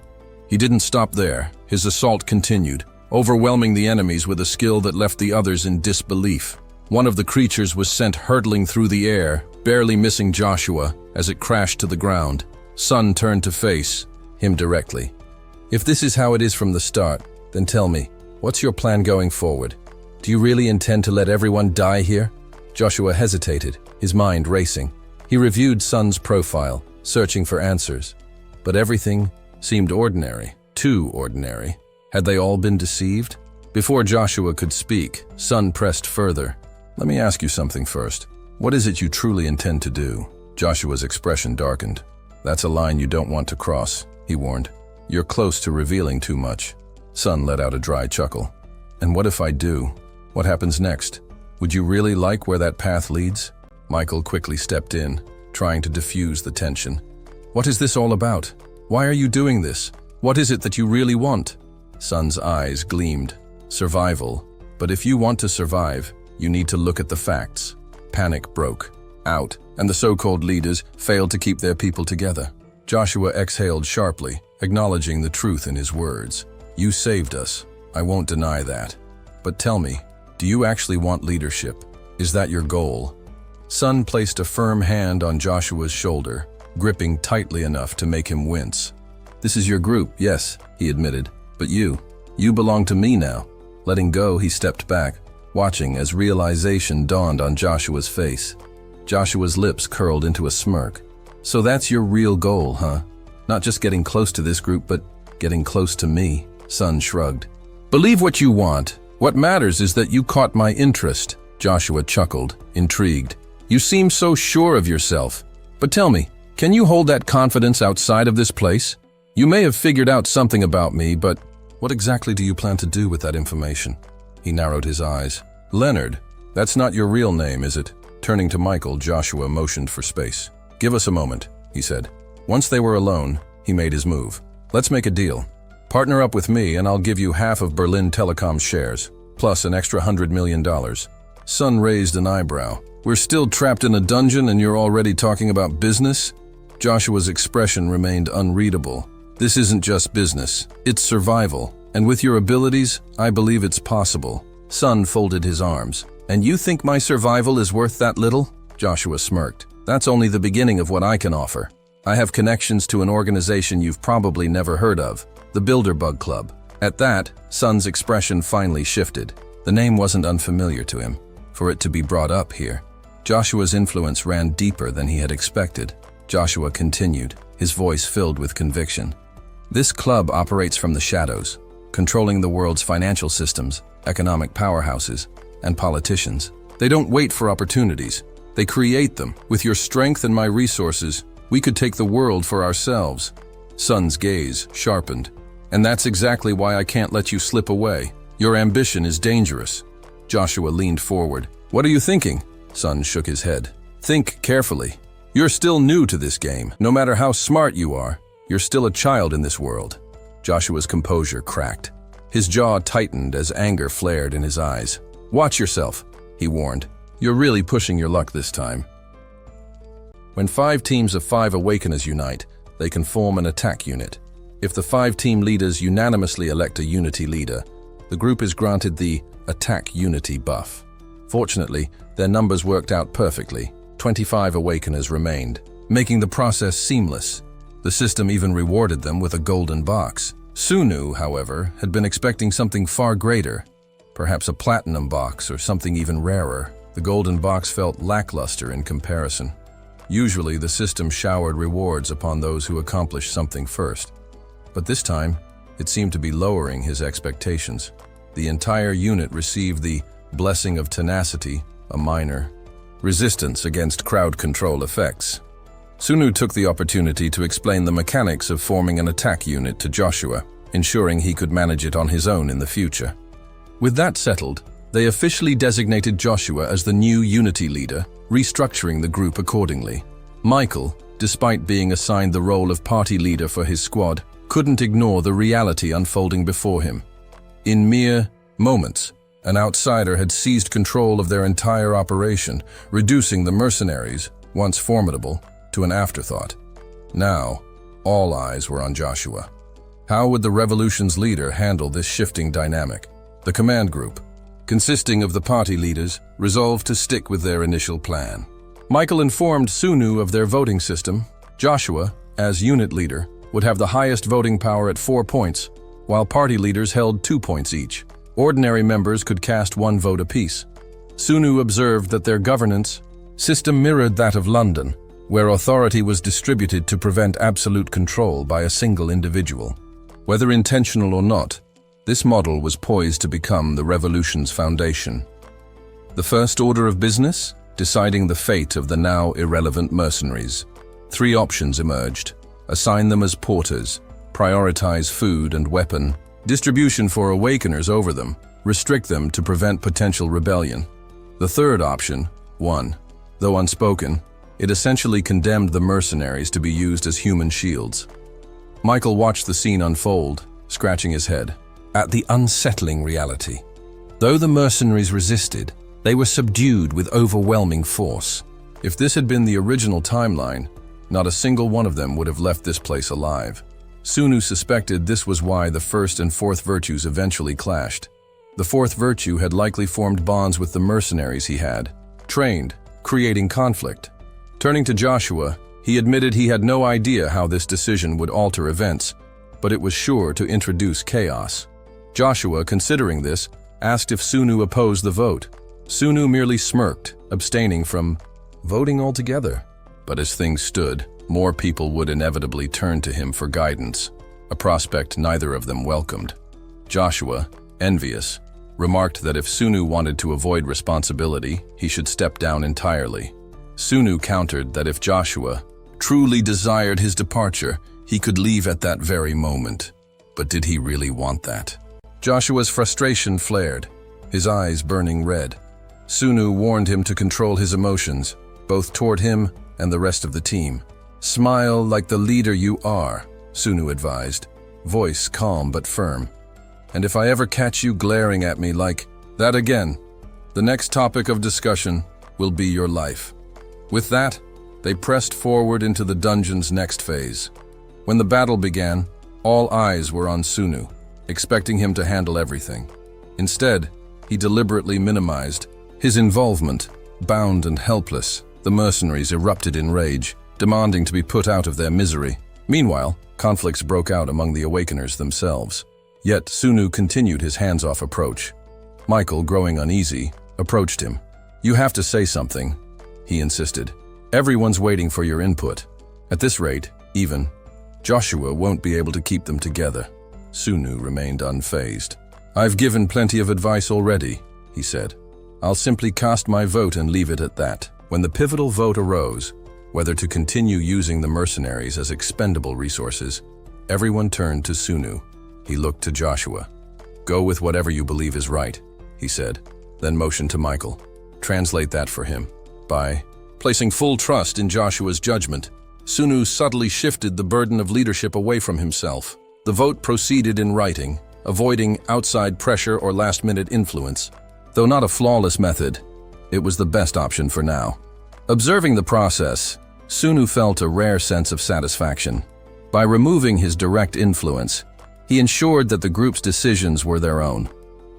B: He didn't stop there. His assault continued, overwhelming the enemies with a skill that left the others in disbelief. One of the creatures was sent hurtling through the air, barely missing Joshua as it crashed to the ground. Sun turned to face him directly. "If this is how it is from the start, then tell me, what's your plan going forward? Do you really intend to let everyone die here?" Joshua hesitated, his mind racing. He reviewed Sun's profile, searching for answers. But everything seemed ordinary, too ordinary. Had they all been deceived? Before Joshua could speak, Sun pressed further. "Let me ask you something first. What is it you truly intend to do?" Joshua's expression darkened. "That's a line you don't want to cross," he warned. "You're close to revealing too much." Sun let out a dry chuckle. "And what if I do? What happens next? Would you really like where that path leads?" Michael quickly stepped in, trying to diffuse the tension. "What is this all about? Why are you doing this? What is it that you really want?" Sun's eyes gleamed. "Survival. But if you want to survive, you need to look at the facts." Panic broke out, and the so-called leaders failed to keep their people together. Joshua exhaled sharply, acknowledging the truth in his words. "You saved us. I won't deny that. But tell me, do you actually want leadership? Is that your goal?" Sun placed a firm hand on Joshua's shoulder, gripping tightly enough to make him wince. "This is your group, yes," he admitted. "But you belong to me now." Letting go, he stepped back, watching as realization dawned on Joshua's face. Joshua's lips curled into a smirk. "So that's your real goal, huh? Not just getting close to this group, but getting close to me?" Sun shrugged. "Believe what you want. What matters is that you caught my interest." Joshua chuckled, intrigued. "You seem so sure of yourself. But tell me, can you hold that confidence outside of this place? You may have figured out something about me, but what exactly do you plan to do with that information? He narrowed his eyes. Leonard, that's not your real name, is it? Turning to Michael, Joshua motioned for space. Give us a moment, he said. Once they were alone, he made his move. Let's make a deal. Partner up with me and I'll give you half of Berlin Telecom's shares, plus an extra $100 million. Sun raised an eyebrow. We're still trapped in a dungeon and you're already talking about business? Joshua's expression remained unreadable. This isn't just business, it's survival. And with your abilities, I believe it's possible. Sun folded his arms. And you think my survival is worth that little? Joshua smirked. That's only the beginning of what I can offer. I have connections to an organization you've probably never heard of, the Bilderbug Club. At that, Sun's expression finally shifted. The name wasn't unfamiliar to him, for it to be brought up here. Joshua's influence ran deeper than he had expected. Joshua continued, his voice filled with conviction. This club operates from the shadows, controlling the world's financial systems, economic powerhouses, and politicians. They don't wait for opportunities. They create them. With your strength and my resources, we could take the world for ourselves. Sun's gaze sharpened. And that's exactly why I can't let you slip away. Your ambition is dangerous. Joshua leaned forward. What are you thinking? Sun shook his head. Think carefully. You're still new to this game. No matter how smart you are, you're still a child in this world. Joshua's composure cracked. His jaw tightened as anger flared in his eyes. Watch yourself, he warned. You're really pushing your luck this time. When 5 teams of 5 awakeners unite, they can form an attack unit. If the 5 team leaders unanimously elect a unity leader, the group is granted the attack unity buff. Fortunately, their numbers worked out perfectly. 25 awakeners remained, making the process seamless. The system even rewarded them with a golden box. Sunu, however, had been expecting something far greater. Perhaps a platinum box or something even rarer. The golden box felt lackluster in comparison. Usually, the system showered rewards upon those who accomplished something first. But this time, it seemed to be lowering his expectations. The entire unit received the Blessing of Tenacity, a minor resistance against crowd control effects. Sunu took the opportunity to explain the mechanics of forming an attack unit to Joshua, ensuring he could manage it on his own in the future. With that settled, they officially designated Joshua as the new unity leader, restructuring the group accordingly. Michael, despite being assigned the role of party leader for his squad, couldn't ignore the reality unfolding before him. In mere moments, an outsider had seized control of their entire operation, reducing the mercenaries, once formidable, to an afterthought. Now, all eyes were on Joshua. How would the revolution's leader handle this shifting dynamic? The command group, consisting of the party leaders, resolved to stick with their initial plan. Michael informed Sunu of their voting system. Joshua, as unit leader, would have the highest voting power at 4 points, while party leaders held 2 points each. Ordinary members could cast 1 vote apiece. Sunu observed that their governance system mirrored that of London, where authority was distributed to prevent absolute control by a single individual. Whether intentional or not, this model was poised to become the revolution's foundation. The first order of business? Deciding the fate of the now irrelevant mercenaries. 3 options emerged. Assign them as porters, prioritize food and weapon, distribution for awakeners over them, restrict them to prevent potential rebellion. The third option, 1. Though unspoken, it essentially condemned the mercenaries to be used as human shields. Michael watched the scene unfold, scratching his head at the unsettling reality. Though the mercenaries resisted, they were subdued with overwhelming force. If this had been the original timeline, not a single one of them would have left this place alive. Sunu suspected this was why the first and fourth virtues eventually clashed. The fourth virtue had likely formed bonds with the mercenaries he had trained, creating conflict. Turning to Joshua, he admitted he had no idea how this decision would alter events, but it was sure to introduce chaos. Joshua, considering this, asked if Sunu opposed the vote. Sunu merely smirked, abstaining from voting altogether. But as things stood, more people would inevitably turn to him for guidance, a prospect neither of them welcomed. Joshua, envious, remarked that if Sunu wanted to avoid responsibility, he should step down entirely. Sunu countered that if Joshua truly desired his departure, He could leave at that very moment, but did he really want that? Joshua's frustration flared, his eyes burning red. Sunu warned him to control his emotions, both toward him and the rest of the team. "Smile like the leader you are," Sunu advised, voice calm but firm. "And if I ever catch you glaring at me like that again, the next topic of discussion will be your life." With that, they pressed forward into the dungeon's next phase. When the battle began, all eyes were on Sunu, expecting him to handle everything. Instead, he deliberately minimized his involvement. Bound and helpless, the mercenaries erupted in rage, demanding to be put out of their misery. Meanwhile, conflicts broke out among the awakeners themselves. Yet Sunu continued his hands-off approach. Michael, growing uneasy, approached him. "You have to say something," he insisted. "Everyone's waiting for your input. At this rate, even Joshua won't be able to keep them together." Sunu remained unfazed. "I've given plenty of advice already," he said. "I'll simply cast my vote and leave it at that." When the pivotal vote arose, whether to continue using the mercenaries as expendable resources, everyone turned to Sunu. He looked to Joshua. "Go with whatever you believe is right," he said, then motioned to Michael. "Translate that for him." By placing full trust in Joshua's judgment, Sunu subtly shifted the burden of leadership away from himself. The vote proceeded in writing, avoiding outside pressure or last-minute influence. Though not a flawless method, it was the best option for now. Observing the process, Sunu felt a rare sense of satisfaction. By removing his direct influence, he ensured that the group's decisions were their own.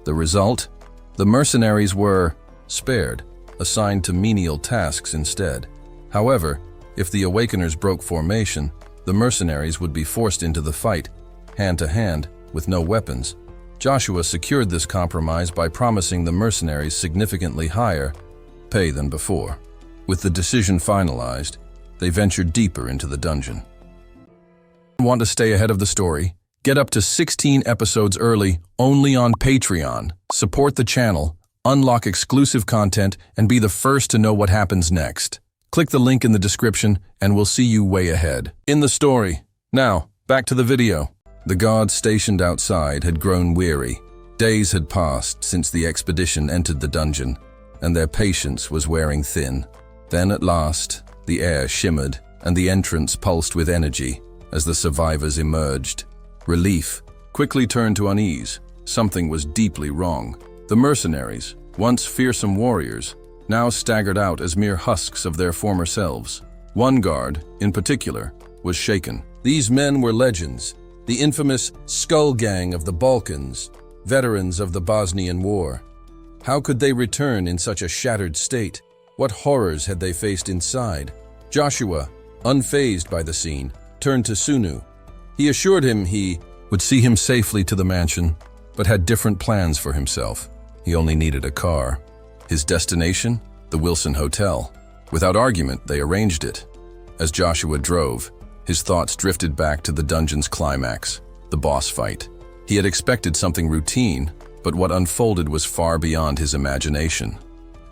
B: The result? The mercenaries were spared, assigned to menial tasks instead. However, if the awakeners broke formation, the mercenaries would be forced into the fight, hand-to-hand, with no weapons. Joshua secured this compromise by promising the mercenaries significantly higher pay than before. With the decision finalized, they ventured deeper into the dungeon. Want to stay ahead of the story? Get up to 16 episodes early, only on Patreon. Support the channel, unlock exclusive content, and be the first to know what happens next. Click the link in the description, and we'll see you way ahead. In the story. Now, back to the video. The guards stationed outside had grown weary. Days had passed since the expedition entered the dungeon, and their patience was wearing thin. Then at last, the air shimmered, and the entrance pulsed with energy as the survivors emerged. Relief quickly turned to unease. Something was deeply wrong. The mercenaries, once fearsome warriors, now staggered out as mere husks of their former selves. One guard, in particular, was shaken. These men were legends, the infamous Skull Gang of the Balkans, veterans of the Bosnian War. How could they return in such a shattered state? What horrors had they faced inside? Joshua, unfazed by the scene, turned to Sunu. He assured him he would see him safely to the mansion, but had different plans for himself. He only needed a car. His destination? The Wilson Hotel. Without argument, they arranged it. As Joshua drove, his thoughts drifted back to the dungeon's climax, the boss fight. He had expected something routine, but what unfolded was far beyond his imagination.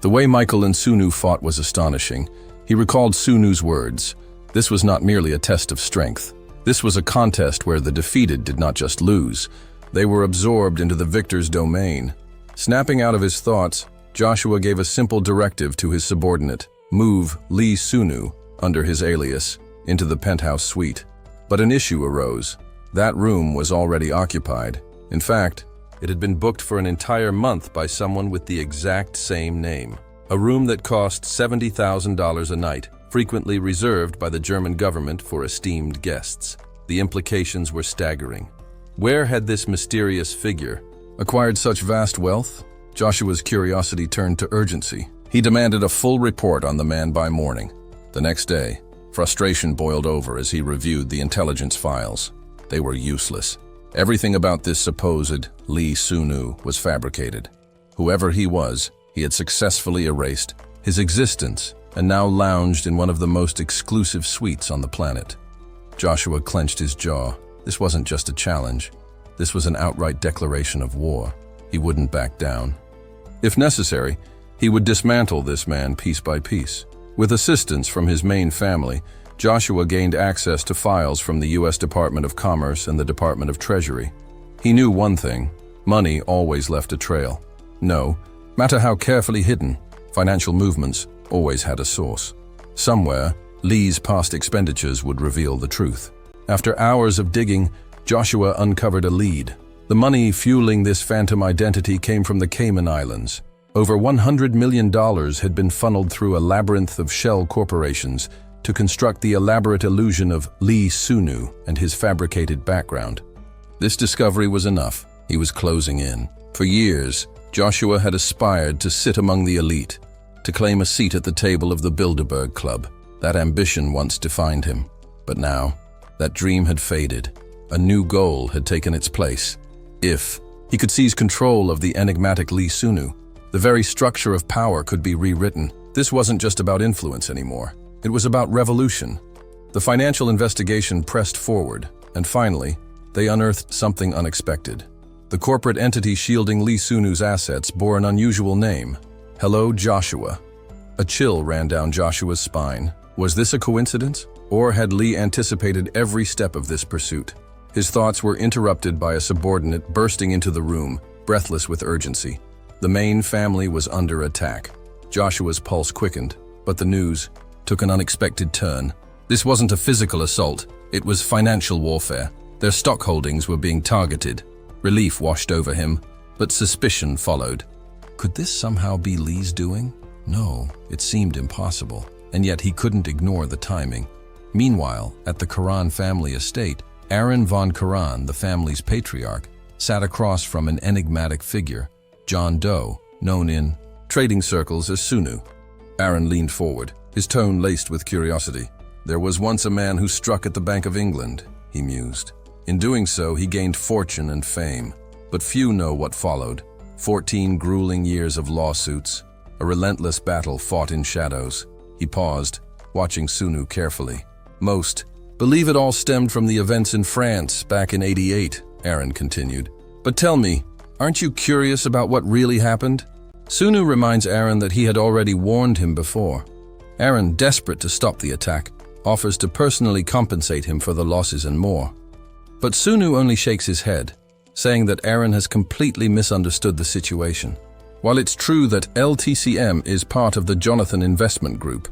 B: The way Michael and Sunu fought was astonishing. He recalled Sunu's words. This was not merely a test of strength. This was a contest where the defeated did not just lose. They were absorbed into the victor's domain. Snapping out of his thoughts, Joshua gave a simple directive to his subordinate, move Lee Sunu, under his alias, into the penthouse suite. But an issue arose. That room was already occupied. In fact, it had been booked for an entire month by someone with the exact same name. A room that cost $70,000 a night, frequently reserved by the German government for esteemed guests. The implications were staggering. Where had this mysterious figure acquired such vast wealth? Joshua's curiosity turned to urgency. He demanded a full report on the man by morning. The next day, frustration boiled over as he reviewed the intelligence files. They were useless. Everything about this supposed Lee Sunu was fabricated. Whoever he was, he had successfully erased his existence and now lounged in one of the most exclusive suites on the planet. Joshua clenched his jaw. This wasn't just a challenge. This was an outright declaration of war. He wouldn't back down. If necessary, he would dismantle this man piece by piece. With assistance from his main family, Joshua gained access to files from the U.S. Department of Commerce and the Department of Treasury. He knew one thing: money always left a trail. No matter how carefully hidden, financial movements always had a source. Somewhere, Lee's past expenditures would reveal the truth. After hours of digging, Joshua uncovered a lead. The money fueling this phantom identity came from the Cayman Islands. Over $100 million had been funneled through a labyrinth of shell corporations to construct the elaborate illusion of Lee Sunu and his fabricated background. This discovery was enough. He was closing in. For years, Joshua had aspired to sit among the elite, to claim a seat at the table of the Bilderberg Club. That ambition once defined him. But now, that dream had faded. A new goal had taken its place. If he could seize control of the enigmatic Lee Sunu, the very structure of power could be rewritten. This wasn't just about influence anymore. It was about revolution. The financial investigation pressed forward, and finally, they unearthed something unexpected. The corporate entity shielding Lee Sunu's assets bore an unusual name: Hello Joshua. A chill ran down Joshua's spine. Was this a coincidence? Or had Lee anticipated every step of this pursuit? His thoughts were interrupted by a subordinate bursting into the room, breathless with urgency. The main family was under attack. Joshua's pulse quickened, but the news took an unexpected turn. This wasn't a physical assault, it was financial warfare. Their stock holdings were being targeted. Relief washed over him, but suspicion followed. Could this somehow be Lee's doing? No, it seemed impossible, and yet he couldn't ignore the timing. Meanwhile, at the Karan family estate, Aaron von Karan, the family's patriarch, sat across from an enigmatic figure, John Doe, known in trading circles as Sunu. Aaron leaned forward, his tone laced with curiosity. There was once a man who struck at the Bank of England, he mused. In doing so, he gained fortune and fame. But few know what followed. 14 grueling years of lawsuits, a relentless battle fought in shadows. He paused, watching Sunu carefully. Most believe it all stemmed from the events in France back in '88, Aaron continued. But tell me, aren't you curious about what really happened? Sunu reminds Aaron that he had already warned him before. Aaron, desperate to stop the attack, offers to personally compensate him for the losses and more. But Sunu only shakes his head, saying that Aaron has completely misunderstood the situation. While it's true that LTCM is part of the Jonathan Investment Group,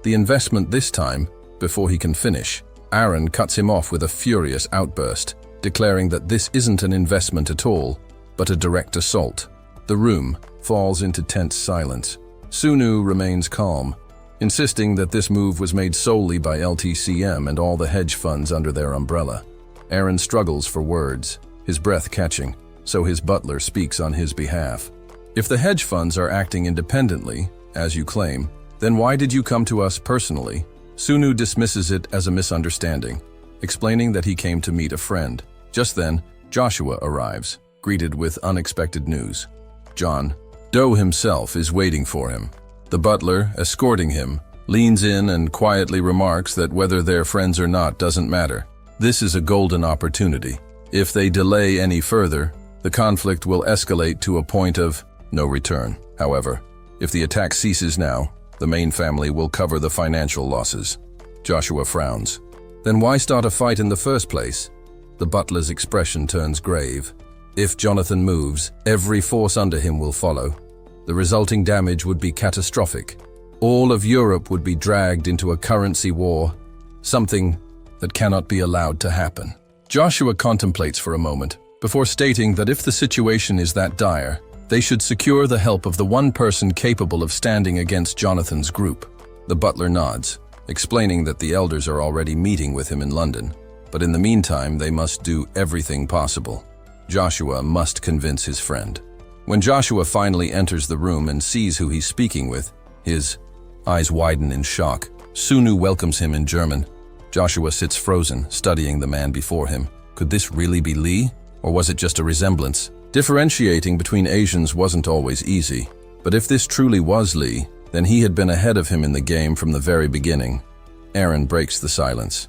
B: the investment this time, before he can finish, Aaron cuts him off with a furious outburst, declaring that this isn't an investment at all, but a direct assault. The room falls into tense silence. Sunu remains calm, insisting that this move was made solely by LTCM and all the hedge funds under their umbrella. Aaron struggles for words, his breath catching, so his butler speaks on his behalf. If the hedge funds are acting independently, as you claim, then why did you come to us personally? Sunu dismisses it as a misunderstanding, explaining that he came to meet a friend. Just then, Joshua arrives, greeted with unexpected news. John Doe himself is waiting for him. The butler, escorting him, leans in and quietly remarks that whether they're friends or not doesn't matter. This is a golden opportunity. If they delay any further, the conflict will escalate to a point of no return. However, if the attack ceases now, the main family will cover the financial losses. Joshua frowns. Then why start a fight in the first place? The butler's expression turns grave. If Jonathan moves, every force under him will follow. The resulting damage would be catastrophic. All of Europe would be dragged into a currency war, something that cannot be allowed to happen. Joshua contemplates for a moment, before stating that if the situation is that dire, they should secure the help of the one person capable of standing against Jonathan's group. The butler nods, explaining that the elders are already meeting with him in London, but in the meantime they must do everything possible. Joshua must convince his friend. When Joshua finally enters the room and sees who he's speaking with, his eyes widen in shock. Sunu welcomes him in German. Joshua sits frozen, studying the man before him. Could this really be Lee? Or was it just a resemblance? Differentiating between Asians wasn't always easy. But if this truly was Lee, then he had been ahead of him in the game from the very beginning. Aaron breaks the silence.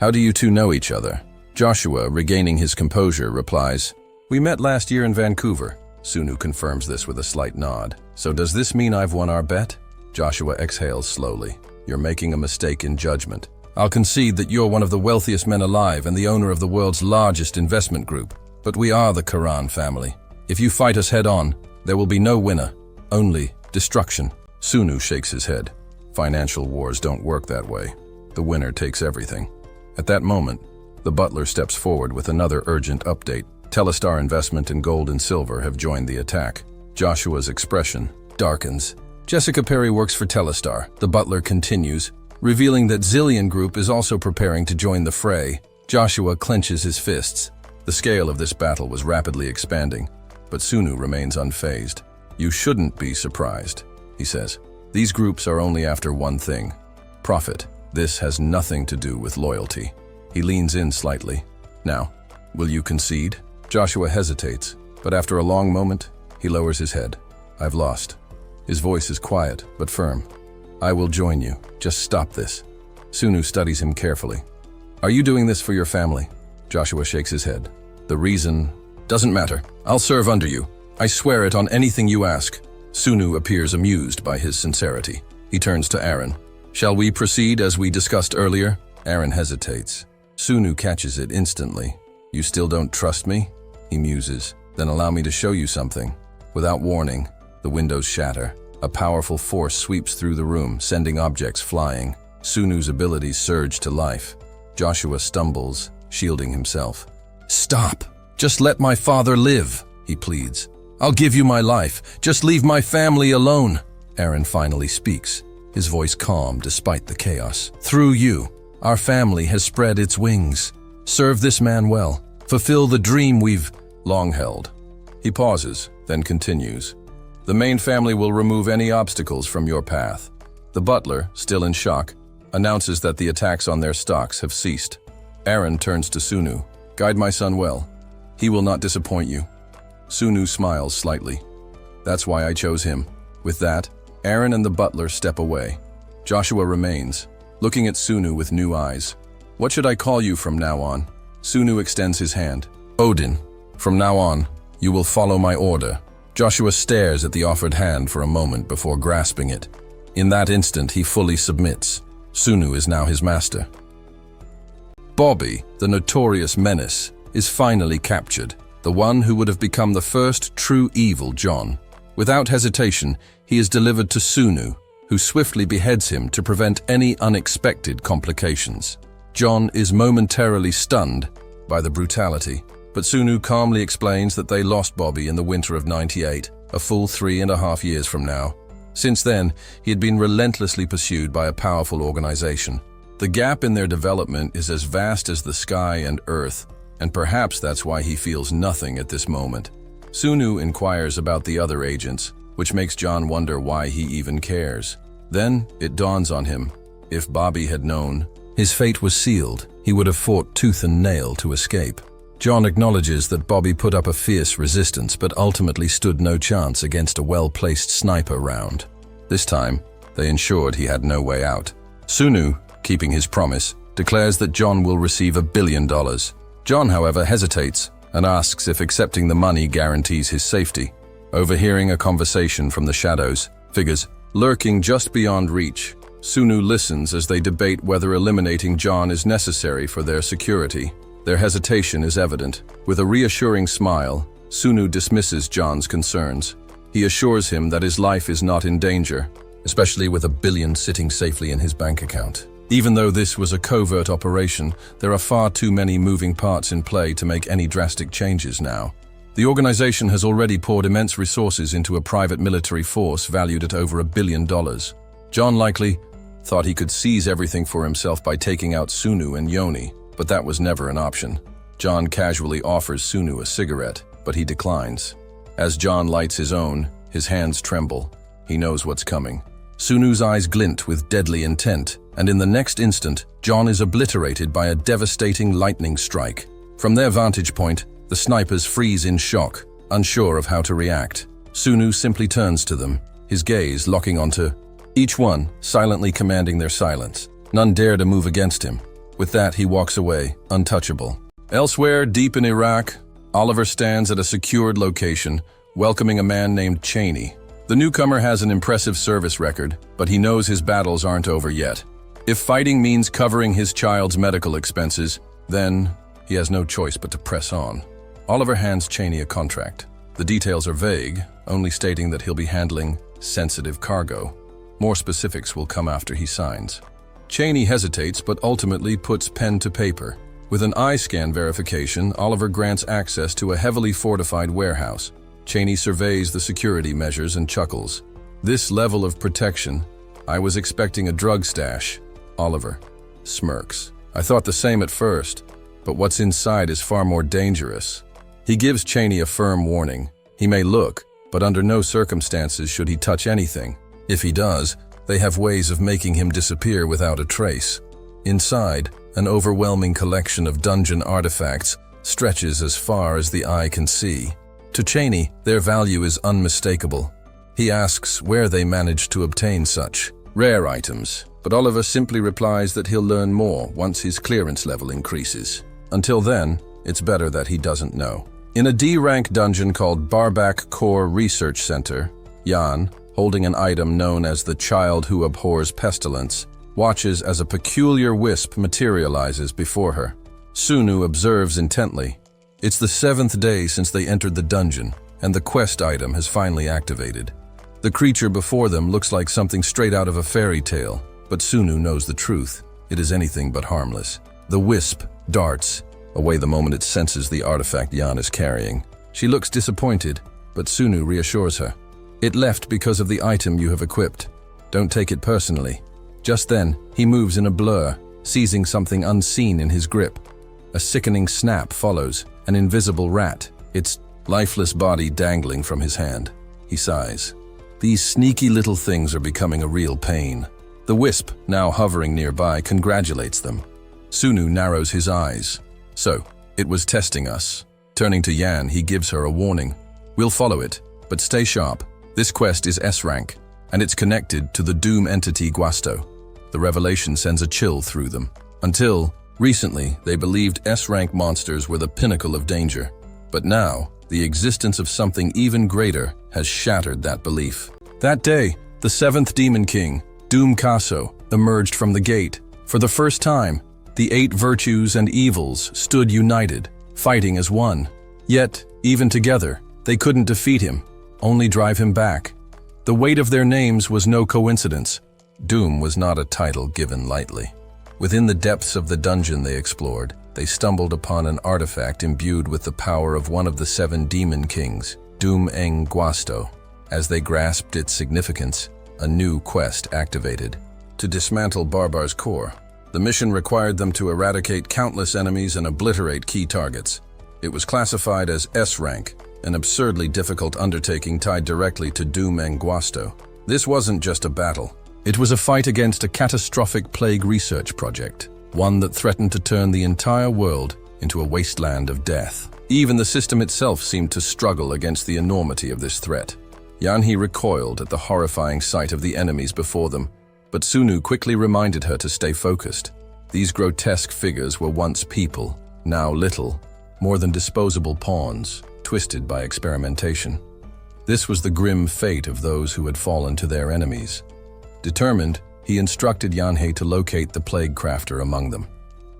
B: How do you two know each other? Joshua, regaining his composure, replies, We met last year in Vancouver. Sunu confirms this with a slight nod. So does this mean I've won our bet? Joshua exhales slowly. You're making a mistake in judgment. I'll concede that you're one of the wealthiest men alive and the owner of the world's largest investment group. But we are the Quran family. If you fight us head-on, there will be no winner, only destruction. Sunu shakes his head. Financial wars don't work that way. The winner takes everything. At that moment, the butler steps forward with another urgent update. Telestar Investment in Gold and Silver have joined the attack. Joshua's expression darkens. Jessica Perry works for Telestar. The butler continues, revealing that Zillion Group is also preparing to join the fray. Joshua clenches his fists. The scale of this battle was rapidly expanding, but Sunu remains unfazed. You shouldn't be surprised, he says. These groups are only after one thing: profit. This has nothing to do with loyalty. He leans in slightly. Now, will you concede? Joshua hesitates, but after a long moment, he lowers his head. I've lost. His voice is quiet, but firm. I will join you. Just stop this. Sunu studies him carefully. Are you doing this for your family? Joshua shakes his head. The reason doesn't matter. I'll serve under you. I swear it on anything you ask. Sunu appears amused by his sincerity. He turns to Aaron. Shall we proceed as we discussed earlier? Aaron hesitates. Sunu catches it instantly. You still don't trust me? He muses. Then allow me to show you something. Without warning, the windows shatter. A powerful force sweeps through the room, sending objects flying. Sunu's abilities surge to life. Joshua stumbles, shielding himself. Stop! Just let my father live, he pleads. I'll give you my life. Just leave my family alone. Aaron finally speaks, his voice calm despite the chaos. Through you, our family has spread its wings. Serve this man well. Fulfill the dream we've long held. He pauses, then continues. The main family will remove any obstacles from your path. The butler, still in shock, announces that the attacks on their stocks have ceased. Aaron turns to Sunu. Guide my son well. He will not disappoint you. Sunu smiles slightly. That's why I chose him. With that, Aaron and the butler step away. Joshua remains, looking at Sunu with new eyes. What should I call you from now on? Sunu extends his hand. Odin. From now on, you will follow my order. Joshua stares at the offered hand for a moment before grasping it. In that instant, he fully submits. Sunu is now his master. Bobby, the notorious menace, is finally captured, the one who would have become the first true evil John. Without hesitation, he is delivered to Sunu, who swiftly beheads him to prevent any unexpected complications. John is momentarily stunned by the brutality, but Sunu calmly explains that they lost Bobby in the winter of '98, a full 3.5 years from now. Since then, he had been relentlessly pursued by a powerful organization. The gap in their development is as vast as the sky and earth, and perhaps that's why he feels nothing at this moment. Sunu inquires about the other agents, which makes John wonder why he even cares. Then it dawns on him. If Bobby had known, his fate was sealed. He would have fought tooth and nail to escape. John acknowledges that Bobby put up a fierce resistance but ultimately stood no chance against a well-placed sniper round. This time, they ensured he had no way out. Sunu, keeping his promise, declares that John will receive $1 billion. John, however, hesitates and asks if accepting the money guarantees his safety. Overhearing a conversation from the shadows, figures lurking just beyond reach, Sunu listens as they debate whether eliminating John is necessary for their security. Their hesitation is evident. With a reassuring smile, Sunu dismisses John's concerns. He assures him that his life is not in danger, especially with $1 billion sitting safely in his bank account. Even though this was a covert operation, there are far too many moving parts in play to make any drastic changes now. The organization has already poured immense resources into a private military force valued at over $1 billion. John likely thought he could seize everything for himself by taking out Sunu and Yoni, but that was never an option. John casually offers Sunu a cigarette, but he declines. As John lights his own, his hands tremble. He knows what's coming. Sunu's eyes glint with deadly intent, and in the next instant, John is obliterated by a devastating lightning strike. From their vantage point, the snipers freeze in shock, unsure of how to react. Sunu simply turns to them, his gaze locking onto each one, silently commanding their silence. None dare to move against him. With that, he walks away, untouchable. Elsewhere, deep in Iraq, Oliver stands at a secured location, welcoming a man named Cheney. The newcomer has an impressive service record, but he knows his battles aren't over yet. If fighting means covering his child's medical expenses, then he has no choice but to press on. Oliver hands Cheney a contract. The details are vague, only stating that he'll be handling sensitive cargo. More specifics will come after he signs. Cheney hesitates but ultimately puts pen to paper. With an eye scan verification, Oliver grants access to a heavily fortified warehouse. Cheney surveys the security measures and chuckles. This level of protection, I was expecting a drug stash. Oliver smirks. I thought the same at first, but what's inside is far more dangerous. He gives Cheney a firm warning. He may look, but under no circumstances should he touch anything. If he does, they have ways of making him disappear without a trace. Inside, an overwhelming collection of dungeon artifacts stretches as far as the eye can see. To Cheney, their value is unmistakable. He asks where they managed to obtain such rare items, but Oliver simply replies that he'll learn more once his clearance level increases. Until then, it's better that he doesn't know. In a D-rank dungeon called Barback Core Research Center, Jan, holding an item known as the Child Who Abhors Pestilence, watches as a peculiar wisp materializes before her. Sunu observes intently. It's the 7th day since they entered the dungeon, and the quest item has finally activated. The creature before them looks like something straight out of a fairy tale, but Sunu knows the truth. It is anything but harmless. The wisp darts away the moment it senses the artifact Jan is carrying. She looks disappointed, but Sunu reassures her. It left because of the item you have equipped. Don't take it personally. Just then, he moves in a blur, seizing something unseen in his grip. A sickening snap follows, an invisible rat, its lifeless body dangling from his hand. He sighs. These sneaky little things are becoming a real pain. The wisp, now hovering nearby, congratulates them. Sunu narrows his eyes. So, it was testing us. Turning to Yan, he gives her a warning. We'll follow it, but stay sharp. This quest is S-rank, and it's connected to the Doom entity Guasto. The revelation sends a chill through them. Until, recently, they believed S-rank monsters were the pinnacle of danger. But now, the existence of something even greater has shattered that belief. That day, the 7th Demon King, Doom Kaso, emerged from the gate. For the first time, the 8 virtues and evils stood united, fighting as one. Yet, even together, they couldn't defeat him, only drive him back. The weight of their names was no coincidence. Doom was not a title given lightly. Within the depths of the dungeon they explored, they stumbled upon an artifact imbued with the power of one of the 7 demon kings, Doom Eng Guasto. As they grasped its significance, a new quest activated. To dismantle Barbar's core, the mission required them to eradicate countless enemies and obliterate key targets. It was classified as S-rank, an absurdly difficult undertaking tied directly to Doom Eng Guasto. This wasn't just a battle. It was a fight against a catastrophic plague research project, one that threatened to turn the entire world into a wasteland of death. Even the system itself seemed to struggle against the enormity of this threat. Yanhi recoiled at the horrifying sight of the enemies before them, but Sunu quickly reminded her to stay focused. These grotesque figures were once people, now little, more than disposable pawns, twisted by experimentation. This was the grim fate of those who had fallen to their enemies. Determined, he instructed Yanhei to locate the plague crafter among them.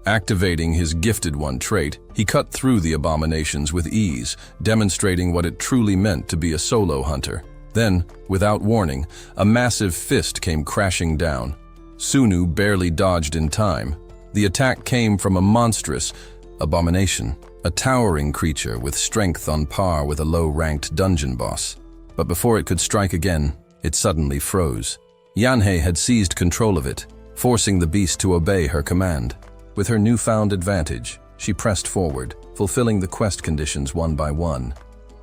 B: Activating his gifted one trait, he cut through the abominations with ease, demonstrating what it truly meant to be a solo hunter. Then, without warning, a massive fist came crashing down. Sunu barely dodged in time. The attack came from a monstrous abomination, a towering creature with strength on par with a low-ranked dungeon boss. But before it could strike again, it suddenly froze. Yanhei had seized control of it, forcing the beast to obey her command. With her newfound advantage, she pressed forward, fulfilling the quest conditions one by one.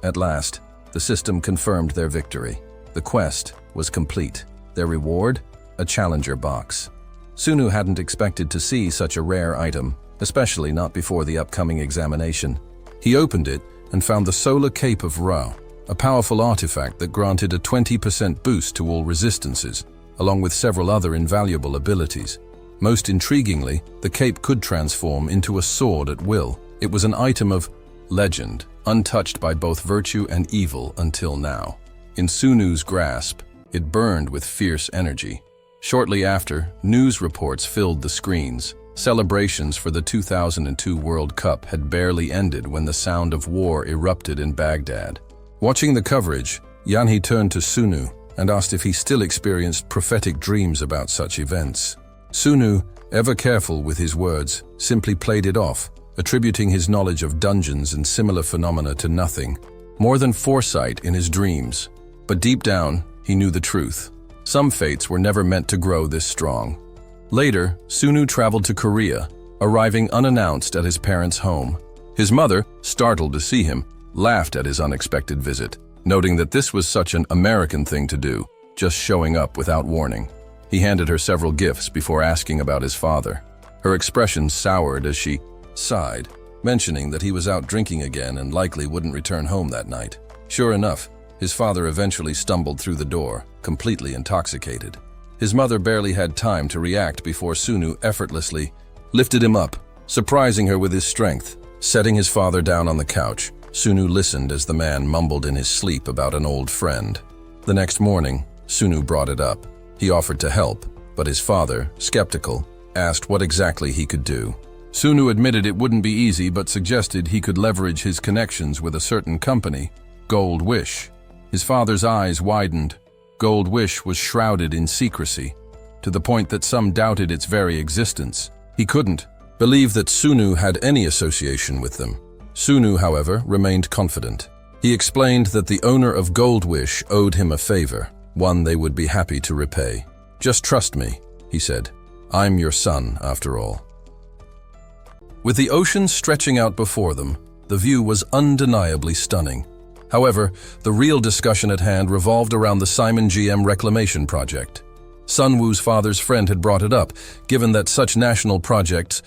B: At last, the system confirmed their victory. The quest was complete. Their reward? A challenger box. Sunu hadn't expected to see such a rare item, especially not before the upcoming examination. He opened it and found the Solar Cape of Ra, a powerful artifact that granted a 20% boost to all resistances, along with several other invaluable abilities. Most intriguingly, the cape could transform into a sword at will. It was an item of legend, untouched by both virtue and evil until now. In Sunu's grasp, it burned with fierce energy. Shortly after, news reports filled the screens. Celebrations for the 2002 World Cup had barely ended when the sound of war erupted in Baghdad. Watching the coverage, Yanhee turned to Sunu and asked if he still experienced prophetic dreams about such events. Sunu, ever careful with his words, simply played it off, attributing his knowledge of dungeons and similar phenomena to nothing more than foresight in his dreams. But deep down, he knew the truth. Some fates were never meant to grow this strong. Later, Sunu traveled to Korea, arriving unannounced at his parents' home. His mother, startled to see him, laughed at his unexpected visit, noting that this was such an American thing to do, just showing up without warning. He handed her several gifts before asking about his father. Her expression soured as she sighed, mentioning that he was out drinking again and likely wouldn't return home that night. Sure enough, his father eventually stumbled through the door, completely intoxicated. His mother barely had time to react before Sunu effortlessly lifted him up, surprising her with his strength. Setting his father down on the couch, Sunu listened as the man mumbled in his sleep about an old friend. The next morning, Sunu brought it up. He offered to help, but his father, skeptical, asked what exactly he could do. Sunu admitted it wouldn't be easy but suggested he could leverage his connections with a certain company, Gold Wish. His father's eyes widened. Gold Wish was shrouded in secrecy, to the point that some doubted its very existence. He couldn't believe that Sunu had any association with them. Sunu, however, remained confident. He explained that the owner of Gold Wish owed him a favor, one they would be happy to repay. "Just trust me," he said. "I'm your son, after all." With the ocean stretching out before them, the view was undeniably stunning. However, the real discussion at hand revolved around the Simon GM reclamation project. Sunwoo's father's friend had brought it up, given that such national projects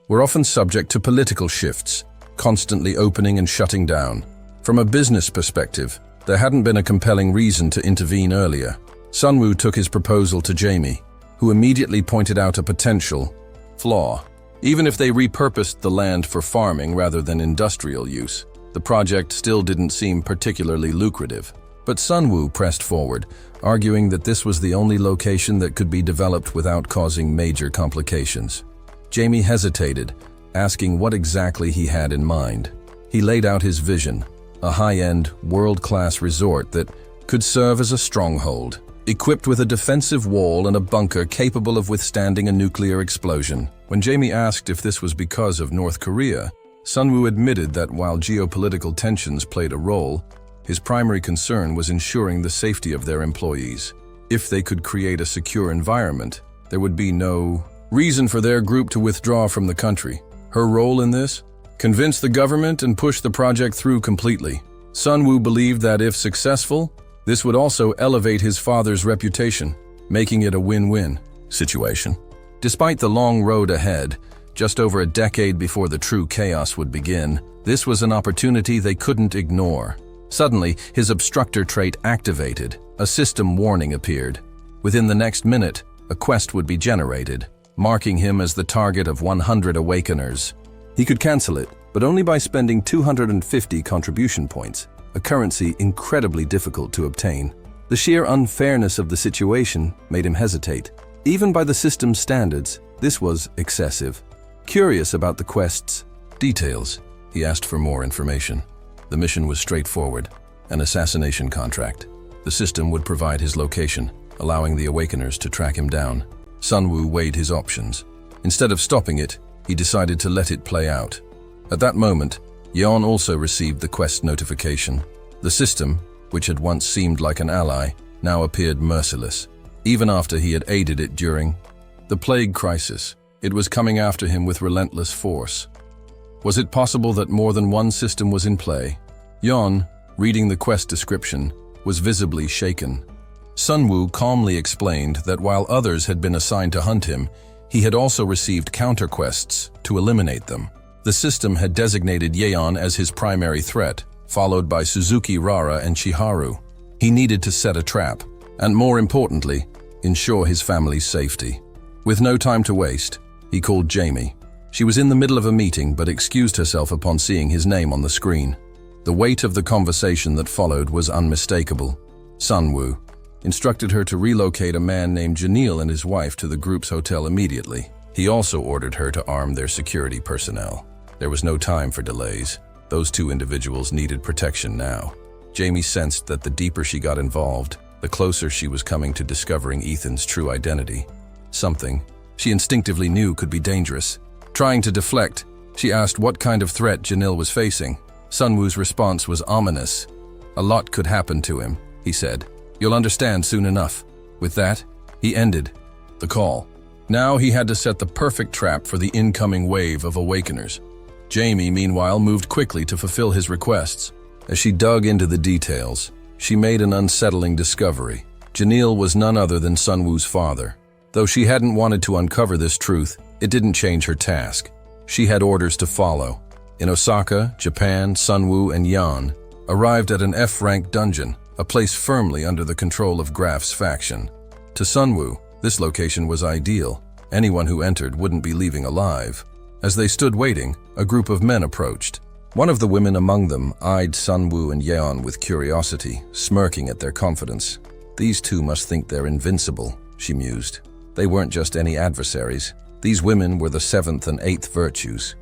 B: were often subject to political shifts, constantly opening and shutting down. From a business perspective, there hadn't been a compelling reason to intervene earlier. Sunwoo took his proposal to Jamie, who immediately pointed out a potential flaw. Even if they repurposed the land for farming rather than industrial use, the project still didn't seem particularly lucrative. But Sunwoo pressed forward, arguing that this was the only location that could be developed without causing major complications. Jamie hesitated, asking what exactly he had in mind. He laid out his vision, a high-end, world-class resort that could serve as a stronghold, equipped with a defensive wall and a bunker capable of withstanding a nuclear explosion. When Jamie asked if this was because of North Korea, Sunwoo admitted that while geopolitical tensions played a role, his primary concern was ensuring the safety of their employees. If they could create a secure environment, there would be no reason for their group to withdraw from the country. Her role in this? Convince the government and push the project through completely. Sunwoo believed that if successful, this would also elevate his father's reputation, making it a win-win situation. Despite the long road ahead, just over a decade before the true chaos would begin, this was an opportunity they couldn't ignore. Suddenly, his obstructor trait activated. A system warning appeared. Within the next minute, a quest would be generated, marking him as the target of 100 awakeners. He could cancel it, but only by spending 250 contribution points, a currency incredibly difficult to obtain. The sheer unfairness of the situation made him hesitate. Even by the system's standards, this was excessive. Curious about the quest's details, he asked for more information. The mission was straightforward, an assassination contract. The system would provide his location, allowing the awakeners to track him down. Sunwoo weighed his options. Instead of stopping it, he decided to let it play out. At that moment, Yeon also received the quest notification. The system, which had once seemed like an ally, now appeared merciless, even after he had aided it during the plague crisis. It was coming after him with relentless force. Was it possible that more than one system was in play? Yeon, reading the quest description, was visibly shaken. Sunwoo calmly explained that while others had been assigned to hunt him, he had also received counter-quests to eliminate them. The system had designated Yeon as his primary threat, followed by Suzuki Rara and Chiharu. He needed to set a trap, and more importantly, ensure his family's safety. With no time to waste, he called Jamie. She was in the middle of a meeting but excused herself upon seeing his name on the screen. The weight of the conversation that followed was unmistakable. Sunwoo, instructed her to relocate a man named Janil and his wife to the group's hotel immediately. He also ordered her to arm their security personnel. There was no time for delays. Those two individuals needed protection now. Jamie sensed that the deeper she got involved, the closer she was coming to discovering Ethan's true identity. Something she instinctively knew could be dangerous. Trying to deflect, she asked what kind of threat Janil was facing. Sunwoo's response was ominous. "A lot could happen to him," he said. "You'll understand soon enough." With that, he ended the call. Now he had to set the perfect trap for the incoming wave of awakeners. Jamie, meanwhile, moved quickly to fulfill his requests. As she dug into the details, she made an unsettling discovery. Janil was none other than Sunwoo's father. Though she hadn't wanted to uncover this truth, it didn't change her task. She had orders to follow. In Osaka, Japan, Sunwoo and Yan arrived at an F-rank dungeon, a place firmly under the control of Graf's faction. To Sunwoo, this location was ideal. Anyone who entered wouldn't be leaving alive. As they stood waiting, a group of men approached. One of the women among them eyed Sunwoo and Yeon with curiosity, smirking at their confidence. "These two must think they're invincible," she mused. They weren't just any adversaries. These women were the 7th and 8th virtues.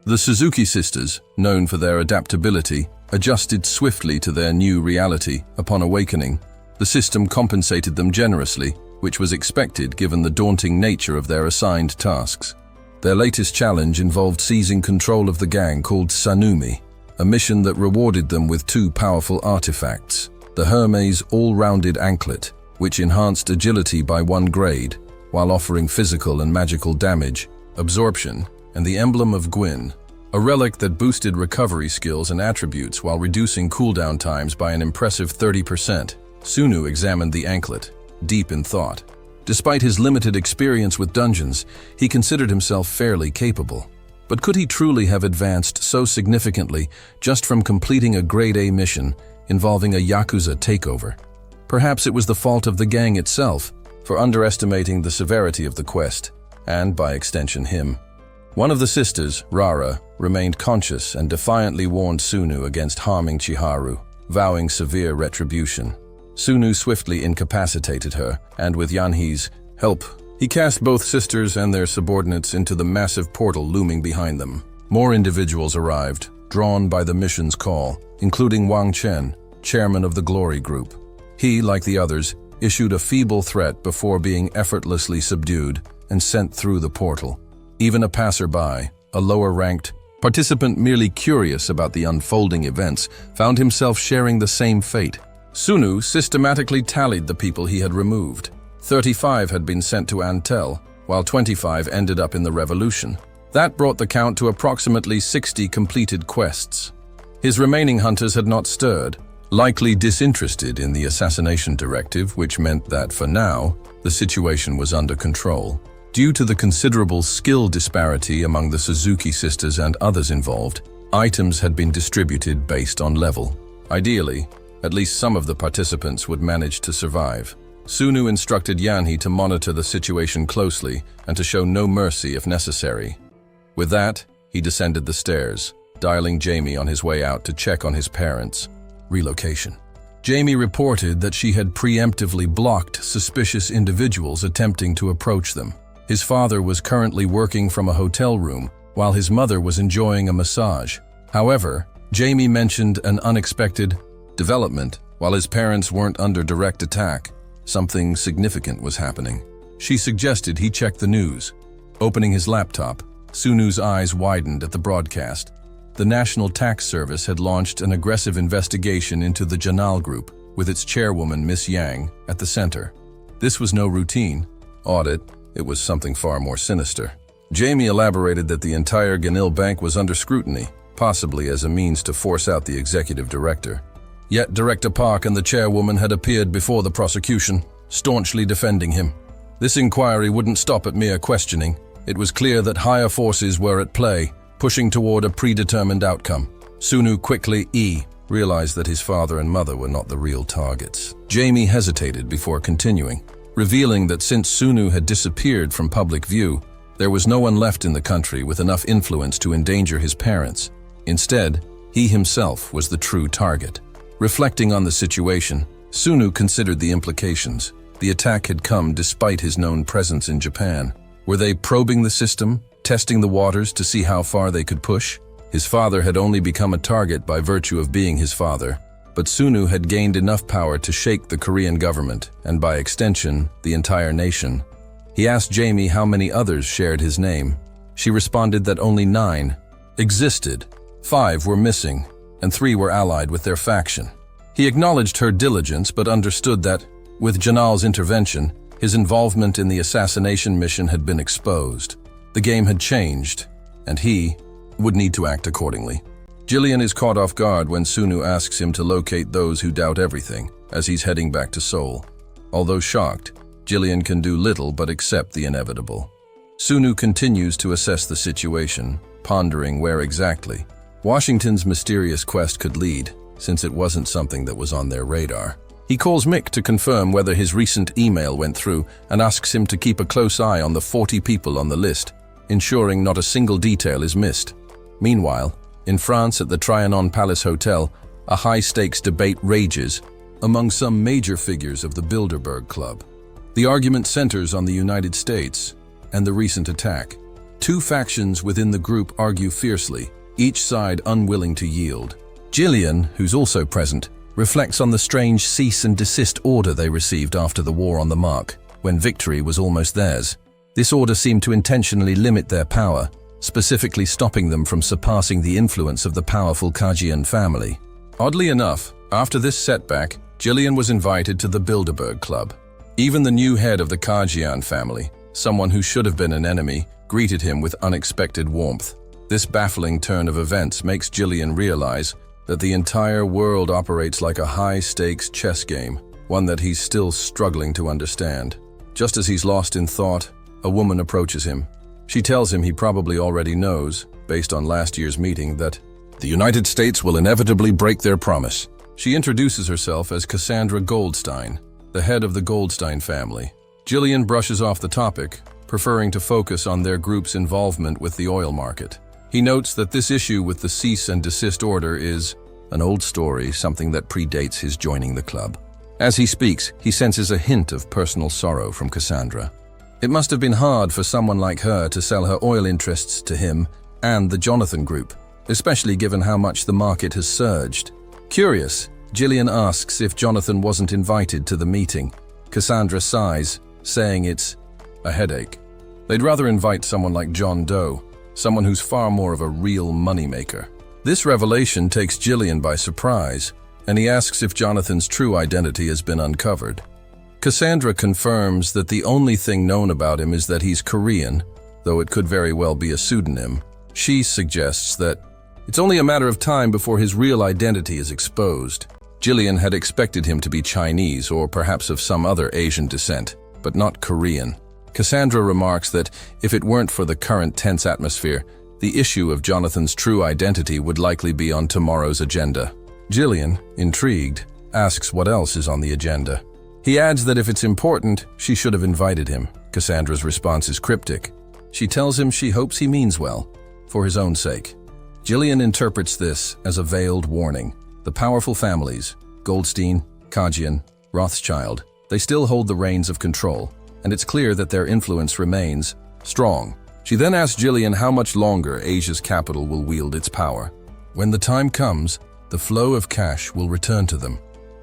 B: The Suzuki sisters, known for their adaptability, adjusted swiftly to their new reality upon awakening. The system compensated them generously, which was expected given the daunting nature of their assigned tasks. Their latest challenge involved seizing control of the gang called Sanumi, a mission that rewarded them with 2 powerful artifacts: the Hermes all-rounded anklet, which enhanced agility by 1 grade, while offering physical and magical damage, absorption, and the emblem of Gwyn, a relic that boosted recovery skills and attributes while reducing cooldown times by an impressive 30%. Sunu examined the anklet, deep in thought. Despite his limited experience with dungeons, he considered himself fairly capable. But could he truly have advanced so significantly just from completing a Grade A mission involving a Yakuza takeover? Perhaps it was the fault of the gang itself for underestimating the severity of the quest, and by extension him. One of the sisters, Rara, remained conscious and defiantly warned Sunu against harming Chiharu, vowing severe retribution. Sunu swiftly incapacitated her, and with Yanhee's help, he cast both sisters and their subordinates into the massive portal looming behind them. More individuals arrived, drawn by the mission's call, including Wang Chen, chairman of the Glory Group. He, like the others, issued a feeble threat before being effortlessly subdued and sent through the portal. Even a passerby, a lower-ranked participant merely curious about the unfolding events, found himself sharing the same fate. Sunu systematically tallied the people he had removed. 35 had been sent to Antel, while 25 ended up in the Revolution. That brought the count to approximately 60 completed quests. His remaining hunters had not stirred, likely disinterested in the assassination directive, which meant that, for now, the situation was under control. Due to the considerable skill disparity among the Suzuki sisters and others involved, items had been distributed based on level. Ideally, at least some of the participants would manage to survive. Sunu instructed Yanhee to monitor the situation closely and to show no mercy if necessary. With that, he descended the stairs, dialing Jamie on his way out to check on his parents. Relocation. Jamie reported that she had preemptively blocked suspicious individuals attempting to approach them. His father was currently working from a hotel room, while his mother was enjoying a massage. However, Jamie mentioned an unexpected development. While his parents weren't under direct attack, something significant was happening. She suggested he check the news. Opening his laptop, Sunu's eyes widened at the broadcast. The National Tax Service had launched an aggressive investigation into the Janal Group, with its chairwoman, Miss Yang, at the center. This was no routine audit, it was something far more sinister. Jamie elaborated that the entire Ganil Bank was under scrutiny, possibly as a means to force out the executive director. Yet Director Park and the chairwoman had appeared before the prosecution, staunchly defending him. This inquiry wouldn't stop at mere questioning. It was clear that higher forces were at play, pushing toward a predetermined outcome. Sunu quickly realized that his father and mother were not the real targets. Jamie hesitated before continuing, revealing that since Sunu had disappeared from public view, there was no one left in the country with enough influence to endanger his parents. Instead, he himself was the true target. Reflecting on the situation, Sunu considered the implications. The attack had come despite his known presence in Japan. Were they probing the system, testing the waters to see how far they could push? His father had only become a target by virtue of being his father, but Sunu had gained enough power to shake the Korean government, and by extension, the entire nation. He asked Jamie how many others shared his name. She responded that only 9 existed, 5 were missing, and 3 were allied with their faction. He acknowledged her diligence but understood that, with Janal's intervention, his involvement in the assassination mission had been exposed. The game had changed, and he would need to act accordingly. Jillian is caught off guard when Sunu asks him to locate those who doubt everything, as he's heading back to Seoul. Although shocked, Jillian can do little but accept the inevitable. Sunu continues to assess the situation, pondering where exactly Washington's mysterious quest could lead, since it wasn't something that was on their radar. He calls Mick to confirm whether his recent email went through and asks him to keep a close eye on the 40 people on the list, ensuring not a single detail is missed. Meanwhile, in France at the Trianon Palace Hotel, a high-stakes debate rages among some major figures of the Bilderberg Club. The argument centers on the United States and the recent attack. 2 factions within the group argue fiercely, each side unwilling to yield. Jillian, who's also present, reflects on the strange cease and desist order they received after the war on the Mark, when victory was almost theirs. This order seemed to intentionally limit their power, specifically stopping them from surpassing the influence of the powerful Kajian family. Oddly enough, after this setback, Jillian was invited to the Bilderberg Club. Even the new head of the Kajian family, someone who should have been an enemy, greeted him with unexpected warmth. This baffling turn of events makes Jillian realize that the entire world operates like a high-stakes chess game, one that he's still struggling to understand. Just as he's lost in thought, a woman approaches him. She tells him he probably already knows, based on last year's meeting, that the United States will inevitably break their promise. She introduces herself as Cassandra Goldstein, the head of the Goldstein family. Jillian brushes off the topic, preferring to focus on their group's involvement with the oil market. He notes that this issue with the cease and desist order is an old story, something that predates his joining the club. As he speaks, he senses a hint of personal sorrow from Cassandra. It must have been hard for someone like her to sell her oil interests to him and the Jonathan Group, especially given how much the market has surged. Curious, Jillian asks if Jonathan wasn't invited to the meeting. Cassandra sighs, saying it's a headache. They'd rather invite someone like John Doe, someone who's far more of a real moneymaker. This revelation takes Jillian by surprise, and he asks if Jonathan's true identity has been uncovered. Cassandra confirms that the only thing known about him is that he's Korean, though it could very well be a pseudonym. She suggests that it's only a matter of time before his real identity is exposed. Jillian had expected him to be Chinese or perhaps of some other Asian descent, but not Korean. Cassandra remarks that if it weren't for the current tense atmosphere, the issue of Jonathan's true identity would likely be on tomorrow's agenda. Jillian, intrigued, asks what else is on the agenda. He adds that if it's important, she should have invited him. Cassandra's response is cryptic. She tells him she hopes he means well, for his own sake. Jillian interprets this as a veiled warning. The powerful families, Goldstein, Kajian, Rothschild, they still hold the reins of control, and it's clear that their influence remains strong. She then asks Jillian how much longer Asia's capital will wield its power. When the time comes, the flow of cash will return to them.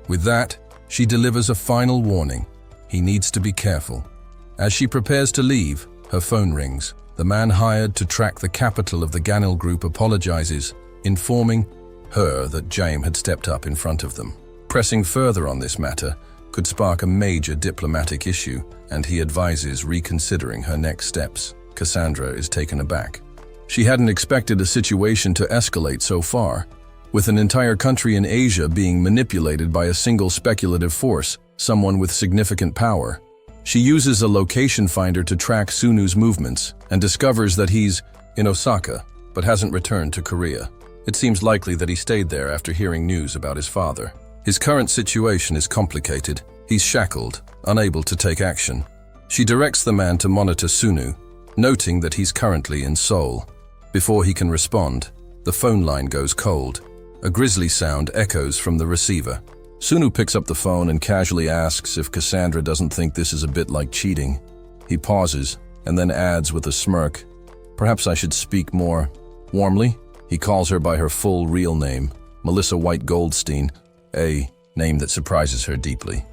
B: With that, she delivers a final warning. He needs to be careful. As she prepares to leave, her phone rings. The man hired to track the capital of the Ganil group apologizes, informing her that James had stepped up in front of them. Pressing further on this matter could spark a major diplomatic issue, and he advises reconsidering her next steps. Cassandra is taken aback. She hadn't expected a situation to escalate so far, with an entire country in Asia being manipulated by a single speculative force, someone with significant power. She uses a location finder to track Sunu's movements and discovers that he's in Osaka, but hasn't returned to Korea. It seems likely that he stayed there after hearing news about his father. His current situation is complicated. He's shackled, unable to take action. She directs the man to monitor Sunu, noting that he's currently in Seoul. Before he can respond, the phone line goes cold. A grisly sound echoes from the receiver. Sunu picks up the phone and casually asks if Cassandra doesn't think this is a bit like cheating. He pauses and then adds with a smirk, "Perhaps I should speak more warmly." He calls her by her full real name, Melissa White Goldstein, a name that surprises her deeply.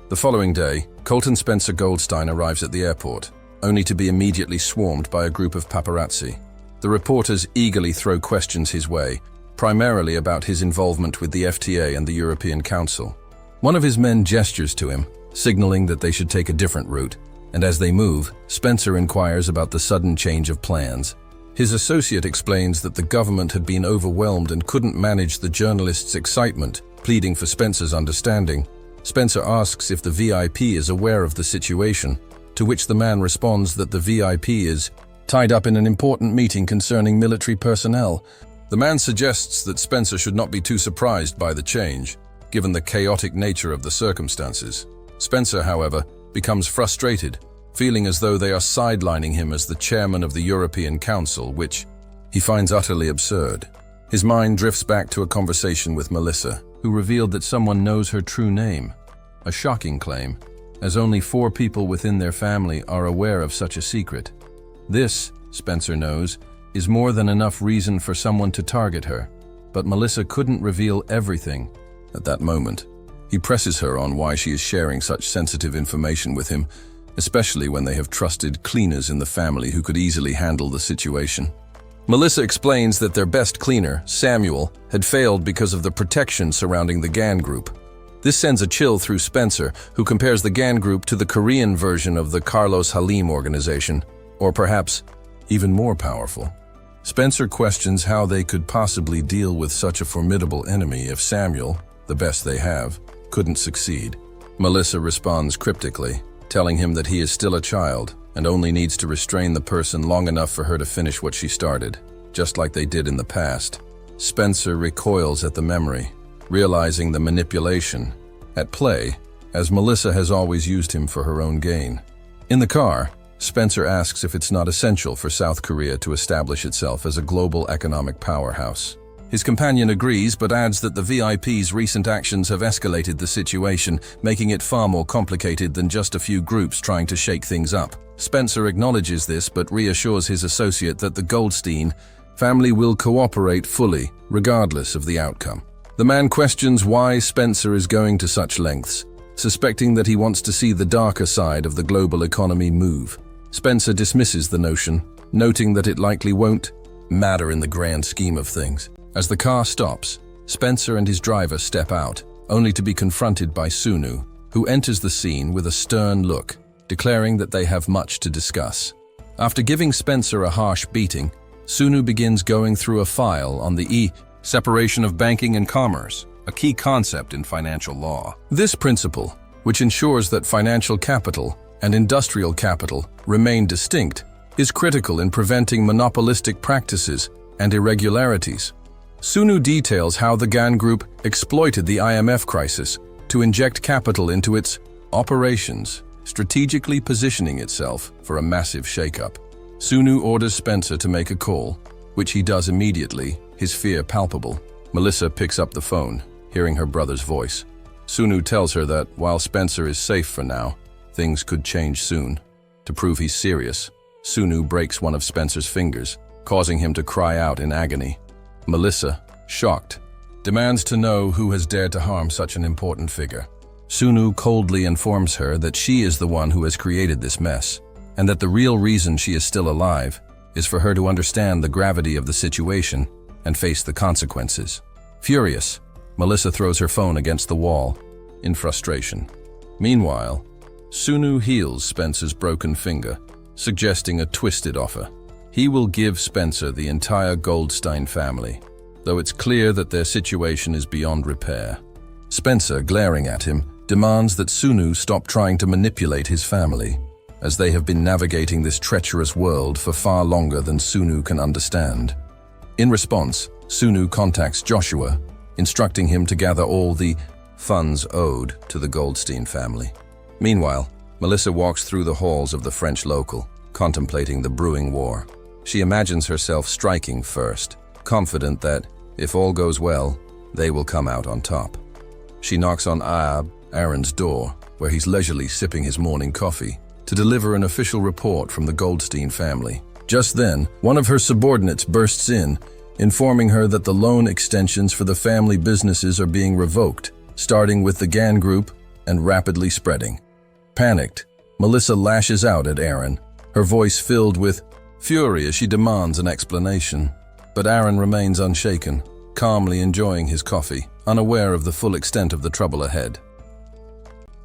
B: The following day, Colton Spencer Goldstein arrives at the airport, only to be immediately swarmed by a group of paparazzi. The reporters eagerly throw questions his way, primarily about his involvement with the FTA and the European Council. One of his men gestures to him, signaling that they should take a different route, and as they move, Spencer inquires about the sudden change of plans. His associate explains that the government had been overwhelmed and couldn't manage the journalists' excitement, pleading for Spencer's understanding. Spencer asks if the VIP is aware of the situation, to which the man responds that the VIP is tied up in an important meeting concerning military personnel. The man suggests that Spencer should not be too surprised by the change, given the chaotic nature of the circumstances. Spencer, however, becomes frustrated, feeling as though they are sidelining him as the chairman of the European Council, which he finds utterly absurd. His mind drifts back to a conversation with Melissa, who revealed that someone knows her true name. A shocking claim, as only 4 people within their family are aware of such a secret. This, Spencer knows, is more than enough reason for someone to target her, but Melissa couldn't reveal everything at that moment. He presses her on why she is sharing such sensitive information with him, especially when they have trusted cleaners in the family who could easily handle the situation. Melissa explains that their best cleaner, Samuel, had failed because of the protection surrounding the GAN group. This sends a chill through Spencer, who compares the GAN group to the Korean version of the Carlos Halim organization, or perhaps even more powerful. Spencer questions how they could possibly deal with such a formidable enemy if Samuel, the best they have, couldn't succeed. Melissa responds cryptically, telling him that he is still a child and only needs to restrain the person long enough for her to finish what she started, just like they did in the past. Spencer recoils at the memory, realizing the manipulation at play, as Melissa has always used him for her own gain. In the car, Spencer asks if it's not essential for South Korea to establish itself as a global economic powerhouse. His companion agrees, but adds that the VIP's recent actions have escalated the situation, making it far more complicated than just a few groups trying to shake things up. Spencer acknowledges this, but reassures his associate that the Goldstein family will cooperate fully, regardless of the outcome. The man questions why Spencer is going to such lengths, suspecting that he wants to see the darker side of the global economy move. Spencer dismisses the notion, noting that it likely won't matter in the grand scheme of things. As the car stops, Spencer and his driver step out, only to be confronted by Sunu, who enters the scene with a stern look, declaring that they have much to discuss. After giving Spencer a harsh beating, Sunu begins going through a file on the separation of banking and commerce, a key concept in financial law. This principle, which ensures that financial capital and industrial capital remain distinct, is critical in preventing monopolistic practices and irregularities. Sunu details how the GAN Group exploited the IMF crisis to inject capital into its operations, strategically positioning itself for a massive shakeup. Sunu orders Spencer to make a call, which he does immediately, his fear palpable. Melissa picks up the phone, hearing her brother's voice. Sunu tells her that while Spencer is safe for now, things could change soon. To prove he's serious, Sunu breaks one of Spencer's fingers, causing him to cry out in agony. Melissa, shocked, demands to know who has dared to harm such an important figure. Sunu coldly informs her that she is the one who has created this mess, and that the real reason she is still alive is for her to understand the gravity of the situation and face the consequences. Furious, Melissa throws her phone against the wall, in frustration. Meanwhile, Sunu heals Spencer's broken finger, suggesting a twisted offer. He will give Spencer the entire Goldstein family, though it's clear that their situation is beyond repair. Spencer, glaring at him, demands that Sunu stop trying to manipulate his family, as they have been navigating this treacherous world for far longer than Sunu can understand. In response, Sunu contacts Joshua, instructing him to gather all the funds owed to the Goldstein family. Meanwhile, Melissa walks through the halls of the French local, contemplating the brewing war. She imagines herself striking first, confident that, if all goes well, they will come out on top. She knocks on Aaron's door, where he's leisurely sipping his morning coffee, to deliver an official report from the Goldstein family. Just then, one of her subordinates bursts in, informing her that the loan extensions for the family businesses are being revoked, starting with the Gan Group and rapidly spreading. Panicked, Melissa lashes out at Aaron, her voice filled with fury as she demands an explanation. But Aaron remains unshaken, calmly enjoying his coffee, unaware of the full extent of the trouble ahead.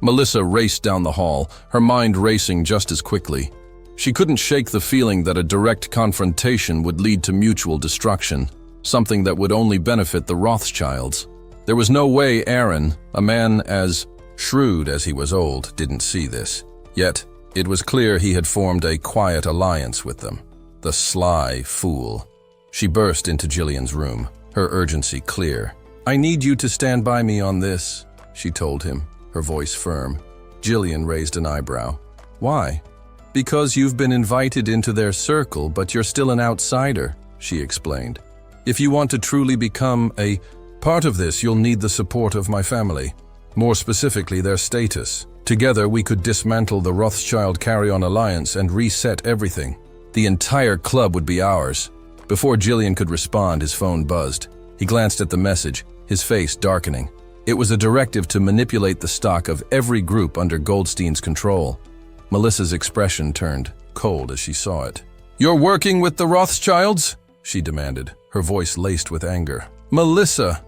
B: Melissa raced down the hall, her mind racing just as quickly. She couldn't shake the feeling that a direct confrontation would lead to mutual destruction, something that would only benefit the Rothschilds. There was no way Aaron, a man as shrewd as he was old, didn't see this. Yet, it was clear he had formed a quiet alliance with them. The sly fool. She burst into Jillian's room, her urgency clear. "I need you to stand by me on this," she told him, her voice firm. Jillian raised an eyebrow. "Why?" "Because you've been invited into their circle, but you're still an outsider," she explained. "If you want to truly become a part of this, you'll need the support of my family. More specifically, their status. Together, we could dismantle the Rothschild carry-on alliance and reset everything. The entire club would be ours." Before Jillian could respond, his phone buzzed. He glanced at the message, his face darkening. It was a directive to manipulate the stock of every group under Goldstein's control. Melissa's expression turned cold as she saw it. "You're working with the Rothschilds?" she demanded, her voice laced with anger. "Melissa!"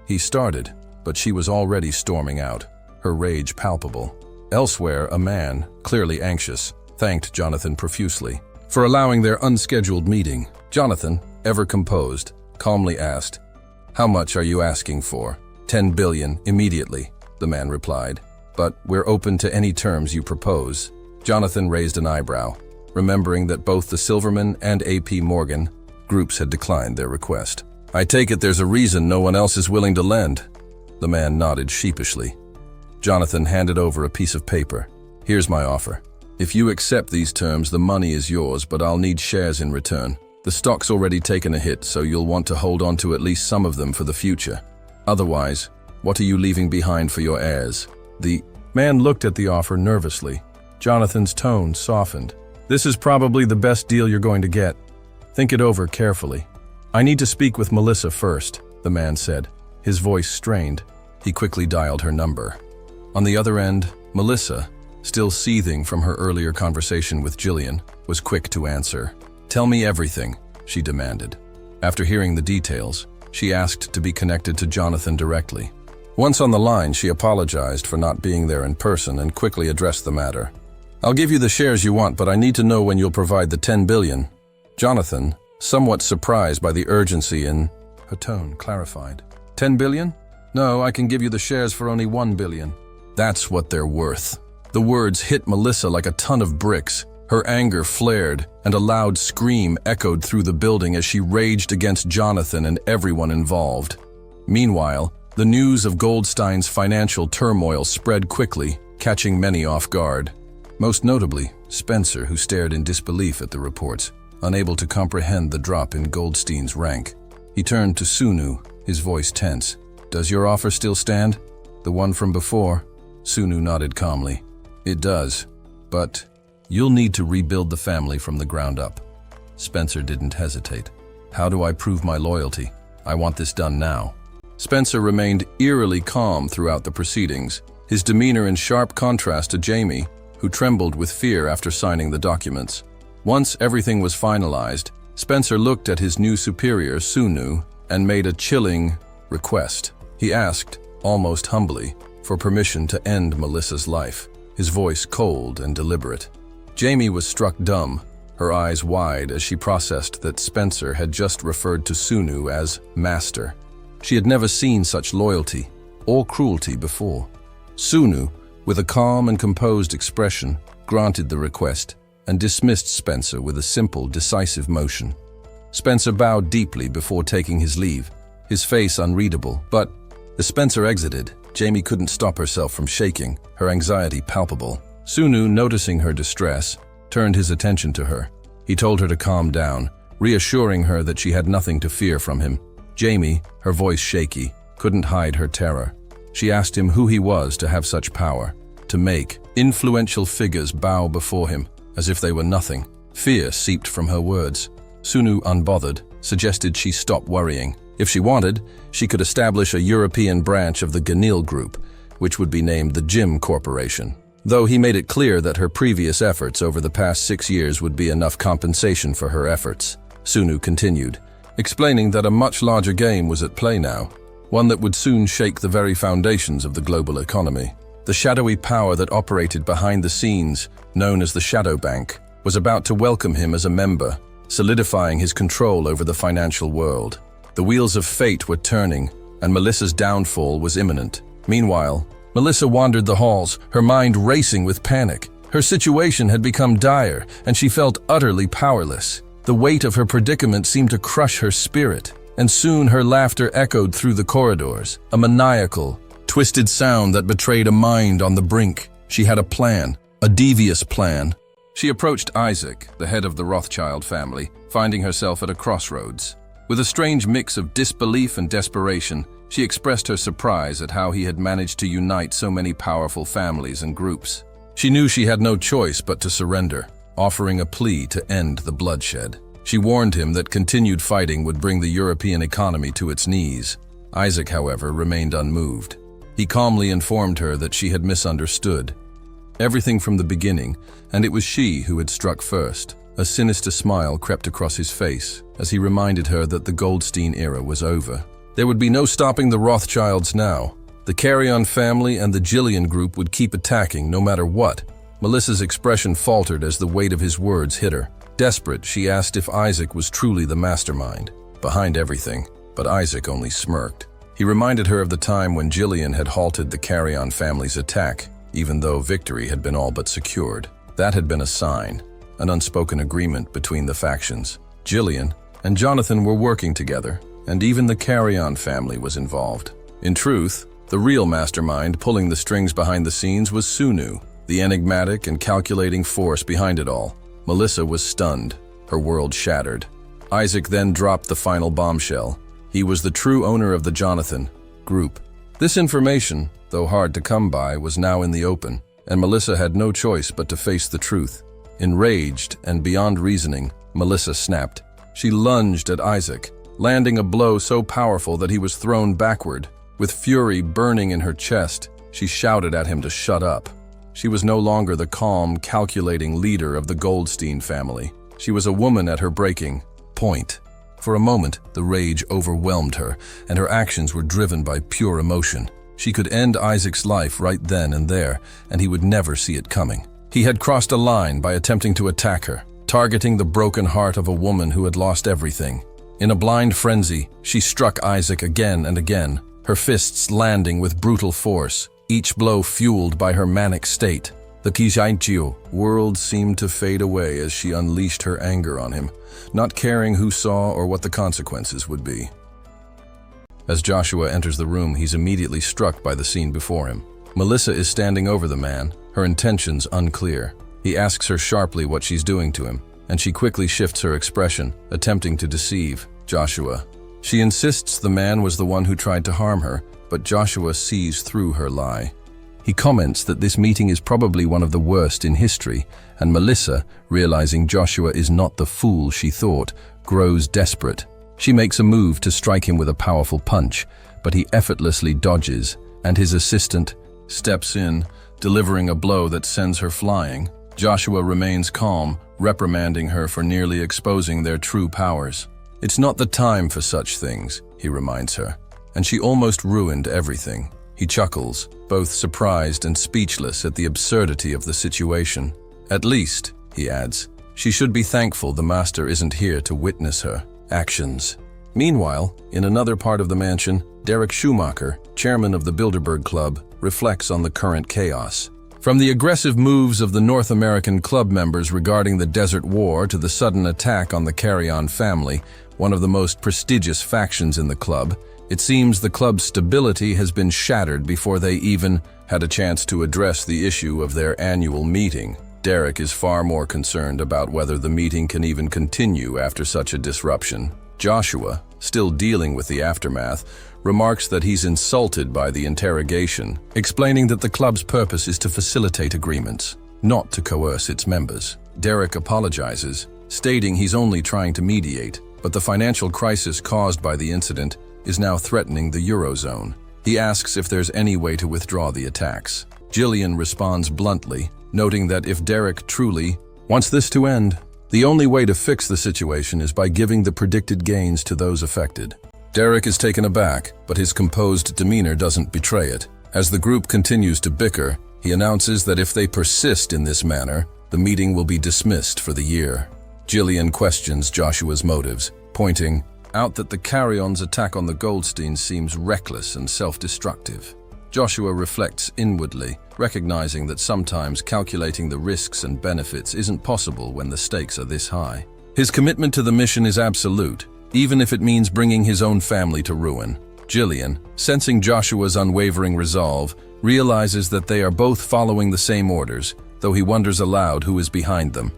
B: He started, but she was already storming out, her rage palpable. Elsewhere, a man, clearly anxious, thanked Jonathan profusely for allowing their unscheduled meeting. Jonathan, ever composed, calmly asked, "How much are you asking for?" "10 billion, immediately," the man replied. "But we're open to any terms you propose." Jonathan raised an eyebrow, remembering that both the Silverman and AP Morgan groups had declined their request. "I take it there's a reason no one else is willing to lend." The man nodded sheepishly. Jonathan handed over a piece of paper. "Here's my offer. If you accept these terms, the money is yours, but I'll need shares in return. The stock's already taken a hit, so you'll want to hold on to at least some of them for the future. Otherwise, what are you leaving behind for your heirs?" The man looked at the offer nervously. Jonathan's tone softened. "This is probably the best deal you're going to get. Think it over carefully." "I need to speak with Melissa first," the man said, his voice strained. He quickly dialed her number. On the other end, Melissa, still seething from her earlier conversation with Jillian, was quick to answer. "Tell me everything," she demanded. After hearing the details, she asked to be connected to Jonathan directly. Once on the line, she apologized for not being there in person and quickly addressed the matter. "I'll give you the shares you want, but I need to know when you'll provide the 10 billion. Jonathan, somewhat surprised by the urgency in her tone, clarified. 10 billion? No, I can give you the shares for only 1 billion. That's what they're worth." The words hit Melissa like a ton of bricks. Her anger flared, and a loud scream echoed through the building as she raged against Jonathan and everyone involved. Meanwhile, the news of Goldstein's financial turmoil spread quickly, catching many off guard. Most notably, Spencer, who stared in disbelief at the reports, unable to comprehend the drop in Goldstein's rank. He turned to Sunu, his voice tense. "Does your offer still stand? The one from before?" Sunu nodded calmly. "It does, but you'll need to rebuild the family from the ground up." Spencer didn't hesitate. "How do I prove my loyalty? I want this done now." Spencer remained eerily calm throughout the proceedings, his demeanor in sharp contrast to Jamie, who trembled with fear after signing the documents. Once everything was finalized, Spencer looked at his new superior, Sunu, and made a chilling request. He asked, almost humbly, for permission to end Melissa's life, his voice cold and deliberate. Jamie was struck dumb, her eyes wide as she processed that Spencer had just referred to Sunu as master. She had never seen such loyalty or cruelty before. Sunu, with a calm and composed expression, granted the request and dismissed Spencer with a simple, decisive motion. Spencer bowed deeply before taking his leave, his face unreadable, but as Spencer exited, Jamie couldn't stop herself from shaking, her anxiety palpable. Sunu, noticing her distress, turned his attention to her. He told her to calm down, reassuring her that she had nothing to fear from him. Jamie, her voice shaky, couldn't hide her terror. She asked him who he was to have such power, to make influential figures bow before him as if they were nothing. Fear seeped from her words. Sunu, unbothered, suggested she stop worrying. If she wanted, she could establish a European branch of the Ganil Group, which would be named the Jim Corporation. Though he made it clear that her previous efforts over the past 6 years would be enough compensation for her efforts. Sunu continued, explaining that a much larger game was at play now, one that would soon shake the very foundations of the global economy. The shadowy power that operated behind the scenes, known as the Shadow Bank, was about to welcome him as a member, solidifying his control over the financial world. The wheels of fate were turning, and Melissa's downfall was imminent. Meanwhile, Melissa wandered the halls, her mind racing with panic. Her situation had become dire, and she felt utterly powerless. The weight of her predicament seemed to crush her spirit, and soon her laughter echoed through the corridors, a maniacal, twisted sound that betrayed a mind on the brink. She had a plan, a devious plan. She approached Isaac, the head of the Rothschild family, finding herself at a crossroads. With a strange mix of disbelief and desperation, she expressed her surprise at how he had managed to unite so many powerful families and groups. She knew she had no choice but to surrender, offering a plea to end the bloodshed. She warned him that continued fighting would bring the European economy to its knees. Isaac, however, remained unmoved. He calmly informed her that she had misunderstood everything from the beginning, and it was she who had struck first. A sinister smile crept across his face as he reminded her that the Goldstein era was over. There would be no stopping the Rothschilds now. The Carry-On family and the Jillian group would keep attacking no matter what. Melissa's expression faltered as the weight of his words hit her. Desperate, she asked if Isaac was truly the mastermind behind everything, but Isaac only smirked. He reminded her of the time when Jillian had halted the Carry-On family's attack, even though victory had been all but secured. That had been a sign, an unspoken agreement between the factions. Jillian and Jonathan were working together, and even the Carry-On family was involved. In truth, the real mastermind pulling the strings behind the scenes was Sunu, the enigmatic and calculating force behind it all. Melissa was stunned, her world shattered. Isaac then dropped the final bombshell. He was the true owner of the Jonathan group. This information, though hard to come by, was now in the open, and Melissa had no choice but to face the truth. Enraged and beyond reasoning, Melissa snapped. She lunged at Isaac, landing a blow so powerful that he was thrown backward. With fury burning in her chest, she shouted at him to shut up. She was no longer the calm, calculating leader of the Goldstein family. She was a woman at her breaking point. For a moment, the rage overwhelmed her, and her actions were driven by pure emotion. She could end Isaac's life right then and there, and he would never see it coming. He had crossed a line by attempting to attack her, targeting the broken heart of a woman who had lost everything. In a blind frenzy, she struck Isaac again and again, her fists landing with brutal force, each blow fueled by her manic state. The Kijainchiu world seemed to fade away as she unleashed her anger on him, not caring who saw or what the consequences would be. As Joshua enters the room, he's immediately struck by the scene before him. Melissa is standing over the man, her intentions unclear. He asks her sharply what she's doing to him, and she quickly shifts her expression, attempting to deceive Joshua. She insists the man was the one who tried to harm her, but Joshua sees through her lie. He comments that this meeting is probably one of the worst in history, and Melissa, realizing Joshua is not the fool she thought, grows desperate. She makes a move to strike him with a powerful punch, but he effortlessly dodges, and his assistant steps in, delivering a blow that sends her flying. Joshua remains calm, reprimanding her for nearly exposing their true powers. It's not the time for such things, he reminds her, and she almost ruined everything. He chuckles, both surprised and speechless at the absurdity of the situation. At least, he adds, she should be thankful the master isn't here to witness her actions. Meanwhile, in another part of the mansion, Derek Schumacher, chairman of the Bilderberg Club, reflects on the current chaos. From the aggressive moves of the North American club members regarding the Desert War to the sudden attack on the Carry-On family, one of the most prestigious factions in the club, it seems the club's stability has been shattered before they even had a chance to address the issue of their annual meeting. Derek is far more concerned about whether the meeting can even continue after such a disruption. Joshua, still dealing with the aftermath, remarks that he's insulted by the interrogation, explaining that the club's purpose is to facilitate agreements, not to coerce its members. Derek apologizes, stating he's only trying to mediate, but the financial crisis caused by the incident is now threatening the Eurozone. He asks if there's any way to withdraw the attacks. Jillian responds bluntly, noting that if Derek truly wants this to end, the only way to fix the situation is by giving the predicted gains to those affected. Derek is taken aback, but his composed demeanor doesn't betray it. As the group continues to bicker, he announces that if they persist in this manner, the meeting will be dismissed for the year. Jillian questions Joshua's motives, pointing out that the Carry-On's attack on the Goldsteins seems reckless and self-destructive. Joshua reflects inwardly, recognizing that sometimes calculating the risks and benefits isn't possible when the stakes are this high. His commitment to the mission is absolute, even if it means bringing his own family to ruin. Jillian, sensing Joshua's unwavering resolve, realizes that they are both following the same orders, though he wonders aloud who is behind them.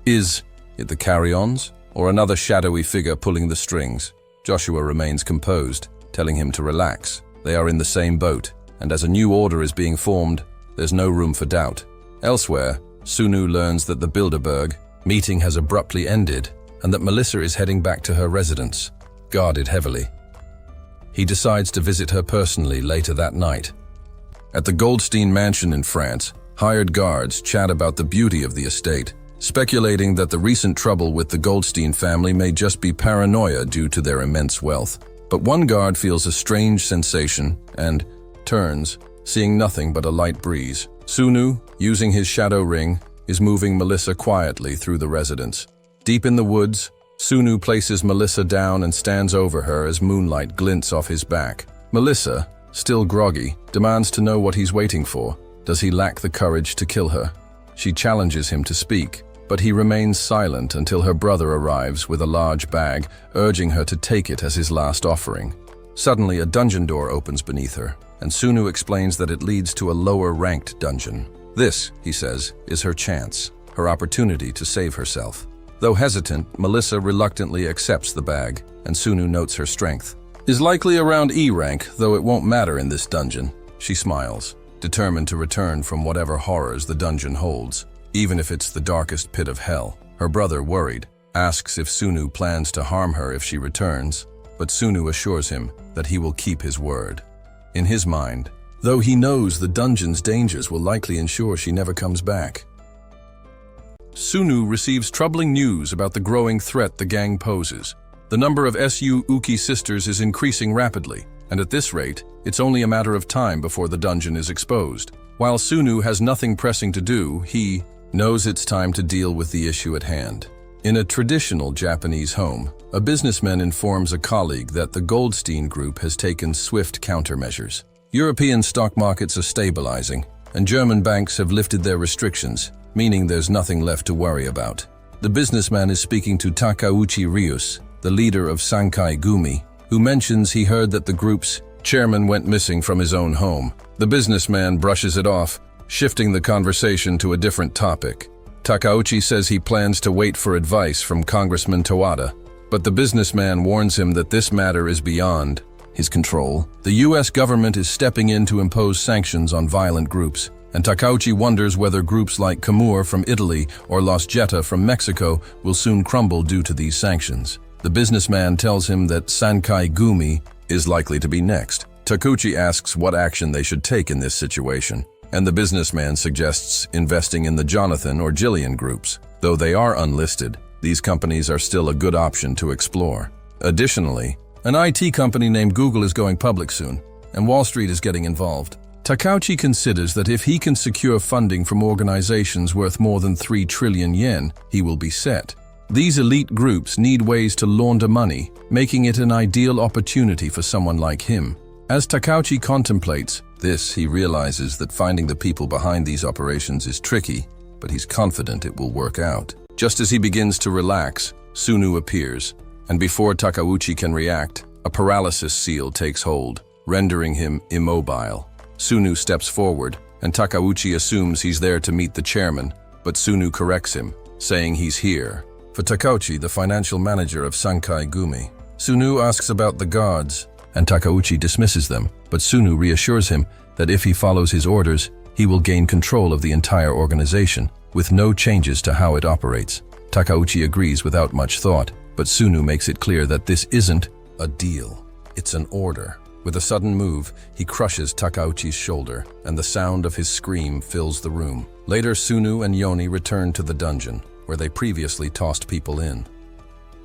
B: Is it the Carry-Ons, or another shadowy figure pulling the strings? Joshua remains composed, telling him to relax. They are in the same boat, and as a new order is being formed, there's no room for doubt. Elsewhere, Sunu learns that the Bilderberg meeting has abruptly ended, and that Melissa is heading back to her residence, guarded heavily. He decides to visit her personally later that night. At the Goldstein mansion in France, hired guards chat about the beauty of the estate, speculating that the recent trouble with the Goldstein family may just be paranoia due to their immense wealth. But one guard feels a strange sensation and turns, seeing nothing but a light breeze. Sunu, using his shadow ring, is moving Melissa quietly through the residence. Deep in the woods, Sunu places Melissa down and stands over her as moonlight glints off his back. Melissa, still groggy, demands to know what he's waiting for. Does he lack the courage to kill her? She challenges him to speak, but he remains silent until her brother arrives with a large bag, urging her to take it as his last offering. Suddenly, a dungeon door opens beneath her, and Sunu explains that it leads to a lower-ranked dungeon. This, he says, is her chance, her opportunity to save herself. Though hesitant, Melissa reluctantly accepts the bag, and Sunu notes her strength. Is likely around E rank, though it won't matter in this dungeon. She smiles, determined to return from whatever horrors the dungeon holds, even if it's the darkest pit of hell. Her brother, worried, asks if Sunu plans to harm her if she returns, but Sunu assures him that he will keep his word. In his mind, though he knows the dungeon's dangers will likely ensure she never comes back. Sunu receives troubling news about the growing threat the gang poses. The number of SU Uki sisters is increasing rapidly, and at this rate, it's only a matter of time before the dungeon is exposed. While Sunu has nothing pressing to do, he knows it's time to deal with the issue at hand. In a traditional Japanese home, a businessman informs a colleague that the Goldstein Group has taken swift countermeasures. European stock markets are stabilizing, and German banks have lifted their restrictions, meaning there's nothing left to worry about. The businessman is speaking to Takauchi Ryus, the leader of Sankai Gumi, who mentions he heard that the group's chairman went missing from his own home. The businessman brushes it off, shifting the conversation to a different topic. Takauchi says he plans to wait for advice from Congressman Tawada, but the businessman warns him that this matter is beyond his control. The US government is stepping in to impose sanctions on violent groups, and Takauchi wonders whether groups like Kamur from Italy or Los Jetta from Mexico will soon crumble due to these sanctions. The businessman tells him that Sankai Gumi is likely to be next. Takauchi asks what action they should take in this situation, and the businessman suggests investing in the Jonathan or Jillian groups. Though they are unlisted, these companies are still a good option to explore. Additionally, an IT company named Google is going public soon, and Wall Street is getting involved. Takauchi considers that if he can secure funding from organizations worth more than 3 trillion yen, he will be set. These elite groups need ways to launder money, making it an ideal opportunity for someone like him. As Takauchi contemplates this, he realizes that finding the people behind these operations is tricky, but he's confident it will work out. Just as he begins to relax, Sunu appears, and before Takauchi can react, a paralysis seal takes hold, rendering him immobile. Sunu steps forward, and Takauchi assumes he's there to meet the chairman, but Sunu corrects him, saying he's here for Takauchi, the financial manager of Sankai Gumi. Sunu asks about the guards, and Takauchi dismisses them, but Sunu reassures him that if he follows his orders, he will gain control of the entire organization, with no changes to how it operates. Takauchi agrees without much thought, but Sunu makes it clear that this isn't a deal. It's an order. With a sudden move, he crushes Takauchi's shoulder, and the sound of his scream fills the room. Later, Sunu and Yoni return to the dungeon, where they previously tossed people in.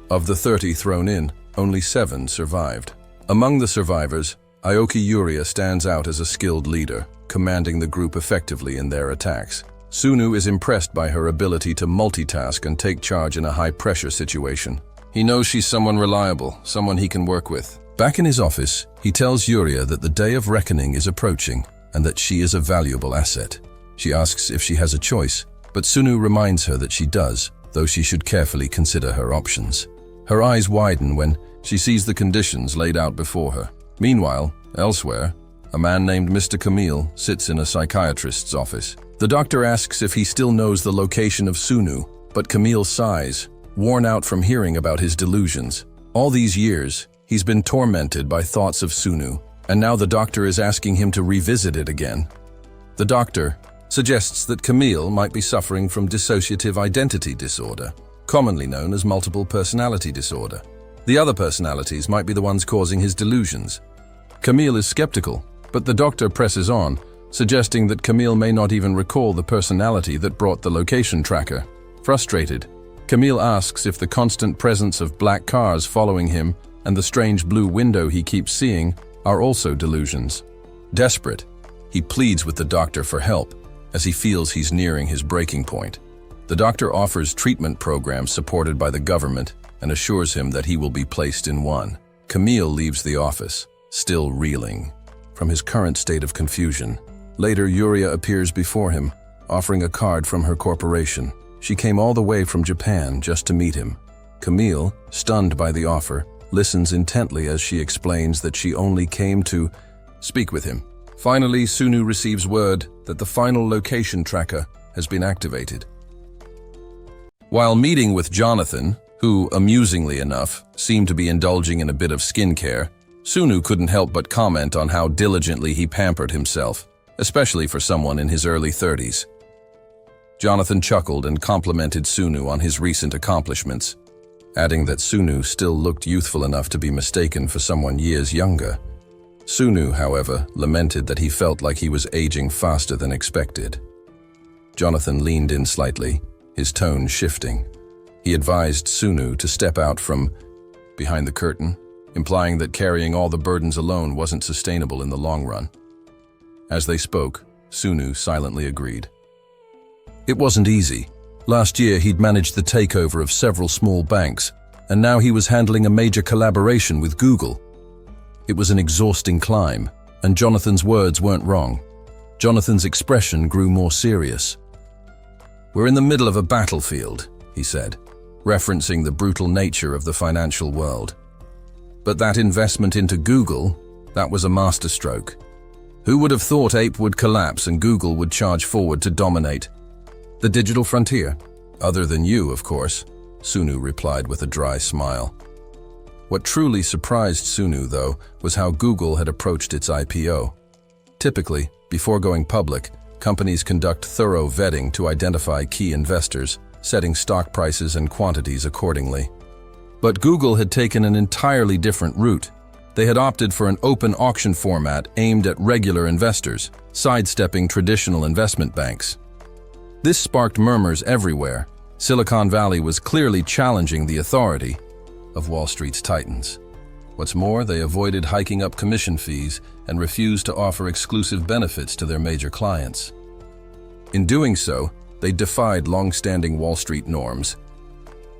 B: Of the 30 thrown in, only 7 survived. Among the survivors, Aoki Yuria stands out as a skilled leader, commanding the group effectively in their attacks. Sunu is impressed by her ability to multitask and take charge in a high-pressure situation. He knows she's someone reliable, someone he can work with. Back in his office, he tells Yuria that the day of reckoning is approaching and that she is a valuable asset. She asks if she has a choice, but Sunu reminds her that she does, though she should carefully consider her options. Her eyes widen when she sees the conditions laid out before her. Meanwhile, elsewhere, a man named Mr. Camille sits in a psychiatrist's office. The doctor asks if he still knows the location of Sunu, but Camille sighs, worn out from hearing about his delusions. All these years, he's been tormented by thoughts of Sunu, and now the doctor is asking him to revisit it again. The doctor suggests that Camille might be suffering from dissociative identity disorder, commonly known as multiple personality disorder. The other personalities might be the ones causing his delusions. Camille is skeptical, but the doctor presses on, suggesting that Camille may not even recall the personality that brought the location tracker. Frustrated, Camille asks if the constant presence of black cars following him and the strange blue window he keeps seeing are also delusions. Desperate, he pleads with the doctor for help, as he feels he's nearing his breaking point. The doctor offers treatment programs supported by the government and assures him that he will be placed in one. Camille leaves the office, still reeling from his current state of confusion. Later, Yuria appears before him, offering a card from her corporation. She came all the way from Japan just to meet him. Camille, stunned by the offer, listens intently as she explains that she only came to speak with him. Finally, Sunu receives word that the final location tracker has been activated. While meeting with Jonathan, who, amusingly enough, seemed to be indulging in a bit of skincare, Sunu couldn't help but comment on how diligently he pampered himself, especially for someone in his early 30s. Jonathan chuckled and complimented Sunu on his recent accomplishments, adding that Sunu still looked youthful enough to be mistaken for someone years younger. Sunu, however, lamented that he felt like he was aging faster than expected. Jonathan leaned in slightly, his tone shifting. He advised Sunu to step out from behind the curtain, implying that carrying all the burdens alone wasn't sustainable in the long run. As they spoke, Sunu silently agreed. It wasn't easy. Last year he'd managed the takeover of several small banks, and now he was handling a major collaboration with Google. It was an exhausting climb, and Jonathan's words weren't wrong. Jonathan's expression grew more serious. "We're in the middle of a battlefield," he said, referencing the brutal nature of the financial world. "But that investment into Google, that was a masterstroke. Who would have thought Ape would collapse and Google would charge forward to dominate the digital frontier? Other than you, of course," Sunu replied with a dry smile. What truly surprised Sunu, though, was how Google had approached its IPO. Typically, before going public, companies conduct thorough vetting to identify key investors, setting stock prices and quantities accordingly. But Google had taken an entirely different route. They had opted for an open auction format aimed at regular investors, sidestepping traditional investment banks. This sparked murmurs everywhere. Silicon Valley was clearly challenging the authority of Wall Street's titans. What's more, they avoided hiking up commission fees and refused to offer exclusive benefits to their major clients. In doing so, they defied long-standing Wall Street norms.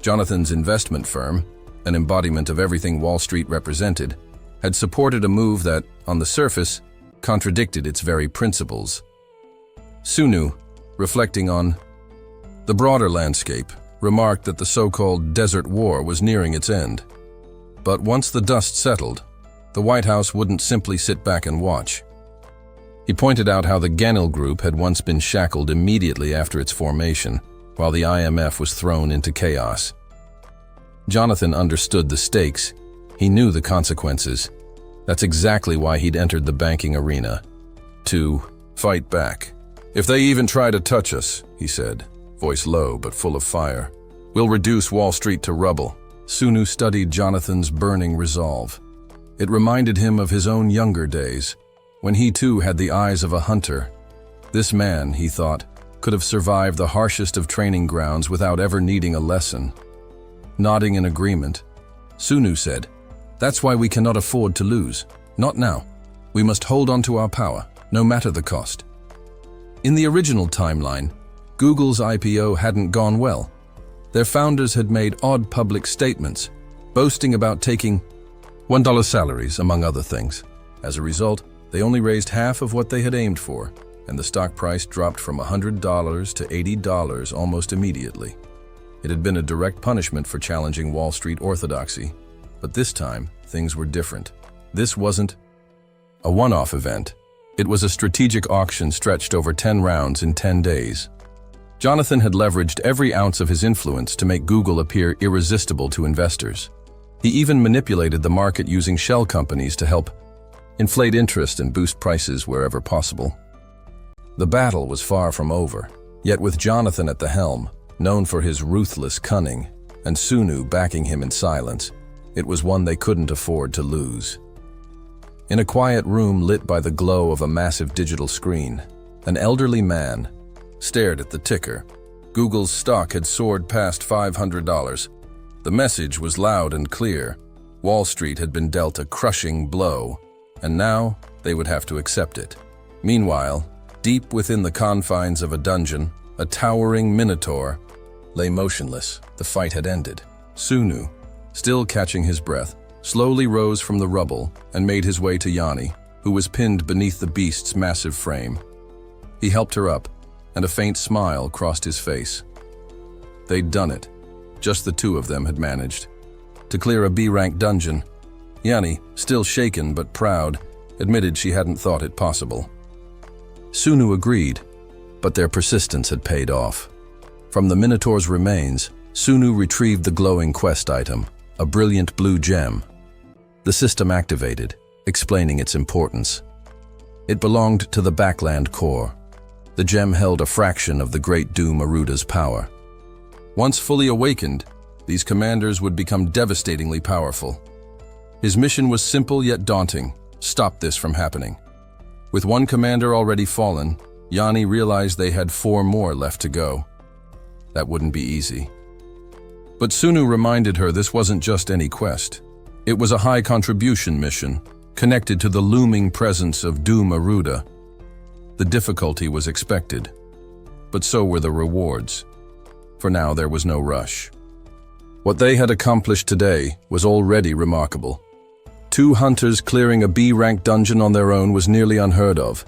B: Jonathan's investment firm, an embodiment of everything Wall Street represented, had supported a move that, on the surface, contradicted its very principles. Sunu, reflecting on the broader landscape, remarked that the so-called Desert War was nearing its end. But once the dust settled, the White House wouldn't simply sit back and watch. He pointed out how the Ganil Group had once been shackled immediately after its formation, while the IMF was thrown into chaos. Jonathan understood the stakes. He knew the consequences. That's exactly why he'd entered the banking arena. To fight back. "If they even try to touch us," he said, voice low but full of fire, "we'll reduce Wall Street to rubble." Sunu studied Jonathan's burning resolve. It reminded him of his own younger days, when he too had the eyes of a hunter. This man, he thought, could have survived the harshest of training grounds without ever needing a lesson. Nodding in agreement, Sunu said, "That's why we cannot afford to lose. Not now. We must hold on to our power, no matter the cost." In the original timeline, Google's IPO hadn't gone well. Their founders had made odd public statements, boasting about taking $1 salaries, among other things. As a result, they only raised half of what they had aimed for, and the stock price dropped from $100 to $80 almost immediately. It had been a direct punishment for challenging Wall Street orthodoxy, but this time, things were different. This wasn't a one-off event. It was a strategic auction stretched over 10 rounds in 10 days. Jonathan had leveraged every ounce of his influence to make Google appear irresistible to investors. He even manipulated the market using shell companies to help inflate interest and boost prices wherever possible. The battle was far from over, yet with Jonathan at the helm, known for his ruthless cunning, and Sunu backing him in silence, it was one they couldn't afford to lose. In a quiet room lit by the glow of a massive digital screen, an elderly man stared at the ticker. Google's stock had soared past $500. The message was loud and clear. Wall Street had been dealt a crushing blow, and now they would have to accept it. Meanwhile, deep within the confines of a dungeon, a towering minotaur lay motionless. The fight had ended. Sunu, still catching his breath, slowly rose from the rubble and made his way to Yanni, who was pinned beneath the beast's massive frame. He helped her up, and a faint smile crossed his face. They'd done it. Just the two of them had managed to clear a B-rank dungeon. Yanni, still shaken but proud, admitted she hadn't thought it possible. Sunu agreed, but their persistence had paid off. From the Minotaur's remains, Sunu retrieved the glowing quest item, a brilliant blue gem. The system activated, explaining its importance. It belonged to the Backland core. The gem held a fraction of the Great Doom Aruda's power. Once fully awakened, these commanders would become devastatingly powerful. His mission was simple yet daunting: stop this from happening. With one commander already fallen, Yanni realized they had 4 more left to go. That wouldn't be easy. But Sunu reminded her this wasn't just any quest. It was a high-contribution mission, connected to the looming presence of Doom Aruda. The difficulty was expected, but so were the rewards. For now, there was no rush. What they had accomplished today was already remarkable. 2 hunters clearing a B-rank dungeon on their own was nearly unheard of.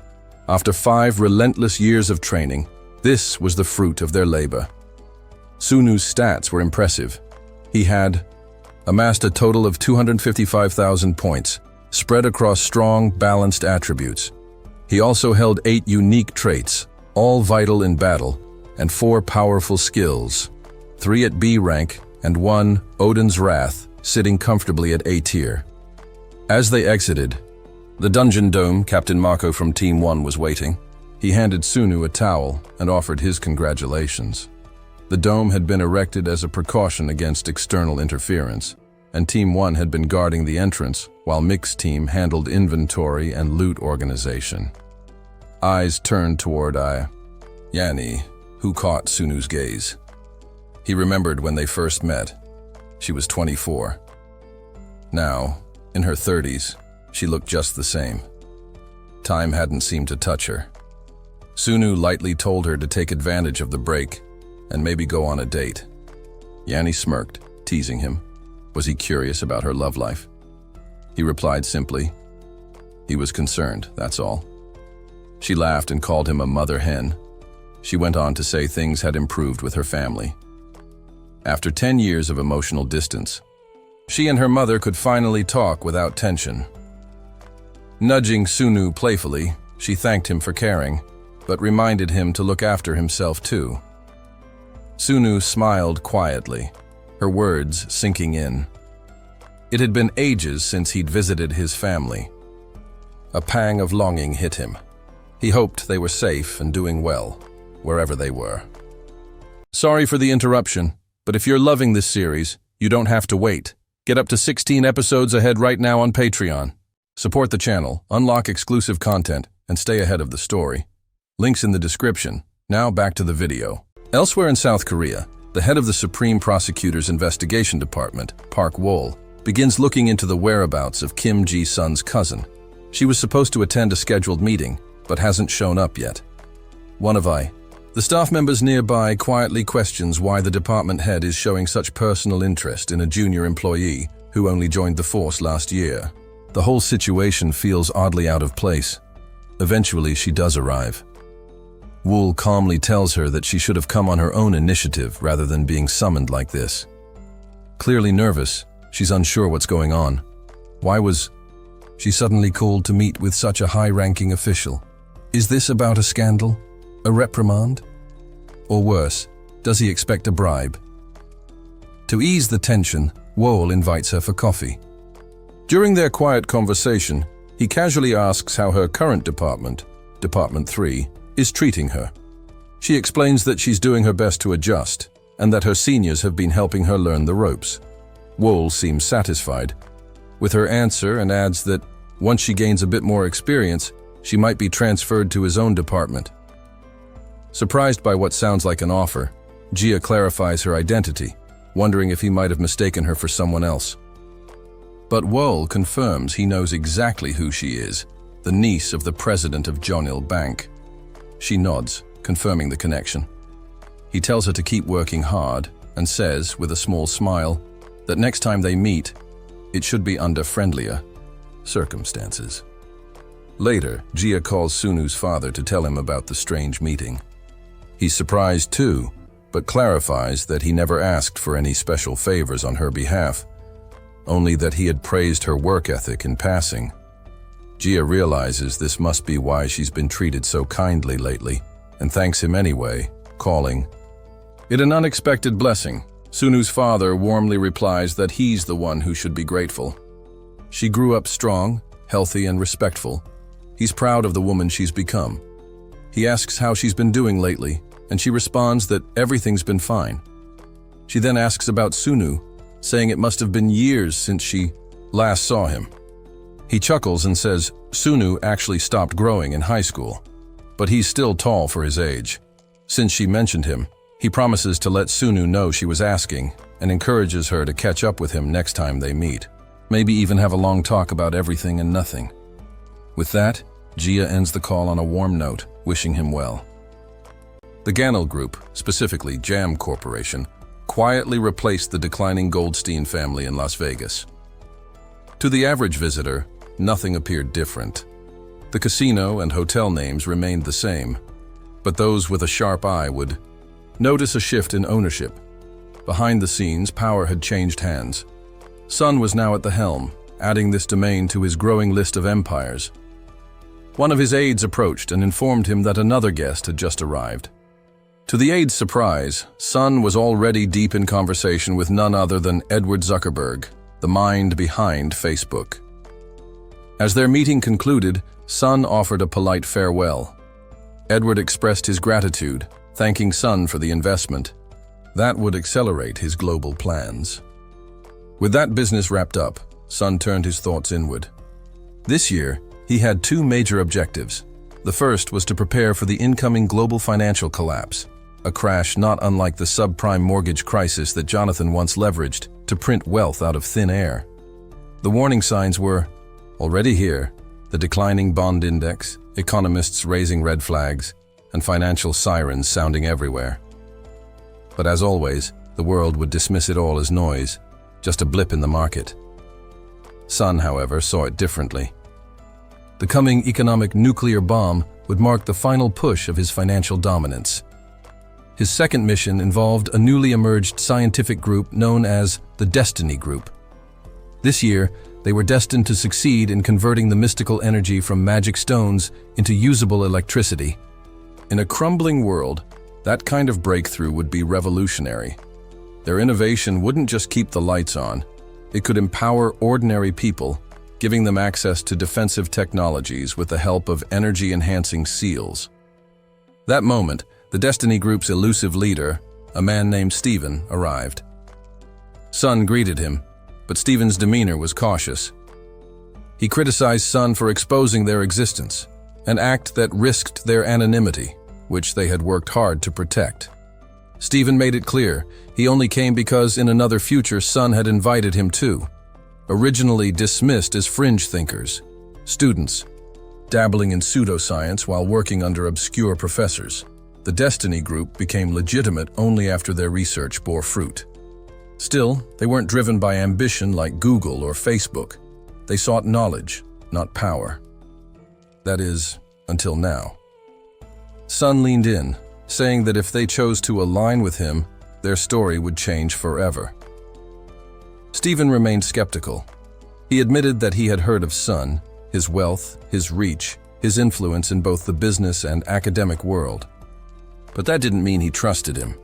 B: After 5 relentless years of training, this was the fruit of their labor. Sunu's stats were impressive. He had amassed a total of 255,000 points, spread across strong, balanced attributes. He also held 8 unique traits, all vital in battle, and 4 powerful skills, 3 at B rank and 1, Odin's Wrath, sitting comfortably at A tier. As they exited, the dungeon dome, Captain Mako from Team 1 was waiting. He handed Sunu a towel and offered his congratulations. The dome had been erected as a precaution against external interference, and Team 1 had been guarding the entrance, while Mixed Team handled inventory and loot organization. Eyes turned toward Yanni, who caught Sunu's gaze. He remembered when they first met. She was 24. Now, in her 30s, she looked just the same. Time hadn't seemed to touch her. Sunu lightly told her to take advantage of the break and maybe go on a date. Yanni smirked, teasing him. Was he curious about her love life? He replied simply. He was concerned, that's all. She laughed and called him a mother hen. She went on to say things had improved with her family. After 10 years of emotional distance, she and her mother could finally talk without tension. Nudging Sunu playfully, she thanked him for caring, but reminded him to look after himself too. Sunu smiled quietly, her words sinking in. It had been ages since he'd visited his family. A pang of longing hit him. He hoped they were safe and doing well, wherever they were. Sorry for the interruption, but if you're loving this series, you don't have to wait. Get up to 16 episodes ahead right now on Patreon. Support the channel, unlock exclusive content, and stay ahead of the story. Links in the description. Now back to the video. Elsewhere in South Korea, the head of the Supreme Prosecutor's Investigation Department, Park Wol, begins looking into the whereabouts of Kim Ji-sun's cousin. She was supposed to attend a scheduled meeting, but hasn't shown up yet. The staff members nearby quietly questions why the department head is showing such personal interest in a junior employee who only joined the force last year. The whole situation feels oddly out of place. Eventually, she does arrive. Wol calmly tells her that she should have come on her own initiative rather than being summoned like this. Clearly nervous, she's unsure what's going on. Why was she suddenly called to meet with such a high-ranking official? Is this about a scandal? A reprimand? Or worse, does he expect a bribe? To ease the tension, Wol invites her for coffee. During their quiet conversation, he casually asks how her current department, Department 3, is treating her. She explains that she's doing her best to adjust, and that her seniors have been helping her learn the ropes. Wol seems satisfied with her answer and adds that once she gains a bit more experience, she might be transferred to his own department. Surprised by what sounds like an offer, Jia clarifies her identity, wondering if he might have mistaken her for someone else. But Wol confirms he knows exactly who she is, the niece of the president of Jonil Bank. She nods, confirming the connection. He tells her to keep working hard and says, with a small smile, that next time they meet, it should be under friendlier circumstances. Later, Jia calls Sunu's father to tell him about the strange meeting. He's surprised too, but clarifies that he never asked for any special favors on her behalf, only that he had praised her work ethic in passing. Jia realizes this must be why she's been treated so kindly lately, and thanks him anyway, calling it an unexpected blessing. Sunu's father warmly replies that he's the one who should be grateful. She grew up strong, healthy, and respectful. He's proud of the woman she's become. He asks how she's been doing lately, and she responds that everything's been fine. She then asks about Sunu, saying it must have been years since she last saw him. He chuckles and says Sunu actually stopped growing in high school, but he's still tall for his age. Since she mentioned him, he promises to let Sunu know she was asking and encourages her to catch up with him next time they meet. Maybe even have a long talk about everything and nothing. With that, Jia ends the call on a warm note, wishing him well. The Ganel Group, specifically Jam Corporation, quietly replaced the declining Goldstein family in Las Vegas. To the average visitor, nothing appeared different. The casino and hotel names remained the same, but those with a sharp eye would notice a shift in ownership. Behind the scenes, power had changed hands. Sun was now at the helm, adding this domain to his growing list of empires. One of his aides approached and informed him that another guest had just arrived. To the aide's surprise, Sun was already deep in conversation with none other than Edward Zuckerberg, the mind behind Facebook. As their meeting concluded, Sun offered a polite farewell. Edward expressed his gratitude, thanking Sun for the investment. That would accelerate his global plans. With that business wrapped up, Sun turned his thoughts inward. This year, he had two major objectives. The first was to prepare for the incoming global financial collapse, a crash not unlike the subprime mortgage crisis that Jonathan once leveraged to print wealth out of thin air. The warning signs were already here: the declining bond index, economists raising red flags, and financial sirens sounding everywhere. But as always, the world would dismiss it all as noise, just a blip in the market. Sun, however, saw it differently. The coming economic nuclear bomb would mark the final push of his financial dominance. His second mission involved a newly emerged scientific group known as the Destiny Group. This year, they were destined to succeed in converting the mystical energy from magic stones into usable electricity. In a crumbling world, that kind of breakthrough would be revolutionary. Their innovation wouldn't just keep the lights on, it could empower ordinary people, giving them access to defensive technologies with the help of energy-enhancing seals. That moment, the Destiny Group's elusive leader, a man named Steven, arrived. Sun greeted him, but Steven's demeanor was cautious. He criticized Sun for exposing their existence, an act that risked their anonymity, which they had worked hard to protect. Steven made it clear he only came because in another future Sun had invited him too, originally dismissed as fringe thinkers, students, dabbling in pseudoscience while working under obscure professors. The Destiny Group became legitimate only after their research bore fruit. Still, they weren't driven by ambition like Google or Facebook. They sought knowledge, not power. That is, until now. Sun leaned in, saying that if they chose to align with him, their story would change forever. Steven remained skeptical. He admitted that he had heard of Sun, his wealth, his reach, his influence in both the business and academic world. But that didn't mean he trusted him.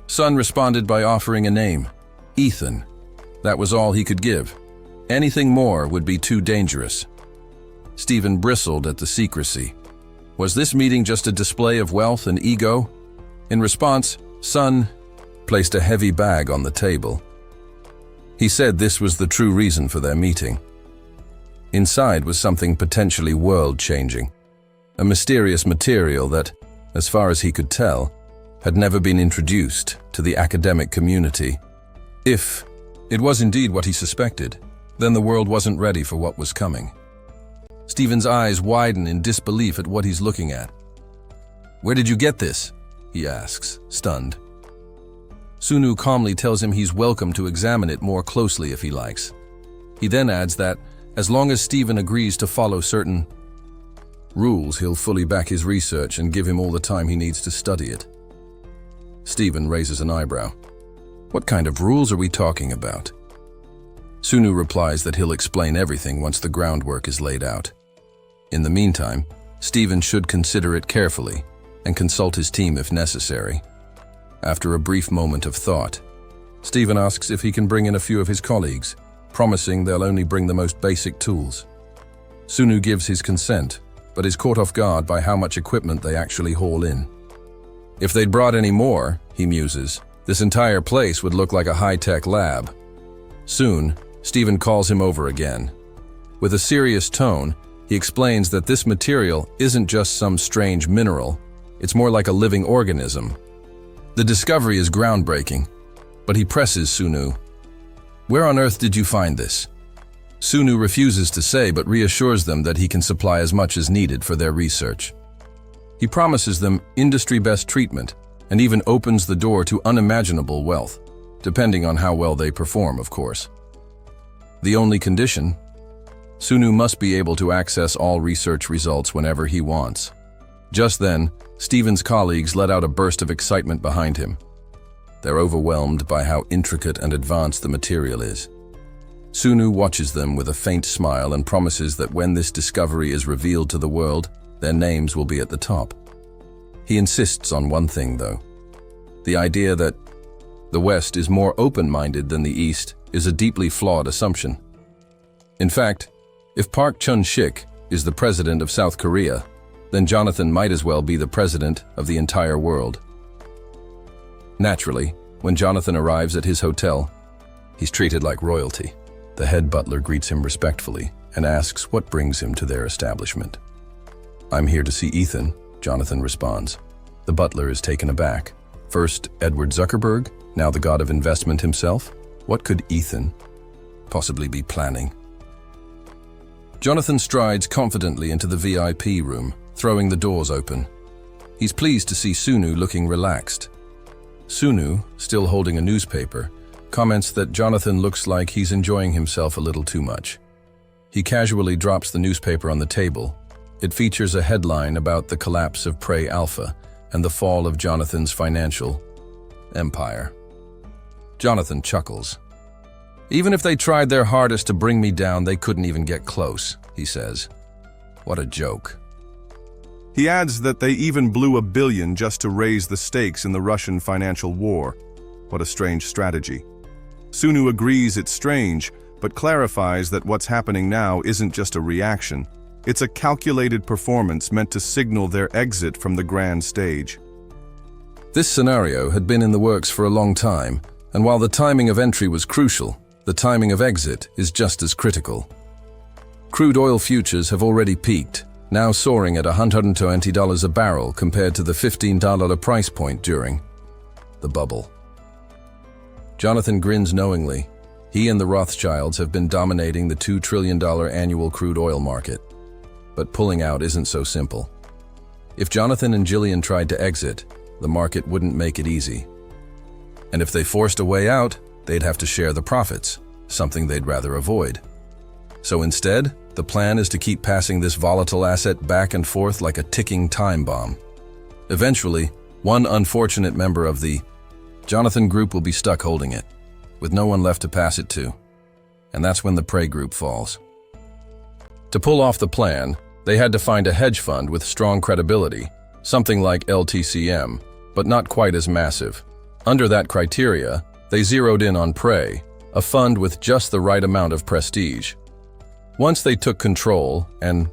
B: Sun responded by offering a name, Ethan. That was all he could give. Anything more would be too dangerous. Steven bristled at the secrecy. Was this meeting just a display of wealth and ego? In response, Sun placed a heavy bag on the table. He said this was the true reason for their meeting. Inside was something potentially world-changing, a mysterious material that, as far as he could tell, had never been introduced to the academic community. If it was indeed what he suspected, then the world wasn't ready for what was coming. Steven's eyes widen in disbelief at what he's looking at. "Where did you get this?" he asks, stunned. Sunu calmly tells him he's welcome to examine it more closely if he likes. He then adds that, as long as Steven agrees to follow certain rules, he'll fully back his research and give him all the time he needs to study it. Steven raises an eyebrow. What kind of rules are we talking about? Sunu replies that he'll explain everything once the groundwork is laid out. In the meantime, Steven should consider it carefully and consult his team if necessary. After a brief moment of thought, Steven asks if he can bring in a few of his colleagues, promising they'll only bring the most basic tools. Sunu gives his consent, but is caught off guard by how much equipment they actually haul in. If they'd brought any more, he muses, this entire place would look like a high-tech lab. Soon, Steven calls him over again. With a serious tone, he explains that this material isn't just some strange mineral, it's more like a living organism. The discovery is groundbreaking, but he presses Sunu. Where on earth did you find this? Sunu refuses to say but reassures them that he can supply as much as needed for their research. He promises them industry-best treatment and even opens the door to unimaginable wealth, depending on how well they perform, of course. The only condition? Sunu must be able to access all research results whenever he wants. Just then, Steven's colleagues let out a burst of excitement behind him. They're overwhelmed by how intricate and advanced the material is. Sunu watches them with a faint smile and promises that when this discovery is revealed to the world, their names will be at the top. He insists on one thing, though. The idea that the West is more open-minded than the East is a deeply flawed assumption. In fact, if Park Chun-sik is the president of South Korea, then Jonathan might as well be the president of the entire world. Naturally, when Jonathan arrives at his hotel, he's treated like royalty. The head butler greets him respectfully and asks what brings him to their establishment. "I'm here to see Ethan," Jonathan responds. The butler is taken aback. First Edward Zuckerberg, now the god of investment himself. What could Ethan possibly be planning? Jonathan strides confidently into the VIP room, throwing the doors open. He's pleased to see Sunu looking relaxed. Sunu, still holding a newspaper, comments that Jonathan looks like he's enjoying himself a little too much. He casually drops the newspaper on the table. It features a headline about the collapse of Prey Alpha and the fall of Jonathan's financial empire. Jonathan chuckles. "Even if they tried their hardest to bring me down, they couldn't even get close," he says. What a joke.
E: He adds that they even blew $1 billion just to raise the stakes in the Russian financial war. What a strange strategy. Sunu agrees it's strange, but clarifies that what's happening now isn't just a reaction. It's a calculated performance meant to signal their exit from the grand stage.
B: This scenario had been in the works for a long time, and while the timing of entry was crucial, the timing of exit is just as critical. Crude oil futures have already peaked, now soaring at $120 a barrel compared to the $15 price point during the bubble. Jonathan grins knowingly. He and the Rothschilds have been dominating the $2 trillion annual crude oil market. But pulling out isn't so simple. If Jonathan and Jillian tried to exit, the market wouldn't make it easy. And if they forced a way out, they'd have to share the profits, something they'd rather avoid. So instead, the plan is to keep passing this volatile asset back and forth like a ticking time bomb. Eventually, one unfortunate member of the Jonathan group will be stuck holding it, with no one left to pass it to. And that's when the prey group falls. To pull off the plan, they had to find a hedge fund with strong credibility, something like LTCM, but not quite as massive. Under that criteria, they zeroed in on Prey, a fund with just the right amount of prestige. Once they took control and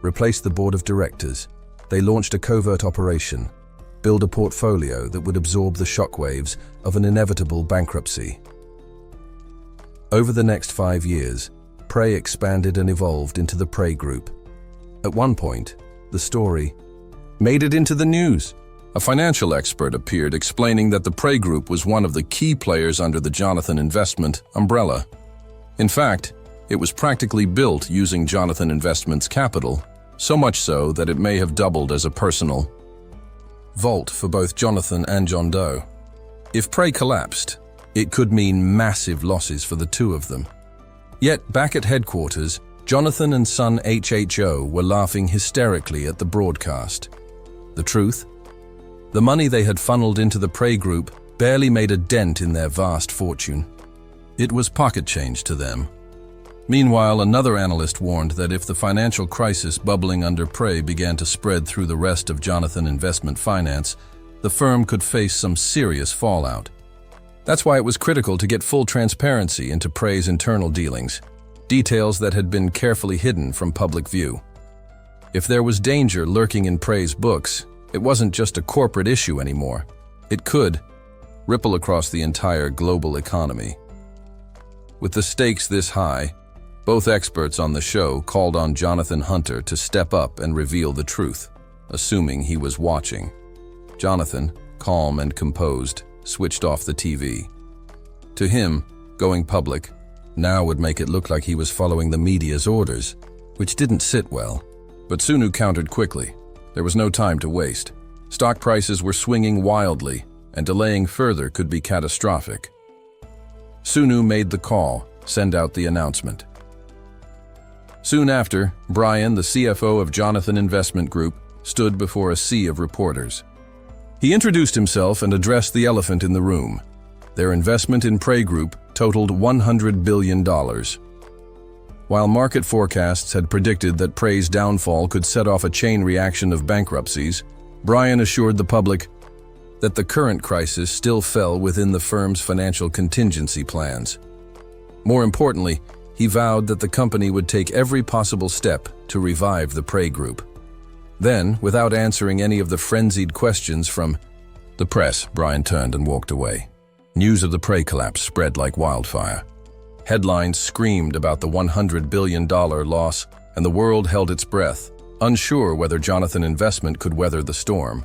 B: replaced the board of directors, they launched a covert operation, build a portfolio that would absorb the shockwaves of an inevitable bankruptcy. Over the next 5 years, Prey expanded and evolved into the Prey Group. At one point, the story made it into the news. A financial expert appeared explaining that the Prey Group was one of the key players under the Jonathan Investment umbrella. In fact, it was practically built using Jonathan Investment's capital, so much so that it may have doubled as a personal vault for both Jonathan and John Doe. If Prey collapsed, it could mean massive losses for the two of them. Yet, back at headquarters, Jonathan and son HHO were laughing hysterically at the broadcast. The truth? The money they had funneled into the Prey Group barely made a dent in their vast fortune. It was pocket change to them. Meanwhile, another analyst warned that if the financial crisis bubbling under Prey began to spread through the rest of Jonathan Investment Finance, the firm could face some serious fallout. That's why it was critical to get full transparency into Prey's internal dealings, details that had been carefully hidden from public view. If there was danger lurking in Prey's books, it wasn't just a corporate issue anymore. It could ripple across the entire global economy. With the stakes this high, both experts on the show called on Jonathan Hunter to step up and reveal the truth, assuming he was watching. Jonathan, calm and composed, switched off the TV. To him, going public now would make it look like he was following the media's orders, which didn't sit well. But Sunu countered quickly. There was no time to waste. Stock prices were swinging wildly, and delaying further could be catastrophic. Sunu made the call, send out the announcement. Soon after, Brian, the CFO of Jonathan Investment Group, stood before a sea of reporters. He introduced himself and addressed the elephant in the room. Their investment in Prey Group totaled $100 billion. While market forecasts had predicted that Prey's downfall could set off a chain reaction of bankruptcies, Brian assured the public that the current crisis still fell within the firm's financial contingency plans. More importantly, he vowed that the company would take every possible step to revive the Prey Group. Then, without answering any of the frenzied questions from the press, Brian turned and walked away. News of the Prey collapse spread like wildfire. Headlines screamed about the $100 billion loss, and the world held its breath, unsure whether Jonathan Investment could weather the storm.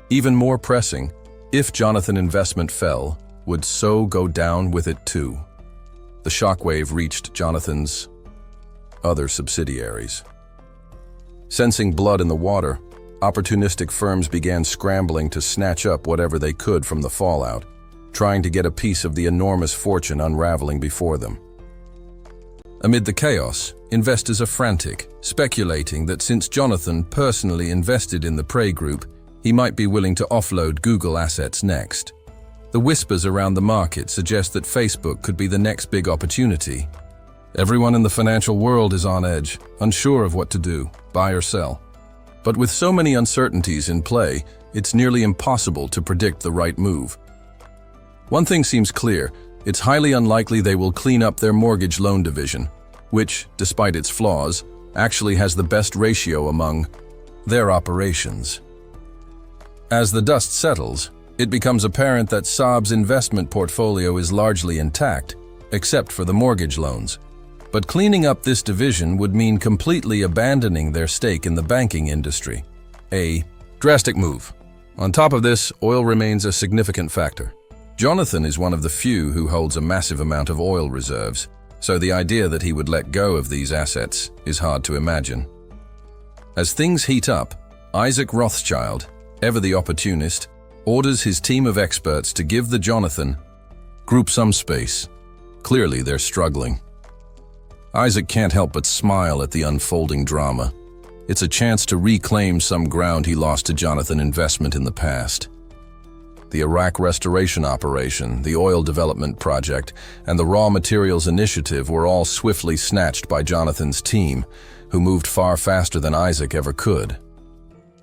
B: Even more pressing, if Jonathan Investment fell, would so go down with it too. The shockwave reached Jonathan's other subsidiaries. Sensing blood in the water, opportunistic firms began scrambling to snatch up whatever they could from the fallout, trying to get a piece of the enormous fortune unraveling before them. Amid the chaos, investors are frantic, speculating that since Jonathan personally invested in the Prey Group, he might be willing to offload Google assets next. The whispers around the market suggest that Facebook could be the next big opportunity. Everyone in the financial world is on edge, unsure of what to do, buy or sell. But with so many uncertainties in play, it's nearly impossible to predict the right move. One thing seems clear, it's highly unlikely they will clean up their mortgage loan division, which, despite its flaws, actually has the best ratio among their operations. As the dust settles, it becomes apparent that Saab's investment portfolio is largely intact, except for the mortgage loans. But cleaning up this division would mean completely abandoning their stake in the banking industry. A drastic move. On top of this, oil remains a significant factor. Jonathan is one of the few who holds a massive amount of oil reserves, so the idea that he would let go of these assets is hard to imagine. As things heat up, Isaac Rothschild, ever the opportunist, orders his team of experts to give the Jonathan group some space. Clearly, they're struggling. Isaac can't help but smile at the unfolding drama. It's a chance to reclaim some ground he lost to Jonathan investment in the past. The Iraq restoration operation, the oil development project, and the raw materials initiative were all swiftly snatched by Jonathan's team, who moved far faster than Isaac ever could.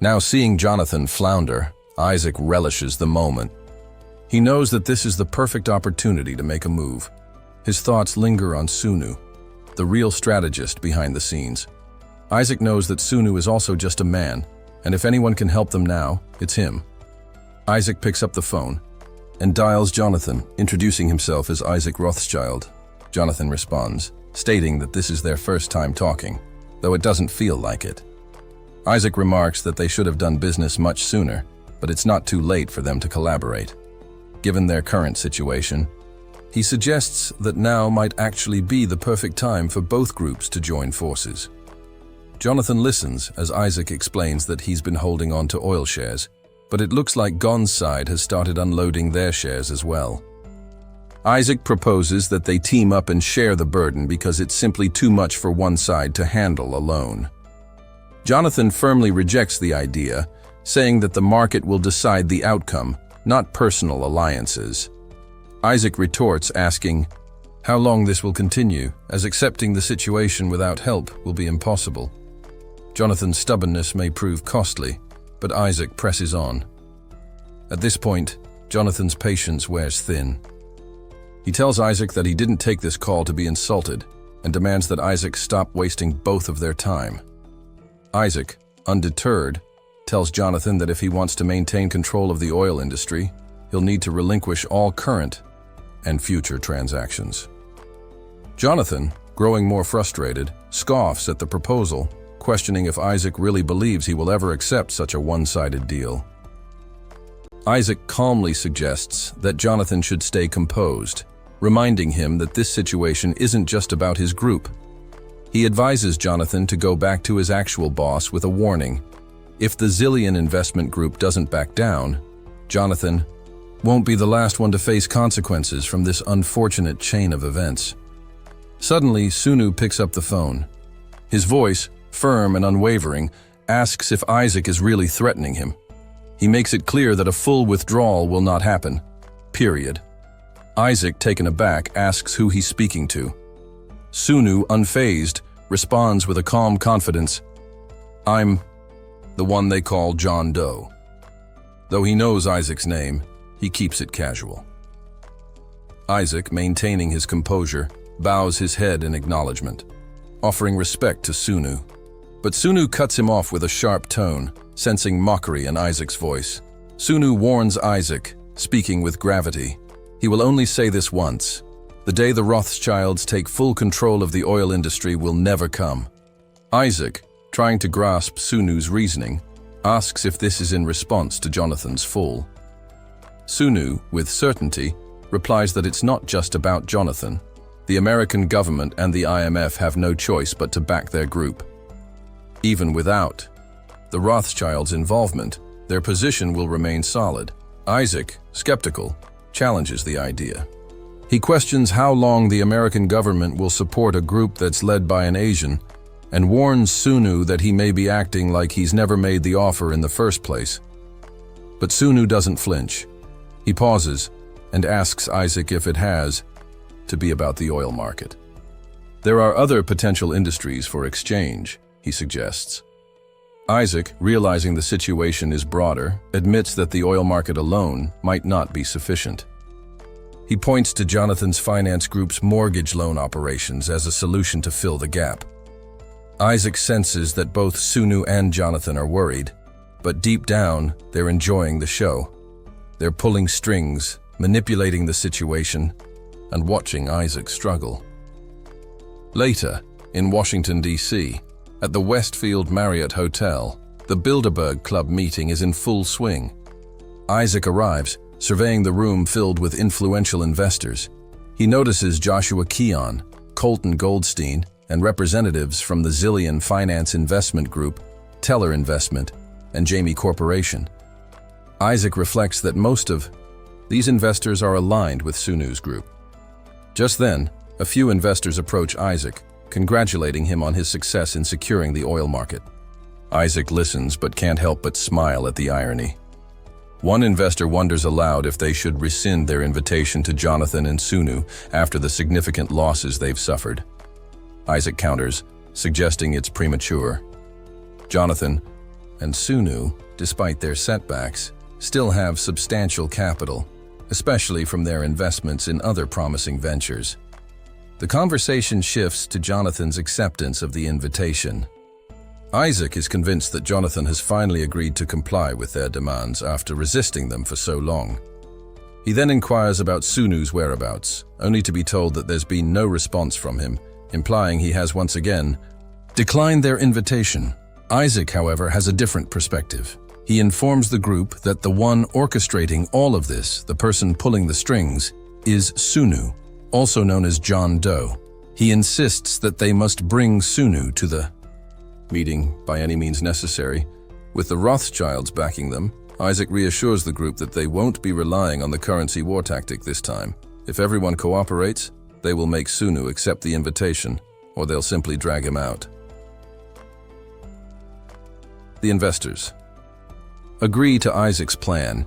B: Now seeing Jonathan flounder, Isaac relishes the moment. He knows that this is the perfect opportunity to make a move. His thoughts linger on Sunu, the real strategist behind the scenes. Isaac knows that Sunu is also just a man, and if anyone can help them now, it's him. Isaac picks up the phone and dials Jonathan, introducing himself as Isaac Rothschild. Jonathan responds, stating that this is their first time talking, though it doesn't feel like it. Isaac remarks that they should have done business much sooner, but it's not too late for them to collaborate. Given their current situation, he suggests that now might actually be the perfect time for both groups to join forces. Jonathan listens as Isaac explains that he's been holding on to oil shares, but it looks like Gon's side has started unloading their shares as well. Isaac proposes that they team up and share the burden because it's simply too much for one side to handle alone. Jonathan firmly rejects the idea, saying that the market will decide the outcome, not personal alliances. Isaac retorts, asking how long this will continue, as accepting the situation without help will be impossible. Jonathan's stubbornness may prove costly, but Isaac presses on. At this point, Jonathan's patience wears thin. He tells Isaac that he didn't take this call to be insulted, and demands that Isaac stop wasting both of their time. Isaac, undeterred, tells Jonathan that if he wants to maintain control of the oil industry, he'll need to relinquish all current and future transactions. Jonathan, growing more frustrated, scoffs at the proposal, questioning if Isaac really believes he will ever accept such a one-sided deal. Isaac calmly suggests that Jonathan should stay composed, reminding him that this situation isn't just about his group. He advises Jonathan to go back to his actual boss with a warning. If the Zillion investment group doesn't back down, Jonathan won't be the last one to face consequences from this unfortunate chain of events. Suddenly, Sunu picks up the phone. His voice, firm and unwavering, asks if Isaac is really threatening him. He makes it clear that a full withdrawal will not happen. Period. Isaac, taken aback, asks who he's speaking to. Sunu, unfazed, responds with a calm confidence, "I'm the one they call John Doe." Though he knows Isaac's name, he keeps it casual. Isaac, maintaining his composure, bows his head in acknowledgement, offering respect to Sunu. But Sunu cuts him off with a sharp tone, sensing mockery in Isaac's voice. Sunu warns Isaac, speaking with gravity. He will only say this once. The day the Rothschilds take full control of the oil industry will never come. Isaac, trying to grasp Sunu's reasoning, asks if this is in response to Jonathan's fall. Sunu, with certainty, replies that it's not just about Jonathan. The American government and the IMF have no choice but to back their group. Even without the Rothschilds' involvement, their position will remain solid. Isaac, skeptical, challenges the idea. He questions how long the American government will support a group that's led by an Asian, and warns Sunu that he may be acting like he's never made the offer in the first place. But Sunu doesn't flinch. He pauses and asks Isaac if it has to be about the oil market. There are other potential industries for exchange, he suggests. Isaac, realizing the situation is broader, admits that the oil market alone might not be sufficient. He points to Jonathan's finance group's mortgage loan operations as a solution to fill the gap. Isaac senses that both Sunu and Jonathan are worried, but deep down, they're enjoying the show. They're pulling strings, manipulating the situation, and watching Isaac struggle. Later, in Washington, D.C., at the Westfield Marriott Hotel, the Bilderberg Club meeting is in full swing. Isaac arrives, surveying the room filled with influential investors. He notices Joshua Keon, Colton Goldstein, and representatives from the Zillion Finance Investment Group, Teller Investment, and Jamie Corporation. Isaac reflects that most of these investors are aligned with Sunu's group. Just then, a few investors approach Isaac, congratulating him on his success in securing the oil market. Isaac listens but can't help but smile at the irony. One investor wonders aloud if they should rescind their invitation to Jonathan and Sunu after the significant losses they've suffered. Isaac counters, suggesting it's premature. Jonathan and Sunu, despite their setbacks, still have substantial capital, especially from their investments in other promising ventures. The conversation shifts to Jonathan's acceptance of the invitation. Isaac is convinced that Jonathan has finally agreed to comply with their demands after resisting them for so long. He then inquires about Sunu's whereabouts, only to be told that there's been no response from him, implying he has once again declined their invitation. Isaac, however, has a different perspective. He informs the group that the one orchestrating all of this, the person pulling the strings, is Sunu, also known as John Doe. He insists that they must bring Sunu to the meeting by any means necessary. With the Rothschilds backing them, Isaac reassures the group that they won't be relying on the currency war tactic this time. If everyone cooperates, they will make Sunu accept the invitation, or they'll simply drag him out. The investors agree to Isaac's plan,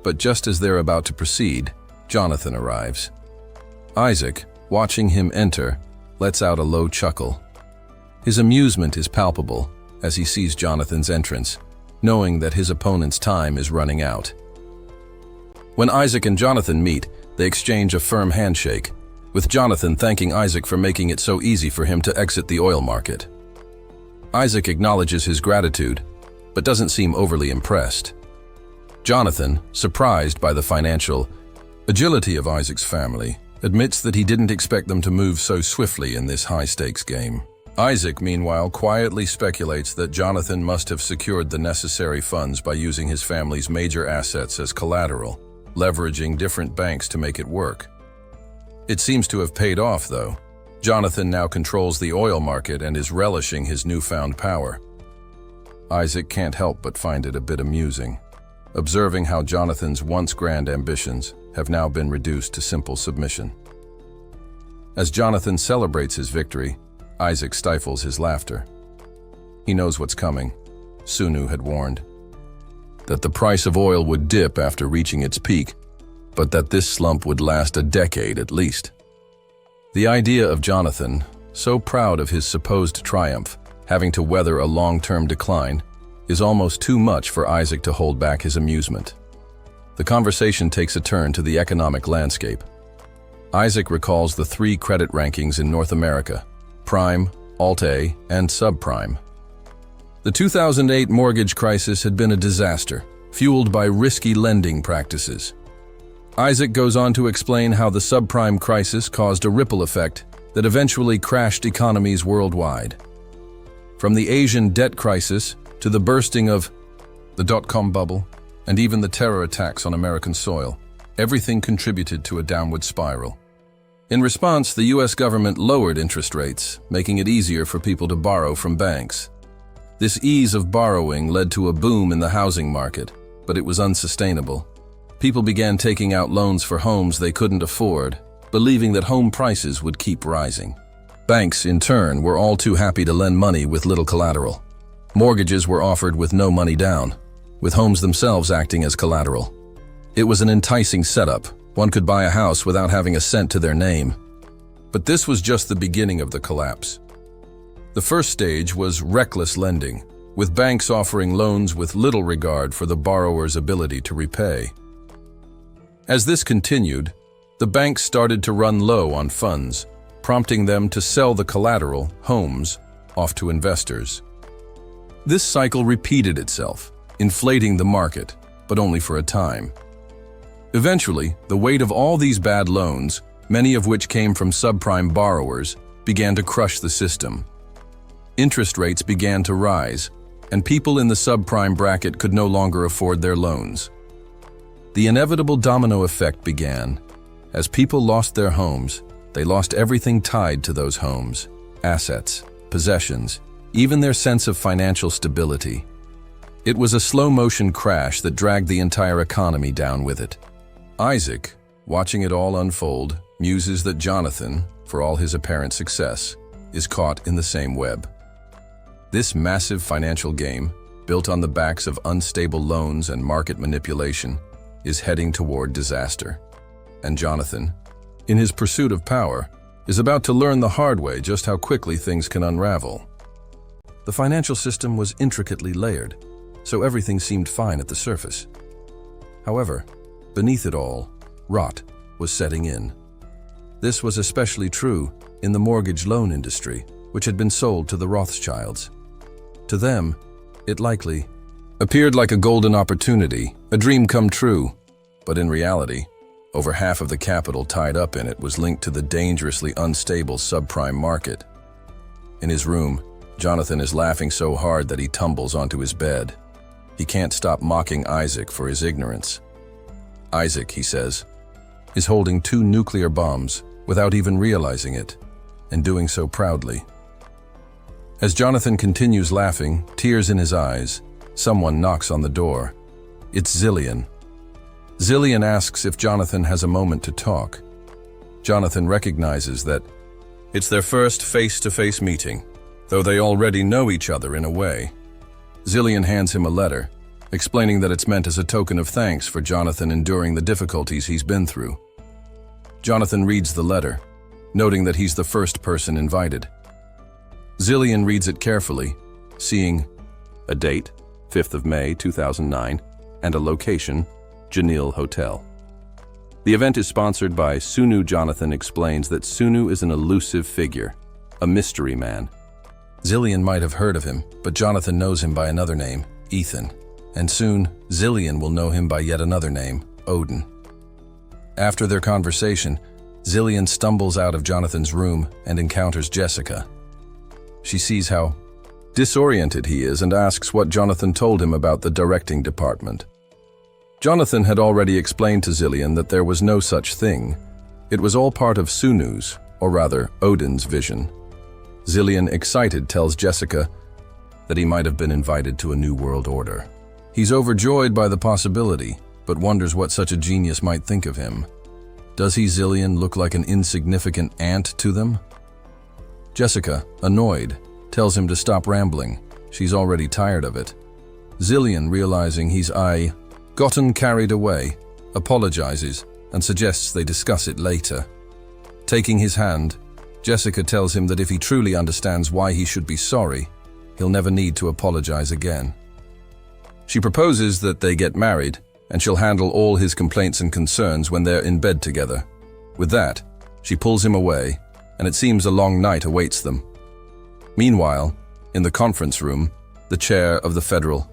B: but just as they're about to proceed, Jonathan arrives. Isaac, watching him enter, lets out a low chuckle. His amusement is palpable as he sees Jonathan's entrance, knowing that his opponent's time is running out. When Isaac and Jonathan meet, they exchange a firm handshake, with Jonathan thanking Isaac for making it so easy for him to exit the oil market. Isaac acknowledges his gratitude, but doesn't seem overly impressed. Jonathan, surprised by the financial agility of Isaac's family, admits that he didn't expect them to move so swiftly in this high-stakes game. Isaac, meanwhile, quietly speculates that Jonathan must have secured the necessary funds by using his family's major assets as collateral, leveraging different banks to make it work. It seems to have paid off, though. Jonathan now controls the oil market and is relishing his newfound power. Isaac can't help but find it a bit amusing, observing how Jonathan's once grand ambitions have now been reduced to simple submission. As Jonathan celebrates his victory, Isaac stifles his laughter. He knows what's coming. Sunu had warned that the price of oil would dip after reaching its peak, but that this slump would last a decade at least. The idea of Jonathan, so proud of his supposed triumph, having to weather a long-term decline, is almost too much for Isaac to hold back his amusement. The conversation takes a turn to the economic landscape. Isaac recalls the 3 credit rankings in North America: Prime, Alt-A, and Subprime. The 2008 mortgage crisis had been a disaster, fueled by risky lending practices. Isaac goes on to explain how the subprime crisis caused a ripple effect that eventually crashed economies worldwide. From the Asian debt crisis to the bursting of the dot-com bubble and even the terror attacks on American soil, everything contributed to a downward spiral. In response, the US government lowered interest rates, making it easier for people to borrow from banks. This ease of borrowing led to a boom in the housing market, but it was unsustainable. People began taking out loans for homes they couldn't afford, believing that home prices would keep rising. Banks, in turn, were all too happy to lend money with little collateral. Mortgages were offered with no money down, with homes themselves acting as collateral. It was an enticing setup. One could buy a house without having a cent to their name. But this was just the beginning of the collapse. The first stage was reckless lending, with banks offering loans with little regard for the borrower's ability to repay. As this continued, The banks started to run low on funds, prompting them to sell the collateral, homes, off to investors. This cycle repeated itself, inflating the market, but only for a time. Eventually, the weight of all these bad loans, many of which came from subprime borrowers, began to crush the system. Interest rates began to rise, and people in the subprime bracket could no longer afford their loans. The inevitable domino effect began. As people lost their homes, they lost everything tied to those homes: assets, possessions, even their sense of financial stability. It was a slow-motion crash that dragged the entire economy down with it. Isaac, watching it all unfold, muses that Jonathan, for all his apparent success, is caught in the same web. This massive financial game, built on the backs of unstable loans and market manipulation, is heading toward disaster. And Jonathan, in his pursuit of power, is about to learn the hard way just how quickly things can unravel. The financial system was intricately layered, so everything seemed fine at the surface. However, beneath it all, rot was setting in. This was especially true in the mortgage loan industry, which had been sold to the Rothschilds. To them, it likely appeared like a golden opportunity, a dream come true, but in reality, over half of the capital tied up in it was linked to the dangerously unstable subprime market. In his room, Jonathan is laughing so hard that he tumbles onto his bed. He can't stop mocking Isaac for his ignorance. Isaac, he says, is holding 2 nuclear bombs without even realizing it, and doing so proudly. As Jonathan continues laughing, tears in his eyes, someone knocks on the door. It's Zillion. Zillion asks if Jonathan has a moment to talk. Jonathan recognizes that it's their first face-to-face meeting, though they already know each other in a way. Zillion hands him a letter, explaining that it's meant as a token of thanks for Jonathan enduring the difficulties he's been through. Jonathan reads the letter, noting that he's the first person invited. Zillion reads it carefully, seeing a date, 5th of May, 2009, and a location, Janil Hotel. The event is sponsored by Sunu. Jonathan explains that Sunu is an elusive figure, a mystery man. Zillion might have heard of him, but Jonathan knows him by another name, Ethan, and soon Zillion will know him by yet another name, Odin. After their conversation, Zillion stumbles out of Jonathan's room and encounters Jessica. She sees how disoriented he is and asks what Jonathan told him about the directing department. Jonathan had already explained to Zillion that there was no such thing. It was all part of Sunu's, or rather Odin's, vision. Zillion, excited, tells Jessica that he might have been invited to a new world order. He's overjoyed by the possibility, but wonders what such a genius might think of him. Does he, Zillion, look like an insignificant ant to them? Jessica, annoyed, tells him to stop rambling. She's already tired of it. Zillion, realizing he's gotten carried away, apologizes and suggests they discuss it later. Taking his hand, Jessica tells him that if he truly understands why he should be sorry, he'll never need to apologize again. She proposes that they get married, and she'll handle all his complaints and concerns when they're in bed together. With that, she pulls him away, and it seems a long night awaits them. Meanwhile, in the conference room, the chair of the Federal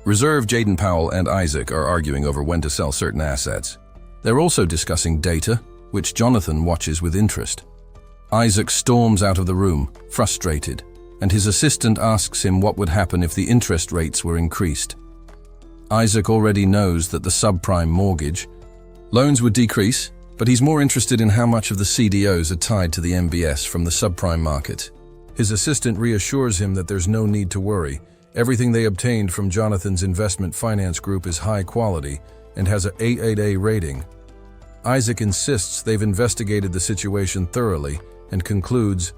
B: Reserve, Jaden Powell and Isaac are arguing over when to sell certain assets. They're also discussing data, which Jonathan watches with interest. Isaac storms out of the room, frustrated, and his assistant asks him what would happen if the interest rates were increased. Isaac already knows that the subprime mortgage loans would decrease, but he's more interested in how much of the CDOs are tied to the MBS from the subprime market. His assistant reassures him that there's no need to worry. Everything they obtained from Jonathan's investment finance group is high quality and has an A8A rating. Isaac insists they've investigated the situation thoroughly and concludes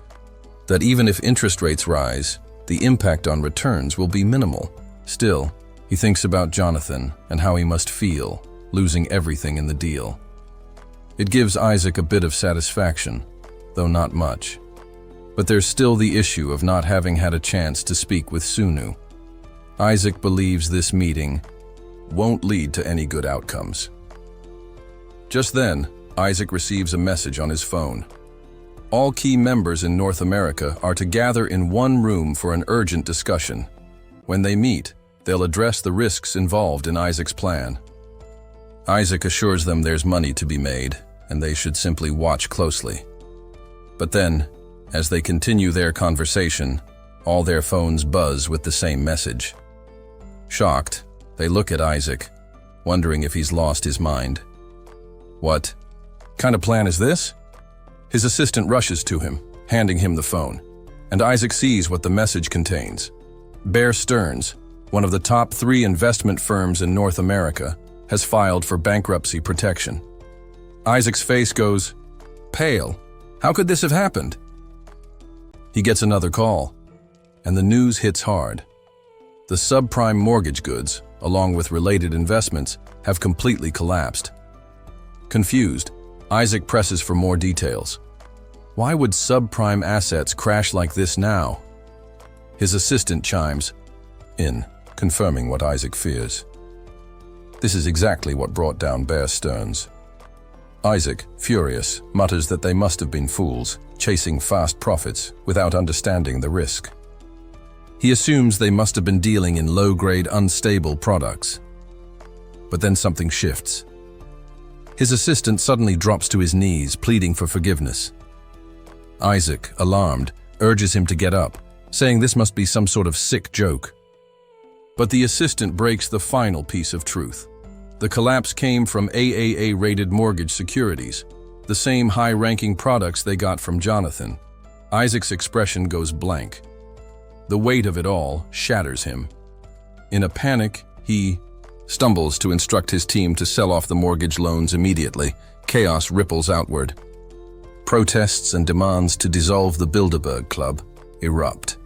B: that even if interest rates rise, the impact on returns will be minimal. Still, he thinks about Jonathan and how he must feel, losing everything in the deal. It gives Isaac a bit of satisfaction, though not much. But there's still the issue of not having had a chance to speak with Sunu. Isaac believes this meeting won't lead to any good outcomes. Just then, Isaac receives a message on his phone. All key members in North America are to gather in one room for an urgent discussion. When they meet, they'll address the risks involved in Isaac's plan. Isaac assures them there's money to be made, and they should simply watch closely. But then, as they continue their conversation, all their phones buzz with the same message. Shocked, they look at Isaac, wondering if he's lost his mind. What kind of plan is this? His assistant rushes to him, handing him the phone, and Isaac sees what the message contains. Bear Stearns, one of the top 3 investment firms in North America, has filed for bankruptcy protection. Isaac's face goes pale. How could this have happened? He gets another call, and the news hits hard. The subprime mortgage goods, along with related investments, have completely collapsed. Confused, Isaac presses for more details. Why would subprime assets crash like this now? His assistant chimes in, confirming what Isaac fears. This is exactly what brought down Bear Stearns. Isaac, furious, mutters that they must have been fools, chasing fast profits without understanding the risk. He assumes they must have been dealing in low-grade, unstable products. But then something shifts. His assistant suddenly drops to his knees, pleading for forgiveness. Isaac, alarmed, urges him to get up, saying this must be some sort of sick joke. But the assistant breaks the final piece of truth. The collapse came from AAA-rated mortgage securities, the same high-ranking products they got from Jonathan. Isaac's expression goes blank. The weight of it all shatters him. In a panic, he stumbles to instruct his team to sell off the mortgage loans immediately. Chaos ripples outward. Protests and demands to dissolve the Bilderberg Club erupt.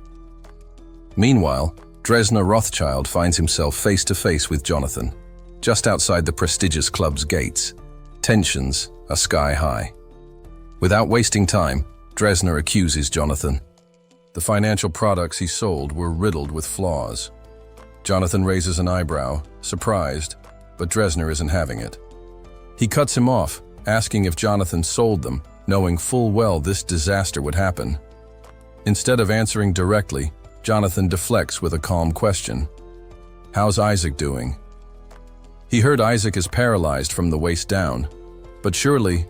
B: Meanwhile, Dronzer Rothschild finds himself face to face with Jonathan, just outside the prestigious club's gates. Tensions are sky high. Without wasting time, Dronzer accuses Jonathan. The financial products he sold were riddled with flaws. Jonathan raises an eyebrow, surprised, but Dronzer isn't having it. He cuts him off, asking if Jonathan sold them, knowing full well this disaster would happen. Instead of answering directly, Jonathan deflects with a calm question. How's Isaac doing? He heard Isaac is paralyzed from the waist down, but surely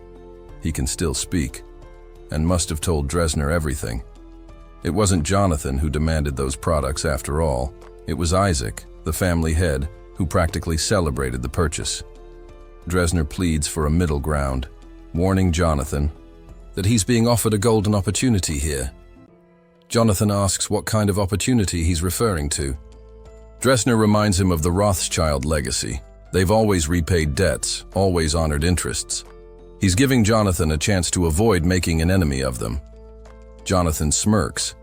B: he can still speak, and must have told Dronzer everything. It wasn't Jonathan who demanded those products after all. It was Isaac, the family head, who practically celebrated the purchase. Dronzer pleads for a middle ground, warning Jonathan that he's being offered a golden opportunity here. Jonathan asks what kind of opportunity he's referring to. Dronzer reminds him of the Rothschild legacy. They've always repaid debts, always honored interests. He's giving Jonathan a chance to avoid making an enemy of them. Jonathan smirks.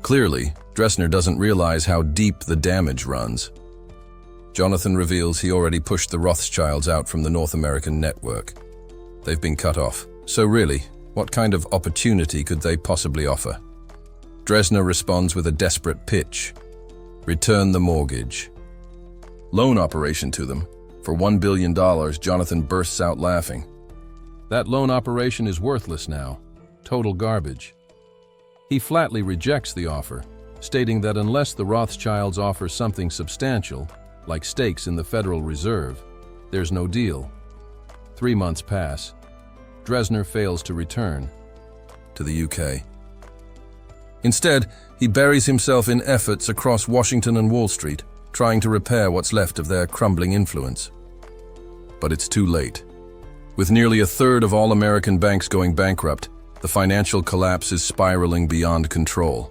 B: Clearly, Dronzer doesn't realize how deep the damage runs. Jonathan reveals he already pushed the Rothschilds out from the North American network. They've been cut off. So really, what kind of opportunity could they possibly offer? Dronzer responds with a desperate pitch. Return the mortgage. Loan operation to them. For $1 billion, Jonathan bursts out laughing. That loan operation is worthless now. Total garbage. He flatly rejects the offer, stating that unless the Rothschilds offer something substantial, like stakes in the Federal Reserve, there's no deal. 3 months pass. Dronzer fails to return to the UK. Instead, he buries himself in efforts across Washington and Wall Street, trying to repair what's left of their crumbling influence. But it's too late. With nearly a third of all American banks going bankrupt, the financial collapse is spiraling beyond control.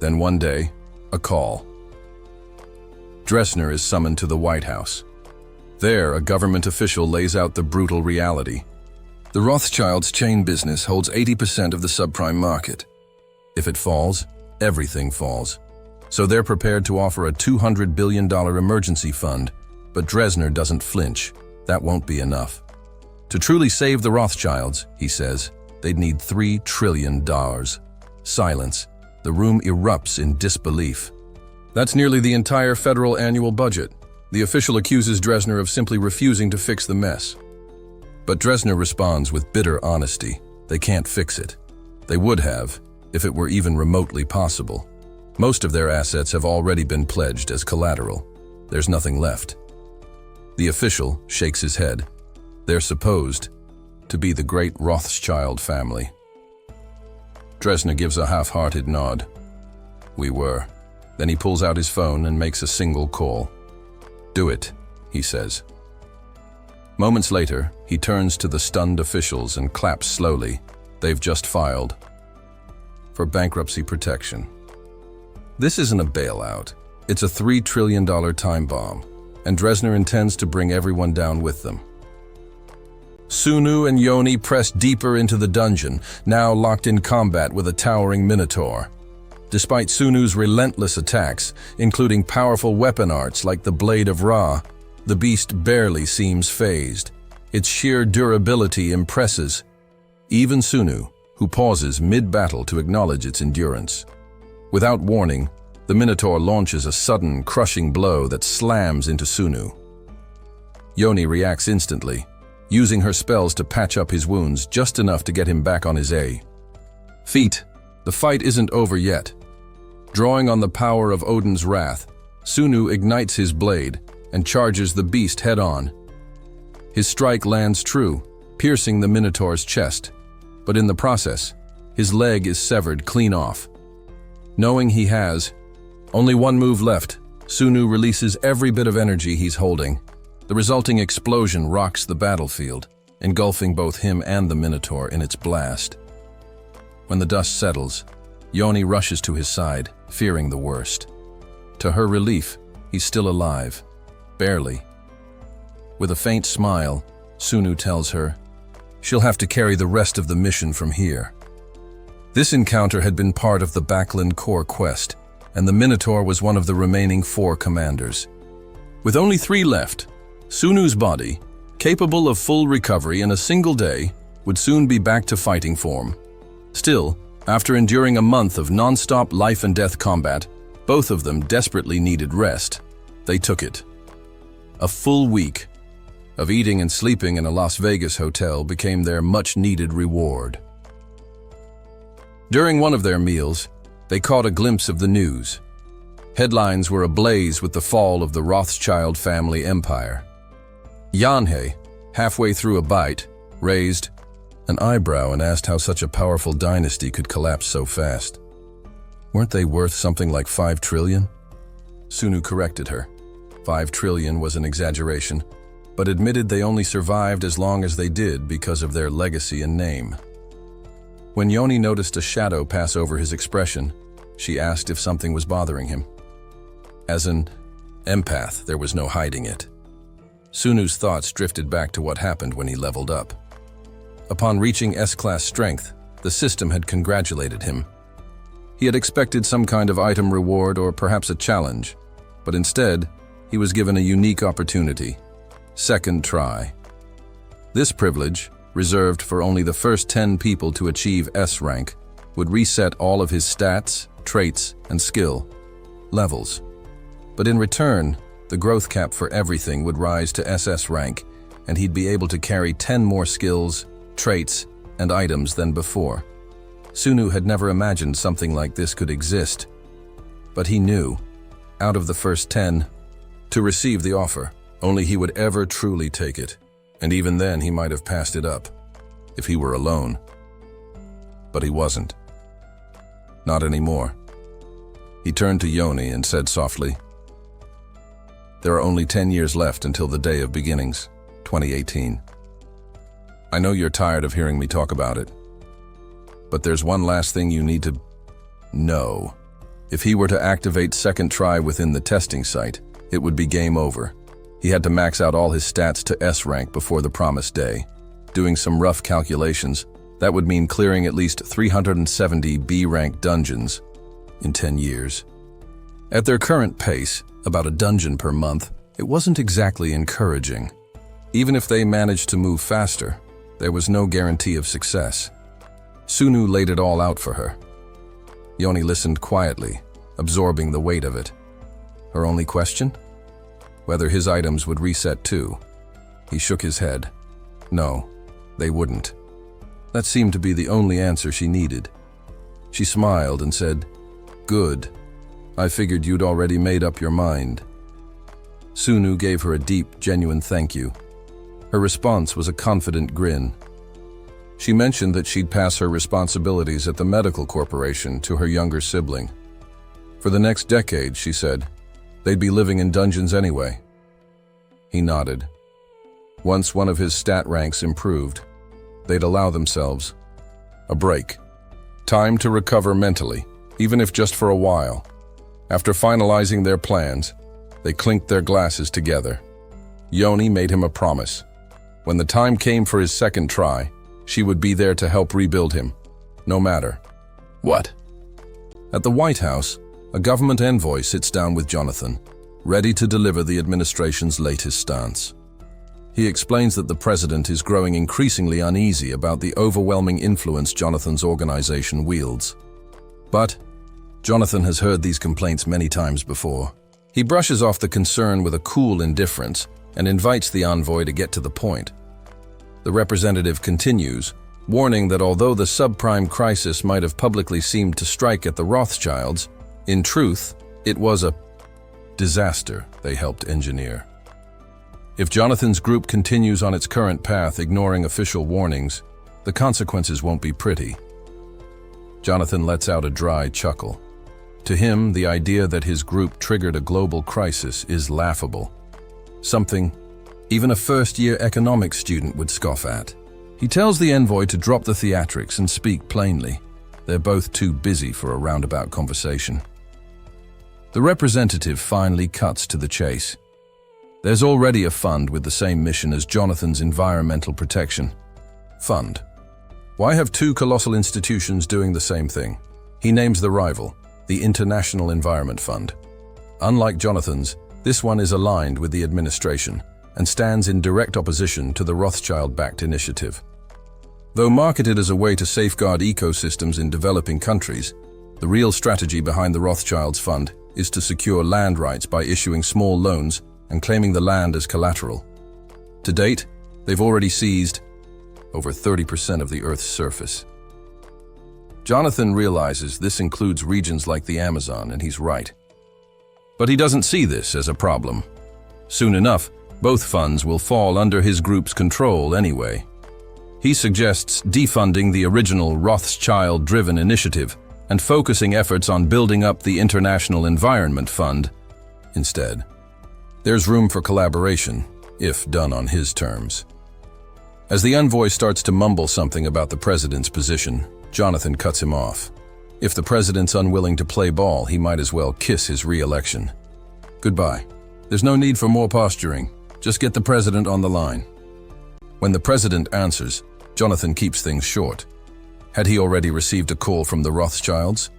B: Then one day, a call. Dronzer is summoned to the White House. There, a government official lays out the brutal reality. The Rothschilds' chain business holds 80% of the subprime market. If it falls, everything falls. So they're prepared to offer a $200 billion emergency fund, but Dronzer doesn't flinch. That won't be enough. To truly save the Rothschilds, he says, they'd need $3 trillion. Silence. The room erupts in disbelief. That's nearly the entire federal annual budget. The official accuses Dronzer of simply refusing to fix the mess. But Dronzer responds with bitter honesty. They can't fix it. They would have, if it were even remotely possible. Most of their assets have already been pledged as collateral. There's nothing left. The official shakes his head. They're supposed to be the great Rothschild family. Dronzer gives a half-hearted nod. We were. Then he pulls out his phone and makes a single call. Do it, he says. Moments later, he turns to the stunned officials and claps slowly. They've just filed for bankruptcy protection. This isn't a bailout. It's a $3 trillion time bomb, and Dronzer intends to bring everyone down with them. Sunu and Yoni press deeper into the dungeon, now locked in combat with a towering minotaur. Despite Sunu's relentless attacks, including powerful weapon arts like the Blade of Ra, the beast barely seems fazed. Its sheer durability impresses even Sunu, who pauses mid-battle to acknowledge its endurance. Without warning, the Minotaur launches a sudden, crushing blow that slams into Sunu. Yoni reacts instantly, using her spells to patch up his wounds just enough to get him back on his feet. The fight isn't over yet. Drawing on the power of Odin's wrath, Sunu ignites his blade and charges the beast head-on. His strike lands true, piercing the Minotaur's chest, but in the process, his leg is severed clean off. Knowing he has only one move left, Sunu releases every bit of energy he's holding. The resulting explosion rocks the battlefield, engulfing both him and the Minotaur in its blast. When the dust settles, Yoni rushes to his side, fearing the worst. To her relief, he's still alive. Barely. With a faint smile, Sunu tells her she'll have to carry the rest of the mission from here. This encounter had been part of the Backland Core quest, and the Minotaur was one of the remaining 4 commanders. With only 3 left, Sunu's body, capable of full recovery in a single day, would soon be back to fighting form. Still, after enduring a month of non-stop life-and-death combat, both of them desperately needed rest. They took it. A full week of eating and sleeping in a Las Vegas hotel became their much-needed reward. During one of their meals, they caught a glimpse of the news. Headlines were ablaze with the fall of the Rothschild family empire. Yahello, halfway through a bite, raised an eyebrow and asked how such a powerful dynasty could collapse so fast. Weren't they worth something like 5 trillion? Sunu corrected her. 5 trillion was an exaggeration, but admitted they only survived as long as they did because of their legacy and name. When Yoni noticed a shadow pass over his expression, she asked if something was bothering him. As an empath, there was no hiding it. Sunu's thoughts drifted back to what happened when he leveled up. Upon reaching S-class strength, the system had congratulated him. He had expected some kind of item reward or perhaps a challenge, but instead, he was given a unique opportunity. Second try. This privilege, reserved for only the first 10 people to achieve S rank, would reset all of his stats, traits, and skill levels. But in return, the growth cap for everything would rise to SS rank, and he'd be able to carry 10 more skills, traits, and items than before. Sunu had never imagined something like this could exist, but he knew, out of the first 10, to receive the offer, only he would ever truly take it, and even then he might have passed it up, if he were alone. But he wasn't. Not anymore. He turned to Yoni and said softly, "There are only 10 years left until the Day of Beginnings, 2018. I know you're tired of hearing me talk about it, but there's one last thing you need to know. If he were to activate second try within the testing site, it would be game over. He had to max out all his stats to S rank before the promised day. Doing some rough calculations, that would mean clearing at least 370 B rank dungeons in 10 years. At their current pace, about a dungeon per month, it wasn't exactly encouraging. Even if they managed to move faster, there was no guarantee of success. Sunu laid it all out for her. Yoni listened quietly, absorbing the weight of it. Her only question? Whether his items would reset too. He shook his head. No, They wouldn't. That seemed to be the only answer she needed. She smiled and said, "Good. I figured you'd already made up your mind." Sunu gave her a deep, genuine thank you. Her response was a confident grin. She mentioned that she'd pass her responsibilities at the medical corporation to her younger sibling. For the next decade, she said, they'd be living in dungeons anyway. He nodded. Once one of his stat ranks improved, they'd allow themselves a break. Time to recover mentally, even if just for a while. After finalizing their plans, they clinked their glasses together. Yoni made him a promise. When the time came for his second try, she would be there to help rebuild him, no matter what. At the White House, a government envoy sits down with Jonathan, ready to deliver the administration's latest stance. He explains that the president is growing increasingly uneasy about the overwhelming influence Jonathan's organization wields. But Jonathan has heard these complaints many times before. He brushes off the concern with a cool indifference and invites the envoy to get to the point. The representative continues, warning that although the subprime crisis might have publicly seemed to strike at the Rothschilds, in truth, it was a disaster they helped engineer. If Jonathan's group continues on its current path, ignoring official warnings, the consequences won't be pretty. Jonathan lets out a dry chuckle. To him, the idea that his group triggered a global crisis is laughable. Something even a first-year economics student would scoff at. He tells the envoy to drop the theatrics and speak plainly. They're both too busy for a roundabout conversation. The representative finally cuts to the chase. There's already a fund with the same mission as Jonathan's environmental protection fund. Why have two colossal institutions doing the same thing? He names the rival, the International Environment Fund. Unlike Jonathan's, this one is aligned with the administration and stands in direct opposition to the Rothschild-backed initiative. Though marketed as a way to safeguard ecosystems in developing countries, the real strategy behind the Rothschilds Fund is to secure land rights by issuing small loans and claiming the land as collateral. To date, they've already seized over 30% of the Earth's surface. Jonathan realizes this includes regions like the Amazon, and he's right. But he doesn't see this as a problem. Soon enough, both funds will fall under his group's control anyway. He suggests defunding the original Rothschild-driven initiative and focusing efforts on building up the International Environment Fund instead. There's room for collaboration, if done on his terms. As the envoy starts to mumble something about the president's position, Jonathan cuts him off. If the president's unwilling to play ball, he might as well kiss his re-election. Goodbye. There's no need for more posturing. Just get the president on the line. When the president answers, Jonathan keeps things short. Had he already received a call from the Rothschilds?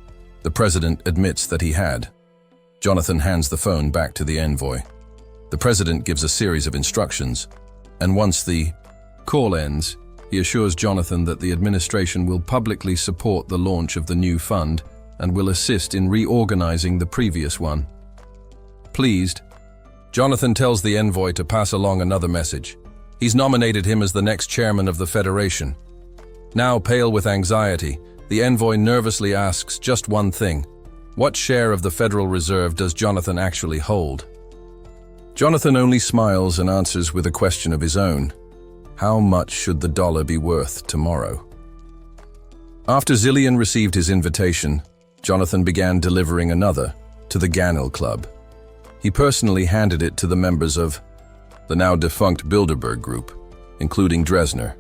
B: The president admits that he had. Jonathan hands the phone back to the envoy. The president gives a series of instructions, and once the call ends, he assures Jonathan that the administration will publicly support the launch of the new fund and will assist in reorganizing the previous one. Pleased, Jonathan tells the envoy to pass along another message. He's nominated him as the next chairman of the Federation. Now pale with anxiety, the envoy nervously asks just one thing. What share of the Federal Reserve does Jonathan actually hold? Jonathan only smiles and answers with a question of his own. How much should the dollar be worth tomorrow? After Zillion received his invitation, Jonathan began delivering another to the Ganil Club. He personally handed it to the members of the now defunct Bilderberg Group, including Dronzer.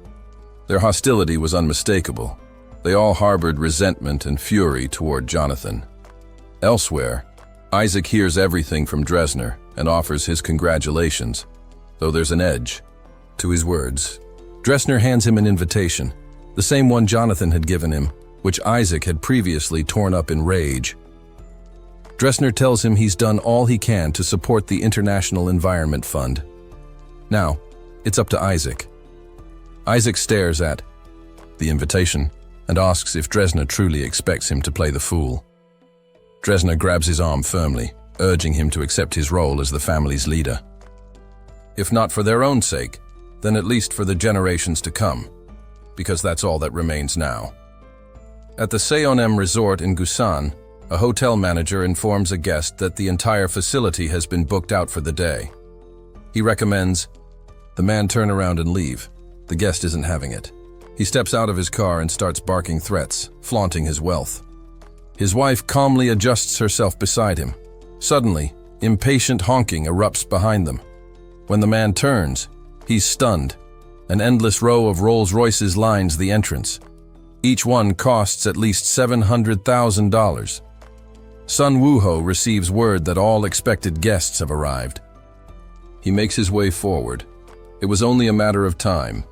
B: Their hostility was unmistakable. They all harbored resentment and fury toward Jonathan. Elsewhere, Isaac hears everything from Dronzer and offers his congratulations, though there's an edge to his words. Dronzer hands him an invitation, the same one Jonathan had given him, which Isaac had previously torn up in rage. Dronzer tells him he's done all he can to support the International Environment Fund. Now, it's up to Isaac. Isaac stares at the invitation and asks if Dronzer truly expects him to play the fool. Dronzer grabs his arm firmly, urging him to accept his role as the family's leader. If not for their own sake, then at least for the generations to come. because that's all that remains now. At the Seonem Resort in Busan, a hotel manager informs a guest that the entire facility has been booked out for the day. He recommends the man turn around and leave. The guest isn't having it. He steps out of his car and starts barking threats, flaunting his wealth. His wife calmly adjusts herself beside him. Suddenly, impatient honking erupts behind them. When the man turns, he's stunned. An endless row of Rolls-Royces lines the entrance. Each one costs at least $700,000. Sun Wooho receives word that all expected guests have arrived. He makes his way forward. It was only a matter of time.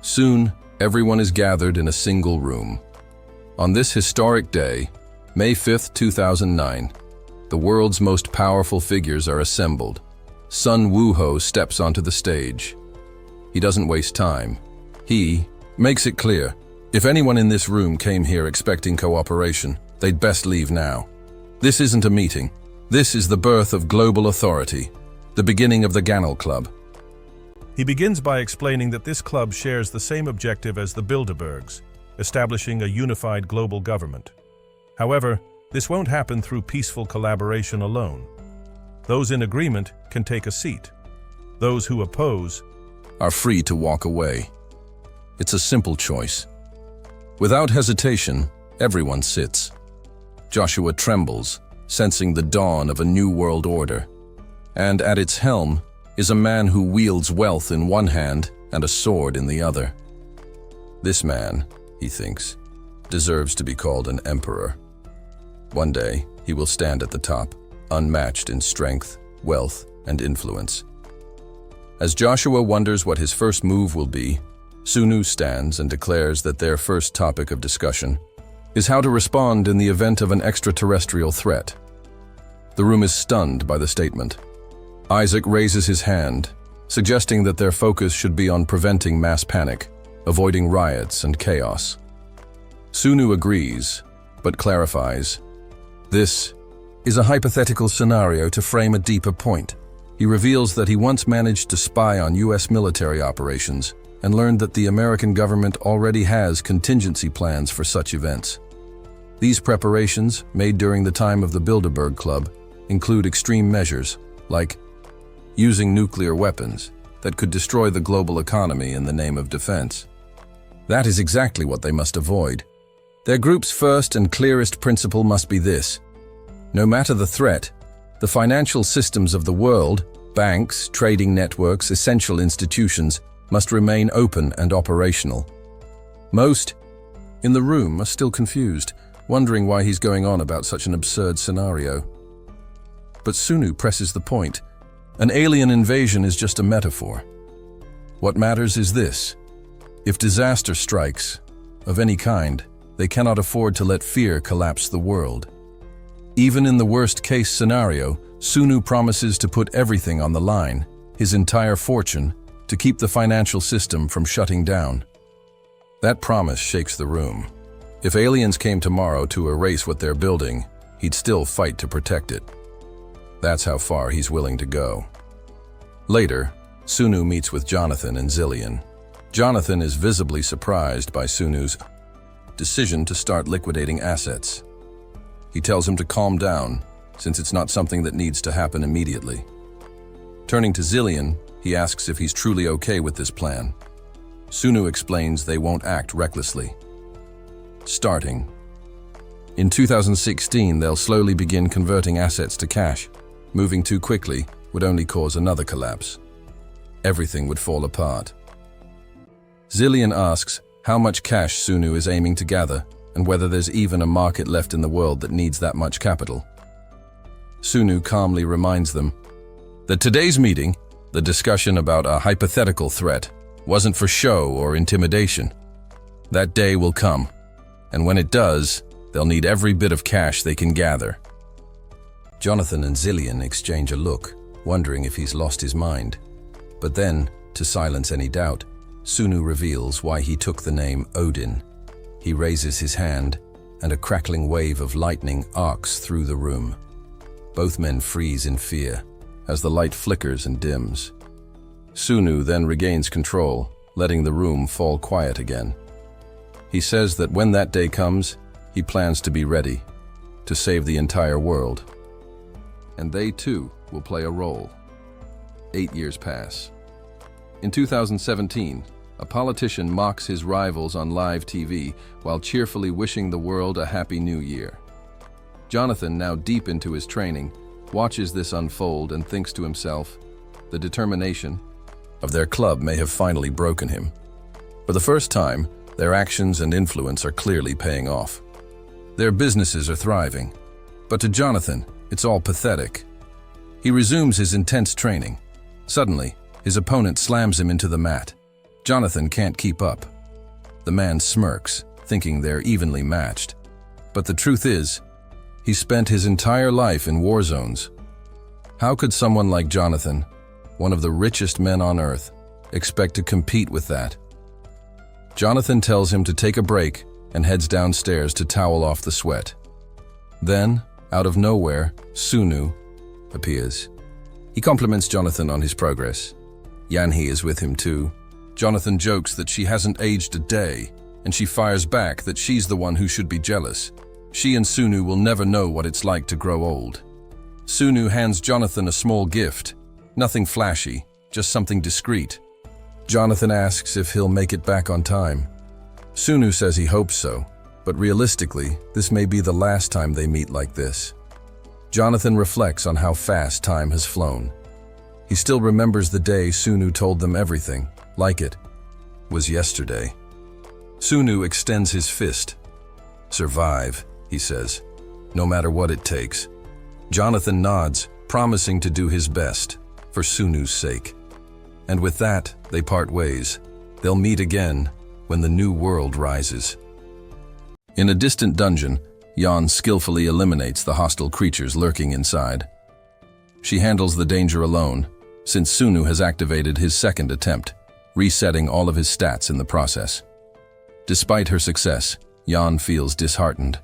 B: Soon, everyone is gathered in a single room. On this historic day, May 5, 2009, the world's most powerful figures are assembled. Sun Wooho steps onto the stage. He doesn't waste time. He makes it clear, if anyone in this room came here expecting cooperation, they'd best leave now. This isn't a meeting. This is the birth of global authority, the beginning of the Ganal Club.
E: He begins by explaining that this club shares the same objective as the Bilderbergs, establishing a unified global government. However, this won't happen through peaceful collaboration alone. Those in agreement can take a seat. Those who oppose
B: are free to walk away. It's a simple choice. Without hesitation, everyone sits. Joshua trembles, sensing the dawn of a new world order. And at its helm is a man who wields wealth in one hand and a sword in the other. This man, he thinks, deserves to be called an emperor. One day, he will stand at the top, unmatched in strength, wealth, and influence. As Joshua wonders what his first move will be, Sunu stands and declares that their first topic of discussion is how to respond in the event of an extraterrestrial threat. The room is stunned by the statement. Isaac raises his hand, suggesting that their focus should be on preventing mass panic, avoiding riots and chaos. Sunu agrees, but clarifies. This is a hypothetical scenario to frame a deeper point. He reveals that he once managed to spy on U.S. military operations and learned that the American government already has contingency plans for such events. These preparations, made during the time of the Bilderberg Club, include extreme measures, like using nuclear weapons that could destroy the global economy in the name of defense. That is exactly what they must avoid. Their group's first and clearest principle must be this: no matter the threat, the financial systems of the world, banks, trading networks, essential institutions, must remain open and operational. Most in the room are still confused, wondering why he's going on about such an absurd scenario. But Sunu presses the point. An alien invasion is just a metaphor. What matters is this: if disaster strikes, of any kind, they cannot afford to let fear collapse the world. Even in the worst-case scenario, Sunu promises to put everything on the line, his entire fortune, to keep the financial system from shutting down. That promise shakes the room. If aliens came tomorrow to erase what they're building, he'd still fight to protect it. That's how far he's willing to go. Later, Sunu meets with Jonathan and Zillion. Jonathan is visibly surprised by Sunu's decision to start liquidating assets. He tells him to calm down, since it's not something that needs to happen immediately. Turning to Zillion, he asks if he's truly okay with this plan. Sunu explains they won't act recklessly. Starting. In 2016, they'll slowly begin converting assets to cash. Moving too quickly would only cause another collapse. Everything would fall apart. Zillion asks how much cash Sunu is aiming to gather and whether there's even a market left in the world that needs that much capital. Sunu calmly reminds them that today's meeting, the discussion about a hypothetical threat, wasn't for show or intimidation. That day will come, and when it does, they'll need every bit of cash they can gather. Jonathan and Zillion exchange a look, wondering if he's lost his mind. But then, to silence any doubt, Sunu reveals why he took the name Odin. He raises his hand, and a crackling wave of lightning arcs through the room. Both men freeze in fear, as the light flickers and dims. Sunu then regains control, letting the room fall quiet again. He says that when that day comes, he plans to be ready to save the entire world. And they too will play a role. 8 years pass. In 2017, a politician mocks his rivals on live TV while cheerfully wishing the world a happy new year. Jonathan, now deep into his training, watches this unfold and thinks to himself, the determination of their club may have finally broken him. For the first time, their actions and influence are clearly paying off. Their businesses are thriving. But to Jonathan, it's all pathetic. He resumes his intense training. Suddenly, his opponent slams him into the mat. Jonathan can't keep up. The man smirks, thinking they're evenly matched. But the truth is, he spent his entire life in war zones. How could someone like Jonathan, one of the richest men on earth, expect to compete with that? Jonathan tells him to take a break and heads downstairs to towel off the sweat. Then, out of nowhere, Sunu appears. He compliments Jonathan on his progress. Yanhee is with him too. Jonathan jokes that she hasn't aged a day, and she fires back that she's the one who should be jealous. She and Sunu will never know what it's like to grow old. Sunu hands Jonathan a small gift. Nothing flashy, just something discreet. Jonathan asks if he'll make it back on time. Sunu says he hopes so, but realistically, this may be the last time they meet like this. Jonathan reflects on how fast time has flown. He still remembers the day Sunu told them everything, like it was yesterday. Sunu extends his fist. "Survive," he says, "no matter what it takes." Jonathan nods, promising to do his best, for Sunu's sake. And with that, they part ways. They'll meet again when the new world rises. In a distant dungeon, Yan skillfully eliminates the hostile creatures lurking inside. She handles the danger alone, since Sunu has activated his second attempt, resetting all of his stats in the process. Despite her success, Yan feels disheartened.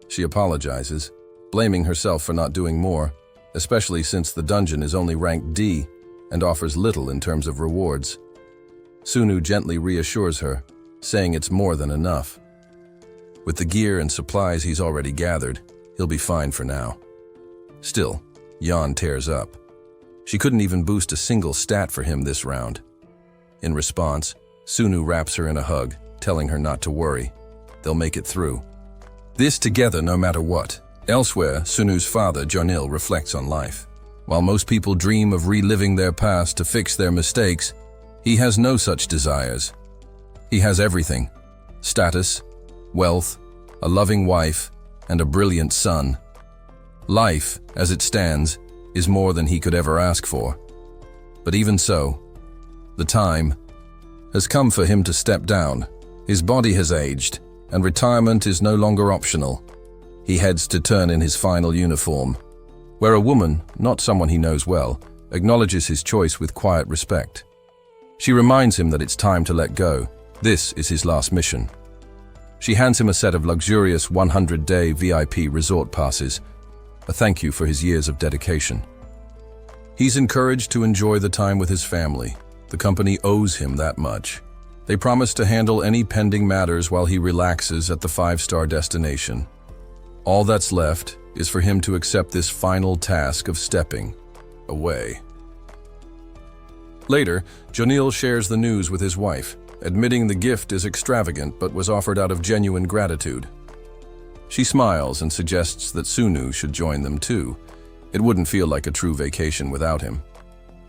B: She apologizes, blaming herself for not doing more, especially since the dungeon is only ranked D and offers little in terms of rewards. Sunu gently reassures her, saying it's more than enough. With the gear and supplies he's already gathered, he'll be fine for now. Still, Yan tears up. She couldn't even boost a single stat for him this round. In response, Sunu wraps her in a hug, telling her not to worry. They'll make it through. This together no matter what. Elsewhere, Sunu's father, Jonil, reflects on life. While most people dream of reliving their past to fix their mistakes, he has no such desires. He has everything: status, wealth, a loving wife, and a brilliant son. Life, as it stands, is more than he could ever ask for. But even so, the time has come for him to step down. His body has aged, and retirement is no longer optional. He heads to turn in his final uniform, where a woman, not someone he knows well, acknowledges his choice with quiet respect. She reminds him that it's time to let go. This is his last mission. She hands him a set of luxurious 100-day VIP resort passes, a thank you for his years of dedication. He's encouraged to enjoy the time with his family. The company owes him that much. They promise to handle any pending matters while he relaxes at the 5-star destination. All that's left is for him to accept this final task of stepping away. Later, Jonil shares the news with his wife, admitting the gift is extravagant but was offered out of genuine gratitude. She smiles and suggests that Sunu should join them too. It wouldn't feel like a true vacation without him.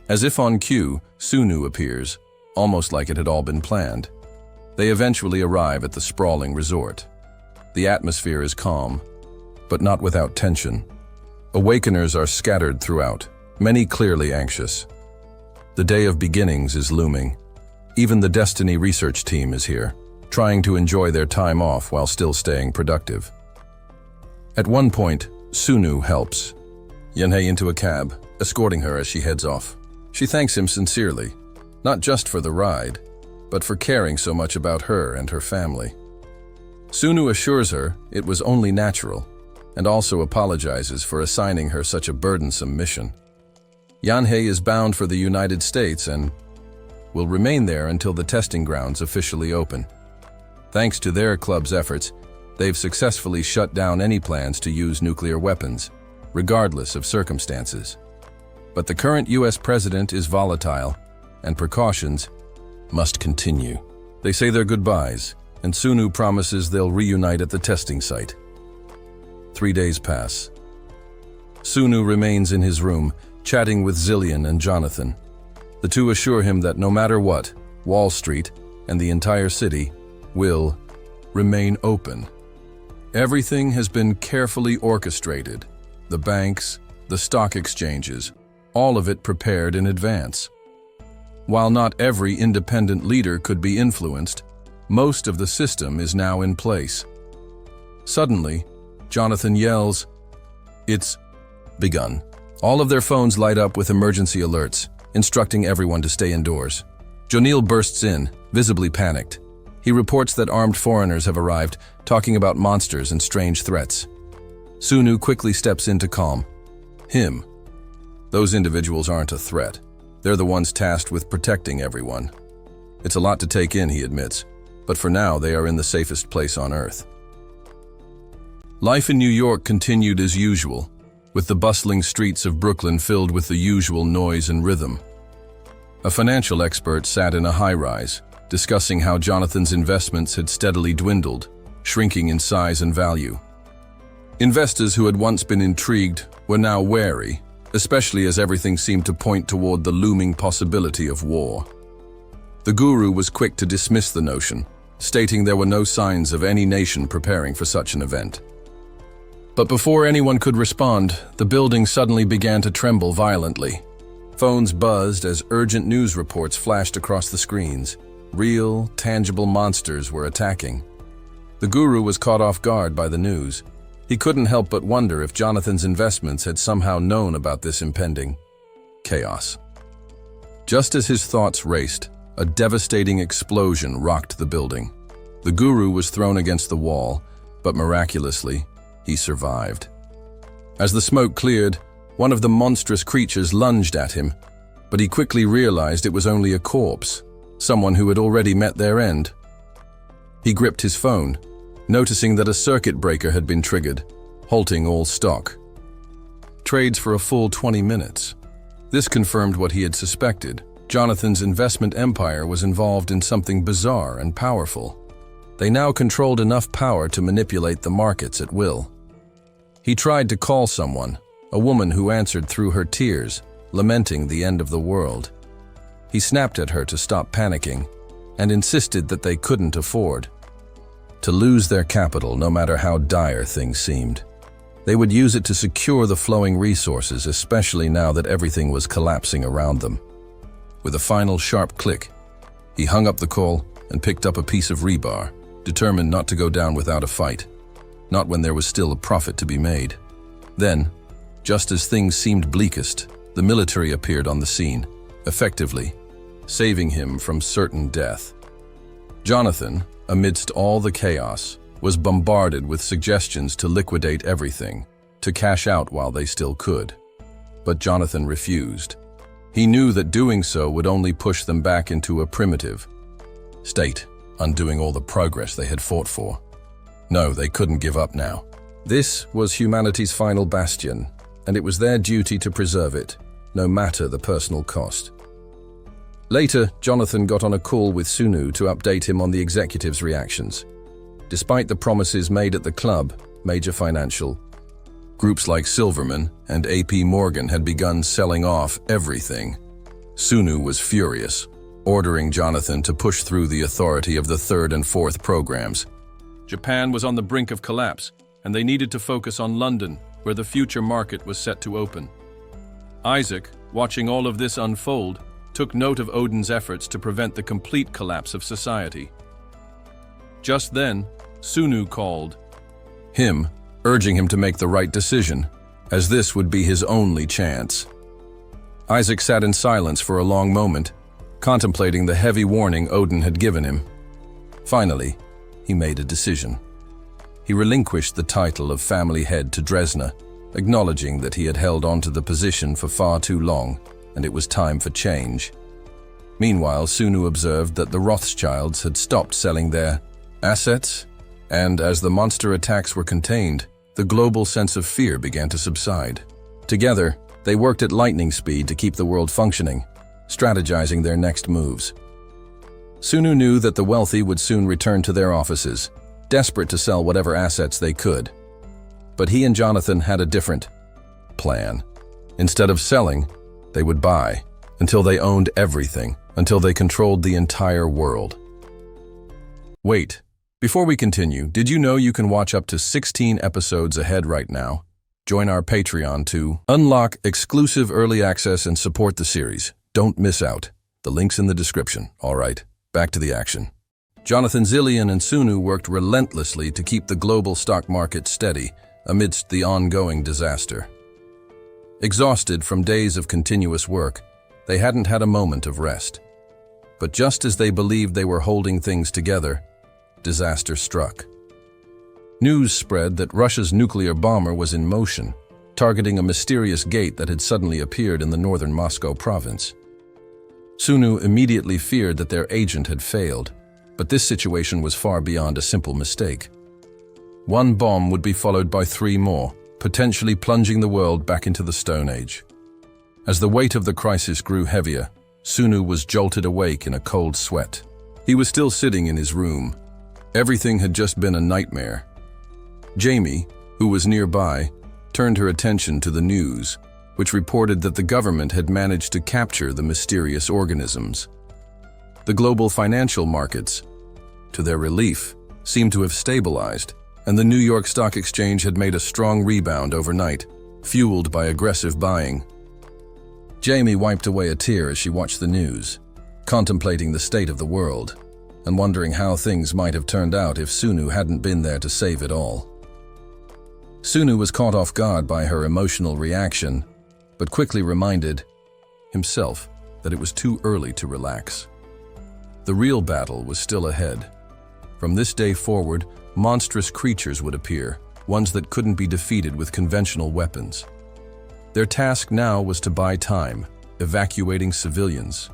B: As if on cue, Sunu appears, almost like it had all been planned. They eventually arrive at the sprawling resort. The atmosphere is calm, but not without tension. Awakeners are scattered throughout, many clearly anxious. The day of beginnings is looming. Even the Destiny research team is here, trying to enjoy their time off while still staying productive. At one point, Sunu helps Yanhee into a cab, escorting her as she heads off. She thanks him sincerely, not just for the ride, but for caring so much about her and her family. Sunu assures her it was only natural, and also apologizes for assigning her such a burdensome mission. Yanhee is bound for the United States and will remain there until the testing grounds officially open. Thanks to their club's efforts, they've successfully shut down any plans to use nuclear weapons, regardless of circumstances. But the current US president is volatile, and precautions must continue. They say their goodbyes, and Sunu promises they'll reunite at the testing site. 3 days pass. Sunu remains in his room, chatting with Zillion and Jonathan. The two assure him that no matter what, Wall Street and the entire city will remain open. Everything has been carefully orchestrated. The banks, the stock exchanges, all of it prepared in advance. While not every independent leader could be influenced, most of the system is now in place. Suddenly, Jonathan yells, "It's begun." All of their phones light up with emergency alerts, instructing everyone to stay indoors. Jonil bursts in, visibly panicked. He reports that armed foreigners have arrived, talking about monsters and strange threats. Sunu quickly steps in to calm him. Those individuals aren't a threat. They're the ones tasked with protecting everyone. It's a lot to take in, he admits, but for now they are in the safest place on Earth. Life in New York continued as usual, with the bustling streets of Brooklyn filled with the usual noise and rhythm. A financial expert sat in a high-rise, discussing how Jonathan's investments had steadily dwindled, shrinking in size and value. Investors who had once been intrigued were now wary, especially as everything seemed to point toward the looming possibility of war. The guru was quick to dismiss the notion, stating there were no signs of any nation preparing for such an event. But before anyone could respond, the building suddenly began to tremble violently. Phones buzzed as urgent news reports flashed across the screens. Real, tangible monsters were attacking. The guru was caught off guard by the news. He couldn't help but wonder if Jonathan's investments had somehow known about this impending chaos. Just as his thoughts raced, a devastating explosion rocked the building. The guru was thrown against the wall, but miraculously, he survived. As the smoke cleared, one of the monstrous creatures lunged at him, but he quickly realized it was only a corpse, someone who had already met their end. He gripped his phone, noticing that a circuit breaker had been triggered, halting all stock trades for a full 20 minutes. This confirmed what he had suspected. Jonathan's investment empire was involved in something bizarre and powerful. They now controlled enough power to manipulate the markets at will. He tried to call someone, a woman who answered through her tears, lamenting the end of the world. He snapped at her to stop panicking and insisted that they couldn't afford to lose their capital no matter how dire things seemed. They would use it to secure the flowing resources, especially now that everything was collapsing around them. With a final sharp click, he hung up the call and picked up a piece of rebar, determined not to go down without a fight, not when there was still a profit to be made. Then, just as things seemed bleakest, the military appeared on the scene, effectively saving him from certain death. Jonathan, amidst all the chaos, was bombarded with suggestions to liquidate everything, to cash out while they still could. But Jonathan refused. He knew that doing so would only push them back into a primitive state, undoing all the progress they had fought for. No, they couldn't give up now. This was humanity's final bastion, and it was their duty to preserve it, no matter the personal cost. Later, Jonathan got on a call with Sunu to update him on the executives' reactions. Despite the promises made at the club, major financial groups like Silverman and AP Morgan had begun selling off everything. Sunu was furious, ordering Jonathan to push through the authority of the third and fourth programs.
D: Japan was on the brink of collapse, and they needed to focus on London, where the future market was set to open. Isaac, watching all of this unfold, took note of Odin's efforts to prevent the complete collapse of society. Just then, Sunu called
B: him, urging him to make the right decision, as this would be his only chance. Isaac sat in silence for a long moment, contemplating the heavy warning Odin had given him. Finally, he made a decision. He relinquished the title of family head to Dresner, acknowledging that he had held onto the position for far too long, and it was time for change. Meanwhile, Sunu observed that the Rothschilds had stopped selling their assets, and as the monster attacks were contained, the global sense of fear began to subside. Together, they worked at lightning speed to keep the world functioning, strategizing their next moves. Sunu knew that the wealthy would soon return to their offices, desperate to sell whatever assets they could. But he and Jonathan had a different plan. Instead of selling, they would buy, until they owned everything, until they controlled the entire world. Wait, before we continue, did you know you can watch up to 16 episodes ahead right now? Join our Patreon to unlock exclusive early access and support the series. Don't miss out. The link's in the description. All right, back to the action. Jonathan, Zillion, and Sunu worked relentlessly to keep the global stock market steady amidst the ongoing disaster. Exhausted from days of continuous work, they hadn't had a moment of rest. But just as they believed they were holding things together, disaster struck. News spread that Russia's nuclear bomber was in motion, targeting a mysterious gate that had suddenly appeared in the northern Moscow province. Sunu immediately feared that their agent had failed, but this situation was far beyond a simple mistake. One bomb would be followed by 3 more, potentially plunging the world back into the Stone Age. As the weight of the crisis grew heavier, Sunu was jolted awake in a cold sweat. He was still sitting in his room. Everything had just been a nightmare. Jamie, who was nearby, turned her attention to the news, which reported that the government had managed to capture the mysterious organisms. The global financial markets, to their relief, seemed to have stabilized, and the New York Stock Exchange had made a strong rebound overnight, fueled by aggressive buying. Jamie wiped away a tear as she watched the news, contemplating the state of the world, and wondering how things might have turned out if Sunu hadn't been there to save it all. Sunu was caught off guard by her emotional reaction, but quickly reminded himself that it was too early to relax. The real battle was still ahead. From this day forward, monstrous creatures would appear, ones that couldn't be defeated with conventional weapons. Their task now was to buy time, evacuating civilians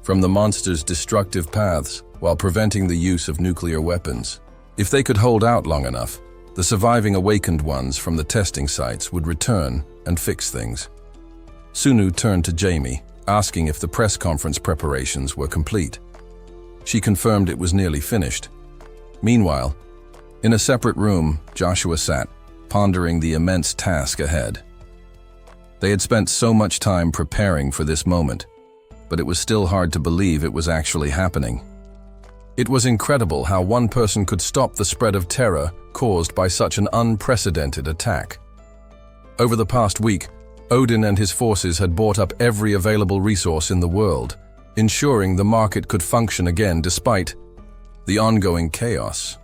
B: from the monsters' destructive paths while preventing the use of nuclear weapons. If they could hold out long enough, the surviving awakened ones from the testing sites would return and fix things. Sunu turned to Jamie, asking if the press conference preparations were complete. She confirmed it was nearly finished. Meanwhile, in a separate room, Joshua sat, pondering the immense task ahead. They had spent so much time preparing for this moment, but it was still hard to believe it was actually happening. It was incredible how one person could stop the spread of terror caused by such an unprecedented attack. Over the past week, Odin and his forces had bought up every available resource in the world, ensuring the market could function again despite the ongoing chaos.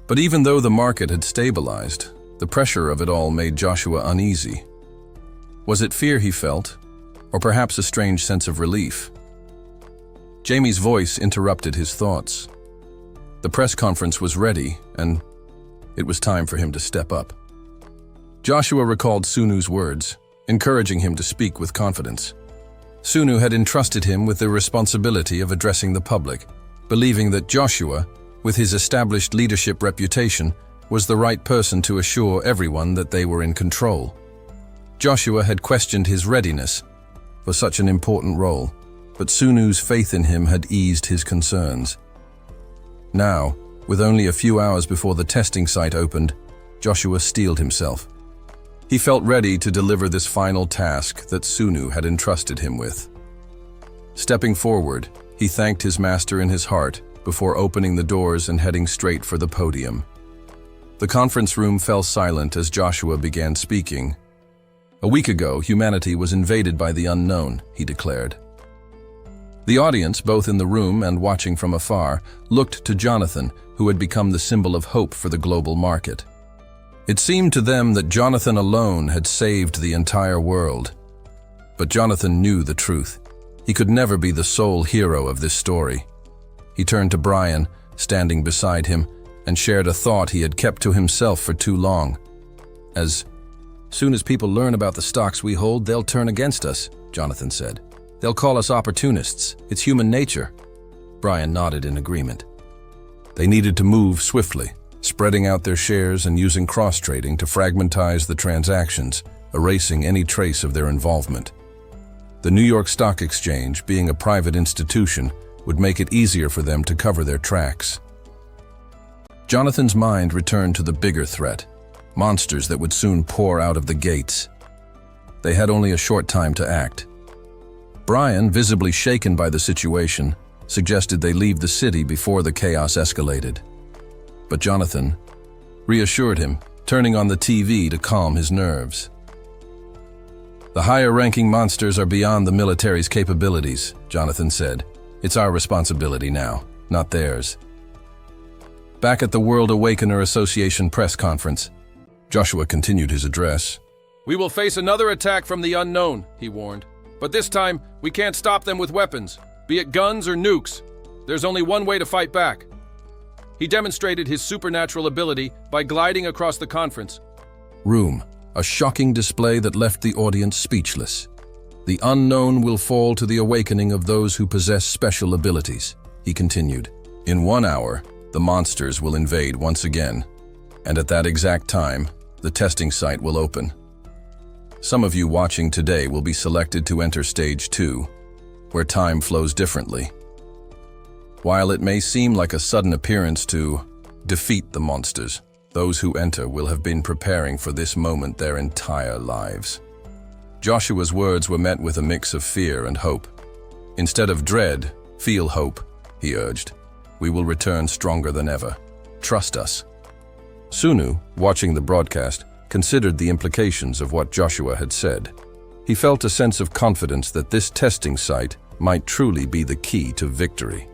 B: But even though the market had stabilized, the pressure of it all made Joshua uneasy. Was it fear he felt, or perhaps a strange sense of relief? Jamie's voice interrupted his thoughts. The press conference was ready, and it was time for him to step up. Joshua recalled Sunu's words, encouraging him to speak with confidence. Sunu had entrusted him with the responsibility of addressing the public, believing that Joshua, with his established leadership reputation, was the right person to assure everyone that they were in control. Joshua had questioned his readiness for such an important role, but Sunu's faith in him had eased his concerns. Now, with only a few hours before the testing site opened, Joshua steeled himself. He felt ready to deliver this final task that Sunu had entrusted him with. Stepping forward, he thanked his master in his heart before opening the doors and heading straight for the podium. The conference room fell silent as Joshua began speaking. A week ago, humanity was invaded by the unknown, he declared. The audience, both in the room and watching from afar, looked to Jonathan, who had become the symbol of hope for the global market. It seemed to them that Jonathan alone had saved the entire world. But Jonathan knew the truth. He could never be the sole hero of this story. He turned to Brian, standing beside him, and shared a thought he had kept to himself for too long. As soon as people learn about the stocks we hold, they'll turn against us, Jonathan said. They'll call us opportunists. It's human nature. Brian nodded in agreement. They needed to move swiftly, spreading out their shares and using cross-trading to fragmentize the transactions, erasing any trace of their involvement. The New York Stock Exchange, being a private institution, would make it easier for them to cover their tracks. Jonathan's mind returned to the bigger threat, monsters that would soon pour out of the gates. They had only a short time to act. Brian, visibly shaken by the situation, suggested they leave the city before the chaos escalated. But Jonathan reassured him, turning on the TV to calm his nerves. "The higher-ranking monsters are beyond the military's capabilities," Jonathan said. "It's our responsibility now, not theirs." Back at the World Awakener Association press conference, Joshua continued his address.
D: "We will face another attack from the unknown," he warned. "But this time, we can't stop them with weapons, be it guns or nukes. There's only one way to fight back." He demonstrated his supernatural ability by gliding across the conference
B: room, a shocking display that left the audience speechless. "The unknown will fall to the awakening of those who possess special abilities," he continued. "In 1 hour, the monsters will invade once again, and at that exact time, the testing site will open. Some of you watching today will be selected to enter Stage 2, where time flows differently. While it may seem like a sudden appearance to defeat the monsters, those who enter will have been preparing for this moment their entire lives." Joshua's words were met with a mix of fear and hope. "Instead of dread, feel hope," he urged. "We will return stronger than ever. Trust us." Sunu, watching the broadcast, considered the implications of what Joshua had said. He felt a sense of confidence that this testing site might truly be the key to victory.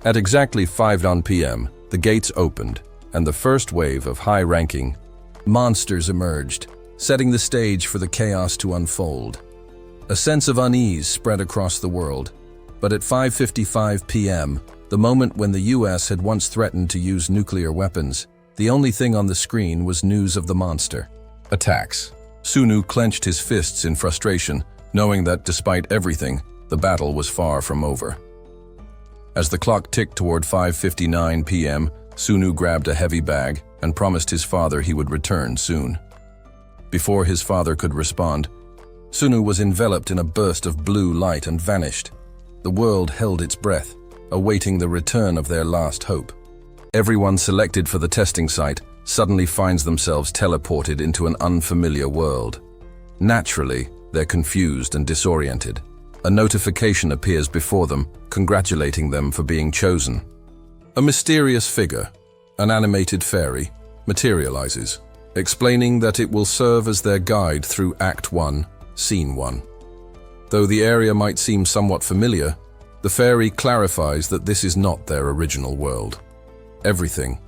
B: At exactly 5 p.m., the gates opened, and the first wave of high-ranking monsters emerged, setting the stage for the chaos to unfold. A sense of unease spread across the world, but at 5:55 p.m., the moment when the U.S. had once threatened to use nuclear weapons, the only thing on the screen was news of the monster attacks. Sunu clenched his fists in frustration, knowing that despite everything, the battle was far from over. As the clock ticked toward 5:59 p.m., Sunu grabbed a heavy bag and promised his father he would return soon. Before his father could respond, Sunu was enveloped in a burst of blue light and vanished. The world held its breath, awaiting the return of their last hope. Everyone selected for the testing site suddenly finds themselves teleported into an unfamiliar world. Naturally, they're confused and disoriented. A notification appears before them, congratulating them for being chosen. A mysterious figure, an animated fairy, materializes, explaining that it will serve as their guide through Act 1, Scene 1. Though the area might seem somewhat familiar, the fairy clarifies that this is not their original world. Everything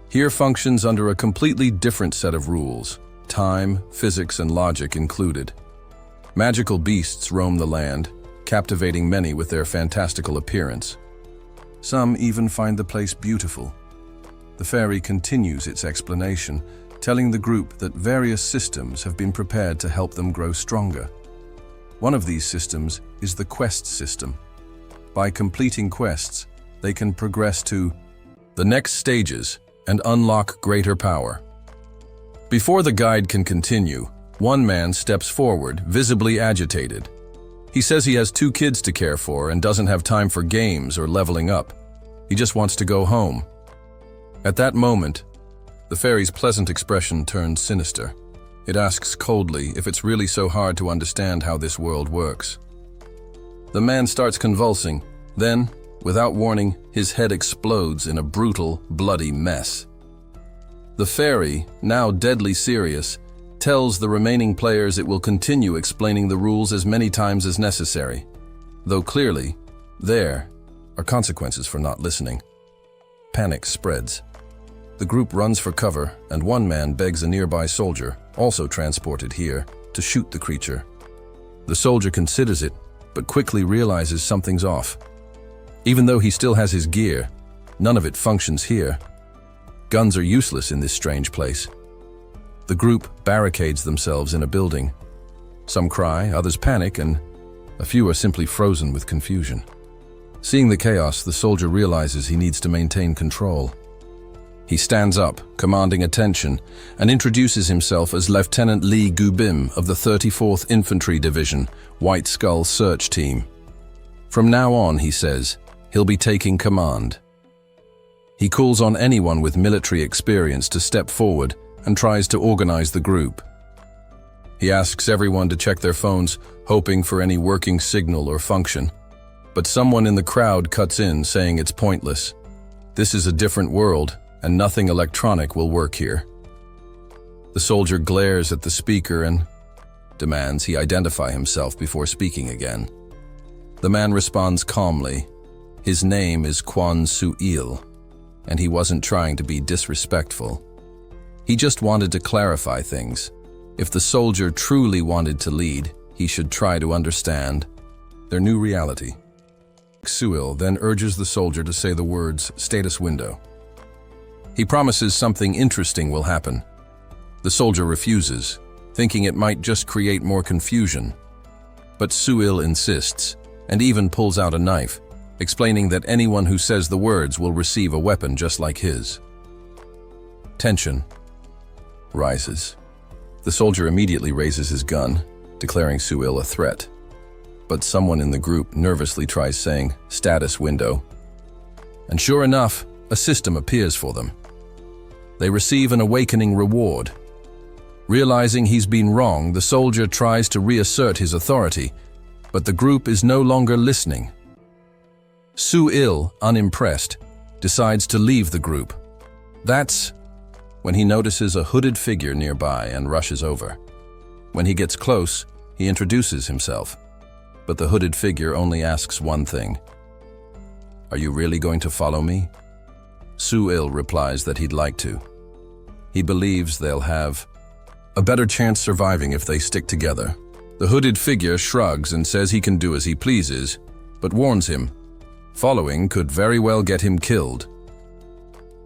B: here functions under a completely different set of rules, time, physics, and logic included. Magical beasts roam the land, captivating many with their fantastical appearance. Some even find the place beautiful. The fairy continues its explanation, telling the group that various systems have been prepared to help them grow stronger. One of these systems is the quest system. By completing quests, they can progress to the next stages and unlock greater power. Before the guide can continue, one man steps forward, visibly agitated. He says he has 2 kids to care for and doesn't have time for games or leveling up. He just wants to go home. At that moment, the fairy's pleasant expression turns sinister. It asks coldly if it's really so hard to understand how this world works. The man starts convulsing. Then, without warning, his head explodes in a brutal, bloody mess. The fairy, now deadly serious, tells the remaining players it will continue explaining the rules as many times as necessary, though clearly, there are consequences for not listening. Panic spreads. The group runs for cover, and one man begs a nearby soldier, also transported here, to shoot the creature. The soldier considers it, but quickly realizes something's off. Even though he still has his gear, none of it functions here. Guns are useless in this strange place. The group barricades themselves in a building. Some cry, others panic, and a few are simply frozen with confusion. Seeing the chaos, the soldier realizes he needs to maintain control. He stands up, commanding attention, and introduces himself as Lieutenant Lee Gubim of the 34th Infantry Division, White Skull Search Team. From now on, he says, he'll be taking command. He calls on anyone with military experience to step forward and tries to organize the group. He asks everyone to check their phones, hoping for any working signal or function. But someone in the crowd cuts in, saying it's pointless. This is a different world, and nothing electronic will work here. The soldier glares at the speaker and demands he identify himself before speaking again. The man responds calmly. His name is Kwon Su-il, and he wasn't trying to be disrespectful. He just wanted to clarify things. If the soldier truly wanted to lead, he should try to understand their new reality. Su-il then urges the soldier to say the words, "status window." He promises something interesting will happen. The soldier refuses, thinking it might just create more confusion. But Su-il insists, and even pulls out a knife, explaining that anyone who says the words will receive a weapon just like his. Tension rises. The soldier immediately raises his gun, declaring Su-il a threat. But someone in the group nervously tries saying, "status window." And sure enough, a system appears for them. They receive an awakening reward. Realizing he's been wrong, the soldier tries to reassert his authority, but the group is no longer listening. Su-il, unimpressed, decides to leave the group. That's when he notices a hooded figure nearby and rushes over. When he gets close, he introduces himself, but the hooded figure only asks one thing. "Are you really going to follow me?" Su-il replies that he'd like to. He believes they'll have a better chance surviving if they stick together. The hooded figure shrugs and says he can do as he pleases, but warns him, following could very well get him killed.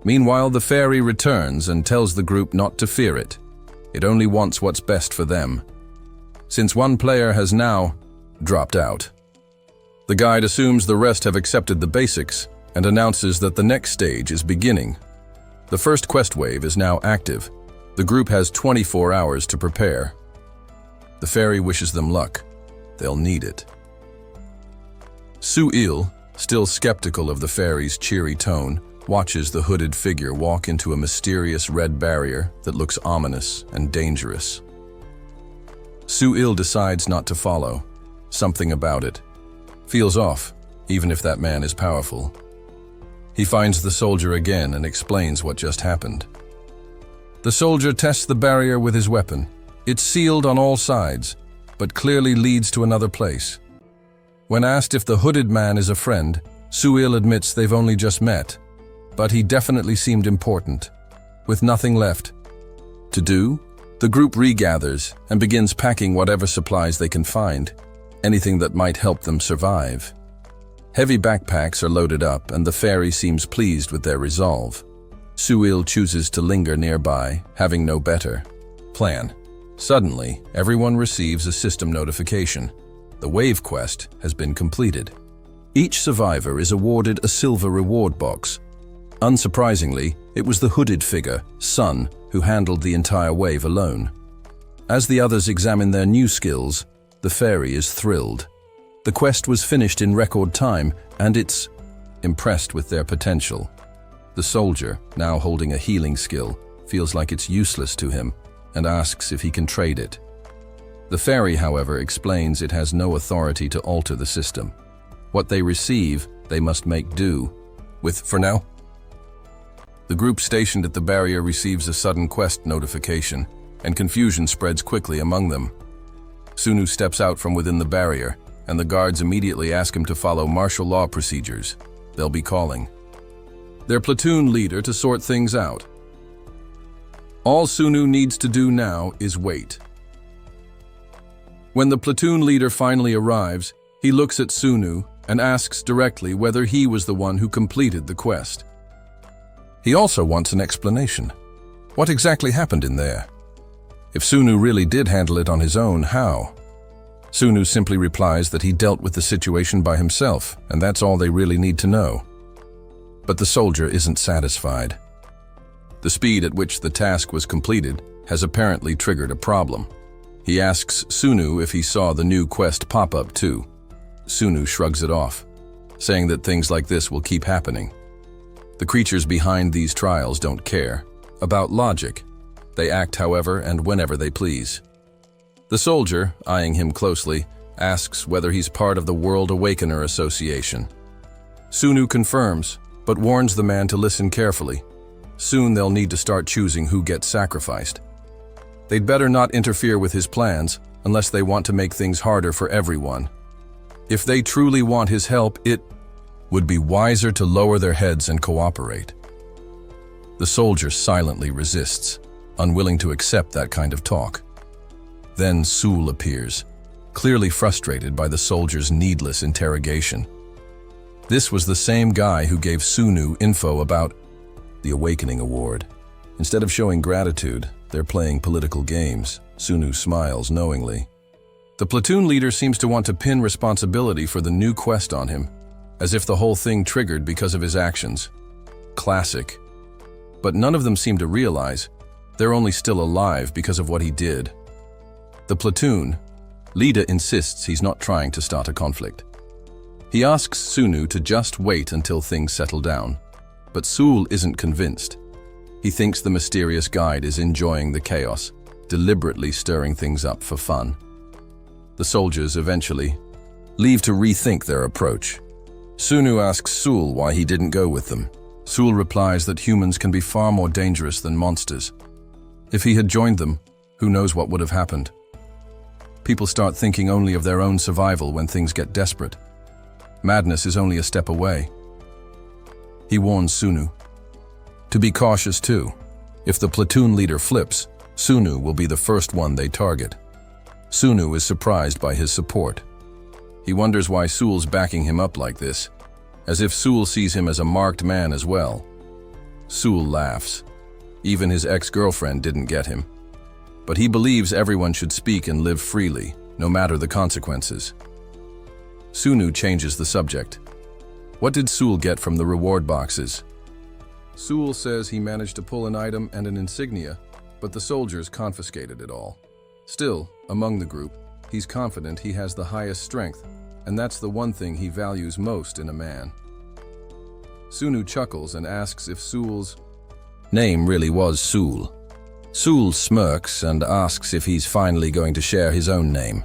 B: Meanwhile, the fairy returns and tells the group not to fear it. It only wants what's best for them. Since one player has now dropped out, the guide assumes the rest have accepted the basics and announces that the next stage is beginning. The first quest wave is now active. The group has 24 hours to prepare. The fairy wishes them luck. They'll need it. Su-il, still skeptical of the fairy's cheery tone, watches the hooded figure walk into a mysterious red barrier that looks ominous and dangerous. Su-il decides not to follow. Something about it feels off, even if that man is powerful. He finds the soldier again and explains what just happened. The soldier tests the barrier with his weapon. It's sealed on all sides, but clearly leads to another place. When asked if the hooded man is a friend, Su-il admits they've only just met, but he definitely seemed important. With nothing left to do, the group regathers and begins packing whatever supplies they can find, anything that might help them survive. Heavy backpacks are loaded up, and the fairy seems pleased with their resolve. Su-il chooses to linger nearby, having no better plan. Suddenly, everyone receives a system notification. The wave quest has been completed. Each survivor is awarded a silver reward box. Unsurprisingly, it was the hooded figure, Sun, who handled the entire wave alone. As the others examine their new skills, the fairy is thrilled. The quest was finished in record time, and it's impressed with their potential. The soldier, now holding a healing skill, feels like it's useless to him and asks if he can trade it. The fairy, however, explains it has no authority to alter the system. What they receive, they must make do with for now. The group stationed at the barrier receives a sudden quest notification, and confusion spreads quickly among them. Sunu steps out from within the barrier, and the guards immediately ask him to follow martial law procedures. They'll be calling their platoon leader to sort things out. All Sunu needs to do now is wait. When the platoon leader finally arrives, he looks at Sunu and asks directly whether he was the one who completed the quest. He also wants an explanation. What exactly happened in there? If Sunu really did handle it on his own, how? Sunu simply replies that he dealt with the situation by himself, and that's all they really need to know. But the soldier isn't satisfied. The speed at which the task was completed has apparently triggered a problem. He asks Sunu if he saw the new quest pop up too. Sunu shrugs it off, saying that things like this will keep happening. The creatures behind these trials don't care about logic. They act however and whenever they please. The soldier, eyeing him closely, asks whether he's part of the World Awakener Association. Sunu confirms, but warns the man to listen carefully. Soon they'll need to start choosing who gets sacrificed. They'd better not interfere with his plans unless they want to make things harder for everyone. If they truly want his help, it would be wiser to lower their heads and cooperate. The soldier silently resists, unwilling to accept that kind of talk. Then Sul appears, clearly frustrated by the soldier's needless interrogation. This was the same guy who gave Sunu info about the Awakening Award. Instead of showing gratitude, they're playing political games. Sunu smiles knowingly. The platoon leader seems to want to pin responsibility for the new quest on him, as if the whole thing triggered because of his actions. Classic. But none of them seem to realize they're only still alive because of what he did. The platoon leader insists he's not trying to start a conflict. He asks Sunu to just wait until things settle down, but Sul isn't convinced. He thinks the mysterious guide is enjoying the chaos, deliberately stirring things up for fun. The soldiers eventually leave to rethink their approach. Sunu asks Sul why he didn't go with them. Sul replies that humans can be far more dangerous than monsters. If he had joined them, who knows what would have happened? People start thinking only of their own survival when things get desperate. Madness is only a step away. He warns Sunu to be cautious too. If the platoon leader flips, Sunu will be the first one they target. Sunu is surprised by his support. He wonders why Sul's backing him up like this, as if Sul sees him as a marked man as well. Sul laughs. Even his ex-girlfriend didn't get him. But he believes everyone should speak and live freely, no matter the consequences. Sunu changes the subject. What did Sul get from the reward boxes? Sul says he managed to pull an item and an insignia, but the soldiers confiscated it all. Still, among the group, he's confident he has the highest strength, and that's the one thing he values most in a man. Sunu chuckles and asks if Sul's name really was Sul. Sul smirks and asks if he's finally going to share his own name.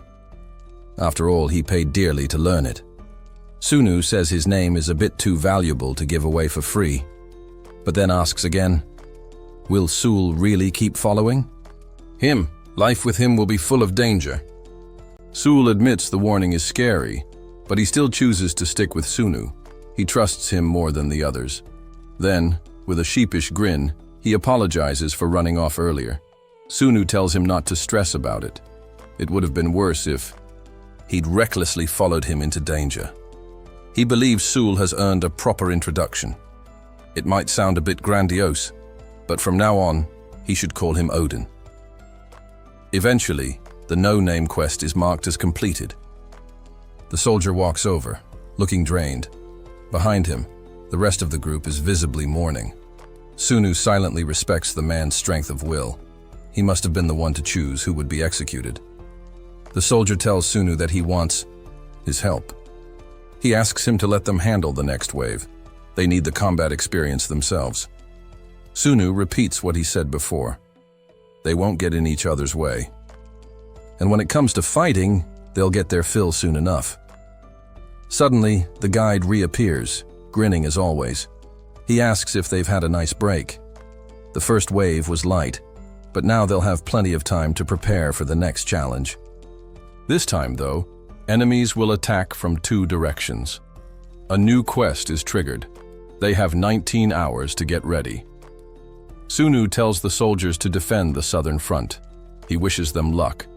B: After all, he paid dearly to learn it. Sunu says his name is a bit too valuable to give away for free, but then asks again, will Sul really keep following him? Life with him will be full of danger. Sul admits the warning is scary, but he still chooses to stick with Sunu. He trusts him more than the others. Then, with a sheepish grin, he apologizes for running off earlier. Sunu tells him not to stress about it. It would have been worse if he'd recklessly followed him into danger. He believes Sul has earned a proper introduction. It might sound a bit grandiose, but from now on, he should call him Odin. Eventually, the no-name quest is marked as completed. The soldier walks over, looking drained. Behind him, the rest of the group is visibly mourning. Sunu silently respects the man's strength of will. He must have been the one to choose who would be executed. The soldier tells Sunu that he wants his help. He asks him to let them handle the next wave. They need the combat experience themselves. Sunu repeats what he said before. They won't get in each other's way. And when it comes to fighting, they'll get their fill soon enough. Suddenly, the guide reappears, grinning as always. He asks if they've had a nice break. The first wave was light, but now they'll have plenty of time to prepare for the next challenge. This time, though, enemies will attack from 2 directions. A new quest is triggered. They have 19 hours to get ready. Sunu tells the soldiers to defend the southern front. He wishes them luck.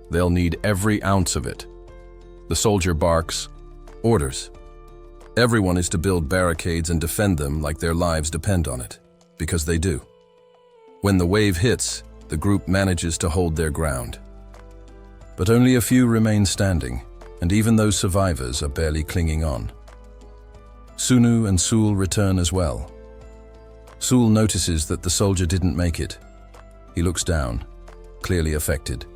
B: They'll need every ounce of it. The soldier barks, orders. Everyone is to build barricades and defend them like their lives depend on it, because they do. When the wave hits, the group manages to hold their ground. But only a few remain standing, and even those survivors are barely clinging on. Sunu and Sul return as well. Sul notices that the soldier didn't make it. He looks down, clearly affected.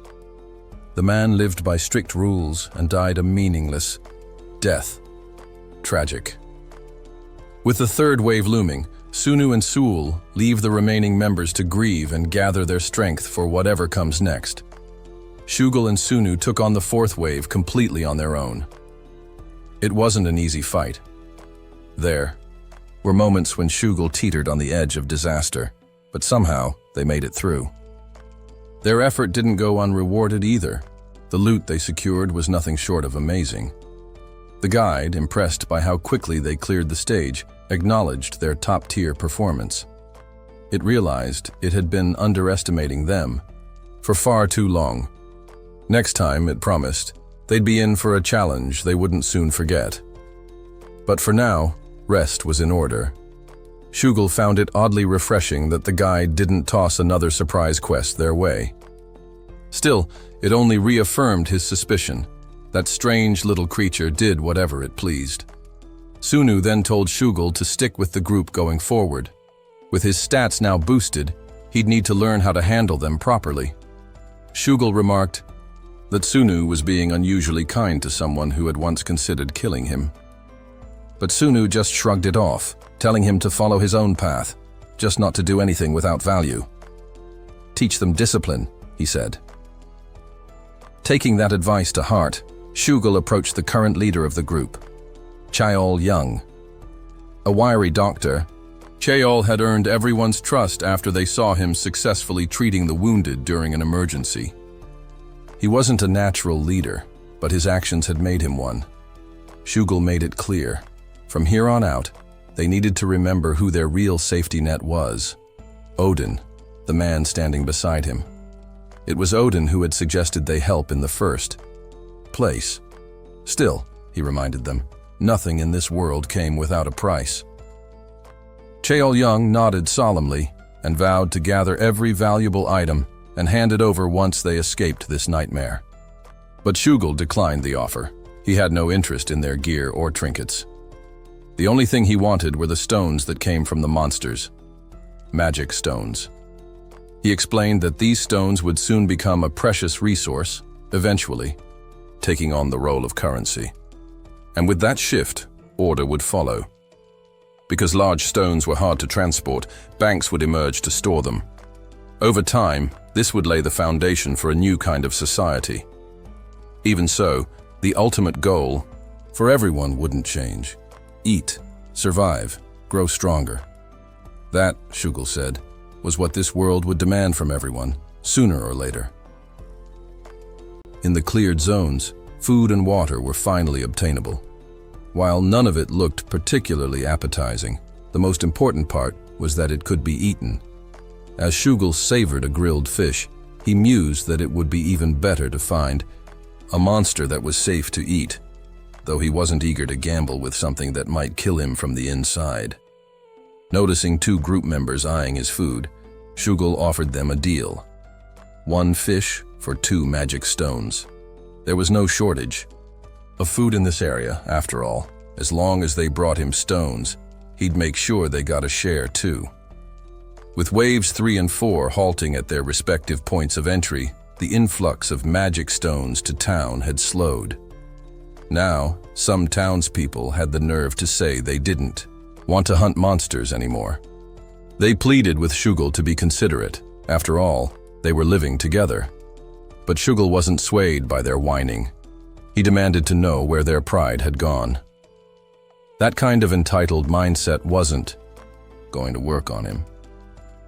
B: The man lived by strict rules and died a meaningless death. Tragic. With the third wave looming, Sunu and Sul leave the remaining members to grieve and gather their strength for whatever comes next. Shugul and Sunu took on the fourth wave completely on their own. It wasn't an easy fight. There were moments when Shugul teetered on the edge of disaster, but somehow they made it through. Their effort didn't go unrewarded either. The loot they secured was nothing short of amazing. The guide, impressed by how quickly they cleared the stage, acknowledged their top-tier performance. It realized it had been underestimating them for far too long. Next time, it promised, they'd be in for a challenge they wouldn't soon forget. But for now, rest was in order. Shugul found it oddly refreshing that the guide didn't toss another surprise quest their way. Still, it only reaffirmed his suspicion. That strange little creature did whatever it pleased. Sunu then told Shugul to stick with the group going forward. With his stats now boosted, he'd need to learn how to handle them properly. Shugul remarked that Sunu was being unusually kind to someone who had once considered killing him. But Sunu just shrugged it off, telling him to follow his own path, just not to do anything without value. Teach them discipline, he said. Taking that advice to heart, Shugul approached the current leader of the group, Chaeol Young. A wiry doctor, Chaeol had earned everyone's trust after they saw him successfully treating the wounded during an emergency. He wasn't a natural leader, but his actions had made him one. Shugul made it clear. From here on out, they needed to remember who their real safety net was. Odin, the man standing beside him. It was Odin who had suggested they help in the first place. Still, he reminded them, nothing in this world came without a price. Chaeol Young nodded solemnly and vowed to gather every valuable item and hand it over once they escaped this nightmare. But Shugul declined the offer. He had no interest in their gear or trinkets. The only thing he wanted were the stones that came from the monsters. Magic stones. He explained that these stones would soon become a precious resource, eventually, taking on the role of currency. And with that shift, order would follow. Because large stones were hard to transport, banks would emerge to store them. Over time, this would lay the foundation for a new kind of society. Even so, the ultimate goal for everyone wouldn't change. Eat, survive, grow stronger. That, Shugul said, was what this world would demand from everyone, sooner or later. In the cleared zones, food and water were finally obtainable. While none of it looked particularly appetizing, the most important part was that it could be eaten. As Shugul savored a grilled fish, he mused that it would be even better to find a monster that was safe to eat, though he wasn't eager to gamble with something that might kill him from the inside. Noticing two group members eyeing his food, Shugul offered them a deal. 1 fish for 2 magic stones. There was no shortage of food in this area, after all. As long as they brought him stones, he'd make sure they got a share too. With waves 3 and 4 halting at their respective points of entry, the influx of magic stones to town had slowed. Now, some townspeople had the nerve to say they didn't want to hunt monsters anymore. They pleaded with Shugul to be considerate. After all, they were living together. But Shugul wasn't swayed by their whining. He demanded to know where their pride had gone. That kind of entitled mindset wasn't going to work on him.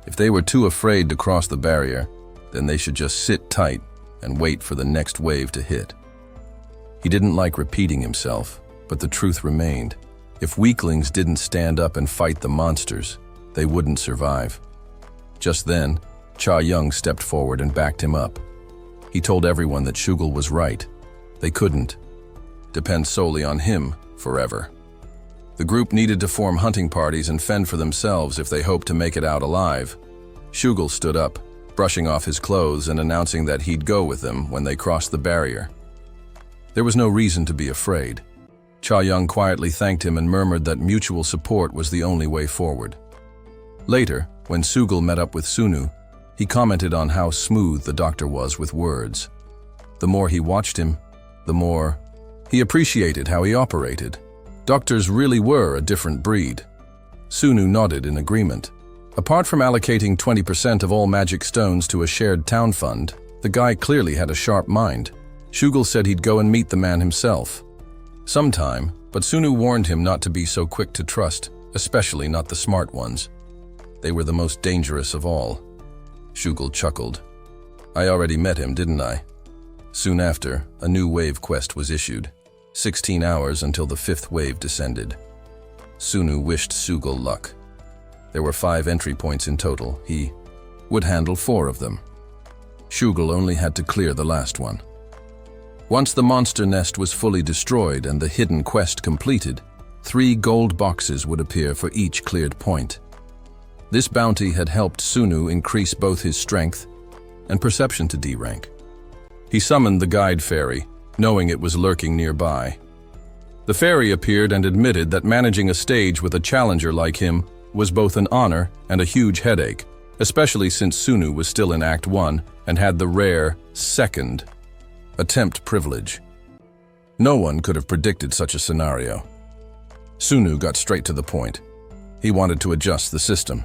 B: If they were too afraid to cross the barrier, then they should just sit tight and wait for the next wave to hit. He didn't like repeating himself, but the truth remained. If weaklings didn't stand up and fight the monsters, they wouldn't survive. Just then, Cha Young stepped forward and backed him up. He told everyone that Shugul was right. They couldn't depend solely on him forever. The group needed to form hunting parties and fend for themselves if they hoped to make it out alive. Shugul stood up, brushing off his clothes and announcing that he'd go with them when they crossed the barrier. There was no reason to be afraid. Cha Young quietly thanked him and murmured that mutual support was the only way forward. Later, when Sugul met up with Sunu, he commented on how smooth the doctor was with words. The more he watched him, the more he appreciated how he operated. Doctors really were a different breed. Sunu nodded in agreement. Apart from allocating 20% of all magic stones to a shared town fund, the guy clearly had a sharp mind. Sugul said he'd go and meet the man himself sometime, but Sunu warned him not to be so quick to trust, especially not the smart ones. They were the most dangerous of all. Sugul chuckled. I already met him, didn't I? Soon after, a new wave quest was issued. 16 hours until the 5th wave descended. Sunu wished Sugul luck. There were 5 entry points in total. He would handle 4 of them. Sugul only had to clear the last one. Once the monster nest was fully destroyed and the hidden quest completed, 3 gold boxes would appear for each cleared point. This bounty had helped Sunu increase both his strength and perception to D rank. He summoned the guide fairy, knowing it was lurking nearby. The fairy appeared and admitted that managing a stage with a challenger like him was both an honor and a huge headache, especially since Sunu was still in Act 1 and had the rare second attempt privilege. No one could have predicted such a scenario. Sunu got straight to the point. He wanted to adjust the system.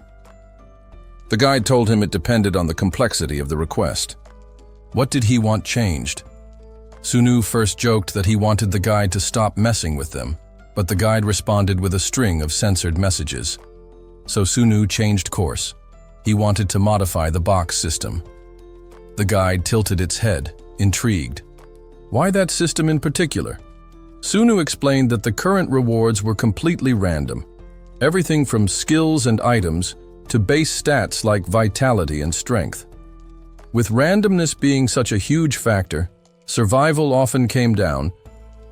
B: The guide told him it depended on the complexity of the request. What did he want changed? Sunu first joked that he wanted the guide to stop messing with them, but the guide responded with a string of censored messages. So Sunu changed course. He wanted to modify the box system. The guide tilted its head, intrigued. Why that system in particular? Sunu explained that the current rewards were completely random. Everything from skills and items to base stats like vitality and strength. With randomness being such a huge factor, survival often came down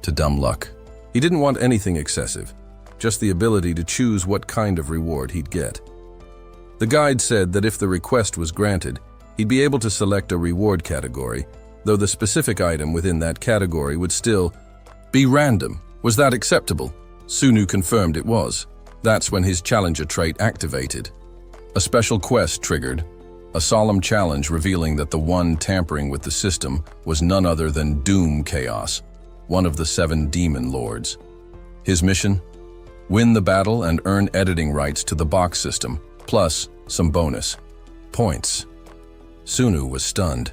B: to dumb luck. He didn't want anything excessive, just the ability to choose what kind of reward he'd get. The guide said that if the request was granted, he'd be able to select a reward category, though the specific item within that category would still be random. Was that acceptable? Sunu confirmed it was. That's when his challenger trait activated. A special quest triggered, a solemn challenge revealing that the one tampering with the system was none other than Doom Chaos, one of the 7 demon lords. His mission? Win the battle and earn editing rights to the box system, plus some bonus points. Sunu was stunned.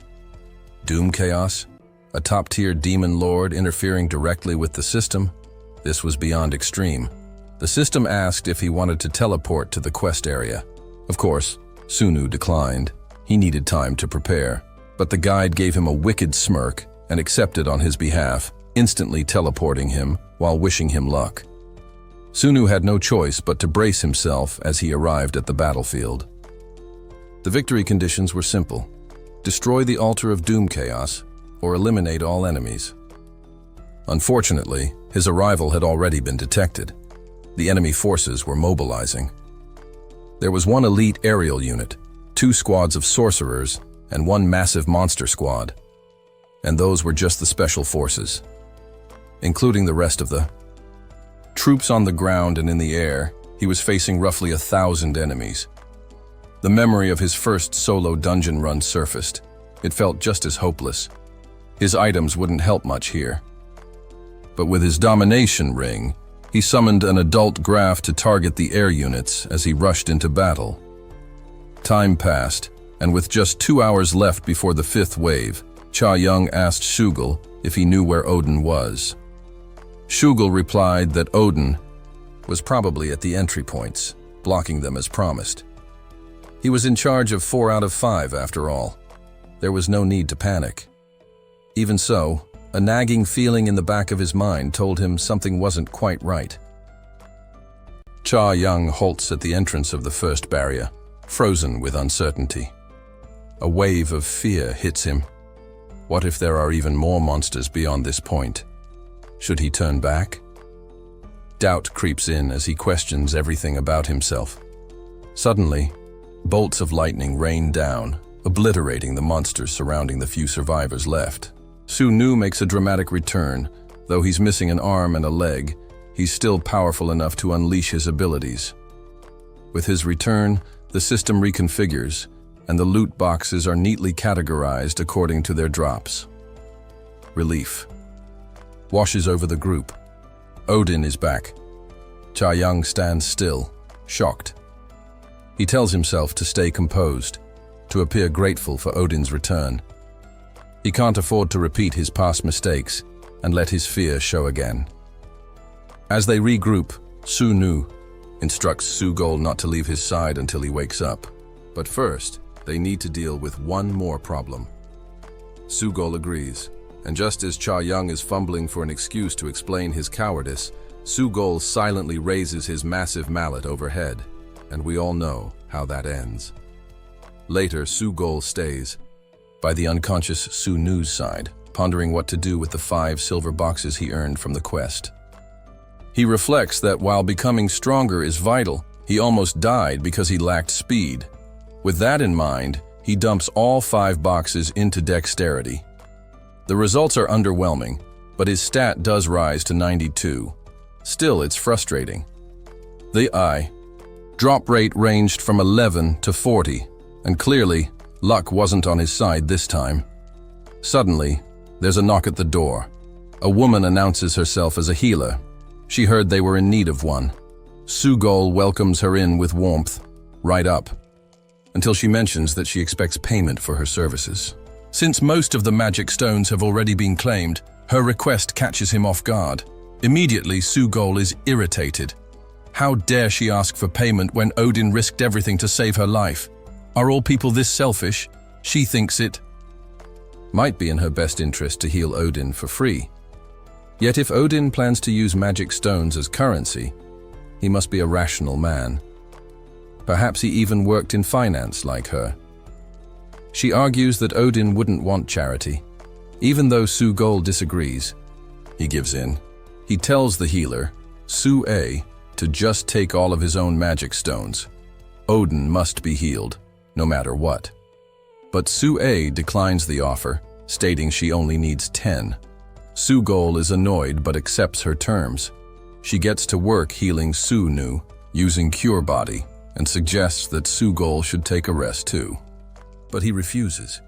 B: Doom Chaos? A top-tier demon lord interfering directly with the system? This was beyond extreme. The system asked if he wanted to teleport to the quest area. Of course, Sunu declined. He needed time to prepare, but the guide gave him a wicked smirk and accepted on his behalf, instantly teleporting him while wishing him luck. Sunu had no choice but to brace himself as he arrived at the battlefield. The victory conditions were simple. Destroy the altar of Doom Chaos or eliminate all enemies. Unfortunately, his arrival had already been detected. The enemy forces were mobilizing. There was 1 elite aerial unit, 2 squads of sorcerers, and 1 massive monster squad. And those were just the special forces. Including the rest of the troops on the ground and in the air, he was facing roughly 1,000 enemies. The memory of his first solo dungeon run surfaced. It felt just as hopeless. His items wouldn't help much here. But with his domination ring, he summoned an adult graph to target the air units as he rushed into battle. Time passed, and with just 2 hours left before the 5th wave, Cha Young asked Sugul if he knew where Odin was. Sugul replied that Odin was probably at the entry points, blocking them as promised. He was in charge of 4 out of 5 after all. There was no need to panic. Even so, a nagging feeling in the back of his mind told him something wasn't quite right. Cha Young halts at the entrance of the first barrier, frozen with uncertainty. A wave of fear hits him. What if there are even more monsters beyond this point? Should he turn back? Doubt creeps in as he questions everything about himself. Suddenly, bolts of lightning rain down, obliterating the monsters surrounding the few survivors left. Su-Nu makes a dramatic return. Though he's missing an arm and a leg, he's still powerful enough to unleash his abilities. With his return, the system reconfigures, and the loot boxes are neatly categorized according to their drops. Relief washes over the group. Odin is back. Cha-Young stands still, shocked. He tells himself to stay composed, to appear grateful for Odin's return. He can't afford to repeat his past mistakes and let his fear show again. As they regroup, Su-Nu instructs Su-Gol not to leave his side until he wakes up. But first, they need to deal with one more problem. Su-Gol agrees, and just as Cha-Young is fumbling for an excuse to explain his cowardice, Su-Gol silently raises his massive mallet overhead, and we all know how that ends. Later, Su-Gol stays by the unconscious Su-Nu's side, pondering what to do with the 5 silver boxes he earned from the quest. He reflects that while becoming stronger is vital, he almost died because he lacked speed. With that in mind, he dumps all 5 boxes into dexterity. The results are underwhelming, but his stat does rise to 92. Still, it's frustrating. The drop rate ranged from 11 to 40, and clearly, luck wasn't on his side this time. Suddenly, there's a knock at the door. A woman announces herself as a healer. She heard they were in need of one. Su-Gol welcomes her in with warmth, right up, until she mentions that she expects payment for her services. Since most of the magic stones have already been claimed, her request catches him off guard. Immediately, Su-Gol is irritated. How dare she ask for payment when Odin risked everything to save her life? Are all people this selfish? She thinks it might be in her best interest to heal Odin for free. Yet if Odin plans to use magic stones as currency, he must be a rational man. Perhaps he even worked in finance like her. She argues that Odin wouldn't want charity. Even though Su-Gol disagrees, he gives in. He tells the healer, Su-A, to just take all of his own magic stones. Odin must be healed, no matter what. But Su-A declines the offer, stating she only needs 10. Su-Gol is annoyed but accepts her terms. She gets to work healing Su-Nu using Cure Body and suggests that Su-Gol should take a rest too. But he refuses.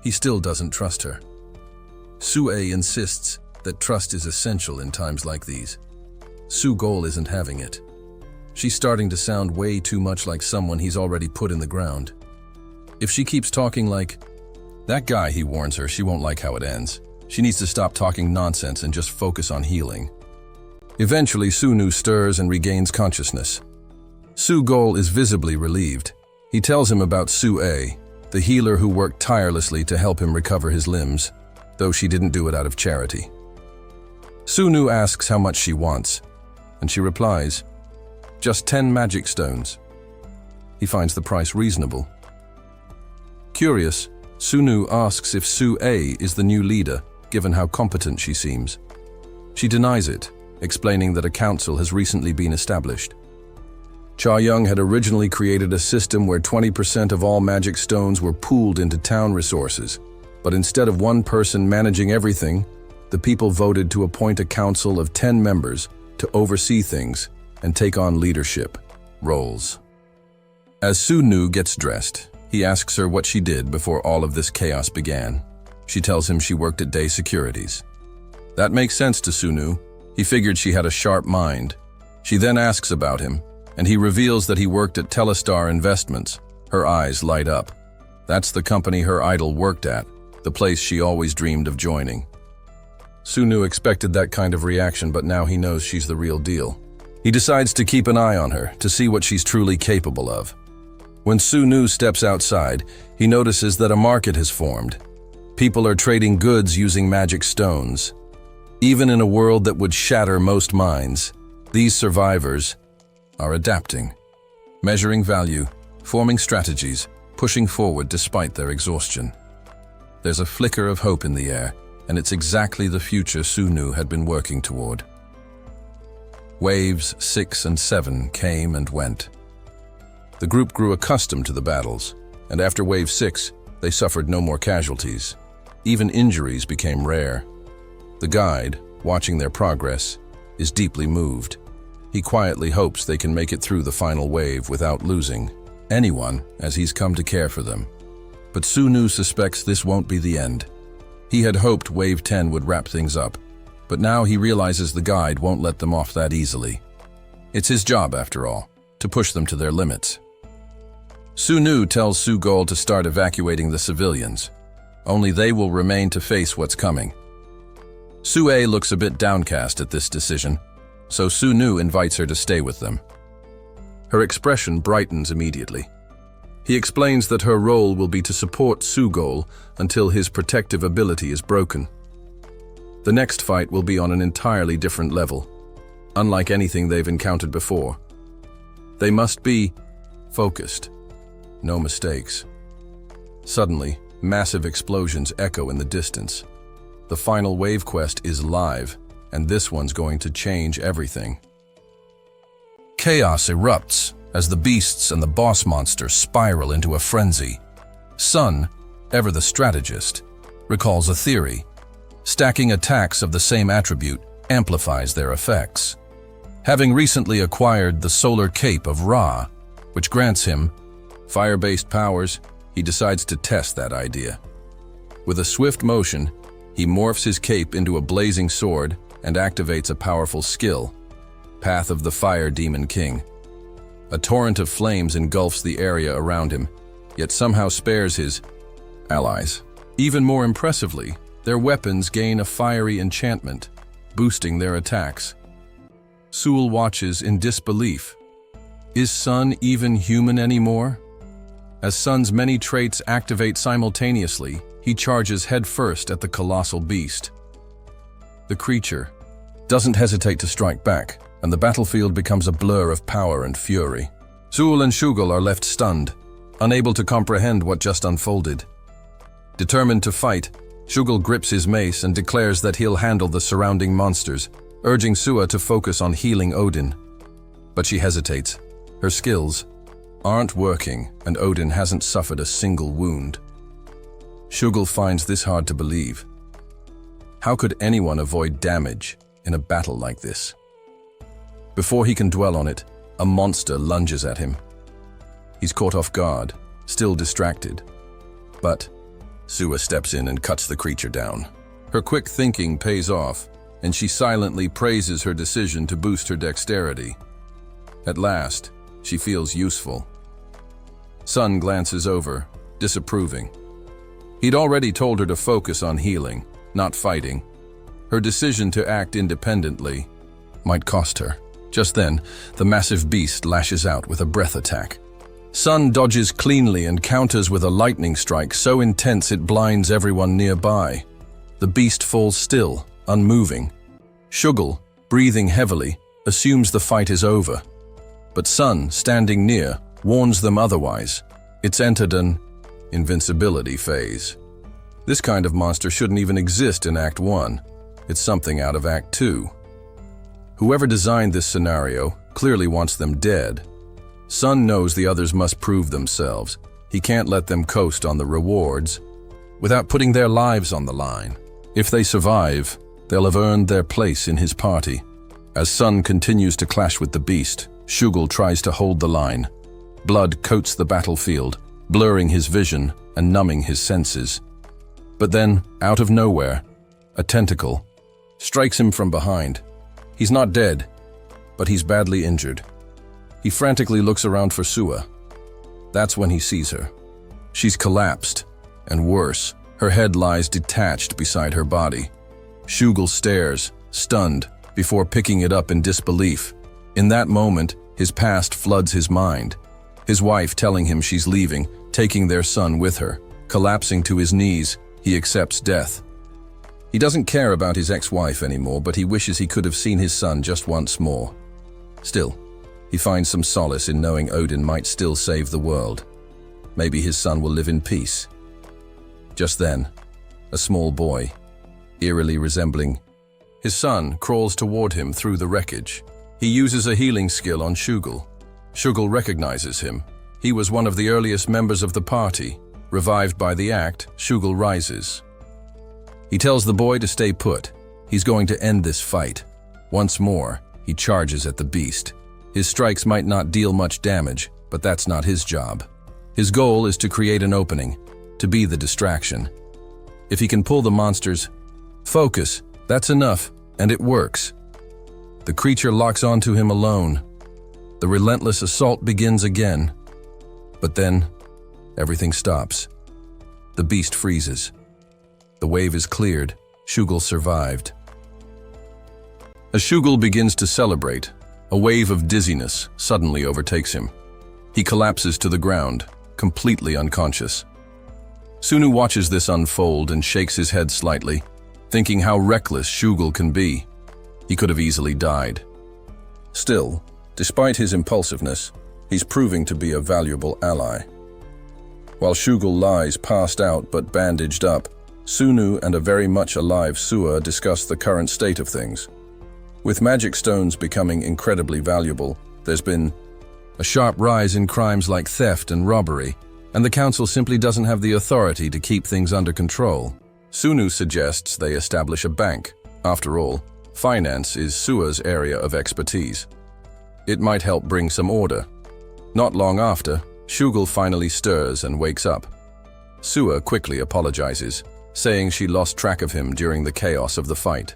B: He still doesn't trust her. Su-A insists that trust is essential in times like these. Su-Gol isn't having it. She's starting to sound way too much like someone he's already put in the ground. If she keeps talking like that guy, he warns her, she won't like how it ends. She needs to stop talking nonsense and just focus on healing. Eventually, Su-Nu stirs and regains consciousness. Su-Gol is visibly relieved. He tells him about Su-A, the healer who worked tirelessly to help him recover his limbs, though she didn't do it out of charity. Su-Nu asks how much she wants, and she replies, just 10 magic stones. He finds the price reasonable. Curious, Su-Nu asks if Su-A is the new leader, given how competent she seems. She denies it, explaining that a council has recently been established. Cha-Young had originally created a system where 20% of all magic stones were pooled into town resources, but instead of one person managing everything, the people voted to appoint a council of 10 members to oversee things and take on leadership roles. As Su-Nu gets dressed, he asks her what she did before all of this chaos began. She tells him she worked at Day Securities. That makes sense to Su-Nu. He figured she had a sharp mind. She then asks about him, and he reveals that he worked at Telestar Investments. Her eyes light up. That's the company her idol worked at, the place she always dreamed of joining. Su-Nu expected that kind of reaction, but now he knows she's the real deal. He decides to keep an eye on her, to see what she's truly capable of. When Su-Nu steps outside, he notices that a market has formed. People are trading goods using magic stones. Even in a world that would shatter most minds, these survivors are adapting, measuring value, forming strategies, pushing forward despite their exhaustion. There's a flicker of hope in the air, and it's exactly the future Su-Nu had been working toward. Waves 6 and 7 came and went. The group grew accustomed to the battles, and after Wave 6, They suffered no more casualties. Even injuries became rare. The guide, watching their progress, is deeply moved. He quietly hopes they can make it through the final wave without losing anyone, as he's come to care for them. But Sunu suspects this won't be the end. He had hoped Wave 10 would wrap things up, but now he realizes the guide won't let them off that easily. It's his job, after all, to push them to their limits. Sunu tells Sugol to start evacuating the civilians. Only they will remain to face what's coming. Sue looks a bit downcast at this decision, so Sunu invites her to stay with them. Her expression brightens immediately. He explains that her role will be to support Sugol until his protective ability is broken. The next fight will be on an entirely different level, unlike anything they've encountered before. They must be focused. No mistakes. Suddenly, massive explosions echo in the distance. The final wave quest is live, and this one's going to change everything. Chaos erupts as the beasts and the boss monster spiral into a frenzy. Sun, ever the strategist, recalls a theory. Stacking attacks of the same attribute amplifies their effects. Having recently acquired the solar cape of Ra, which grants him fire-based powers, he decides to test that idea. With a swift motion, he morphs his cape into a blazing sword and activates a powerful skill, Path of the Fire Demon King. A torrent of flames engulfs the area around him, yet somehow spares his allies. Even more impressively, their weapons gain a fiery enchantment, boosting their attacks. Sul watches in disbelief. Is Sun even human anymore? As Sun's many traits activate simultaneously, he charges headfirst at the colossal beast. The creature doesn't hesitate to strike back, and the battlefield becomes a blur of power and fury. Sul and Shugul are left stunned, unable to comprehend what just unfolded. Determined to fight, Shugul grips his mace and declares that he'll handle the surrounding monsters, urging Sua to focus on healing Odin. But she hesitates. Her skills aren't working, and Odin hasn't suffered a single wound. Shugul finds this hard to believe. How could anyone avoid damage in a battle like this? Before he can dwell on it, a monster lunges at him. He's caught off guard, still distracted. But Sua steps in and cuts the creature down. Her quick thinking pays off, and she silently praises her decision to boost her dexterity. At last, she feels useful. Sun glances over, disapproving. He'd already told her to focus on healing, not fighting. Her decision to act independently might cost her. Just then, the massive beast lashes out with a breath attack. Sun dodges cleanly and counters with a lightning strike so intense it blinds everyone nearby. The beast falls still, unmoving. Shugul, breathing heavily, assumes the fight is over. But Sun, standing near, warns them otherwise. It's entered an invincibility phase. This kind of monster shouldn't even exist in Act 1. It's something out of Act 2. Whoever designed this scenario clearly wants them dead. Sun knows the others must prove themselves. He can't let them coast on the rewards without putting their lives on the line. If they survive, they'll have earned their place in his party. As Sun continues to clash with the beast, Shugul tries to hold the line. Blood coats the battlefield, blurring his vision and numbing his senses. But then, out of nowhere, a tentacle strikes him from behind. He's not dead, but he's badly injured. He frantically looks around for Sua. That's when he sees her. She's collapsed, and worse, her head lies detached beside her body. Shugul stares, stunned, before picking it up in disbelief. In that moment, his past floods his mind. His wife telling him she's leaving, taking their son with her. Collapsing to his knees, he accepts death. He doesn't care about his ex-wife anymore, but he wishes he could have seen his son just once more. Still, he finds some solace in knowing Odin might still save the world. Maybe his son will live in peace. Just then, a small boy, eerily resembling his son, crawls toward him through the wreckage. He uses a healing skill on Shugul. Shugul recognizes him. He was one of the earliest members of the party, Revived by the act, Shugul rises. He tells the boy to stay put. He's going to end this fight. Once more, he charges at the beast. His strikes might not deal much damage, but that's not his job. His goal is to create an opening, to be the distraction. If he can pull the monster's focus, that's enough, and it works. The creature locks onto him alone. The relentless assault begins again. But then, everything stops. The beast freezes. The wave is cleared. Shugul survived. As Shugul begins to celebrate, a wave of dizziness suddenly overtakes him. He collapses to the ground, completely unconscious. Sunu watches this unfold and shakes his head slightly, thinking how reckless Shugul can be. He could have easily died. Still, despite his impulsiveness, he's proving to be a valuable ally. While Shugul lies passed out but bandaged up, Sunu and a very much alive Sua discuss the current state of things. With magic stones becoming incredibly valuable, there's been a sharp rise in crimes like theft and robbery, and the council simply doesn't have the authority to keep things under control. Sunu suggests they establish a bank. After all, finance is Sua's area of expertise. It might help bring some order. Not long after, Shugul finally stirs and wakes up. Sua quickly apologizes, saying she lost track of him during the chaos of the fight.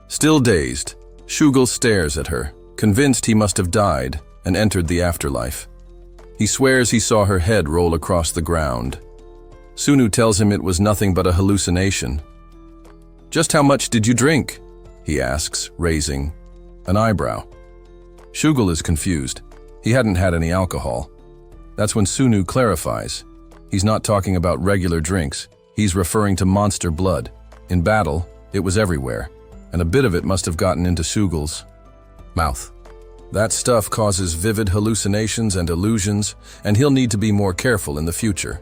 B: Still dazed, Shugul stares at her, convinced he must have died and entered the afterlife. He swears he saw her head roll across the ground. Sunu tells him it was nothing but a hallucination. "Just how much did you drink?" he asks, raising an eyebrow. Shugul is confused. He hadn't had any alcohol. That's when Sunu clarifies. He's not talking about regular drinks. He's referring to monster blood. In battle, it was everywhere, and a bit of it must have gotten into Shugul's mouth. That stuff causes vivid hallucinations and illusions, and he'll need to be more careful in the future.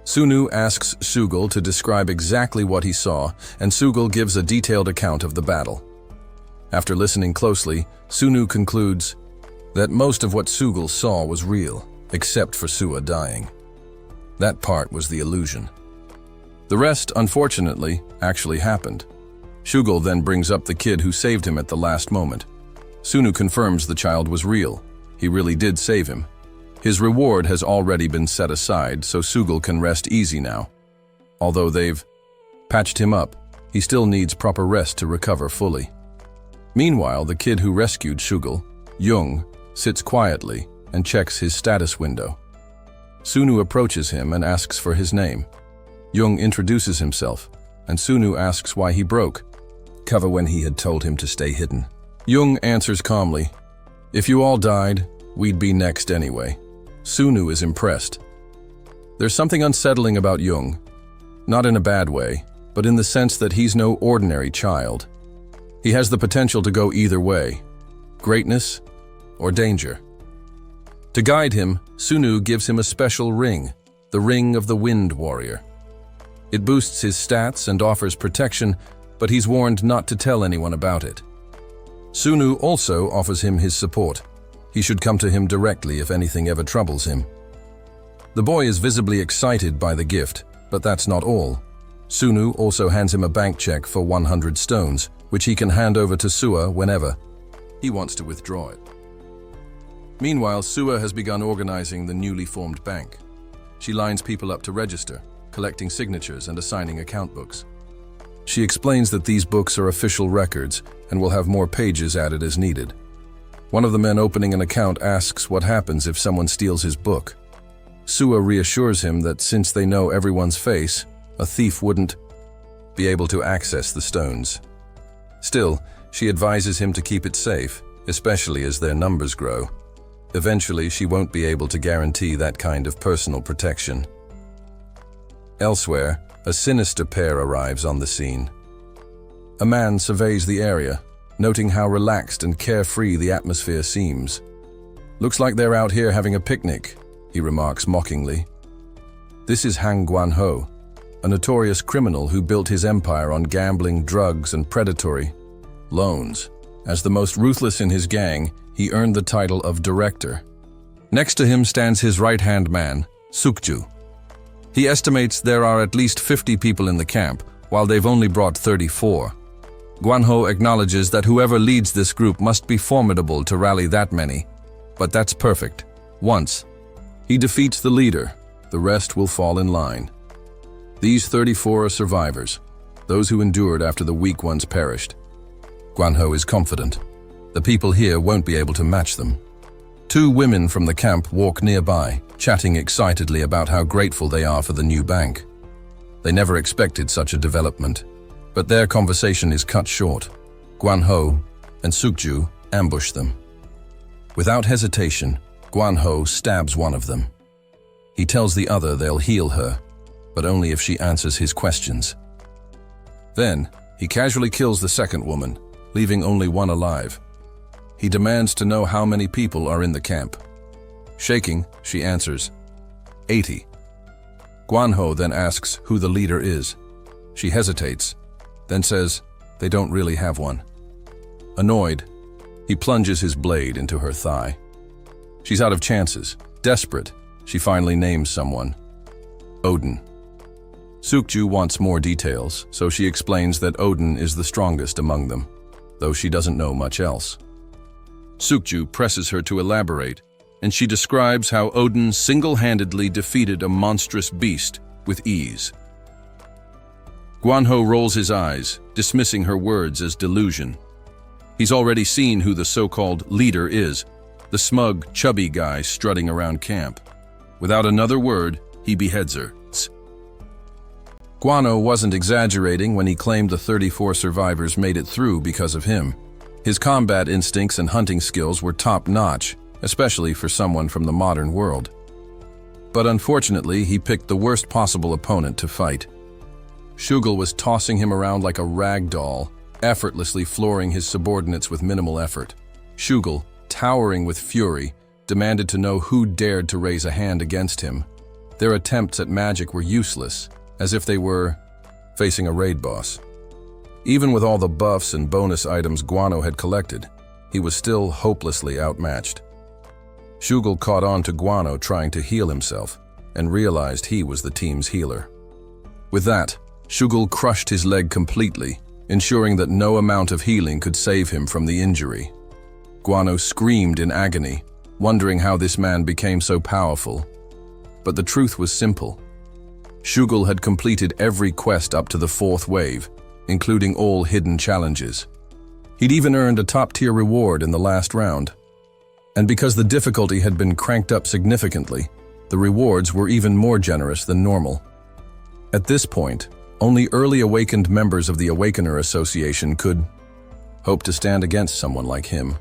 B: Sunu asks Shugul to describe exactly what he saw, and Shugul gives a detailed account of the battle. After listening closely, Sunu concludes that most of what Shugul saw was real, except for Sua dying. That part was the illusion. The rest, unfortunately, actually happened. Shugul then brings up the kid who saved him at the last moment. Sunu confirms the child was real. He really did save him. His reward has already been set aside, so Shugul can rest easy now. Although they've patched him up, he still needs proper rest to recover fully. Meanwhile, the kid who rescued Shugul, Jung, sits quietly and checks his status window. Sunu approaches him and asks for his name. Jung introduces himself, and Sunu asks why he broke cover when he had told him to stay hidden. Jung answers calmly, "If you all died, we'd be next anyway." Sunu is impressed. There's something unsettling about Jung, not in a bad way, but in the sense that he's no ordinary child. He has the potential to go either way, greatness or danger. To guide him, Sunu gives him a special ring, the Ring of the Wind Warrior. It boosts his stats and offers protection, but he's warned not to tell anyone about it. Sunu also offers him his support. He should come to him directly if anything ever troubles him. The boy is visibly excited by the gift, but that's not all. Sunu also hands him a bank check for 100 stones, which he can hand over to Sua whenever he wants to withdraw it. Meanwhile, Sua has begun organizing the newly formed bank. She lines people up to register, collecting signatures and assigning account books. She explains that these books are official records and will have more pages added as needed. One of the men opening an account asks what happens if someone steals his book. Sua reassures him that since they know everyone's face, a thief wouldn't be able to access the stones. Still, she advises him to keep it safe, especially as their numbers grow. Eventually, she won't be able to guarantee that kind of personal protection. Elsewhere, a sinister pair arrives on the scene. A man surveys the area, noting how relaxed and carefree the atmosphere seems. "Looks like they're out here having a picnic," he remarks mockingly. This is Han Guanho, a notorious criminal who built his empire on gambling, drugs, and predatory loans. As the most ruthless in his gang, he earned the title of director. Next to him stands his right-hand man, Sukju. He estimates there are at least 50 people in the camp, while they've only brought 34. Guanho acknowledges that whoever leads this group must be formidable to rally that many. But that's perfect. Once he defeats the leader, the rest will fall in line. These 34 are survivors, those who endured after the weak ones perished. Guanho is confident. The people here won't be able to match them. 2 women from the camp walk nearby, chatting excitedly about how grateful they are for the new bank. They never expected such a development, but their conversation is cut short. Guanho and Sukju ambush them. Without hesitation, Guanho stabs one of them. He tells the other they'll heal her, but only if she answers his questions. Then, he casually kills the second woman, leaving only one alive. He demands to know how many people are in the camp. Shaking, she answers, 80. Guanho then asks who the leader is. She hesitates, then says they don't really have one. Annoyed, he plunges his blade into her thigh. She's out of chances. Desperate, she finally names someone. Odin. Sukju wants more details, so she explains that Odin is the strongest among them, though she doesn't know much else. Sukju presses her to elaborate, and she describes how Odin single-handedly defeated a monstrous beast with ease. Guanho rolls his eyes, dismissing her words as delusion. He's already seen who the so-called leader is, the smug, chubby guy strutting around camp. Without another word, he beheads her. Guanho wasn't exaggerating when he claimed the 34 survivors made it through because of him. His combat instincts and hunting skills were top-notch, especially for someone from the modern world. But unfortunately, he picked the worst possible opponent to fight. Shugul was tossing him around like a rag doll, effortlessly flooring his subordinates with minimal effort. Shugul, towering with fury, demanded to know who dared to raise a hand against him. Their attempts at magic were useless, as if they were facing a raid boss. Even with all the buffs and bonus items Guanho had collected, he was still hopelessly outmatched. Shugul caught on to Guanho trying to heal himself, and realized he was the team's healer. With that, Shugul crushed his leg completely, ensuring that no amount of healing could save him from the injury. Guanho screamed in agony, wondering how this man became so powerful. But the truth was simple. Shugul had completed every quest up to the 4th wave, including all hidden challenges. He'd even earned a top-tier reward in the last round. And because the difficulty had been cranked up significantly, the rewards were even more generous than normal. At this point, only early awakened members of the Awakener Association could hope to stand against someone like him.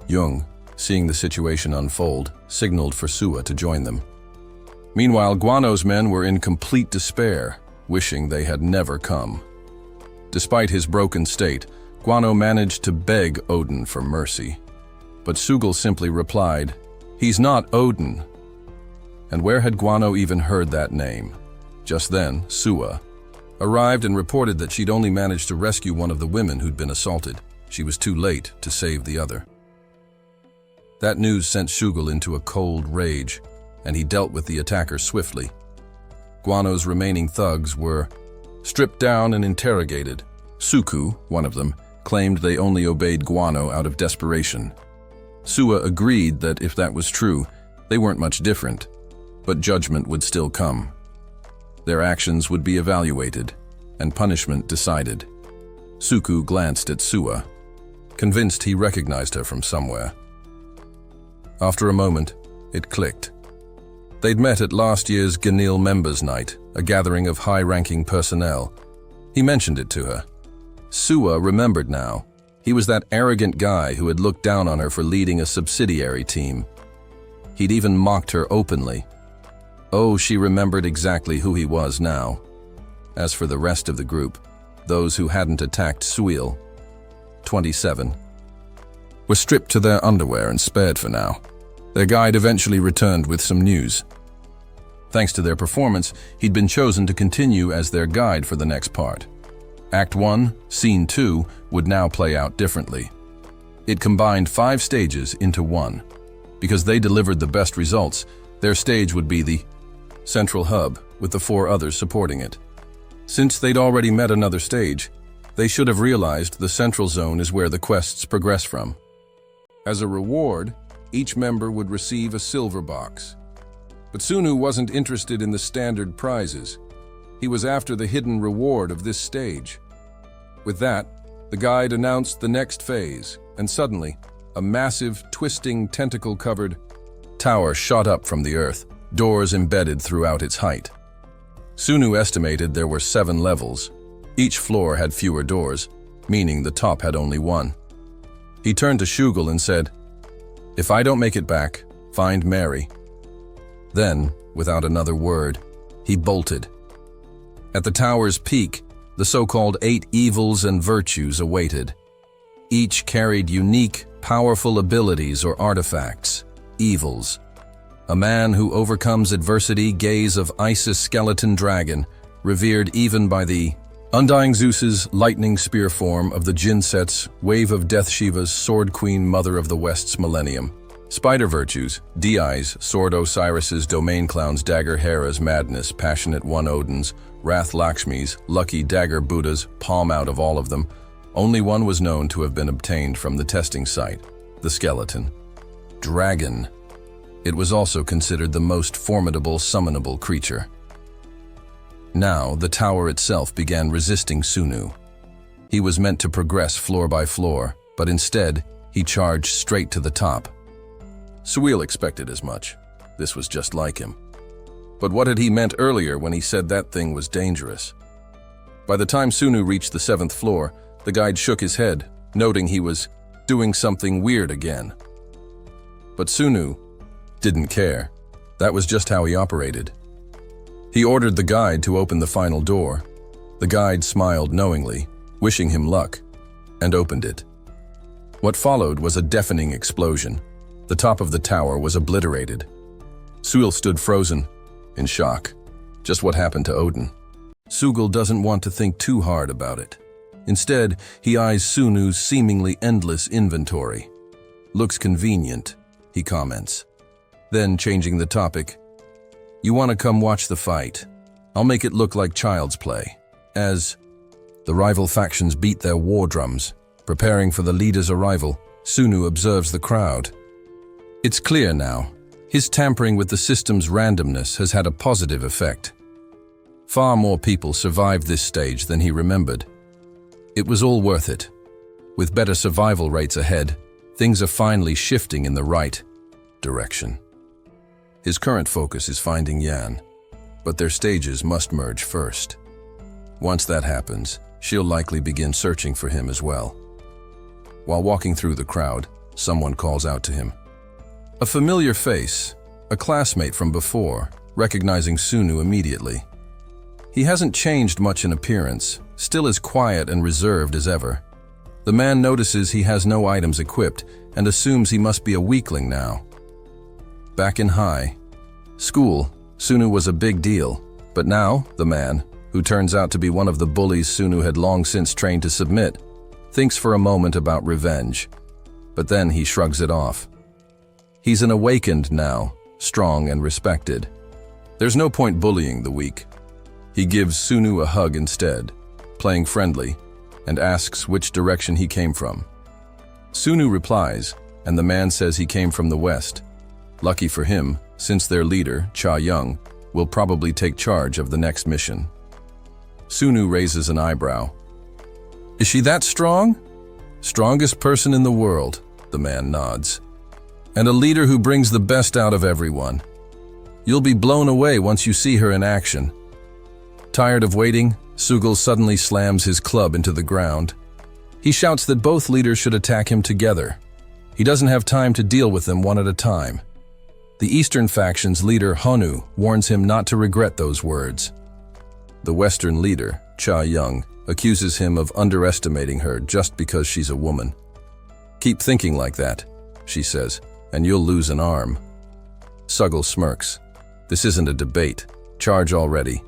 B: Jung, seeing the situation unfold, signaled for Sua to join them. Meanwhile, Guanho's men were in complete despair, wishing they had never come. Despite his broken state, Guanho managed to beg Odin for mercy. But Shugul simply replied, "He's not Odin." And where had Guanho even heard that name? Just then, Sua arrived and reported that she'd only managed to rescue one of the women who'd been assaulted. She was too late to save the other. That news sent Shugul into a cold rage, and he dealt with the attacker swiftly. Guanho's remaining thugs were stripped down and interrogated. Suku, one of them, claimed they only obeyed Guanho out of desperation. Sua agreed that if that was true, they weren't much different, but judgment would still come. Their actions would be evaluated, and punishment decided. Suku glanced at Sua, convinced he recognized her from somewhere. After a moment, it clicked. They'd met at last year's Ganil Members' Night, a gathering of high-ranking personnel. He mentioned it to her. Sua remembered now. He was that arrogant guy who had looked down on her for leading a subsidiary team. He'd even mocked her openly. Oh, she remembered exactly who he was now. As for the rest of the group, those who hadn't attacked Suil, 27, were stripped to their underwear and spared for now. Their guide eventually returned with some news. Thanks to their performance, he'd been chosen to continue as their guide for the next part. Act 1, Scene 2 would now play out differently. It combined 5 stages into one. Because they delivered the best results, their stage would be the central hub, with the 4 others supporting it. Since they'd already met another stage, they should have realized the central zone is where the quests progress from. As a reward, each member would receive a silver box. But Sunu wasn't interested in the standard prizes. He was after the hidden reward of this stage. With that, the guide announced the next phase, and suddenly, a massive, twisting, tentacle-covered tower shot up from the earth, doors embedded throughout its height. Sunu estimated there were 7 levels. Each floor had fewer doors, meaning the top had only 1. He turned to Shugel and said, "If I don't make it back, find Mary." Then, without another word, he bolted. At the tower's peak, the so-called 8 evils and virtues awaited. Each carried unique, powerful abilities or artifacts. Evils. A man who overcomes adversity, gaze of Isis skeleton dragon, revered even by the Undying Zeus's lightning spear form of the Jinset's wave of death Shiva's sword queen mother of the West's millennium. Spider virtues, Di's sword Osiris's domain clown's dagger Hera's madness passionate one Odin's, wrath Lakshmi's, lucky dagger Buddha's, palm out of all of them. Only one was known to have been obtained from the testing site, the skeleton. Dragon. It was also considered the most formidable summonable creature. Now, the tower itself began resisting Sunu. He was meant to progress floor by floor, but instead, he charged straight to the top. Suil expected as much. This was just like him. But what had he meant earlier when he said that thing was dangerous? By the time Sunu reached the 7th floor, the guide shook his head, noting he was doing something weird again. But Sunu didn't care. That was just how he operated. He ordered the guide to open the final door. The guide smiled knowingly, wishing him luck, and opened it. What followed was a deafening explosion. The top of the tower was obliterated. Suil stood frozen, in shock. Just what happened to Odin? Sugel doesn't want to think too hard about it. Instead, he eyes Sunu's seemingly endless inventory. Looks convenient, he comments. Then, changing the topic, "You want to come watch the fight? I'll make it look like child's play." As the rival factions beat their war drums, preparing for the leader's arrival, Sunu observes the crowd. It's clear now, his tampering with the system's randomness has had a positive effect. Far more people survived this stage than he remembered. It was all worth it. With better survival rates ahead, things are finally shifting in the right direction. His current focus is finding Yan, but their stages must merge first. Once that happens, she'll likely begin searching for him as well. While walking through the crowd, someone calls out to him. A familiar face, a classmate from before, recognizing Sunu immediately. He hasn't changed much in appearance, still as quiet and reserved as ever. The man notices he has no items equipped and assumes he must be a weakling now. Back in high school, Sunu was a big deal, but now the man, who turns out to be one of the bullies Sunu had long since trained to submit, thinks for a moment about revenge, but then he shrugs it off. He's an awakened now, strong and respected. There's no point bullying the weak. He gives Sunu a hug instead, playing friendly, and asks which direction he came from. Sunu replies, and the man says he came from the west. Lucky for him, since their leader, Cha Young, will probably take charge of the next mission. Sunu raises an eyebrow. Is she that strong? Strongest person in the world, the man nods. And a leader who brings the best out of everyone. You'll be blown away once you see her in action. Tired of waiting, Sugel suddenly slams his club into the ground. He shouts that both leaders should attack him together. He doesn't have time to deal with them one at a time. The Eastern faction's leader, Honu, warns him not to regret those words. The Western leader, Cha Young, accuses him of underestimating her just because she's a woman. Keep thinking like that, she says, and you'll lose an arm. Sugel smirks. This isn't a debate. Charge already.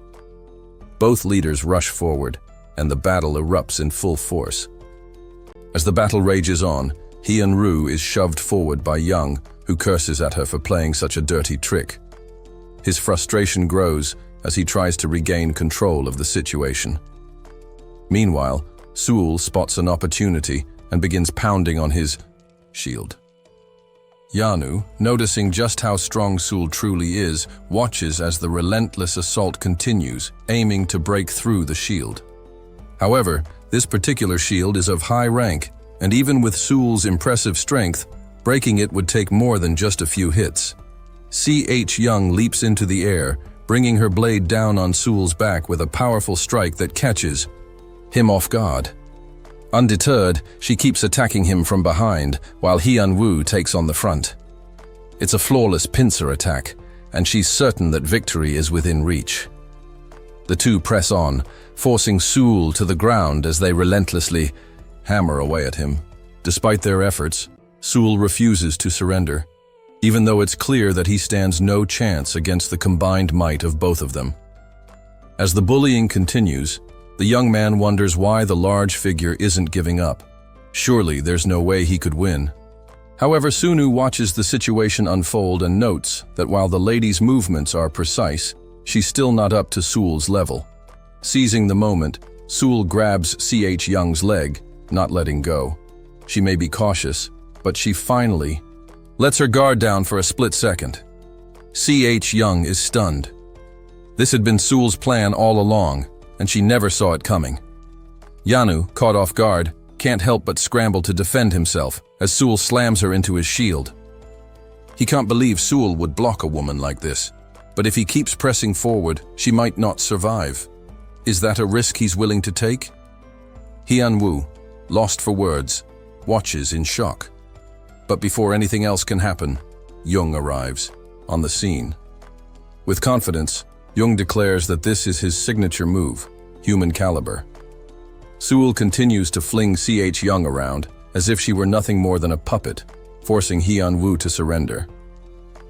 B: Both leaders rush forward, and the battle erupts in full force. As the battle rages on, Enro is shoved forward by Young, who curses at her for playing such a dirty trick. His frustration grows as he tries to regain control of the situation. Meanwhile, Seul spots an opportunity and begins pounding on his shield. Yanu, noticing just how strong Seul truly is, watches as the relentless assault continues, aiming to break through the shield. However, this particular shield is of high rank, and even with Seul's impressive strength, breaking it would take more than just a few hits. C.H. Young leaps into the air, bringing her blade down on Seul's back with a powerful strike that catches him off guard. Undeterred, she keeps attacking him from behind, while Hyun-woo takes on the front. It's a flawless pincer attack, and she's certain that victory is within reach. The two press on, forcing Seul to the ground as they relentlessly hammer away at him. Despite their efforts, Seul refuses to surrender, even though it's clear that he stands no chance against the combined might of both of them. As the bullying continues, the young man wonders why the large figure isn't giving up. Surely there's no way he could win. However, Sunu watches the situation unfold and notes that while the lady's movements are precise, she's still not up to Seul's level. Seizing the moment, Seul grabs C.H. Young's leg, not letting go. She may be cautious, but she finally lets her guard down for a split second. C.H. Young is stunned. This had been Seul's plan all along, and she never saw it coming. Yanu, caught off guard, can't help but scramble to defend himself as Seul slams her into his shield. He can't believe Seul would block a woman like this, but if he keeps pressing forward, she might not survive. Is that a risk he's willing to take? Hyun-woo, lost for words, watches in shock. But before anything else can happen, Jung arrives, on the scene. With confidence, Jung declares that this is his signature move, human caliber. Seul continues to fling C.H. Young around, as if she were nothing more than a puppet, forcing Hyun-woo to surrender.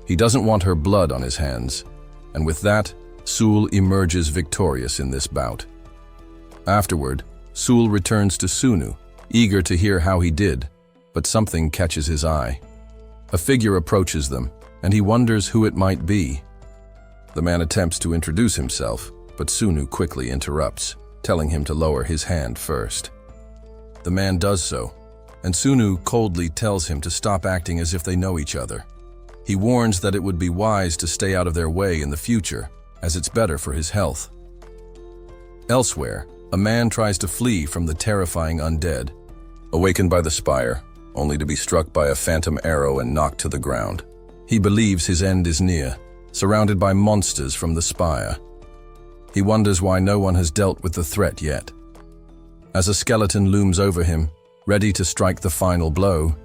B: He doesn't want her blood on his hands, and with that, Seul emerges victorious in this bout. Afterward, Seul returns to Sunu, eager to hear how he did, but something catches his eye. A figure approaches them, and he wonders who it might be. The man attempts to introduce himself, but Sunu quickly interrupts, telling him to lower his hand first. The man does so, and Sunu coldly tells him to stop acting as if they know each other. He warns that it would be wise to stay out of their way in the future, as it's better for his health. Elsewhere, a man tries to flee from the terrifying undead, awakened by the spire, only to be struck by a phantom arrow and knocked to the ground. He believes his end is near, surrounded by monsters from the spire. He wonders why no one has dealt with the threat yet. As a skeleton looms over him, ready to strike the final blow,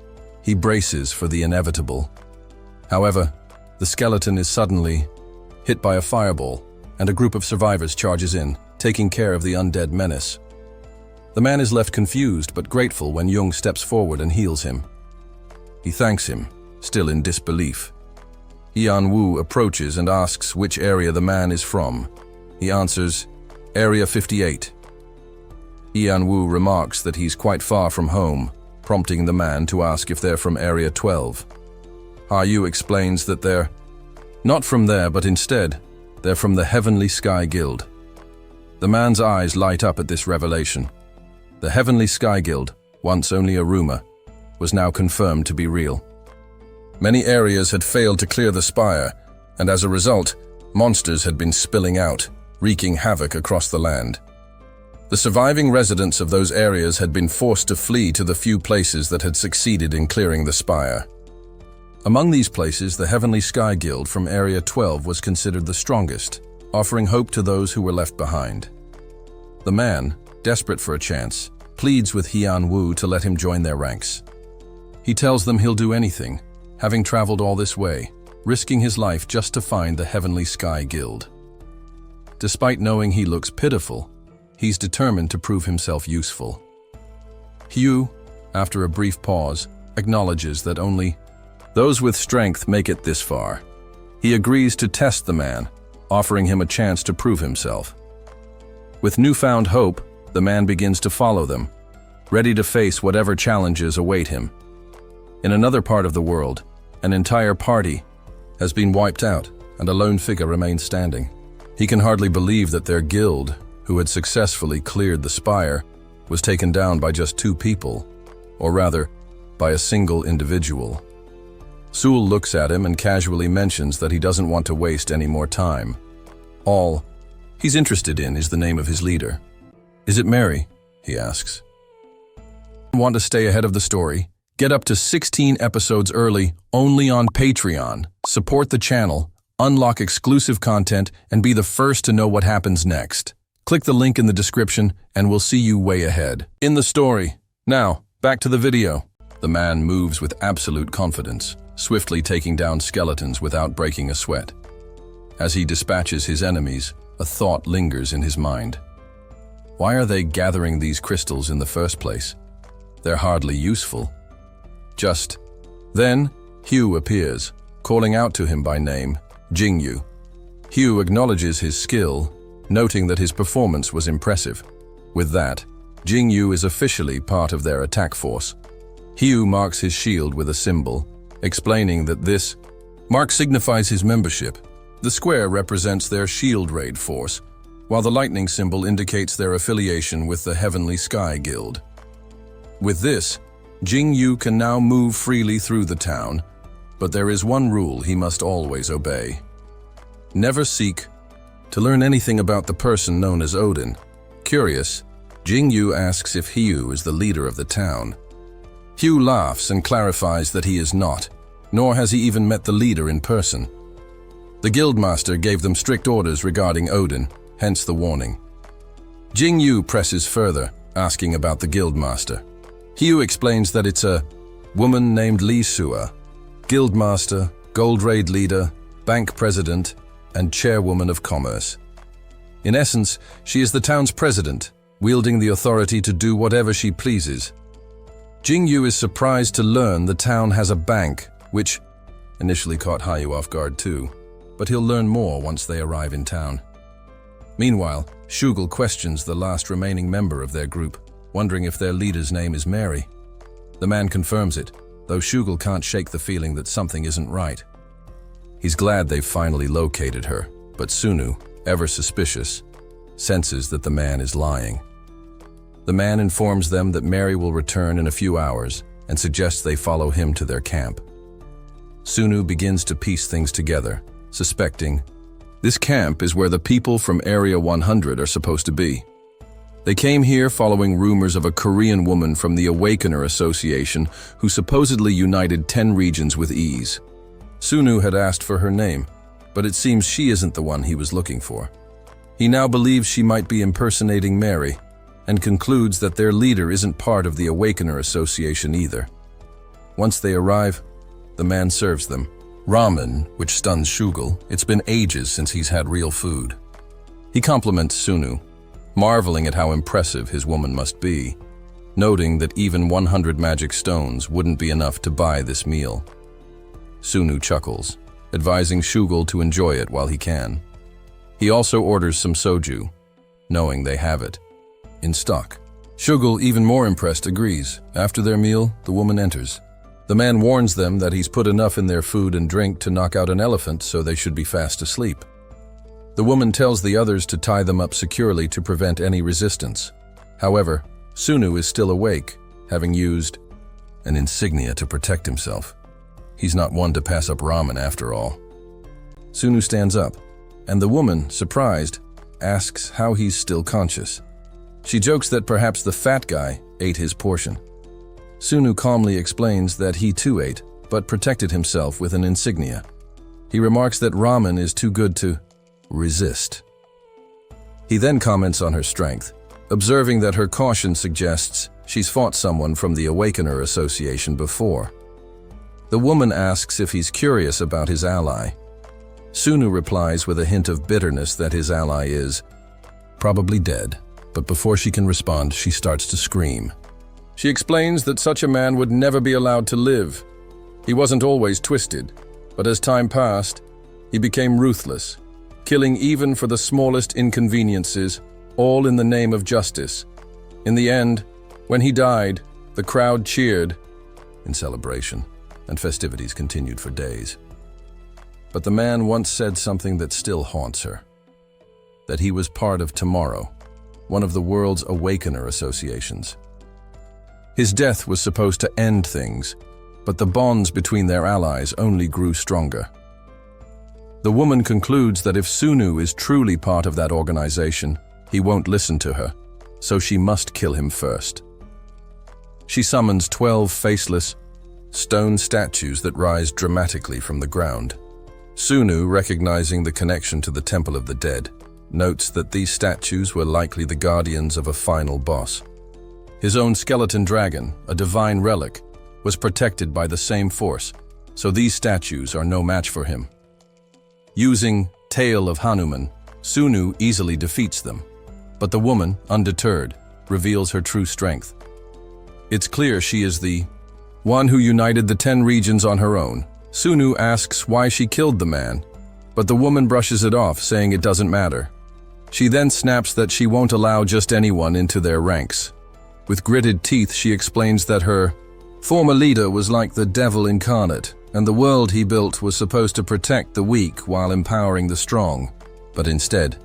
B: he braces for the inevitable. However, the skeleton is suddenly hit by a fireball, and a group of survivors charges in, taking care of the undead menace. The man is left confused but grateful when Jung steps forward and heals him. He thanks him, still in disbelief. Hyun-woo approaches and asks which area the man is from. He answers, Area 58. Hyun-woo remarks that he's quite far from home, prompting the man to ask if they're from Area 12. Ha-yu explains that they're not from there, but instead, they're from the Heavenly Sky Guild. The man's eyes light up at this revelation. The Heavenly Sky Guild, once only a rumor, was now confirmed to be real. Many areas had failed to clear the spire, and as a result, monsters had been spilling out, wreaking havoc across the land. The surviving residents of those areas had been forced to flee to the few places that had succeeded in clearing the spire. Among these places, the Heavenly Sky Guild from Area 12 was considered the strongest, offering hope to those who were left behind. The man, desperate for a chance, pleads with Hyun-woo to let him join their ranks. He tells them he'll do anything, having traveled all this way, risking his life just to find the Heavenly Sky Guild. Despite knowing he looks pitiful, he's determined to prove himself useful. Hugh, after a brief pause, acknowledges that only those with strength make it this far. He agrees to test the man, offering him a chance to prove himself. With newfound hope, the man begins to follow them, ready to face whatever challenges await him. In another part of the world, an entire party has been wiped out, and a lone figure remains standing. He can hardly believe that their guild, who had successfully cleared the spire, was taken down by just 2 people, or rather, by a single individual. Sul looks at him and casually mentions that he doesn't want to waste any more time. All he's interested in is the name of his leader. "Is it Mary?" he asks. Want to stay ahead of the story? Get up to 16 episodes early, only on Patreon. Support the channel, unlock exclusive content, and be the first to know what happens next. Click the link in the description, and we'll see you way ahead. In the story. Now, back to the video. The man moves with absolute confidence, swiftly taking down skeletons without breaking a sweat. As he dispatches his enemies, a thought lingers in his mind. Why are they gathering these crystals in the first place? They're hardly useful. Just then, Hugh appears, calling out to him by name, Jingyu. Hugh acknowledges his skill, noting that his performance was impressive. With that, Jingyu is officially part of their attack force. Hugh marks his shield with a symbol, explaining that this mark signifies his membership. The square represents their shield raid force, while the lightning symbol indicates their affiliation with the Heavenly Sky Guild. With this, Jingyu can now move freely through the town, but there is one rule he must always obey. Never seek to learn anything about the person known as Odin. Curious, Jingyu asks if Hugh is the leader of the town. Hugh laughs and clarifies that he is not, nor has he even met the leader in person. The guildmaster gave them strict orders regarding Odin, hence the warning. Jingyu presses further, asking about the guildmaster. Hugh explains that it's a woman named Li Sua, guildmaster, gold raid leader, bank president, and chairwoman of commerce. In essence, she is the town's president, wielding the authority to do whatever she pleases. Jingyu is surprised to learn the town has a bank, which initially caught Hyu off guard too, but he'll learn more once they arrive in town. Meanwhile, Shugel questions the last remaining member of their group, wondering if their leader's name is Mary. The man confirms it, though Shugel can't shake the feeling that something isn't right. He's glad they've finally located her, but Sunu, ever suspicious, senses that the man is lying. The man informs them that Mary will return in a few hours and suggests they follow him to their camp. Sunu begins to piece things together, suspecting this camp is where the people from Area 100 are supposed to be. They came here following rumors of a Korean woman from the Awakener Association who supposedly united 10 regions with ease. Sunu had asked for her name, but it seems she isn't the one he was looking for. He now believes she might be impersonating Mary, and concludes that their leader isn't part of the Awakener Association either. Once they arrive, the man serves them ramen, which stuns Shugel. It's been ages since he's had real food. He compliments Sunu, marveling at how impressive his woman must be, noting that even 100 magic stones wouldn't be enough to buy this meal. Sunu chuckles, advising Shugel to enjoy it while he can. He also orders some soju, knowing they have it in stock. Shugel, even more impressed, agrees. After their meal, the woman enters. The man warns them that he's put enough in their food and drink to knock out an elephant, so they should be fast asleep. The woman tells the others to tie them up securely to prevent any resistance. However, Sunu is still awake, having used an insignia to protect himself. He's not one to pass up ramen after all. Sunu stands up, and the woman, surprised, asks how he's still conscious. She jokes that perhaps the fat guy ate his portion. Sunu calmly explains that he too ate, but protected himself with an insignia. He remarks that ramen is too good to resist. He then comments on her strength, observing that her caution suggests she's fought someone from the Awakener Association before. The woman asks if he's curious about his ally. Sunu replies with a hint of bitterness that his ally is probably dead, but before she can respond, she starts to scream. She explains that such a man would never be allowed to live. He wasn't always twisted, but as time passed, he became ruthless, killing even for the smallest inconveniences, all in the name of justice. In the end, when he died, the crowd cheered in celebration, and festivities continued for days. But the man once said something that still haunts her. That he was part of Tomorrow, one of the world's awakener associations. His death was supposed to end things, but the bonds between their allies only grew stronger. The woman concludes that if Sunu is truly part of that organization, he won't listen to her, so she must kill him first. She summons 12 faceless, stone statues that rise dramatically from the ground. Sunu, recognizing the connection to the Temple of the Dead, notes that these statues were likely the guardians of a final boss. His own skeleton dragon, a divine relic, was protected by the same force, so these statues are no match for him. Using Tail of Hanuman, Sunu easily defeats them, but the woman, undeterred, reveals her true strength. It's clear she is the one who united the 10 regions on her own. Sunu asks why she killed the man, but the woman brushes it off, saying it doesn't matter. She then snaps that she won't allow just anyone into their ranks. With gritted teeth, she explains that her former leader was like the devil incarnate, and the world he built was supposed to protect the weak while empowering the strong, but instead,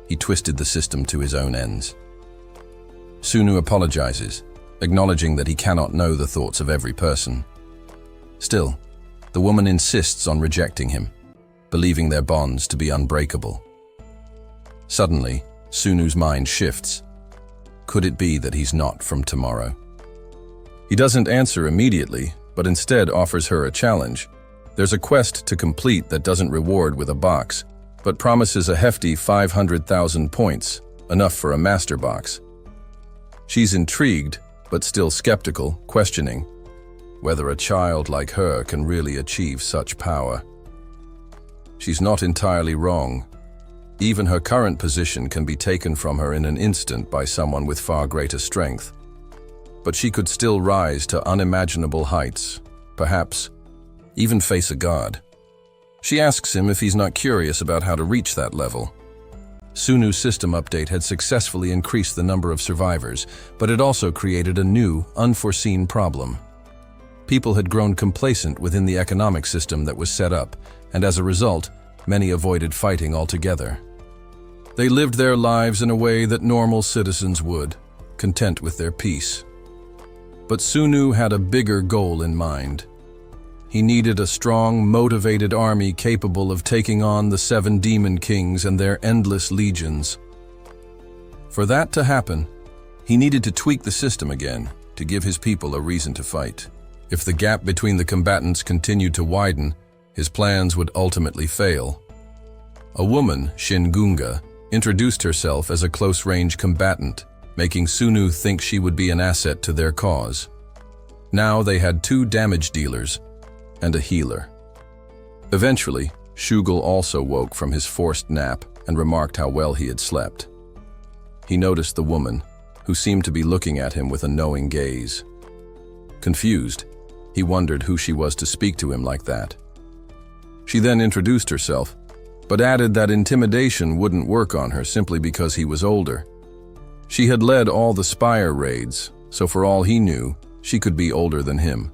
B: he twisted the system to his own ends. Sunu apologizes, acknowledging that he cannot know the thoughts of every person. Still, the woman insists on rejecting him, believing their bonds to be unbreakable. Suddenly, Sunu's mind shifts. Could it be that he's not from Tomorrow? He doesn't answer immediately, but instead offers her a challenge. There's a quest to complete that doesn't reward with a box, but promises a hefty 500,000 points, enough for a master box. She's intrigued, but still skeptical, questioning whether a child like her can really achieve such power. She's not entirely wrong. Even her current position can be taken from her in an instant by someone with far greater strength. But she could still rise to unimaginable heights, perhaps even face a god. She asks him if he's not curious about how to reach that level. Sunu's system update had successfully increased the number of survivors, but it also created a new, unforeseen problem. People had grown complacent within the economic system that was set up, and as a result, many avoided fighting altogether. They lived their lives in a way that normal citizens would, content with their peace. But Sunu had a bigger goal in mind. He needed a strong, motivated army capable of taking on the 7 demon kings and their endless legions. For that to happen, he needed to tweak the system again to give his people a reason to fight. If the gap between the combatants continued to widen, his plans would ultimately fail. A woman, Shingunga, introduced herself as a close-range combatant, making Sunu think she would be an asset to their cause. Now they had 2 damage dealers and a healer. Eventually, Shugal also woke from his forced nap and remarked how well he had slept. He noticed the woman, who seemed to be looking at him with a knowing gaze. Confused, he wondered who she was to speak to him like that. She then introduced herself, but added that intimidation wouldn't work on her simply because he was older. She had led all the Spire raids, so for all he knew, she could be older than him.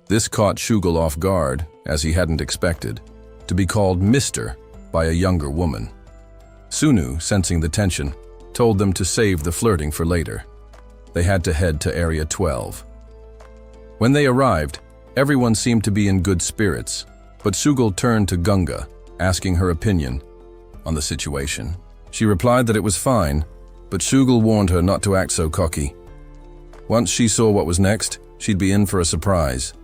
B: This caught Shugal off guard, as he hadn't expected, to be called Mr. by a younger woman. Sunu, sensing the tension, told them to save the flirting for later. They had to head to Area 12. When they arrived, everyone seemed to be in good spirits, but Shugal turned to Gunga, asking her opinion on the situation. She replied that it was fine, but Shugal warned her not to act so cocky. Once she saw what was next, she'd be in for a surprise.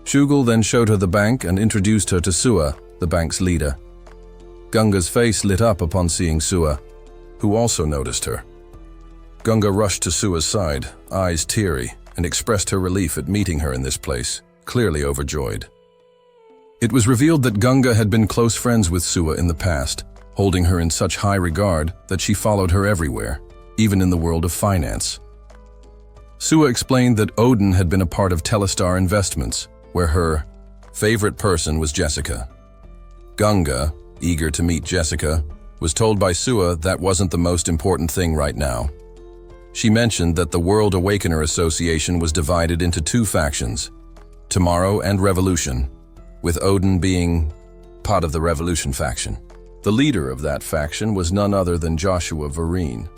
B: Shugal then showed her the bank and introduced her to Sua, the bank's leader. Gunga's face lit up upon seeing Sua, who also noticed her. Gunga rushed to Sua's side, eyes teary, and expressed her relief at meeting her in this place, clearly overjoyed. It was revealed that Gunga had been close friends with Sua in the past, holding her in such high regard that she followed her everywhere, even in the world of finance. Sua explained that Odin had been a part of Telestar Investments, where her favorite person was Jessica. Gunga, eager to meet Jessica, was told by Sua that wasn't the most important thing right now. She mentioned that the World Awakener Association was divided into 2 factions, Tomorrow and Revolution, with Odin being part of the Revolution faction. The leader of that faction was none other than Joshua Vereen.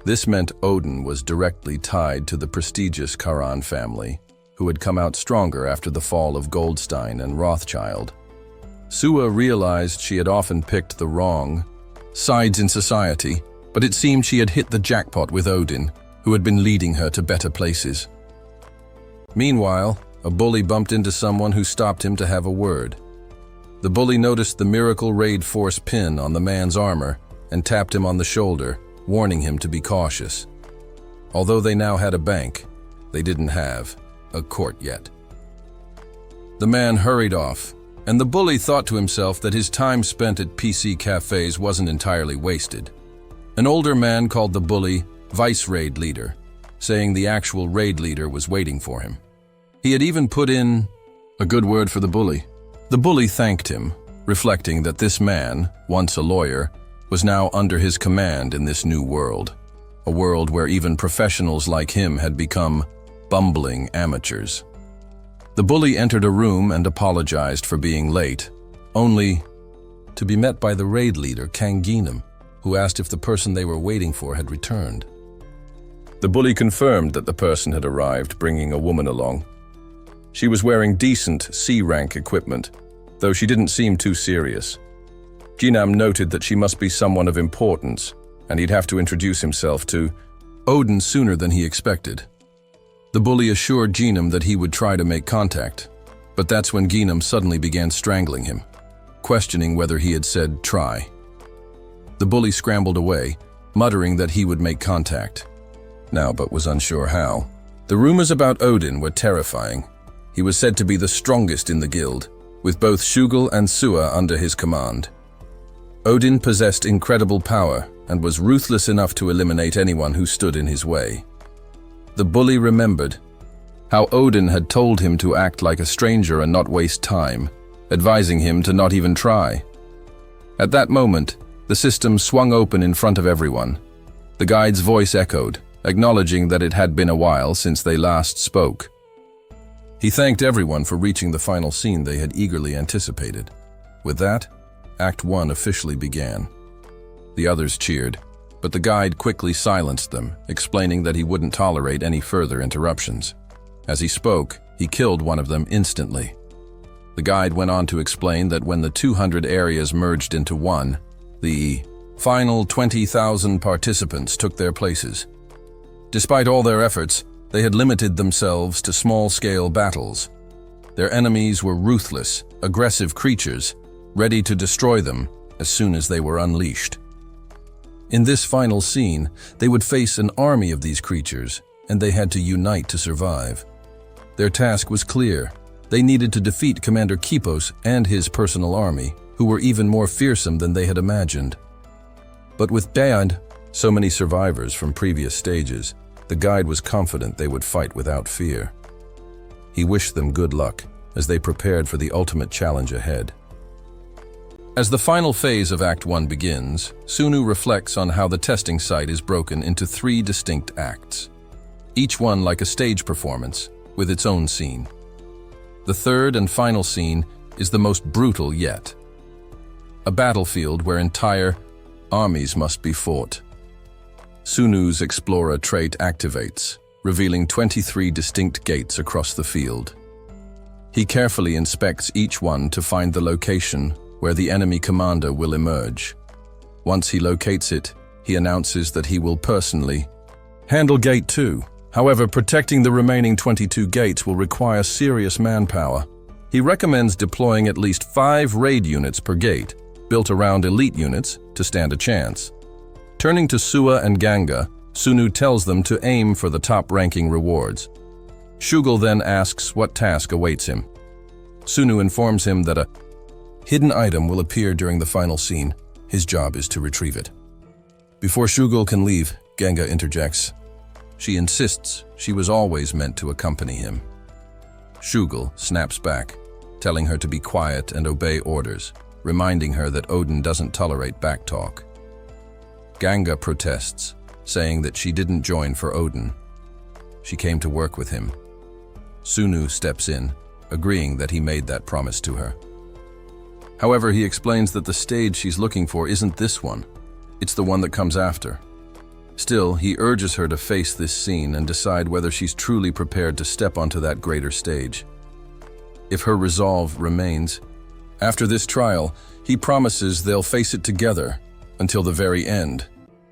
B: This meant Odin was directly tied to the prestigious Karan family, who had come out stronger after the fall of Goldstein and Rothschild. Sua realized she had often picked the wrong sides in society, but it seemed she had hit the jackpot with Odin, who had been leading her to better places. Meanwhile, a bully bumped into someone who stopped him to have a word. The bully noticed the Miracle Raid Force pin on the man's armor and tapped him on the shoulder, warning him to be cautious. Although they now had a bank, they didn't have a court yet. The man hurried off, and the bully thought to himself that his time spent at PC cafes wasn't entirely wasted. An older man called the bully Vice Raid Leader, saying the actual raid leader was waiting for him. He had even put in a good word for the bully. The bully thanked him, reflecting that this man, once a lawyer, was now under his command in this new world, a world where even professionals like him had become bumbling amateurs. The bully entered a room and apologized for being late, only to be met by the raid leader, Kanginam, who asked if the person they were waiting for had returned. The bully confirmed that the person had arrived, bringing a woman along. She was wearing decent C-rank equipment, though she didn't seem too serious. Ginam noted that she must be someone of importance, and he'd have to introduce himself to Odin sooner than he expected. The bully assured Ginam that he would try to make contact, but that's when Ginam suddenly began strangling him, questioning whether he had said try. The bully scrambled away, muttering that he would make contact, now but was unsure how. The rumors about Odin were terrifying. He was said to be the strongest in the guild, with both Shugal and Sua under his command. Odin possessed incredible power and was ruthless enough to eliminate anyone who stood in his way. The bully remembered how Odin had told him to act like a stranger and not waste time, advising him to not even try. At that moment, the system swung open in front of everyone. The guide's voice echoed, acknowledging that it had been a while since they last spoke. He thanked everyone for reaching the final scene they had eagerly anticipated. With that, Act 1 officially began. The others cheered, but the guide quickly silenced them, explaining that he wouldn't tolerate any further interruptions. As he spoke, he killed one of them instantly. The guide went on to explain that when the 200 areas merged into one, the final 20,000 participants took their places. Despite all their efforts, they had limited themselves to small-scale battles. Their enemies were ruthless, aggressive creatures, ready to destroy them as soon as they were unleashed. In this final scene, they would face an army of these creatures, and they had to unite to survive. Their task was clear. They needed to defeat Commander Kipos and his personal army, who were even more fearsome than they had imagined. But with beyond so many survivors from previous stages, the guide was confident they would fight without fear. He wished them good luck as they prepared for the ultimate challenge ahead. As the final phase of Act 1 begins, Sunu reflects on how the testing site is broken into 3 distinct acts, each one like a stage performance with its own scene. The third and final scene is the most brutal yet. A battlefield where entire armies must be fought. Sunu's Explorer trait activates, revealing 23 distinct gates across the field. He carefully inspects each one to find the location where the enemy commander will emerge. Once he locates it, he announces that he will personally handle Gate 2. However, protecting the remaining 22 gates will require serious manpower. He recommends deploying at least 5 raid units per gate, built around elite units, to stand a chance. Turning to Sua and Ganga, Sunu tells them to aim for the top-ranking rewards. Shugal then asks what task awaits him. Sunu informs him that a hidden item will appear during the final scene. His job is to retrieve it. Before Shugal can leave, Ganga interjects. She insists she was always meant to accompany him. Shugal snaps back, telling her to be quiet and obey orders, reminding her that Odin doesn't tolerate backtalk. Ganga protests, saying that she didn't join for Odin. She came to work with him. Sunu steps in, agreeing that he made that promise to her. However, he explains that the stage she's looking for isn't this one. It's the one that comes after. Still, he urges her to face this scene and decide whether she's truly prepared to step onto that greater stage. If her resolve remains, after this trial, he promises they'll face it together until the very end.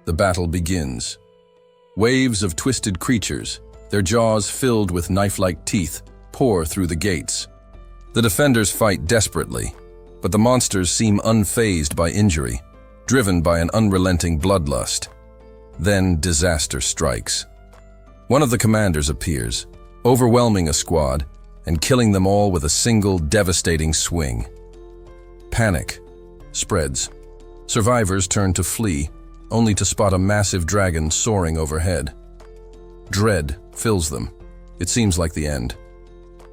B: The battle begins. Waves of twisted creatures, their jaws filled with knife-like teeth, pour through the gates. The defenders fight desperately, but the monsters seem unfazed by injury, driven by an unrelenting bloodlust. Then disaster strikes. One of the commanders appears, overwhelming a squad and killing them all with a single devastating swing. Panic spreads. Survivors turn to flee, only to spot a massive dragon soaring overhead. Dread fills them. It seems like the end.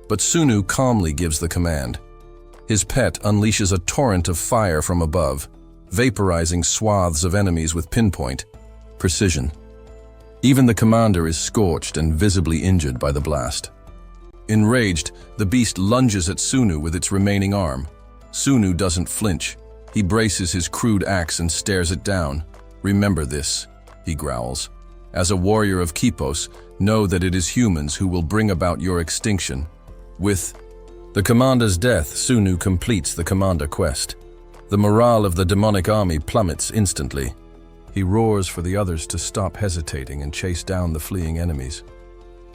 B: But Sunu calmly gives the command. His pet unleashes a torrent of fire from above, vaporizing swaths of enemies with pinpoint precision. Even the commander is scorched and visibly injured by the blast. Enraged, the beast lunges at Sunu with its remaining arm. Sunu doesn't flinch. He braces his crude axe and stares it down. "Remember this," he growls. "As a warrior of Kipos, know that it is humans who will bring about your extinction." With the commander's death, Sunu completes the commander quest. The morale of the demonic army plummets instantly. He roars for the others to stop hesitating and chase down the fleeing enemies.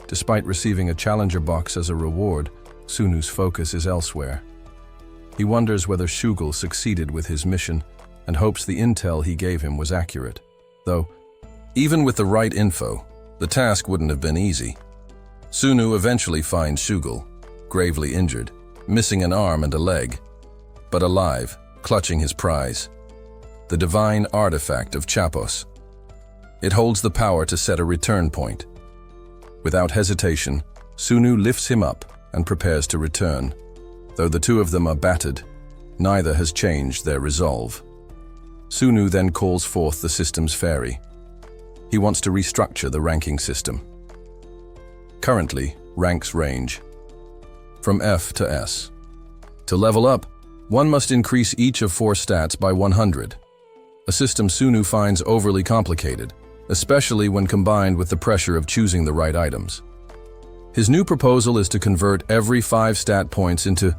B: Despite receiving a challenger box as a reward, Sunu's focus is elsewhere. He wonders whether Shugul succeeded with his mission and hopes the intel he gave him was accurate. Though, even with the right info, the task wouldn't have been easy. Sunu eventually finds Shugul, gravely injured, missing an arm and a leg, but alive, clutching his prize, the divine artifact of Chapos. It holds the power to set a return point. Without hesitation, Sunu lifts him up and prepares to return. Though the two of them are battered, neither has changed their resolve. Sunu then calls forth the system's fairy. He wants to restructure the ranking system. Currently, ranks range from F to S. To level up, one must increase each of 4 stats by 100. A system Sunu finds overly complicated, especially when combined with the pressure of choosing the right items. His new proposal is to convert every 5 stat points into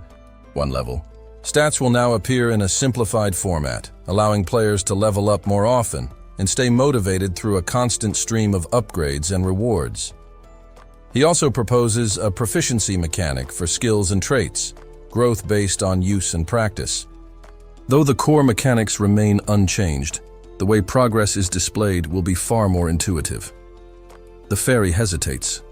B: 1 level. Stats will now appear in a simplified format, allowing players to level up more often and stay motivated through a constant stream of upgrades and rewards. He also proposes a proficiency mechanic for skills and traits, growth based on use and practice. Though the core mechanics remain unchanged, the way progress is displayed will be far more intuitive. The fairy hesitates.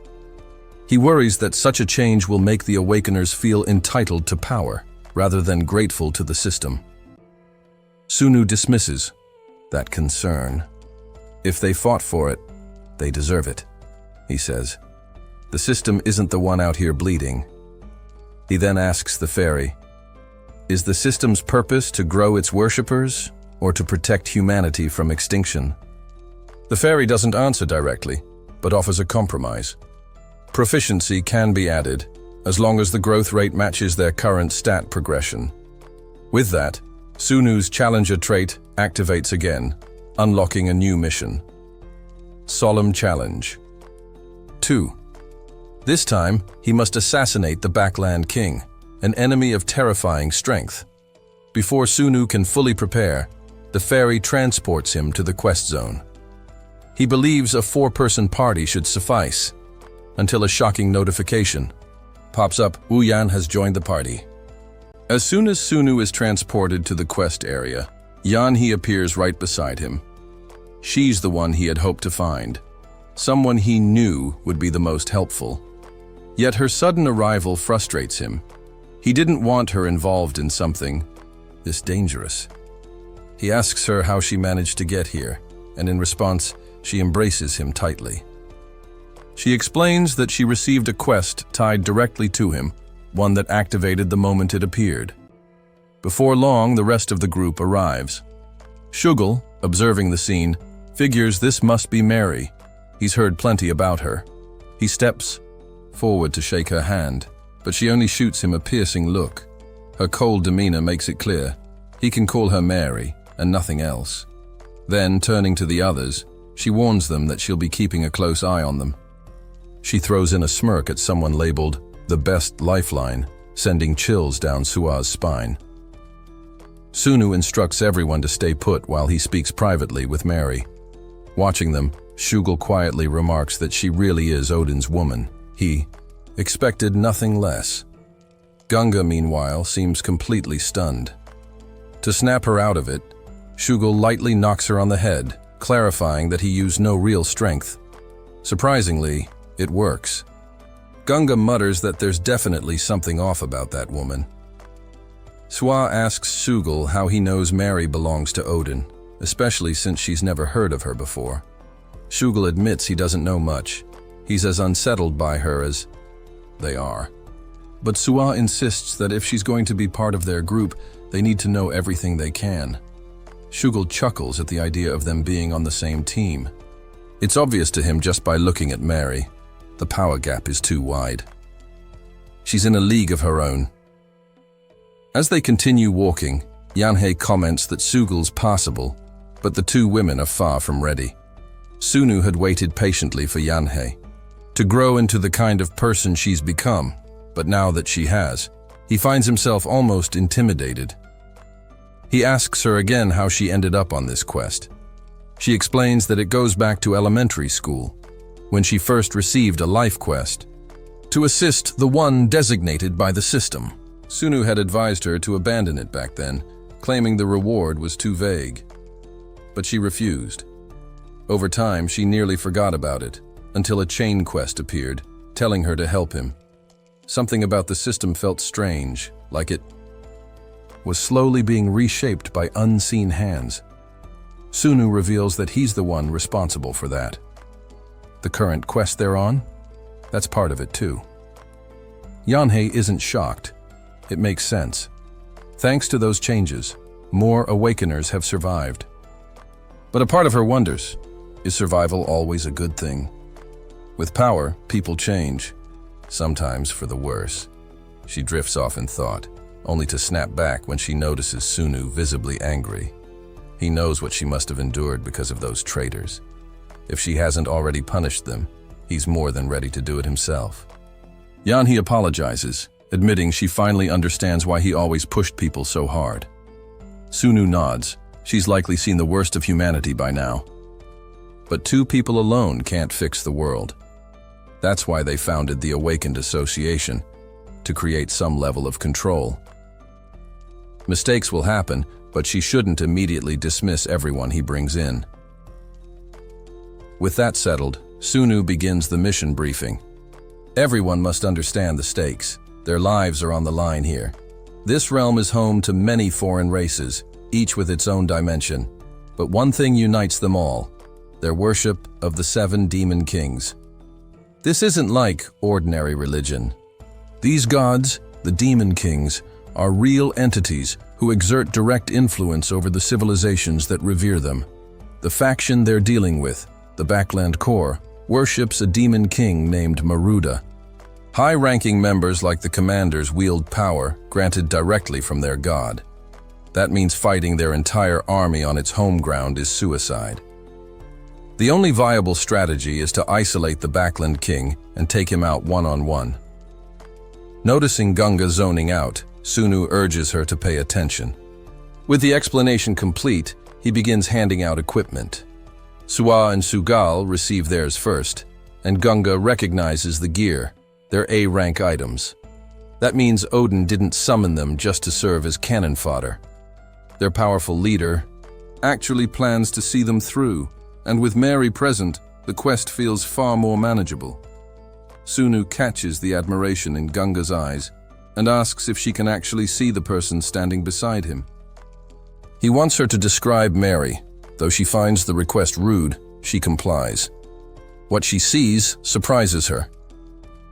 B: He worries that such a change will make the awakeners feel entitled to power, rather than grateful to the system. Sunu dismisses that concern. If they fought for it, they deserve it, he says. The system isn't the one out here bleeding. He then asks the fairy, is the system's purpose to grow its worshippers, or to protect humanity from extinction? The fairy doesn't answer directly, but offers a compromise. Proficiency can be added, as long as the growth rate matches their current stat progression. With that, Sunu's challenger trait activates again, unlocking a new mission. Solemn Challenge 2. This time, he must assassinate the Backland King, an enemy of terrifying strength. Before Sunu can fully prepare, the fairy transports him to the quest zone. He believes a 4-person party should suffice, until a shocking notification pops up. Uyan has joined the party. As soon as Sunu is transported to the quest area, Yanhee appears right beside him. She's the one he had hoped to find, someone he knew would be the most helpful. Yet her sudden arrival frustrates him. He didn't want her involved in something this dangerous. He asks her how she managed to get here, and in response, she embraces him tightly. She explains that she received a quest tied directly to him, one that activated the moment it appeared. Before long, the rest of the group arrives. Shugul, observing the scene, figures this must be Mary. He's heard plenty about her. He steps forward to shake her hand, but she only shoots him a piercing look. Her cold demeanor makes it clear. He can call her Mary and nothing else. Then, turning to the others, she warns them that she'll be keeping a close eye on them. She throws in a smirk at someone labeled the best lifeline, sending chills down Sua's spine. Sunu instructs everyone to stay put while he speaks privately with Mary. Watching them, Shugul quietly remarks that she really is Odin's woman. He expected nothing less. Gunga, meanwhile, seems completely stunned. To snap her out of it, Shugul lightly knocks her on the head, clarifying that he used no real strength. Surprisingly, it works. Gunga mutters that there's definitely something off about that woman. Sua asks Shugul how he knows Mary belongs to Odin, especially since she's never heard of her before. Shugul admits he doesn't know much. He's as unsettled by her as they are. But Sua insists that if she's going to be part of their group, they need to know everything they can. Shugul chuckles at the idea of them being on the same team. It's obvious to him just by looking at Mary. The power gap is too wide. She's in a league of her own. As they continue walking, Yanhei comments that Shugul's passable, but the two women are far from ready. Sunu had waited patiently for Yanhei to grow into the kind of person she's become, but now that she has, he finds himself almost intimidated. He asks her again how she ended up on this quest. She explains that it goes back to elementary school, when she first received a life quest to assist the one designated by the system. Sunu had advised her to abandon it back then, claiming the reward was too vague. But she refused. Over time, she nearly forgot about it, until a chain quest appeared, telling her to help him. Something about the system felt strange, like it was slowly being reshaped by unseen hands. Sunu reveals that he's the one responsible for that. The current quest they're on? That's part of it too. Yanhei isn't shocked. It makes sense. Thanks to those changes, more awakeners have survived. But a part of her wonders, is survival always a good thing? With power, people change, sometimes for the worse. She drifts off in thought, only to snap back when she notices Sunu visibly angry. He knows what she must have endured because of those traitors. If she hasn't already punished them, he's more than ready to do it himself. Yanhei apologizes, admitting she finally understands why he always pushed people so hard. Sunu nods. She's likely seen the worst of humanity by now. But two people alone can't fix the world. That's why they founded the Awakened Association, to create some level of control. Mistakes will happen, but she shouldn't immediately dismiss everyone he brings in. With that settled, Sunu begins the mission briefing. Everyone must understand the stakes. Their lives are on the line here. This realm is home to many foreign races, each with its own dimension. But one thing unites them all: their worship of the 7 demon kings. This isn't like ordinary religion. These gods, the demon kings, are real entities who exert direct influence over the civilizations that revere them. The faction they're dealing with, the Backland Corps, worships a demon king named Maruda. High-ranking members like the commanders wield power granted directly from their god. That means fighting their entire army on its home ground is suicide. The only viable strategy is to isolate the Backland King and take him out one-on-one. Noticing Gunga zoning out, Sunu urges her to pay attention. With the explanation complete, he begins handing out equipment. Sua and Sugal receive theirs first, and Gunga recognizes the gear, their A-rank items. That means Odin didn't summon them just to serve as cannon fodder. Their powerful leader actually plans to see them through, and with Mary present, the quest feels far more manageable. Sunu catches the admiration in Gunga's eyes and asks if she can actually see the person standing beside him. He wants her to describe Mary. Though she finds the request rude, she complies. What she sees surprises her.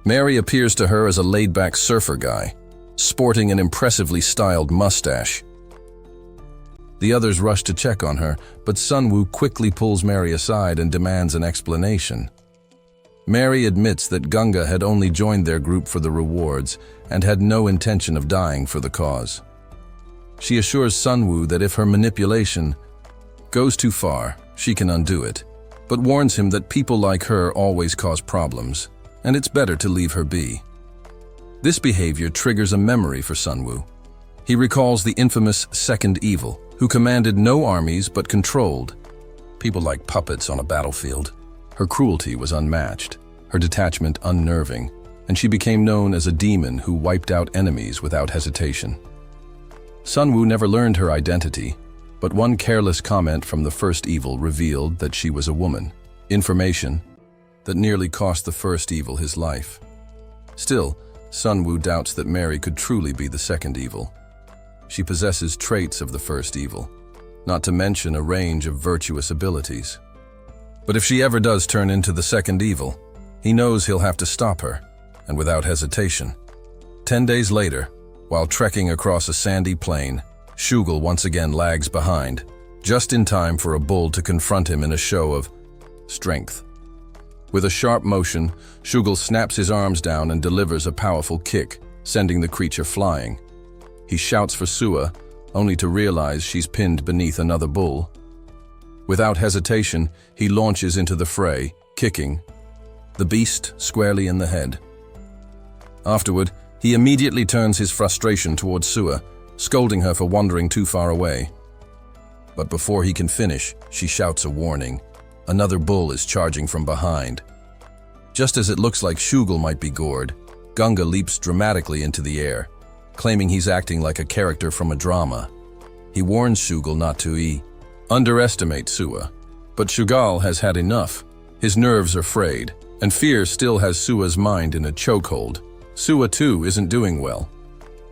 B: Mary appears to her as a laid-back surfer guy, sporting an impressively styled mustache. The others rush to check on her, but Sunwoo quickly pulls Mary aside and demands an explanation. Mary admits that Gunga had only joined their group for the rewards and had no intention of dying for the cause. She assures Sunwoo that if her manipulation goes too far, she can undo it, but warns him that people like her always cause problems, and it's better to leave her be. This behavior triggers a memory for Sunwoo. He recalls the infamous Second Evil, who commanded no armies but controlled people like puppets on a battlefield. Her cruelty was unmatched, her detachment unnerving, and she became known as a demon who wiped out enemies without hesitation. Sunwoo never learned her identity, but one careless comment from the First Evil revealed that she was a woman, information that nearly cost the First Evil his life. Still, Sunwoo doubts that Mary could truly be the Second Evil. She possesses traits of the First Evil, not to mention a range of virtuous abilities. But if she ever does turn into the Second Evil, he knows he'll have to stop her, and without hesitation. 10 days later, while trekking across a sandy plain, Shugul once again lags behind, just in time for a bull to confront him in a show of strength. With a sharp motion, Shugul snaps his arms down and delivers a powerful kick, sending the creature flying. He shouts for Sua, only to realize she's pinned beneath another bull. Without hesitation, he launches into the fray, kicking the beast squarely in the head. Afterward, he immediately turns his frustration towards Sua, scolding her for wandering too far away. But before he can finish, she shouts a warning. Another bull is charging from behind. Just as it looks like Shugul might be gored, Gunga leaps dramatically into the air, claiming he's acting like a character from a drama. He warns Shugul not to underestimate Sua, but Shugal has had enough. His nerves are frayed, and fear still has Sua's mind in a chokehold. Sua too isn't doing well.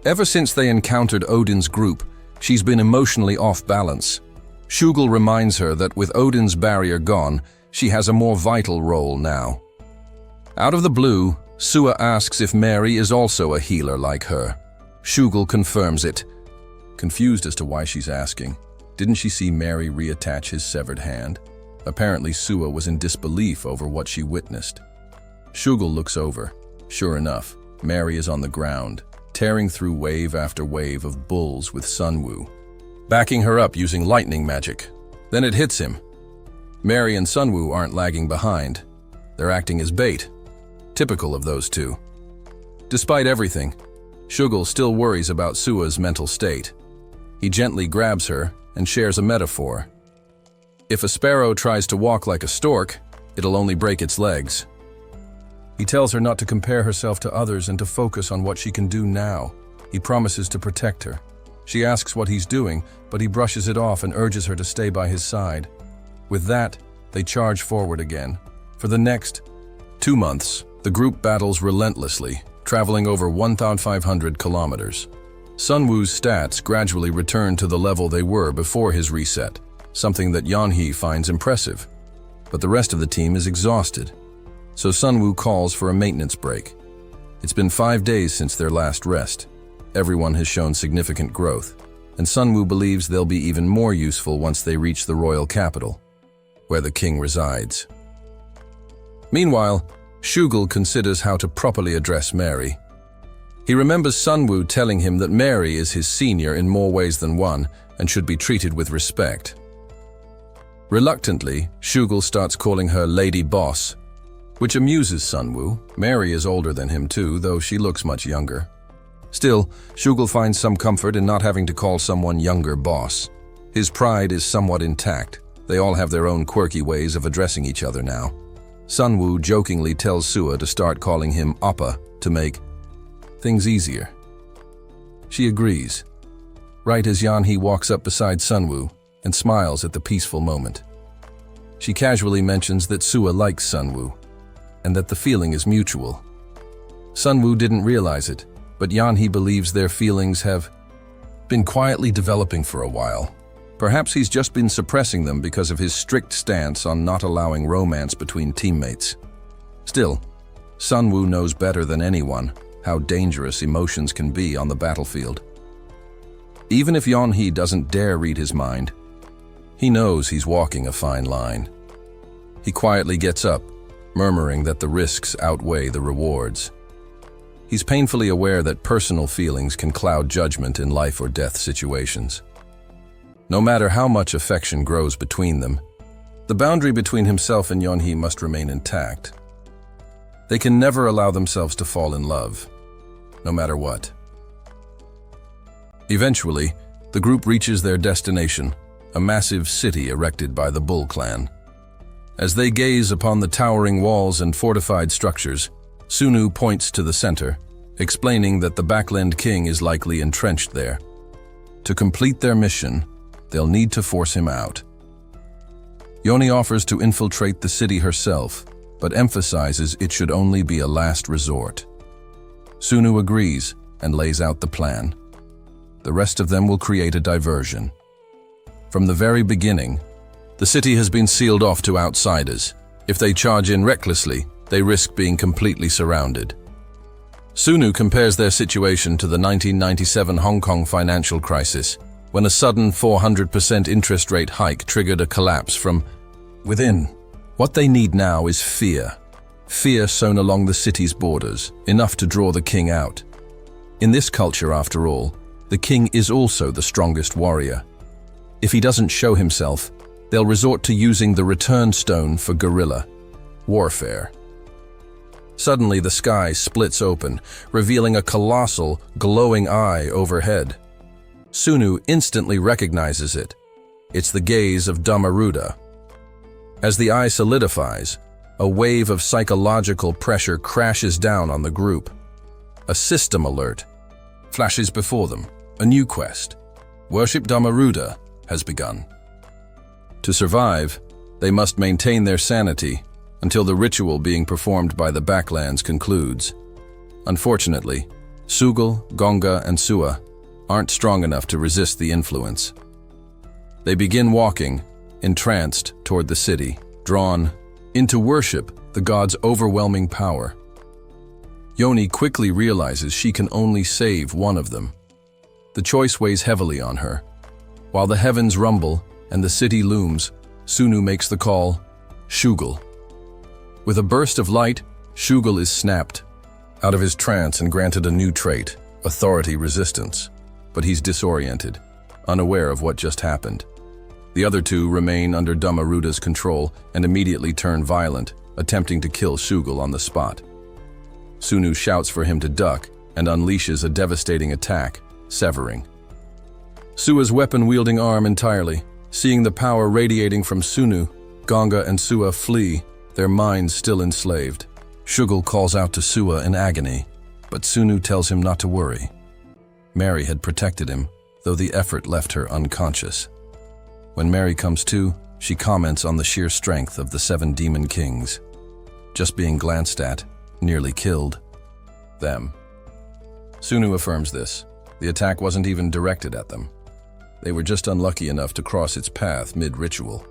B: Ever since they encountered Odin's group, she's been emotionally off balance. Shugul reminds her that with Odin's barrier gone, she has a more vital role now. Out of the blue, Sua asks if Mary is also a healer like her. Shugul confirms it, confused as to why she's asking. Didn't she see Mary reattach his severed hand? Apparently Sua was in disbelief over what she witnessed. Shugul looks over. Sure enough, Mary is on the ground, tearing through wave after wave of bulls with Sunwoo, backing her up using lightning magic. Then it hits him. Mary and Sunwoo aren't lagging behind. They're acting as bait, typical of those two. Despite everything, Shugul still worries about Sua's mental state. He gently grabs her and shares a metaphor. If a sparrow tries to walk like a stork, it'll only break its legs. He tells her not to compare herself to others and to focus on what she can do now. He promises to protect her. She asks what he's doing, but he brushes it off and urges her to stay by his side. With that, they charge forward again. For the next 2 months, the group battles relentlessly, traveling over 1,500 kilometers. Sunwoo's stats gradually return to the level they were before his reset, something that Yanhee finds impressive. But the rest of the team is exhausted, so Sunwoo calls for a maintenance break. It's been 5 days since their last rest. Everyone has shown significant growth, and Sunwoo believes they'll be even more useful once they reach the royal capital, where the king resides. Meanwhile, Shugul considers how to properly address Mary. He remembers Sunwoo telling him that Mary is his senior in more ways than one and should be treated with respect. Reluctantly, Shugul starts calling her Lady Boss, which amuses Sunwoo. Mary is older than him too, though she looks much younger. Still, Shugul finds some comfort in not having to call someone younger boss. His pride is somewhat intact. They all have their own quirky ways of addressing each other now. Sunwoo jokingly tells Sua to start calling him Appa to make things easier. She agrees, right as Yanhee walks up beside Sunwoo and smiles at the peaceful moment. She casually mentions that Sua likes Sunwoo, and that the feeling is mutual. Sunwoo didn't realize it, but Yanhee believes their feelings have been quietly developing for a while. Perhaps he's just been suppressing them because of his strict stance on not allowing romance between teammates. Still, Sunwoo knows better than anyone how dangerous emotions can be on the battlefield. Even if Yanhee doesn't dare read his mind, he knows he's walking a fine line. He quietly gets up, murmuring that the risks outweigh the rewards. He's painfully aware that personal feelings can cloud judgment in life or death situations. No matter how much affection grows between them, the boundary between himself and Yeonhee must remain intact. They can never allow themselves to fall in love, no matter what. Eventually, the group reaches their destination, a massive city erected by the Bull clan. As they gaze upon the towering walls and fortified structures, Sunu points to the center, explaining that the Backland King is likely entrenched there. To complete their mission, they'll need to force him out. Yeonhee offers to infiltrate the city herself, but emphasizes it should only be a last resort. Sunu agrees and lays out the plan. The rest of them will create a diversion. From the very beginning, the city has been sealed off to outsiders. If they charge in recklessly, they risk being completely surrounded. Sunu compares their situation to the 1997 Hong Kong financial crisis, when a sudden 400% interest rate hike triggered a collapse from within. What they need now is fear. Fear sown along the city's borders, enough to draw the king out. In this culture, after all, the king is also the strongest warrior. If he doesn't show himself, they'll resort to using the return stone for guerrilla warfare. Suddenly, the sky splits open, revealing a colossal, glowing eye overhead. Sunu instantly recognizes it. It's the gaze of Damaruda. As the eye solidifies, a wave of psychological pressure crashes down on the group. A system alert flashes before them. A new quest. Worship Damaruda has begun. To survive, they must maintain their sanity until the ritual being performed by the Backlands concludes. Unfortunately, Sugul, Gonga, and Sua aren't strong enough to resist the influence. They begin walking, entranced, toward the city, drawn into worship the god's overwhelming power. Yeonhee quickly realizes she can only save one of them. The choice weighs heavily on her. While the heavens rumble and the city looms, Sunu makes the call, Sugul. With a burst of light, Sugul is snapped out of his trance and granted a new trait, authority resistance. But he's disoriented, unaware of what just happened. The other two remain under Damaruda's control and immediately turn violent, attempting to kill Sugul on the spot. Sunu shouts for him to duck and unleashes a devastating attack, severing Sua's weapon-wielding arm entirely. Seeing the power radiating from Sunu, Gonga and Sua flee, their minds still enslaved. Sugul calls out to Sua in agony, but Sunu tells him not to worry. Mary had protected him, though the effort left her unconscious. When Mary comes to, she comments on the sheer strength of the 7 demon kings. Just being glanced at nearly killed them. Sunu affirms this. The attack wasn't even directed at them. They were just unlucky enough to cross its path mid-ritual.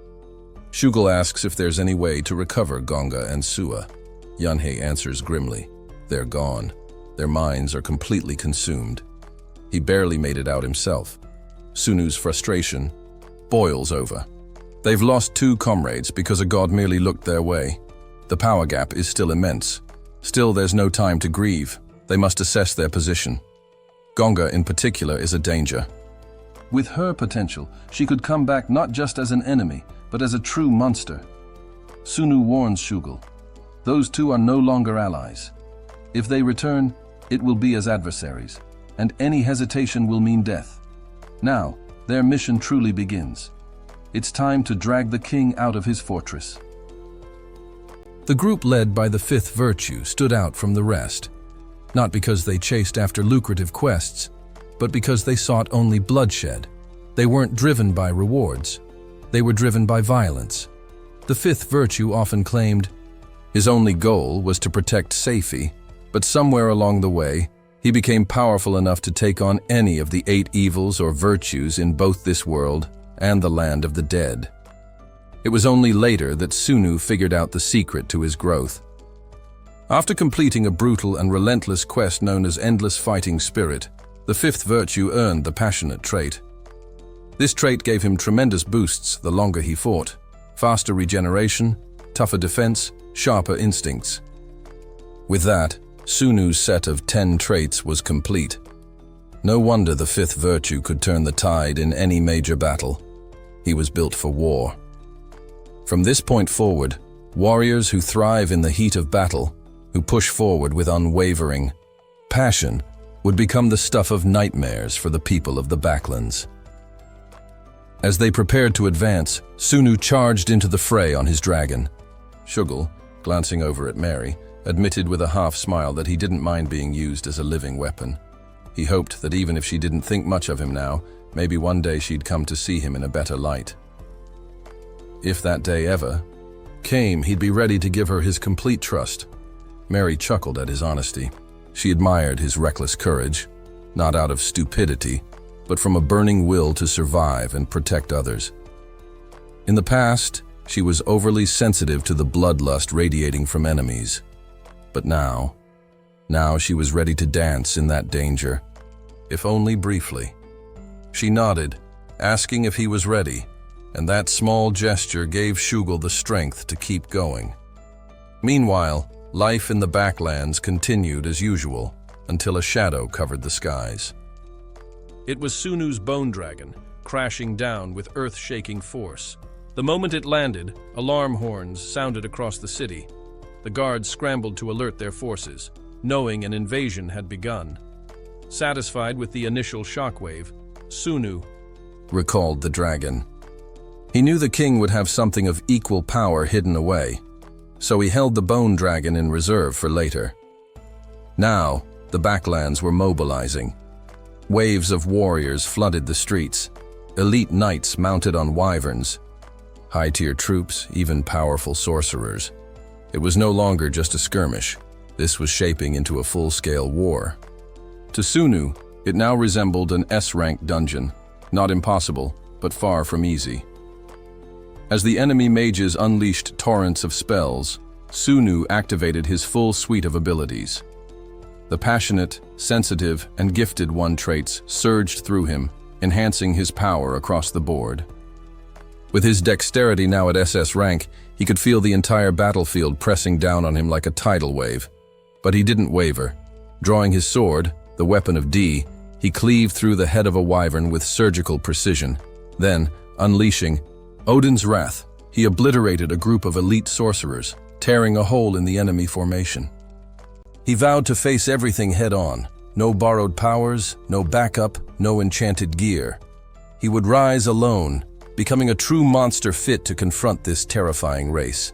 B: Sugul asks if there's any way to recover Gonga and Sua. Yeonhee answers grimly. They're gone. Their minds are completely consumed. He barely made it out himself. Sunu's frustration boils over. They've lost 2 comrades because a god merely looked their way. The power gap is still immense. Still, there's no time to grieve. They must assess their position. Gonga, in particular, is a danger. With her potential, she could come back not just as an enemy, but as a true monster. Sunu warns Sugul. Those 2 are no longer allies. If they return, it will be as adversaries, and any hesitation will mean death. Now, their mission truly begins. It's time to drag the king out of his fortress. The group led by the 5th virtue stood out from the rest, not because they chased after lucrative quests, but because they sought only bloodshed. They weren't driven by rewards. They were driven by violence. The 5th virtue often claimed his only goal was to protect Seifi, but somewhere along the way, he became powerful enough to take on any of the 8 evils or virtues in both this world and the land of the dead. It was only later that Sunu figured out the secret to his growth. After completing a brutal and relentless quest known as Endless Fighting Spirit, the 5th virtue earned the Passionate trait. This trait gave him tremendous boosts the longer he fought: faster regeneration, tougher defense, sharper instincts. With that, Sunu's set of 10 traits was complete. No wonder the 5th virtue could turn the tide in any major battle. He was built for war. From this point forward, warriors who thrive in the heat of battle, who push forward with unwavering passion, would become the stuff of nightmares for the people of the Backlands. As they prepared to advance, Sunu charged into the fray on his dragon. Shugel, glancing over at Mary, admitted with a half-smile that he didn't mind being used as a living weapon. He hoped that even if she didn't think much of him now, maybe one day she'd come to see him in a better light. If that day ever came, he'd be ready to give her his complete trust. Mary chuckled at his honesty. She admired his reckless courage, not out of stupidity, but from a burning will to survive and protect others. In the past, she was overly sensitive to the bloodlust radiating from enemies. But now she was ready to dance in that danger, if only briefly. She nodded, asking if he was ready, and that small gesture gave Shugel the strength to keep going. Meanwhile, life in the Backlands continued as usual, until a shadow covered the skies.
E: It was Sunu's bone dragon, crashing down with earth-shaking force. The moment it landed, alarm horns sounded across the city. The guards scrambled to alert their forces, knowing an invasion had begun. Satisfied with the initial shockwave, Sunu
B: recalled the dragon. He knew the king would have something of equal power hidden away, so he held the bone dragon in reserve for later. Now, the Backlands were mobilizing. Waves of warriors flooded the streets, elite knights mounted on wyverns, high-tier troops, even powerful sorcerers. It was no longer just a skirmish. This was shaping into a full-scale war. To Sunu, it now resembled an S-rank dungeon, not impossible, but far from easy. As the enemy mages unleashed torrents of spells, Sunu activated his full suite of abilities. The passionate, sensitive, and gifted one traits surged through him, enhancing his power across the board. With his dexterity now at SS rank, he could feel the entire battlefield pressing down on him like a tidal wave. But he didn't waver. Drawing his sword, the weapon of D, he cleaved through the head of a wyvern with surgical precision. Then, unleashing Odin's wrath, he obliterated a group of elite sorcerers, tearing a hole in the enemy formation. He vowed to face everything head-on. No borrowed powers, no backup, no enchanted gear. He would rise alone, becoming a true monster fit to confront this terrifying race.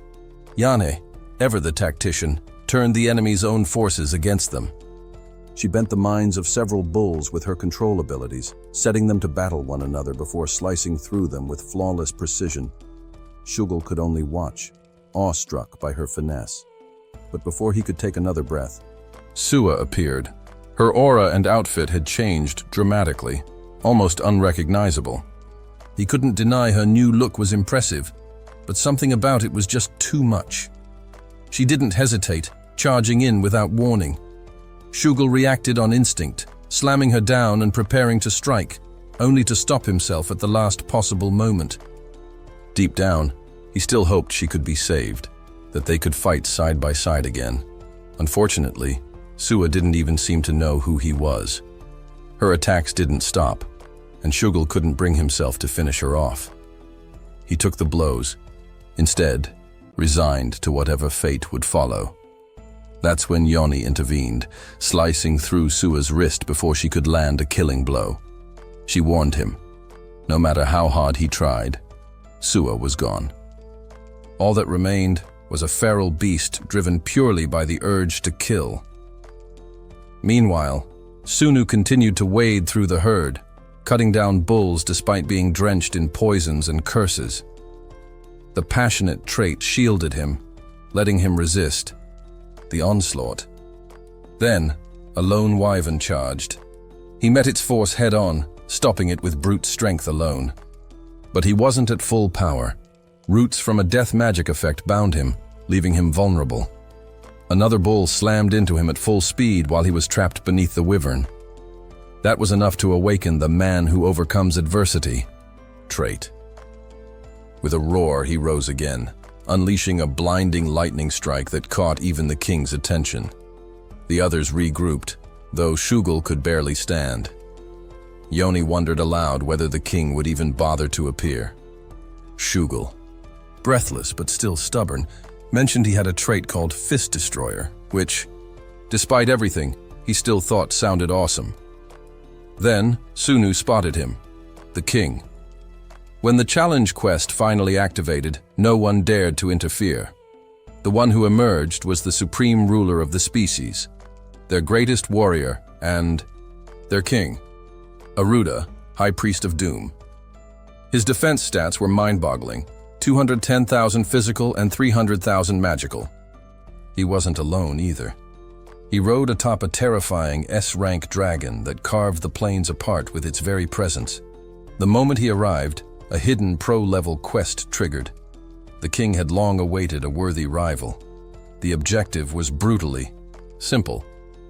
B: Yane, ever the tactician, turned the enemy's own forces against them. She bent the minds of several bulls with her control abilities, setting them to battle one another before slicing through them with flawless precision. Shugel could only watch, awestruck by her finesse. But before he could take another breath, Sua appeared. Her aura and outfit had changed dramatically, almost unrecognizable. He couldn't deny her new look was impressive, but something about it was just too much. She didn't hesitate, charging in without warning. Shugel reacted on instinct, slamming her down and preparing to strike, only to stop himself at the last possible moment. Deep down, he still hoped she could be saved, that they could fight side by side again. Unfortunately, Sua didn't even seem to know who he was. Her attacks didn't stop, and Shugel couldn't bring himself to finish her off. He took the blows, instead resigned to whatever fate would follow. That's when Yoni intervened, slicing through Sua's wrist before she could land a killing blow. She warned him. No matter how hard he tried, Sua was gone. All that remained was a feral beast driven purely by the urge to kill. Meanwhile, Sunu continued to wade through the herd, cutting down bulls despite being drenched in poisons and curses. The passionate trait shielded him, letting him resist the onslaught. Then, a lone wyvern charged. He met its force head-on, stopping it with brute strength alone. But he wasn't at full power. Roots from a death magic effect bound him, leaving him vulnerable. Another bull slammed into him at full speed while he was trapped beneath the wyvern. That was enough to awaken the man who overcomes adversity trait. With a roar, he rose again, unleashing a blinding lightning strike that caught even the king's attention. The others regrouped, though Shugul could barely stand. Yoni wondered aloud whether the king would even bother to appear. Shugul, breathless but still stubborn, mentioned he had a trait called Fist Destroyer, which, despite everything, he still thought sounded awesome. Then, Sunu spotted him, the king. When the challenge quest finally activated, no one dared to interfere. The one who emerged was the supreme ruler of the species, their greatest warrior, and their king, Aruda, High Priest of Doom. His defense stats were mind-boggling, 210,000 physical and 300,000 magical. He wasn't alone either. He rode atop a terrifying S-rank dragon that carved the plains apart with its very presence. The moment he arrived, a hidden pro-level quest triggered. The king had long awaited a worthy rival. The objective was brutally simple: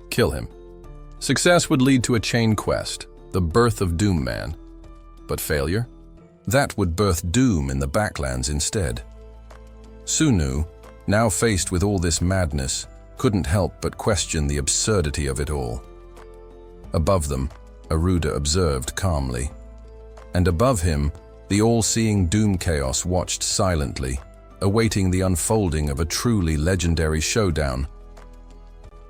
B: kill him. Success would lead to a chain quest, the birth of Doom Man. But failure? That would birth doom in the Backlands instead. Sunu, now faced with all this madness, couldn't help but question the absurdity of it all. Above them, Aruda observed calmly. And above him, the all-seeing Doom Chaos watched silently, awaiting the unfolding of a truly legendary showdown.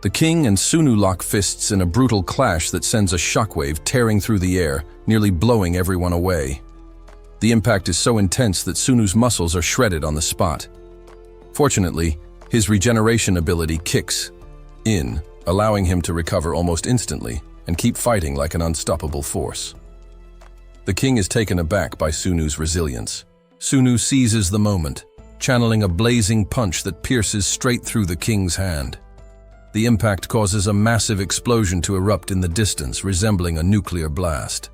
B: The king and Sunu lock fists in a brutal clash that sends a shockwave tearing through the air, nearly blowing everyone away. The impact is so intense that Sunu's muscles are shredded on the spot. Fortunately, his regeneration ability kicks in, allowing him to recover almost instantly and keep fighting like an unstoppable force. The king is taken aback by Sunu's resilience. Sunu seizes the moment, channeling a blazing punch that pierces straight through the king's hand. The impact causes a massive explosion to erupt in the distance, resembling a nuclear blast.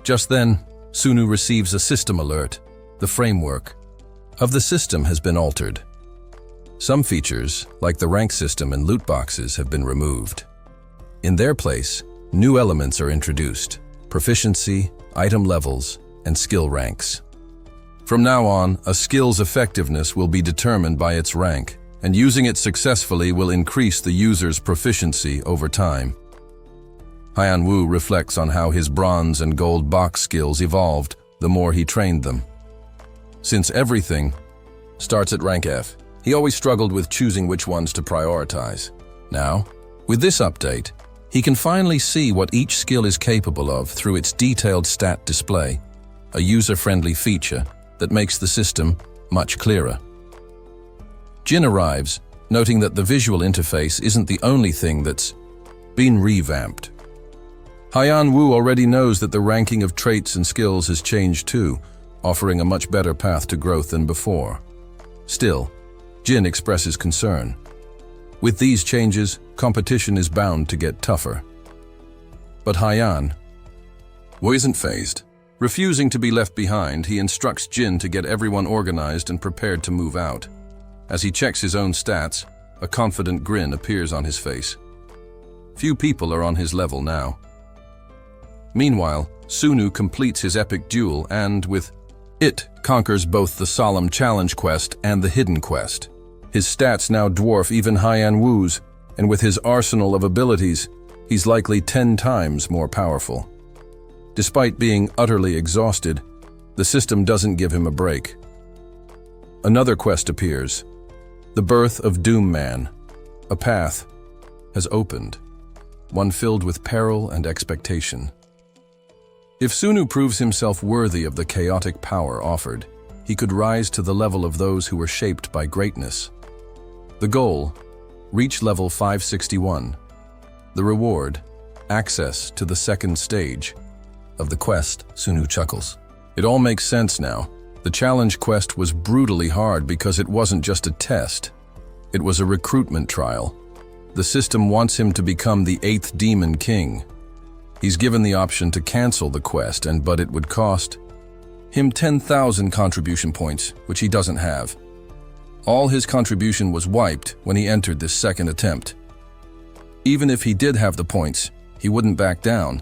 B: Just then, Sunu receives a system alert. The framework of the system has been altered. Some features, like the rank system and loot boxes, have been removed. In their place, new elements are introduced: proficiency, item levels, and skill ranks. From now on, a skill's effectiveness will be determined by its rank, and using it successfully will increase the user's proficiency over time. Hyan-Woo reflects on how his bronze and gold box skills evolved the more he trained them. Since everything starts at rank F, he always struggled with choosing which ones to prioritize. Now, with this update, he can finally see what each skill is capable of through its detailed stat display, a user-friendly feature that makes the system much clearer. Jin arrives, noting that the visual interface isn't the only thing that's been revamped. Hyan-Woo already knows that the ranking of traits and skills has changed too, offering a much better path to growth than before. Still, Jin expresses concern. With these changes, competition is bound to get tougher. But Hyan-Woo isn't fazed. Refusing to be left behind, he instructs Jin to get everyone organized and prepared to move out. As he checks his own stats, a confident grin appears on his face. Few people are on his level now. Meanwhile, Sunu completes his epic duel and, with it, conquers both the solemn challenge quest and the hidden quest. His stats now dwarf even Hyan-Woo's, and with his arsenal of abilities, he's likely 10 times more powerful. Despite being utterly exhausted, the system doesn't give him a break. Another quest appears: the birth of Doom Man. A path has opened, one filled with peril and expectation. If Sunu proves himself worthy of the chaotic power offered, he could rise to the level of those who were shaped by greatness. The goal: reach level 561. The reward: access to the second stage of the quest. Sunu chuckles. It all makes sense now. The challenge quest was brutally hard because it wasn't just a test. It was a recruitment trial. The system wants him to become the 8th Demon King. He's given the option to cancel the quest, but it would cost him 10,000 contribution points, which he doesn't have. All his contribution was wiped when he entered this second attempt. Even if he did have the points, he wouldn't back down.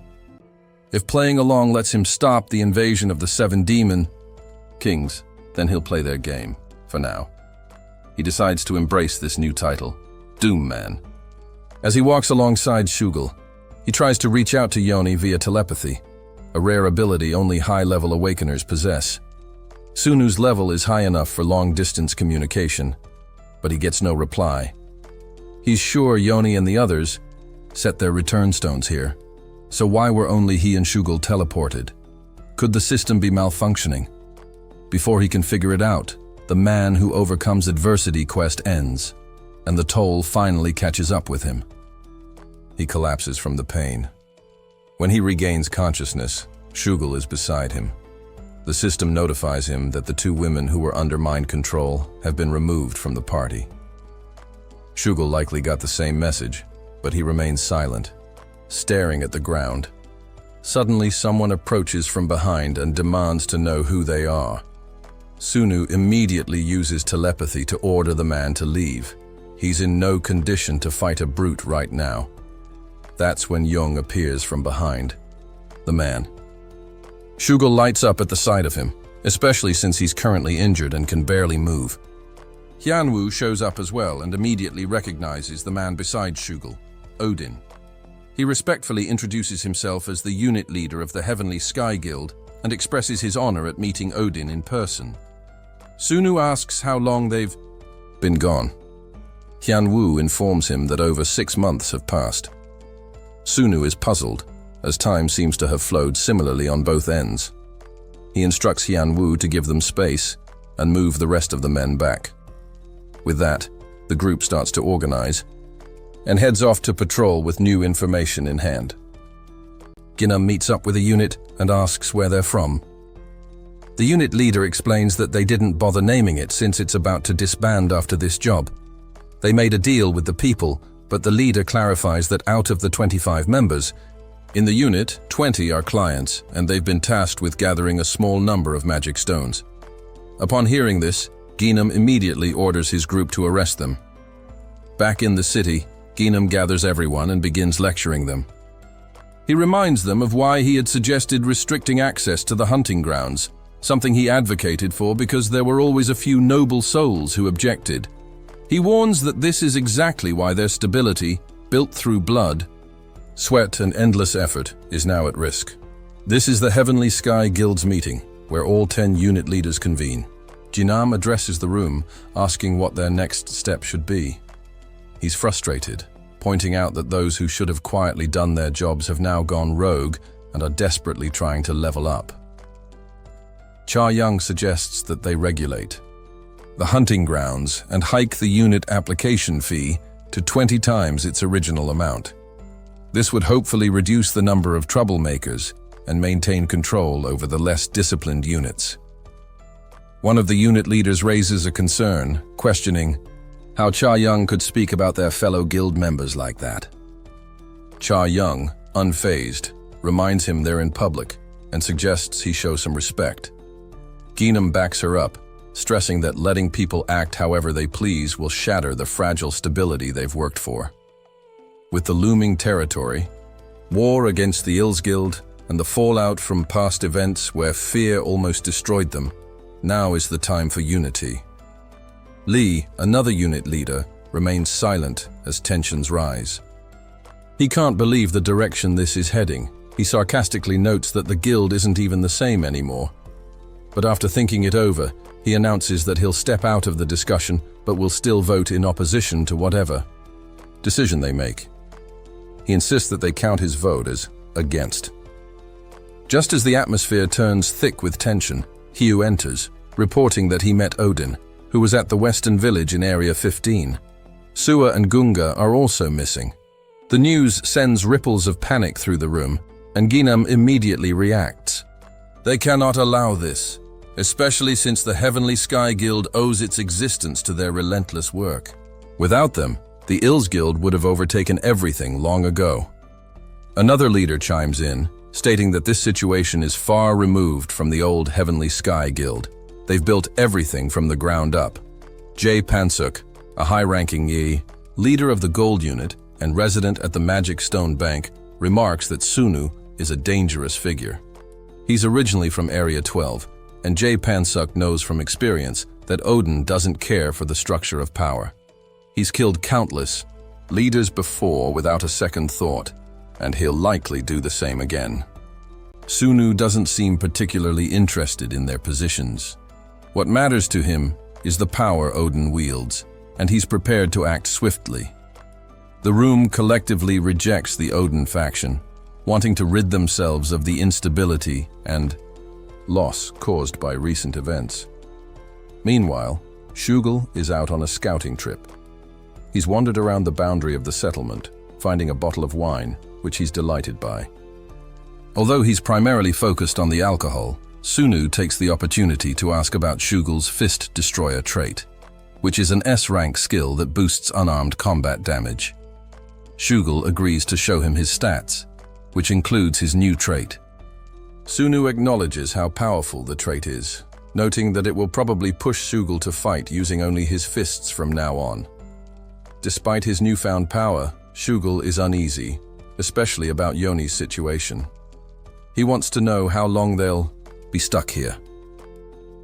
B: If playing along lets him stop the invasion of the 7 Demon Kings, then he'll play their game, for now. he decides to embrace this new title, Doom Man. As he walks alongside Shugel, he tries to reach out to Yoni via telepathy, a rare ability only high-level awakeners possess. Sunu's level is high enough for long-distance communication, but he gets no reply. He's sure Yoni and the others set their return stones here, so why were only he and Shugel teleported? Could the system be malfunctioning? Before he can figure it out, the man who overcomes adversity quest ends, and the toll finally catches up with him. He collapses from the pain. When he regains consciousness, Shugel is beside him. The system notifies him that the two women who were under mind control have been removed from the party. Shugel likely got the same message, but he remains silent, staring at the ground. Suddenly, someone approaches from behind and demands to know who they are. Sunu immediately uses telepathy to order the man to leave. He's in no condition to fight a brute right now. That's when Young appears from behind. The man. Shugel lights up at the sight of him, especially since he's currently injured and can barely move. Hyunwoo shows up as well and immediately recognizes the man beside Shugel, Odin. He respectfully introduces himself as the unit leader of the Heavenly Sky Guild and expresses his honor at meeting Odin in person. Sunu asks how long they've been gone. Hyunwoo informs him that over 6 months have passed. Sunu is puzzled, as time seems to have flowed similarly on both ends. He instructs Hyunwoo to give them space and move the rest of the men back. With that, the group starts to organize and heads off to patrol with new information in hand. Ginam meets up with a unit and asks where they're from. The unit leader explains that they didn't bother naming it since it's about to disband after this job. They made a deal with the people, but the leader clarifies that out of the 25 members, in the unit, 20 are clients, and they've been tasked with gathering a small number of magic stones. Upon hearing this, Ginam immediately orders his group to arrest them. Back in the city, Ginam gathers everyone and begins lecturing them. He reminds them of why he had suggested restricting access to the hunting grounds, something he advocated for because there were always a few noble souls who objected. He warns that this is exactly why their stability, built through blood, sweat and endless effort, is now at risk. This is the Heavenly Sky Guild's meeting, where all 10 unit leaders convene. Ginam addresses the room, asking what their next step should be. He's frustrated, pointing out that those who should have quietly done their jobs have now gone rogue and are desperately trying to level up. Cha Young suggests that they regulate the hunting grounds and hike the unit application fee to 20 times its original amount. This would hopefully reduce the number of troublemakers and maintain control over the less disciplined units. One of the unit leaders raises a concern, questioning how Cha Young could speak about their fellow guild members like that. Cha Young, unfazed, reminds him they're in public and suggests he show some respect. Ginam backs her up, stressing that letting people act however they please will shatter the fragile stability they've worked for. With the looming territory, war against the Ills Guild, and the fallout from past events where fear almost destroyed them, now is the time for unity. Lee, another unit leader, remains silent as tensions rise. He can't believe the direction this is heading. He sarcastically notes that the guild isn't even the same anymore. But after thinking it over, he announces that he'll step out of the discussion but will still vote in opposition to whatever decision they make. He insists that they count his vote as against. Just as the atmosphere turns thick with tension, Hugh enters, reporting that he met Odin, who was at the Western Village in Area 15. Sua and Gunga are also missing. The news sends ripples of panic through the room, and Ginam immediately reacts. They cannot allow this, especially since the Heavenly Sky Guild owes its existence to their relentless work. Without them, the Ills Guild would have overtaken everything long ago. Another leader chimes in, stating that this situation is far removed from the old Heavenly Sky Guild. They've built everything from the ground up. Jay Pansuk, a high-ranking Yi, leader of the Gold Unit and resident at the Magic Stone Bank, remarks that Sunu is a dangerous figure. He's originally from Area 12, and Jay Pansuk knows from experience that Odin doesn't care for the structure of power. He's killed countless leaders before without a second thought, and he'll likely do the same again. Sunu doesn't seem particularly interested in their positions. What matters to him is the power Odin wields, and he's prepared to act swiftly. The room collectively rejects the Odin faction, wanting to rid themselves of the instability and loss caused by recent events. Meanwhile, Shugel is out on a scouting trip. He's wandered around the boundary of the settlement, finding a bottle of wine, which he's delighted by. Although he's primarily focused on the alcohol, Sunu takes the opportunity to ask about Shugel's Fist Destroyer trait, which is an S-rank skill that boosts unarmed combat damage. Shugel agrees to show him his stats, which includes his new trait. Sunu acknowledges how powerful the trait is, noting that it will probably push Shugel to fight using only his fists from now on. Despite his newfound power, Shugel is uneasy, especially about Yoni's situation. He wants to know how long they'll be stuck here.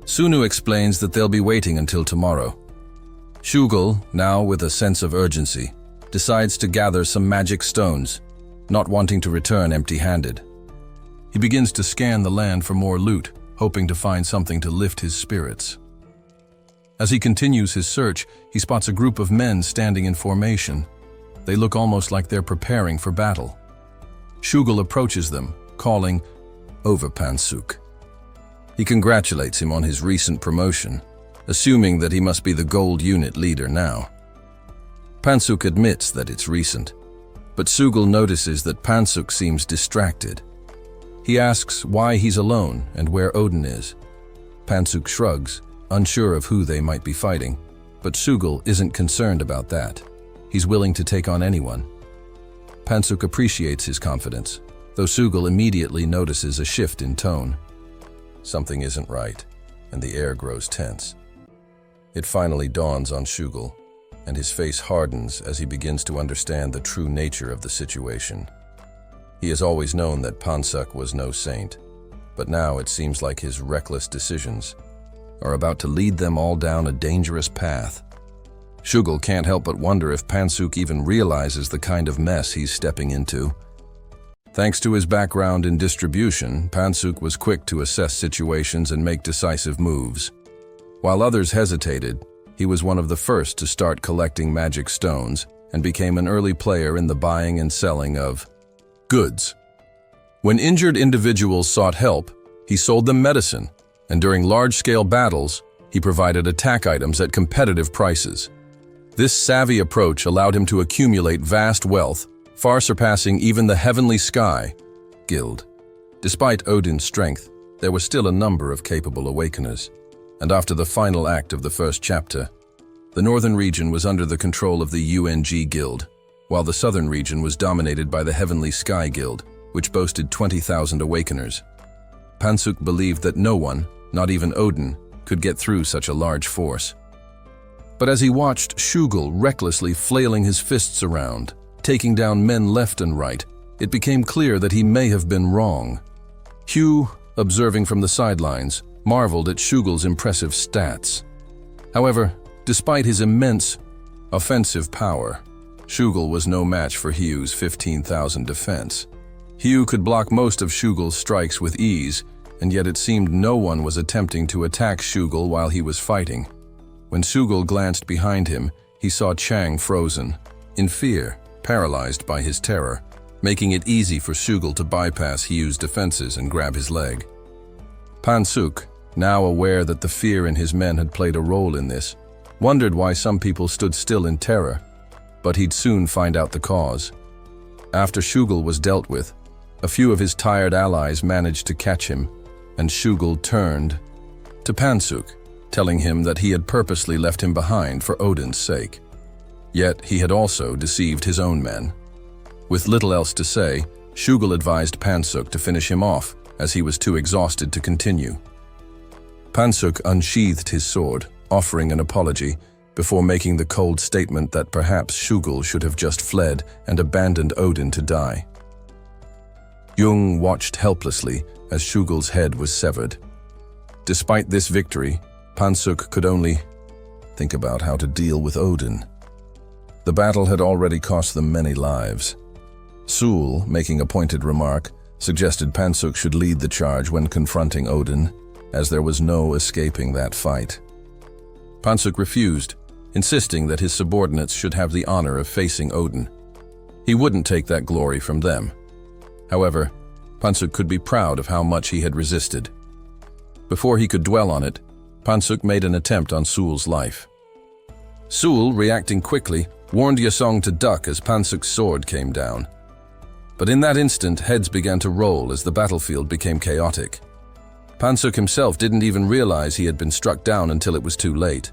B: Sunu explains that they'll be waiting until tomorrow. Shugel, now with a sense of urgency, decides to gather some magic stones, not wanting to return empty-handed. He begins to scan the land for more loot, hoping to find something to lift his spirits. As he continues his search, he spots a group of men standing in formation. They look almost like they're preparing for battle. Shugel approaches them, calling over Pansuk. He congratulates him on his recent promotion, assuming that he must be the gold unit leader now. Pansuk admits that it's recent, but Shugel notices that Pansuk seems distracted. He asks why he's alone and where Odin is. Pansuk shrugs, unsure of who they might be fighting, but Shugel isn't concerned about that. He's willing to take on anyone. Pansuk appreciates his confidence, though Shugel immediately notices a shift in tone. Something isn't right, and the air grows tense. It finally dawns on Shugel, and his face hardens as he begins to understand the true nature of the situation. He has always known that Pansuk was no saint, but now it seems like his reckless decisions are about to lead them all down a dangerous path. Shugel can't help but wonder if Pansuk even realizes the kind of mess he's stepping into. Thanks to his background in distribution, Pansuk was quick to assess situations and make decisive moves. While others hesitated, he was one of the first to start collecting magic stones and became an early player in the buying and selling of goods. When injured individuals sought help, he sold them medicine, and during large-scale battles, he provided attack items at competitive prices. This savvy approach allowed him to accumulate vast wealth, far surpassing even the Heavenly Sky Guild. Despite Odin's strength, there was still a number of capable awakeners, and after the final act of the first chapter, the northern region was under the control of the UNG Guild, while the southern region was dominated by the Heavenly Sky Guild, which boasted 20,000 awakeners. Pansuk believed that no one, not even Odin, could get through such a large force. But as he watched Shugel recklessly flailing his fists around, taking down men left and right, it became clear that he may have been wrong. Hugh, observing from the sidelines, marveled at Shugel's impressive stats. However, despite his immense offensive power, Shugel was no match for Hugh's 15,000 defense. Hugh could block most of Shugel's strikes with ease, and yet it seemed no one was attempting to attack Shugel while he was fighting. When Shugel glanced behind him, he saw Chang frozen, in fear, paralyzed by his terror, making it easy for Shugel to bypass Hugh's defenses and grab his leg. Pansuk, now aware that the fear in his men had played a role in this, wondered why some people stood still in terror, but he'd soon find out the cause. After Shugel was dealt with, a few of his tired allies managed to catch him, and Shugel turned to Pansuk, telling him that he had purposely left him behind for Odin's sake. Yet he had also deceived his own men. With little else to say, Shugel advised Pansuk to finish him off, as he was too exhausted to continue. Pansuk unsheathed his sword, offering an apology, before making the cold statement that perhaps Shugel should have just fled and abandoned Odin to die. Jung watched helplessly as Shugel's head was severed. Despite this victory, Pansuk could only think about how to deal with Odin. The battle had already cost them many lives. Sul, making a pointed remark, suggested Pansuk should lead the charge when confronting Odin, as there was no escaping that fight. Pansuk refused, insisting that his subordinates should have the honor of facing Odin. He wouldn't take that glory from them. However, Pansuk could be proud of how much he had resisted. Before he could dwell on it, Pansuk made an attempt on Sul's life. Sul, reacting quickly, warned Yasong to duck as Pansuk's sword came down. But in that instant, heads began to roll as the battlefield became chaotic. Pansuk himself didn't even realize he had been struck down until it was too late.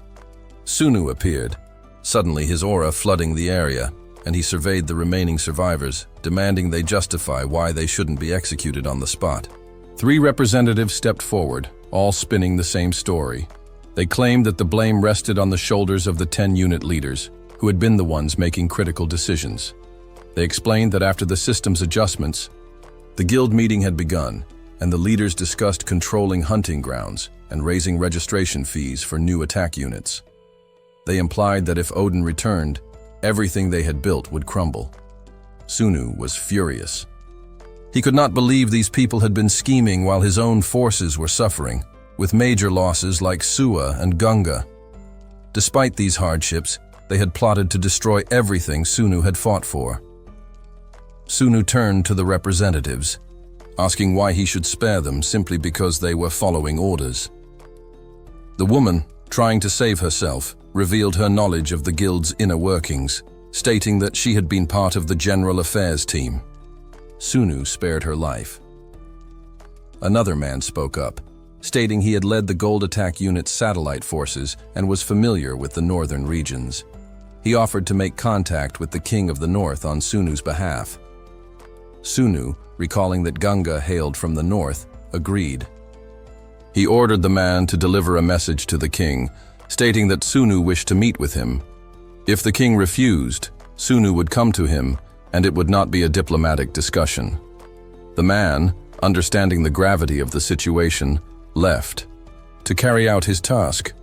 B: Sunu appeared, suddenly his aura flooding the area, and he surveyed the remaining survivors, demanding they justify why they shouldn't be executed on the spot. 3 representatives stepped forward, all spinning the same story. They claimed that the blame rested on the shoulders of the 10-unit leaders, who had been the ones making critical decisions. They explained that after the system's adjustments, the guild meeting had begun, and the leaders discussed controlling hunting grounds and raising registration fees for new attack units. They implied that if Odin returned, everything they had built would crumble. Sunu was furious. He could not believe these people had been scheming while his own forces were suffering, with major losses like Sua and Gunga. Despite these hardships, they had plotted to destroy everything Sunu had fought for. Sunu turned to the representatives, asking why he should spare them simply because they were following orders. The woman, trying to save herself, revealed her knowledge of the guild's inner workings, stating that she had been part of the general affairs team. Sunu spared her life. Another man spoke up, stating he had led the Gold Attack Unit's satellite forces and was familiar with the northern regions. He offered to make contact with the King of the North on Sunu's behalf. Sunu, recalling that Gunga hailed from the north, agreed. He ordered the man to deliver a message to the king, stating that Sunu wished to meet with him. If the king refused, Sunu would come to him, and it would not be a diplomatic discussion. The man, understanding the gravity of the situation, left to carry out his task.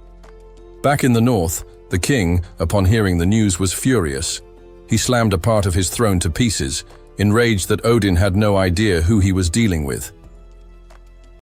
B: Back in the north, the king, upon hearing the news, was furious. He slammed a part of his throne to pieces, enraged that Odin had no idea who he was dealing with.